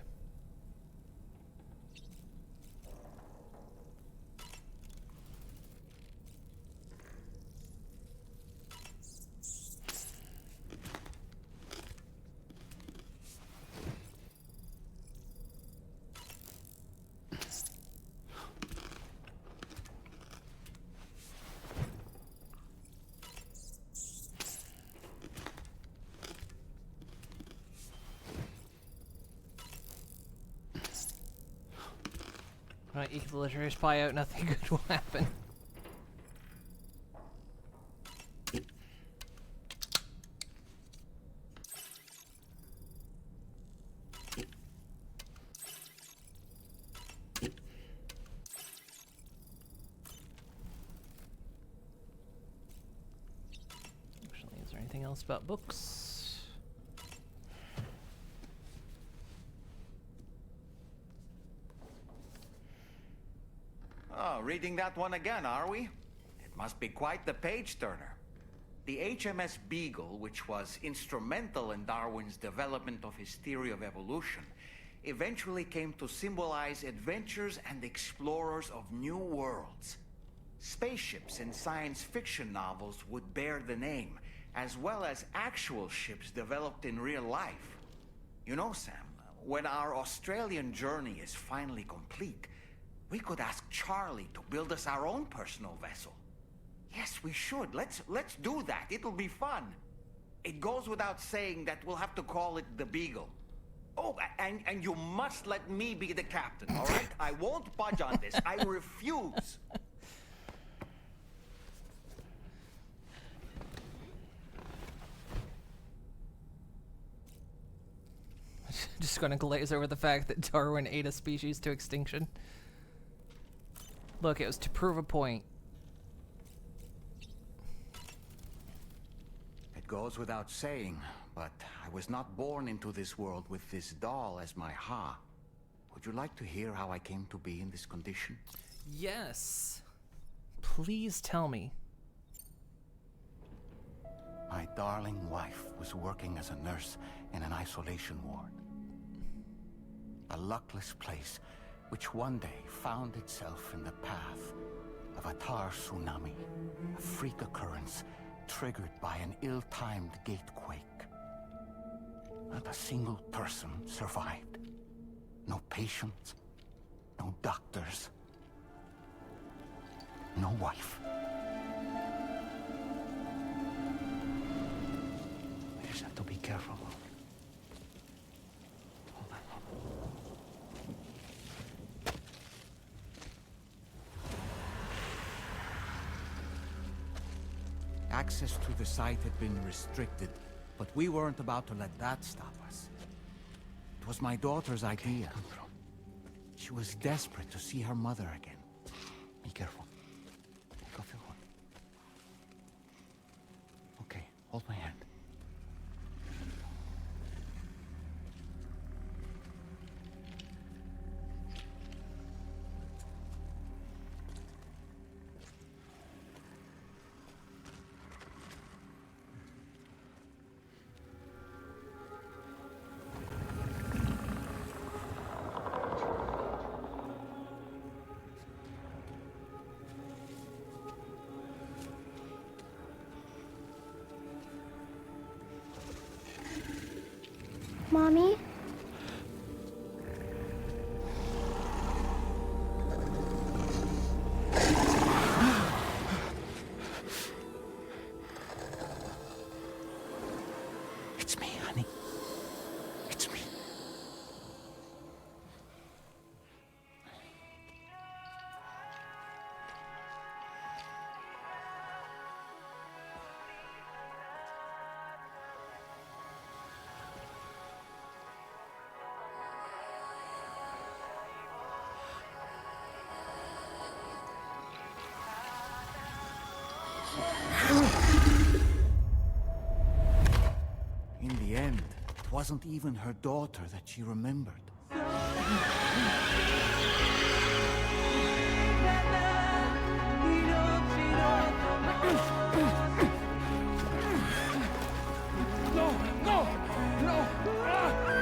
A: Right, eke the legendary spy out, nothing good will happen. Actually, is there anything else about books?
F: Oh, reading that one again, are we? It must be quite the page-turner. The HMS Beagle, which was instrumental in Darwin's development of his theory of evolution, eventually came to symbolize adventures and explorers of new worlds. Spaceships in science fiction novels would bear the name, as well as actual ships developed in real life. You know, Sam, when our Australian journey is finally complete, we could ask Charlie to build us our own personal vessel. Yes, we should. Let's do that. It'll be fun. It goes without saying that we'll have to call it the Beagle. Oh, and you must let me be the captain, all right? I won't budge on this. I refuse.
A: Just gonna glaze over the fact that Darwin ate a species to extinction. Look, it was to prove a point.
F: It goes without saying, but I was not born into this world with this doll as my ha. Would you like to hear how I came to be in this condition?
A: Yes. Please tell me.
F: My darling wife was working as a nurse in an isolation ward. A luckless place which one day found itself in the path of a tar tsunami, a freak occurrence triggered by an ill-timed gatequake. Not a single person survived. No patients, no doctors, no wife. We just have to be careful. Access to the site had been restricted, but we weren't about to let that stop us. It was my daughter's idea. She was desperate to see her mother again. Be careful. Go feel one. Okay, hold my hand.
C: Mommy?
F: It's me, honey. It's me. In the end, it wasn't even her daughter that she remembered.
S: No! No! No!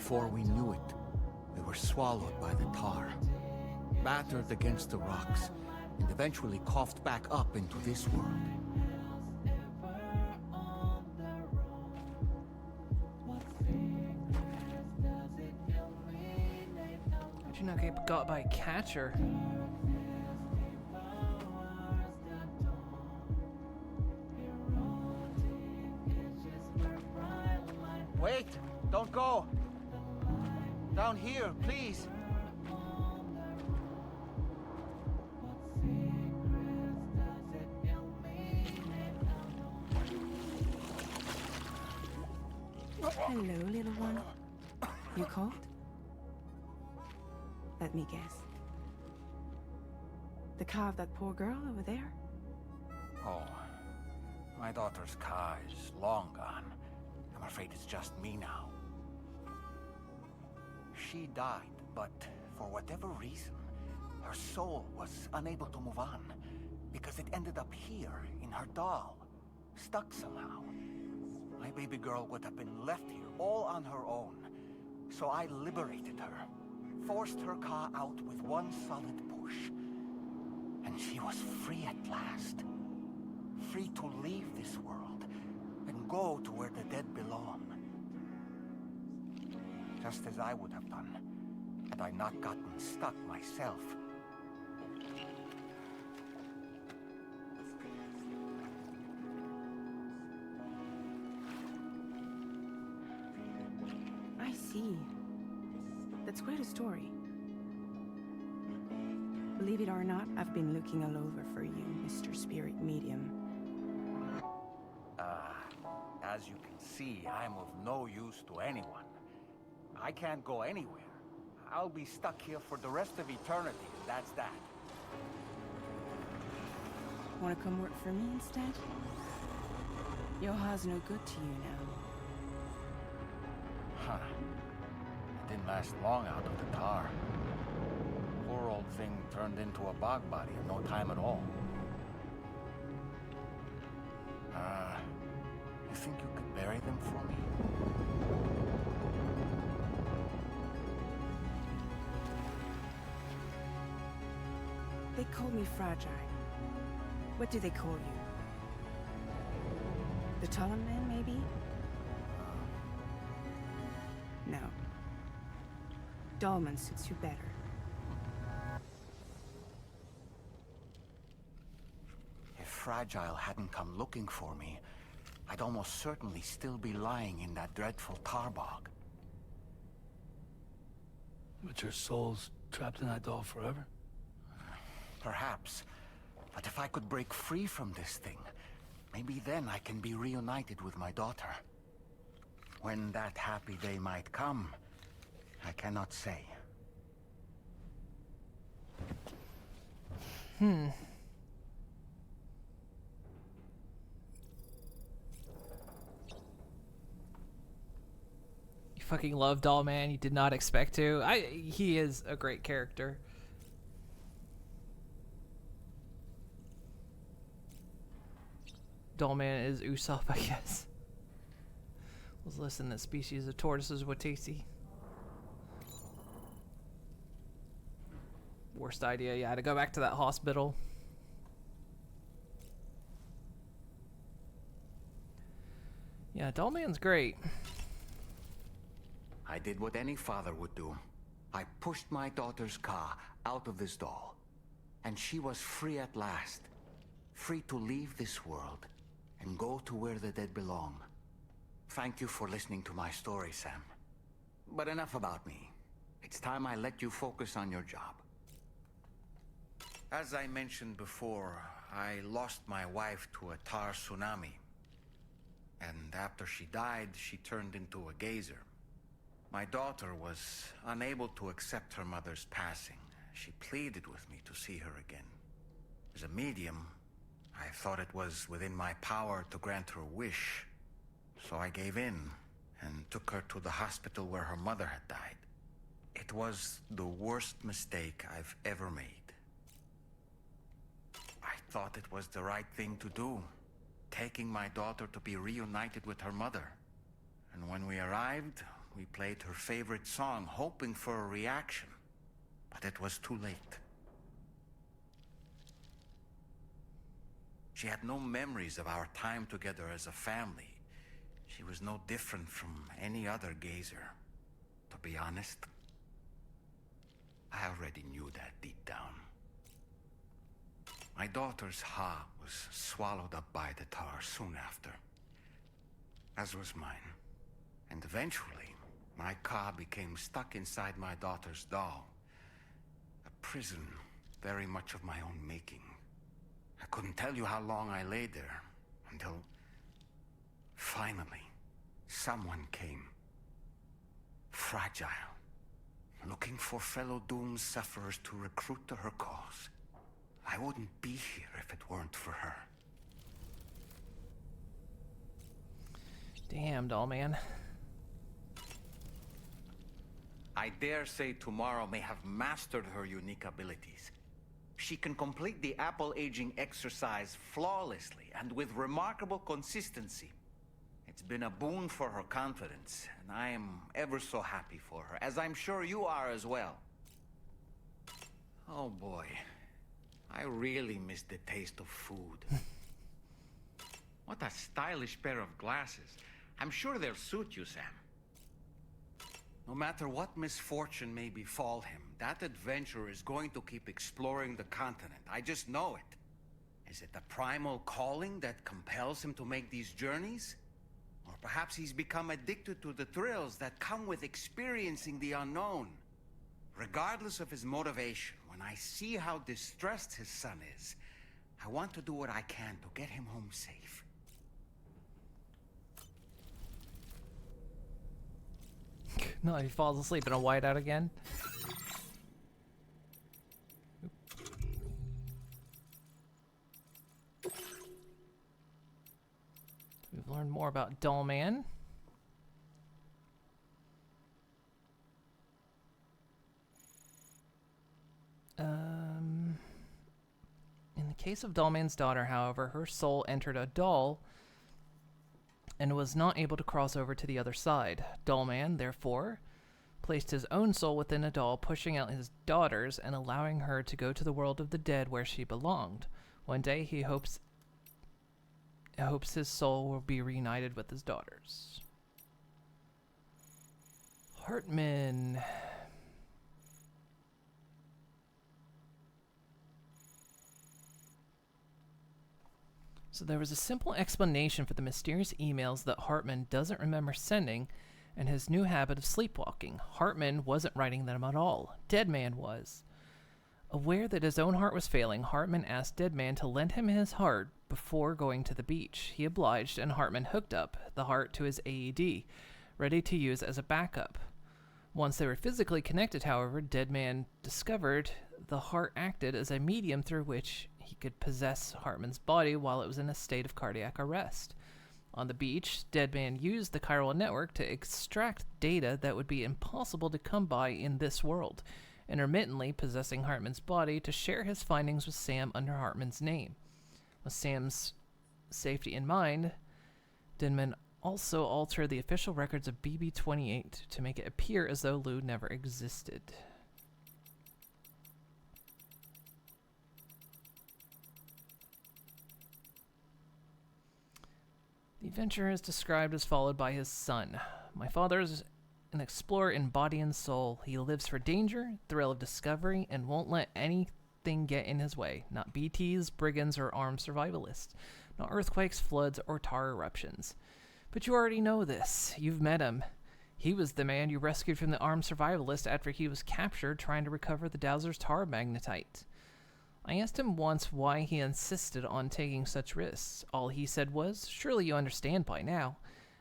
F: Before we knew it, we were swallowed by the tar, battered against the rocks, and eventually coughed back up into this world.
A: Did you not get got by a catcher?
F: Wait! Don't go! Down here, please!
J: Hello, little one. You cold? Let me guess. The car of that poor girl over there?
G: Oh, my daughter's car is long gone. I'm afraid it's just me now. She died, but for whatever reason, her soul was unable to move on because it ended up here in her doll, stuck somehow. My baby girl would have been left here all on her own, so I liberated her, forced her car out with one solid push, and she was free at last. Free to leave this world and go to where the dead belong. Just as I would have done, had I not gotten stuck myself.
J: I see. That's quite a story. Believe it or not, I've been looking all over for you, Mr. Spirit Medium.
G: As you can see, I'm of no use to anyone. I can't go anywhere. I'll be stuck here for the rest of eternity, and that's that.
J: Wanna come work for me instead? Yoha's no good to you now.
G: Huh. It didn't last long out of the tar. Poor old thing turned into a bog body in no time at all. You think you could bury them for me?
J: They call me fragile. What do they call you? The taller man, maybe? No. Dolman suits you better.
G: If Fragile hadn't come looking for me, I'd almost certainly still be lying in that dreadful tar bog.
C: But your soul's trapped in that doll forever?
G: Perhaps. But if I could break free from this thing, maybe then I can be reunited with my daughter. When that happy day might come, I cannot say.
A: You fucking love Doll Man. You did not expect to. He is a great character. Doll Man is Usopp, I guess. Let's listen. That species of tortoises Watesi. Worst idea, yeah, to go back to that hospital. Yeah, Doll Man's great.
F: I did what any father would do. I pushed my daughter's car out of this doll, and she was free at last. Free to leave this world and go to where the dead belong. Thank you for listening to my story, Sam. But enough about me. It's time I let you focus on your job. As I mentioned before, I lost my wife to a tar tsunami. And after she died, she turned into a geyser. My daughter was unable to accept her mother's passing. She pleaded with me to see her again. As a medium, I thought it was within my power to grant her wish. So I gave in and took her to the hospital where her mother had died. It was the worst mistake I've ever made. I thought it was the right thing to do, taking my daughter to be reunited with her mother. And when we arrived, we played her favorite song, hoping for a reaction. But it was too late. She had no memories of our time together as a family. She was no different from any other gazer. To be honest, I already knew that deep down. My daughter's heart was swallowed up by the tar soon after, as was mine. And eventually, my car became stuck inside my daughter's doll. A prison very much of my own making. I couldn't tell you how long I lay there, until finally, someone came. Fragile, looking for fellow doomed sufferers to recruit to her cause. I wouldn't be here if it weren't for her.
A: Damn, doll man.
F: I dare say tomorrow may have mastered her unique abilities. She can complete the apple aging exercise flawlessly and with remarkable consistency. It's been a boon for her confidence, and I am ever so happy for her, as I'm sure you are as well. Oh boy, I really miss the taste of food. What a stylish pair of glasses. I'm sure they'll suit you, Sam. No matter what misfortune may befall him, that adventurer is going to keep exploring the continent. I just know it. Is it the primal calling that compels him to make these journeys? Or perhaps he's become addicted to the thrills that come with experiencing the unknown. Regardless of his motivation, when I see how distressed his son is, I want to do what I can to get him home safe.
A: No, he falls asleep in a whiteout again. We've learned more about Doll Man. In the case of Doll Man's daughter, however, her soul entered a doll and was not able to cross over to the other side. Doll Man, therefore, placed his own soul within a doll, pushing out his daughter's and allowing her to go to the world of the dead where she belonged. One day, he hopes his soul will be reunited with his daughter's. Hartman. So there was a simple explanation for the mysterious emails that Hartman doesn't remember sending and his new habit of sleepwalking. Hartman wasn't writing them at all. Deadman was. Aware that his own heart was failing, Hartman asked Deadman to lend him his heart before going to the beach. He obliged, and Hartman hooked up the heart to his AED, ready to use as a backup. Once they were physically connected, however, Deadman discovered the heart acted as a medium through which he could possess Hartman's body while it was in a state of cardiac arrest. On the beach, Deadman used the chiral network to extract data that would be impossible to come by in this world, intermittently possessing Hartman's body to share his findings with Sam under Hartman's name. With Sam's safety in mind, Deadman also altered the official records of BB-28 to make it appear as though Lou never existed. The adventure is described as followed by his son. My father is an explorer in body and soul. He lives for danger, thrill of discovery, and won't let anything get in his way. Not BTs, brigands, or armed survivalists. Not earthquakes, floods, or tar eruptions. But you already know this. You've met him. He was the man you rescued from the armed survivalist after he was captured trying to recover the Dowser's tar magnetite. I asked him once why he insisted on taking such risks. All he said was, "Surely you understand by now."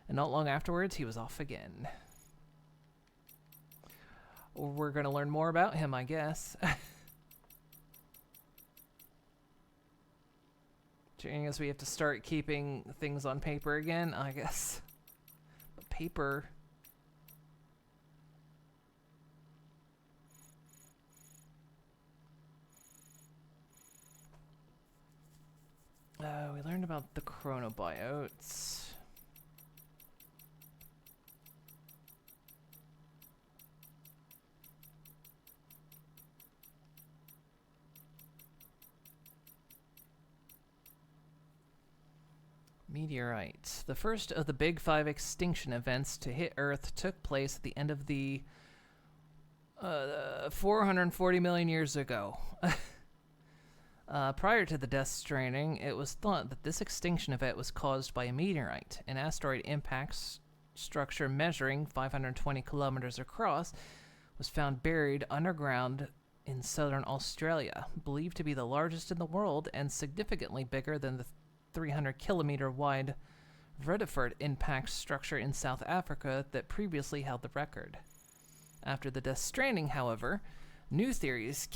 A: And not long afterwards, he was off again. We're going to learn more about him, I guess. I guess we have to start keeping things on paper again, I guess. But paper... we learned about the chronobiotes. Meteorite. The first of the Big Five extinction events to hit Earth took place at the end of the 440 million years ago. Prior to the Death Stranding, it was thought that this extinction event was caused by a meteorite. An asteroid impact structure measuring 520 kilometers across was found buried underground in southern Australia, believed to be the largest in the world and significantly bigger than the 300-kilometer wide Vredefort impact structure in South Africa that previously held the record. After the Death Stranding, however, new theories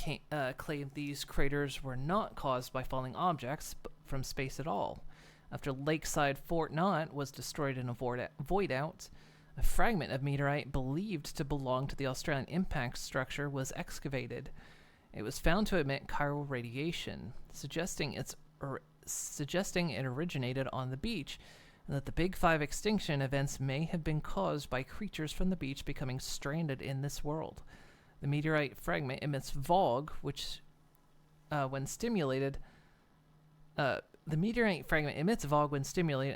A: claimed these craters were not caused by falling objects from space at all. After Lakeside Fort Knott was destroyed in a void-out, a fragment of meteorite believed to belong to the Australian impact structure was excavated. It was found to emit chiral radiation, suggesting it originated on the beach, and that the Big Five extinction events may have been caused by creatures from the beach becoming stranded in this world. The meteorite fragment emits VOG, which, when stimulated, and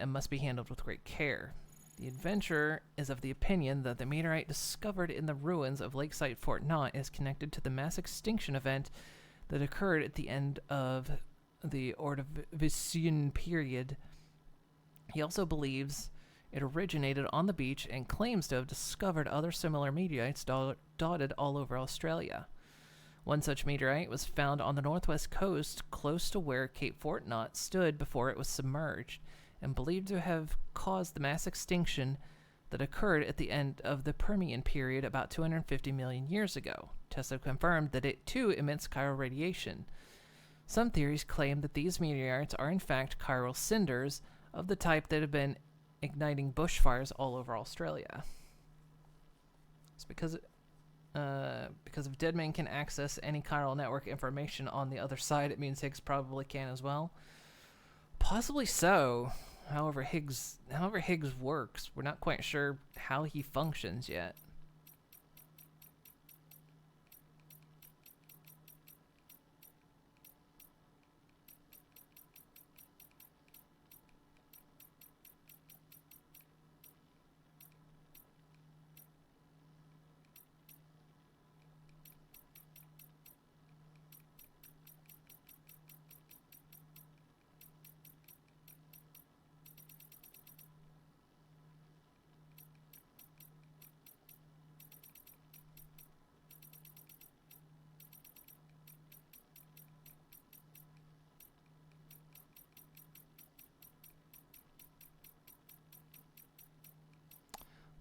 A: must be handled with great care. The adventurer is of the opinion that the meteorite discovered in the ruins of Lakeside Fort Knott is connected to the mass extinction event that occurred at the end of the Ordovician period. He also believes it originated on the beach and claims to have discovered other similar meteorites dotted all over Australia. One such meteorite was found on the northwest coast, close to where Cape Fort Knott stood before it was submerged, and believed to have caused the mass extinction that occurred at the end of the Permian period about 250 million years ago. Tests have confirmed that it too emits chiral radiation. Some theories claim that these meteorites are in fact chiral cinders of the type that have been igniting bushfires all over Australia. It's because if Deadman can access any chiral network information on the other side, it means Higgs probably can as well. Possibly so. However Higgs works, we're not quite sure how he functions yet.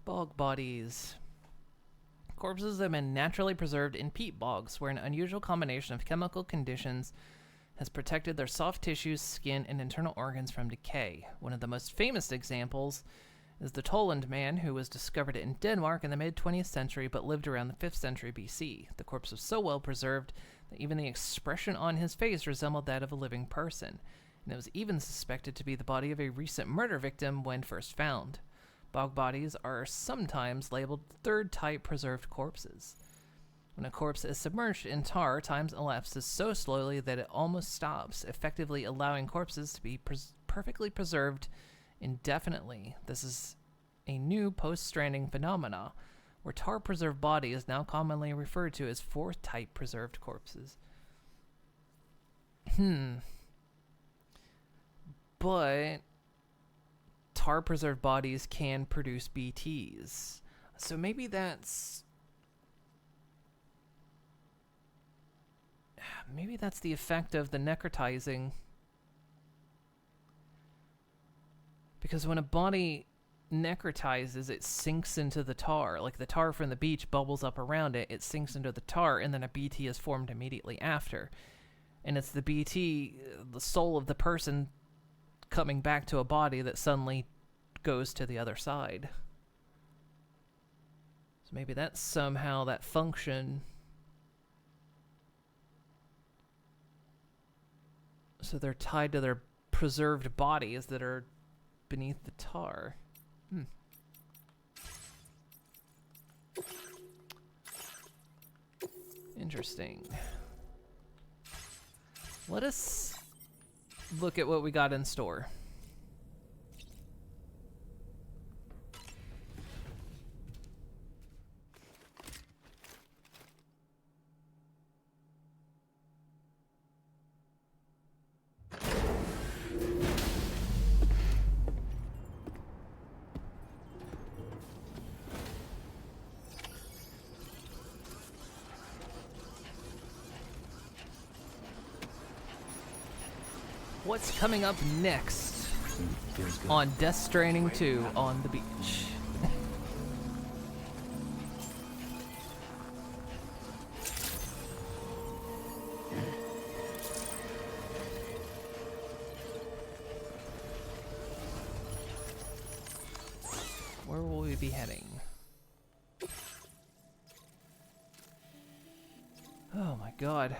A: Bog bodies. Corpses have been naturally preserved in peat bogs, where an unusual combination of chemical conditions has protected their soft tissues, skin, and internal organs from decay. One of the most famous examples is the Toland man, who was discovered in Denmark in the mid-20th century but lived around the 5th century BC. The corpse was so well preserved that even the expression on his face resembled that of a living person, and it was even suspected to be the body of a recent murder victim when first found. Bog bodies are sometimes labeled third-type preserved corpses. When a corpse is submerged in tar, time elapses so slowly that it almost stops, effectively allowing corpses to be perfectly preserved indefinitely. This is a new post-stranding phenomena, where tar-preserved body is now commonly referred to as fourth-type preserved corpses. But tar-preserved bodies can produce BTs. So maybe that's the effect of the necrotizing. Because when a body necrotizes, it sinks into the tar. Like the tar from the beach bubbles up around it, it sinks into the tar, and then a BT is formed immediately after. And it's the BT, the soul of the person, coming back to a body that suddenly goes to the other side. So maybe that's somehow that function. So they're tied to their preserved bodies that are beneath the tar. Interesting. Let us look at what we got in store. what's coming up next
C: Feels good.
A: on Death Stranding 2 on the beach. Where will we be heading? Oh my god.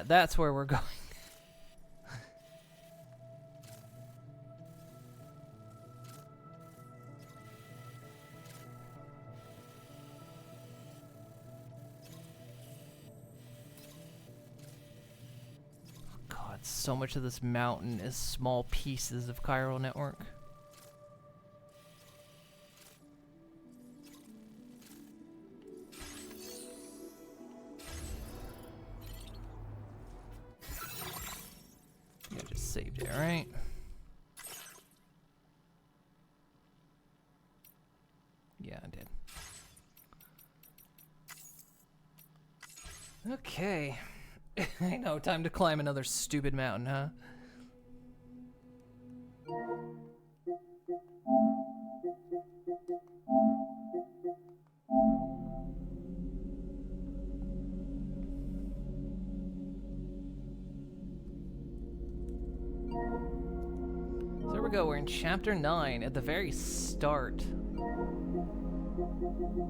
A: That's where we're going. God, so much of this mountain is small pieces of chiral network. I just saved it, right? Yeah, I did. Okay. I know, time to climb another stupid mountain, huh? So here we go, we're in chapter 9 at the very start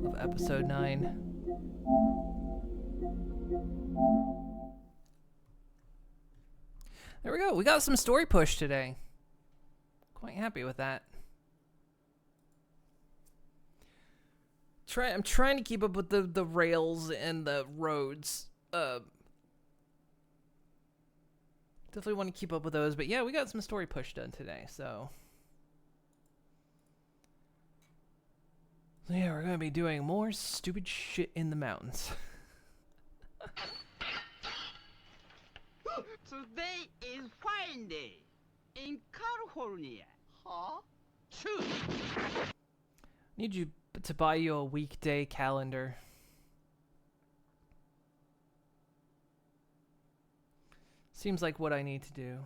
A: of episode 9. There we go, we got some story push today. Quite happy with that. I'm trying to keep up with the rails and the roads. Definitely want to keep up with those, but yeah, we got some story push done today, so yeah, we're gonna be doing more stupid shit in the mountains.
D: Today is fine day in California. Huh? True.
A: Need you to buy you a weekday calendar. Seems like what I need to do.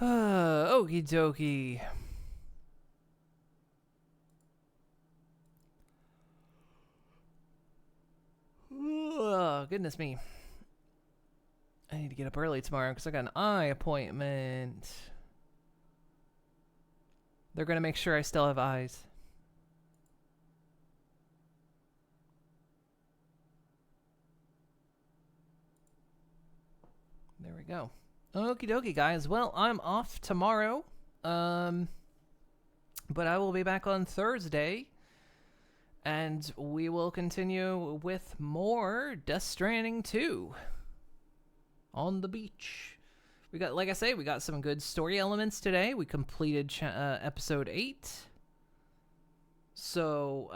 A: Okie dokie. Oh, goodness me. I need to get up early tomorrow because I got an eye appointment. They're going to make sure I still have eyes. There we go. Okie dokie, guys. Well, I'm off tomorrow. But I will be back on Thursday. And we will continue with more Death Stranding 2 on the beach. We got, like I say, we got some good story elements today. We completed episode 8. So,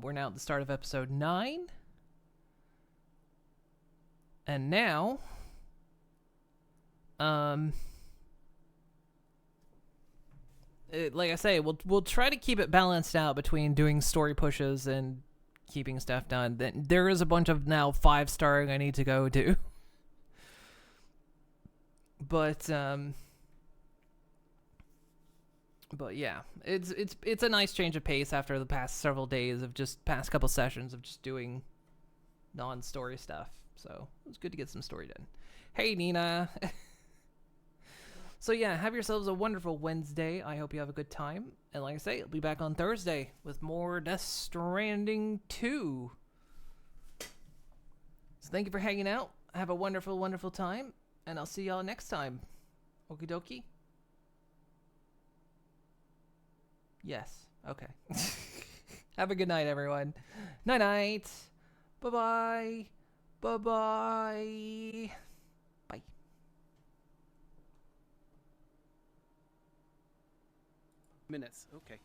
A: we're now at the start of episode 9. And now, like I say, we'll try to keep it balanced out between doing story pushes and keeping stuff done. Then there is a bunch of now 5-starring I need to go do. But yeah, it's a nice change of pace after the past several days of past couple sessions of just doing non-story stuff. So it was good to get some story done. Hey, Nina. So yeah, have yourselves a wonderful Wednesday. I hope you have a good time. And like I say, I'll be back on Thursday with more Death Stranding 2. So thank you for hanging out. Have a wonderful, wonderful time. And I'll see y'all next time. Okie dokie? Yes. Okay. Have a good night, everyone. Night-night. Bye-bye. Bye-bye. Bye.
V: Minutes. Okay.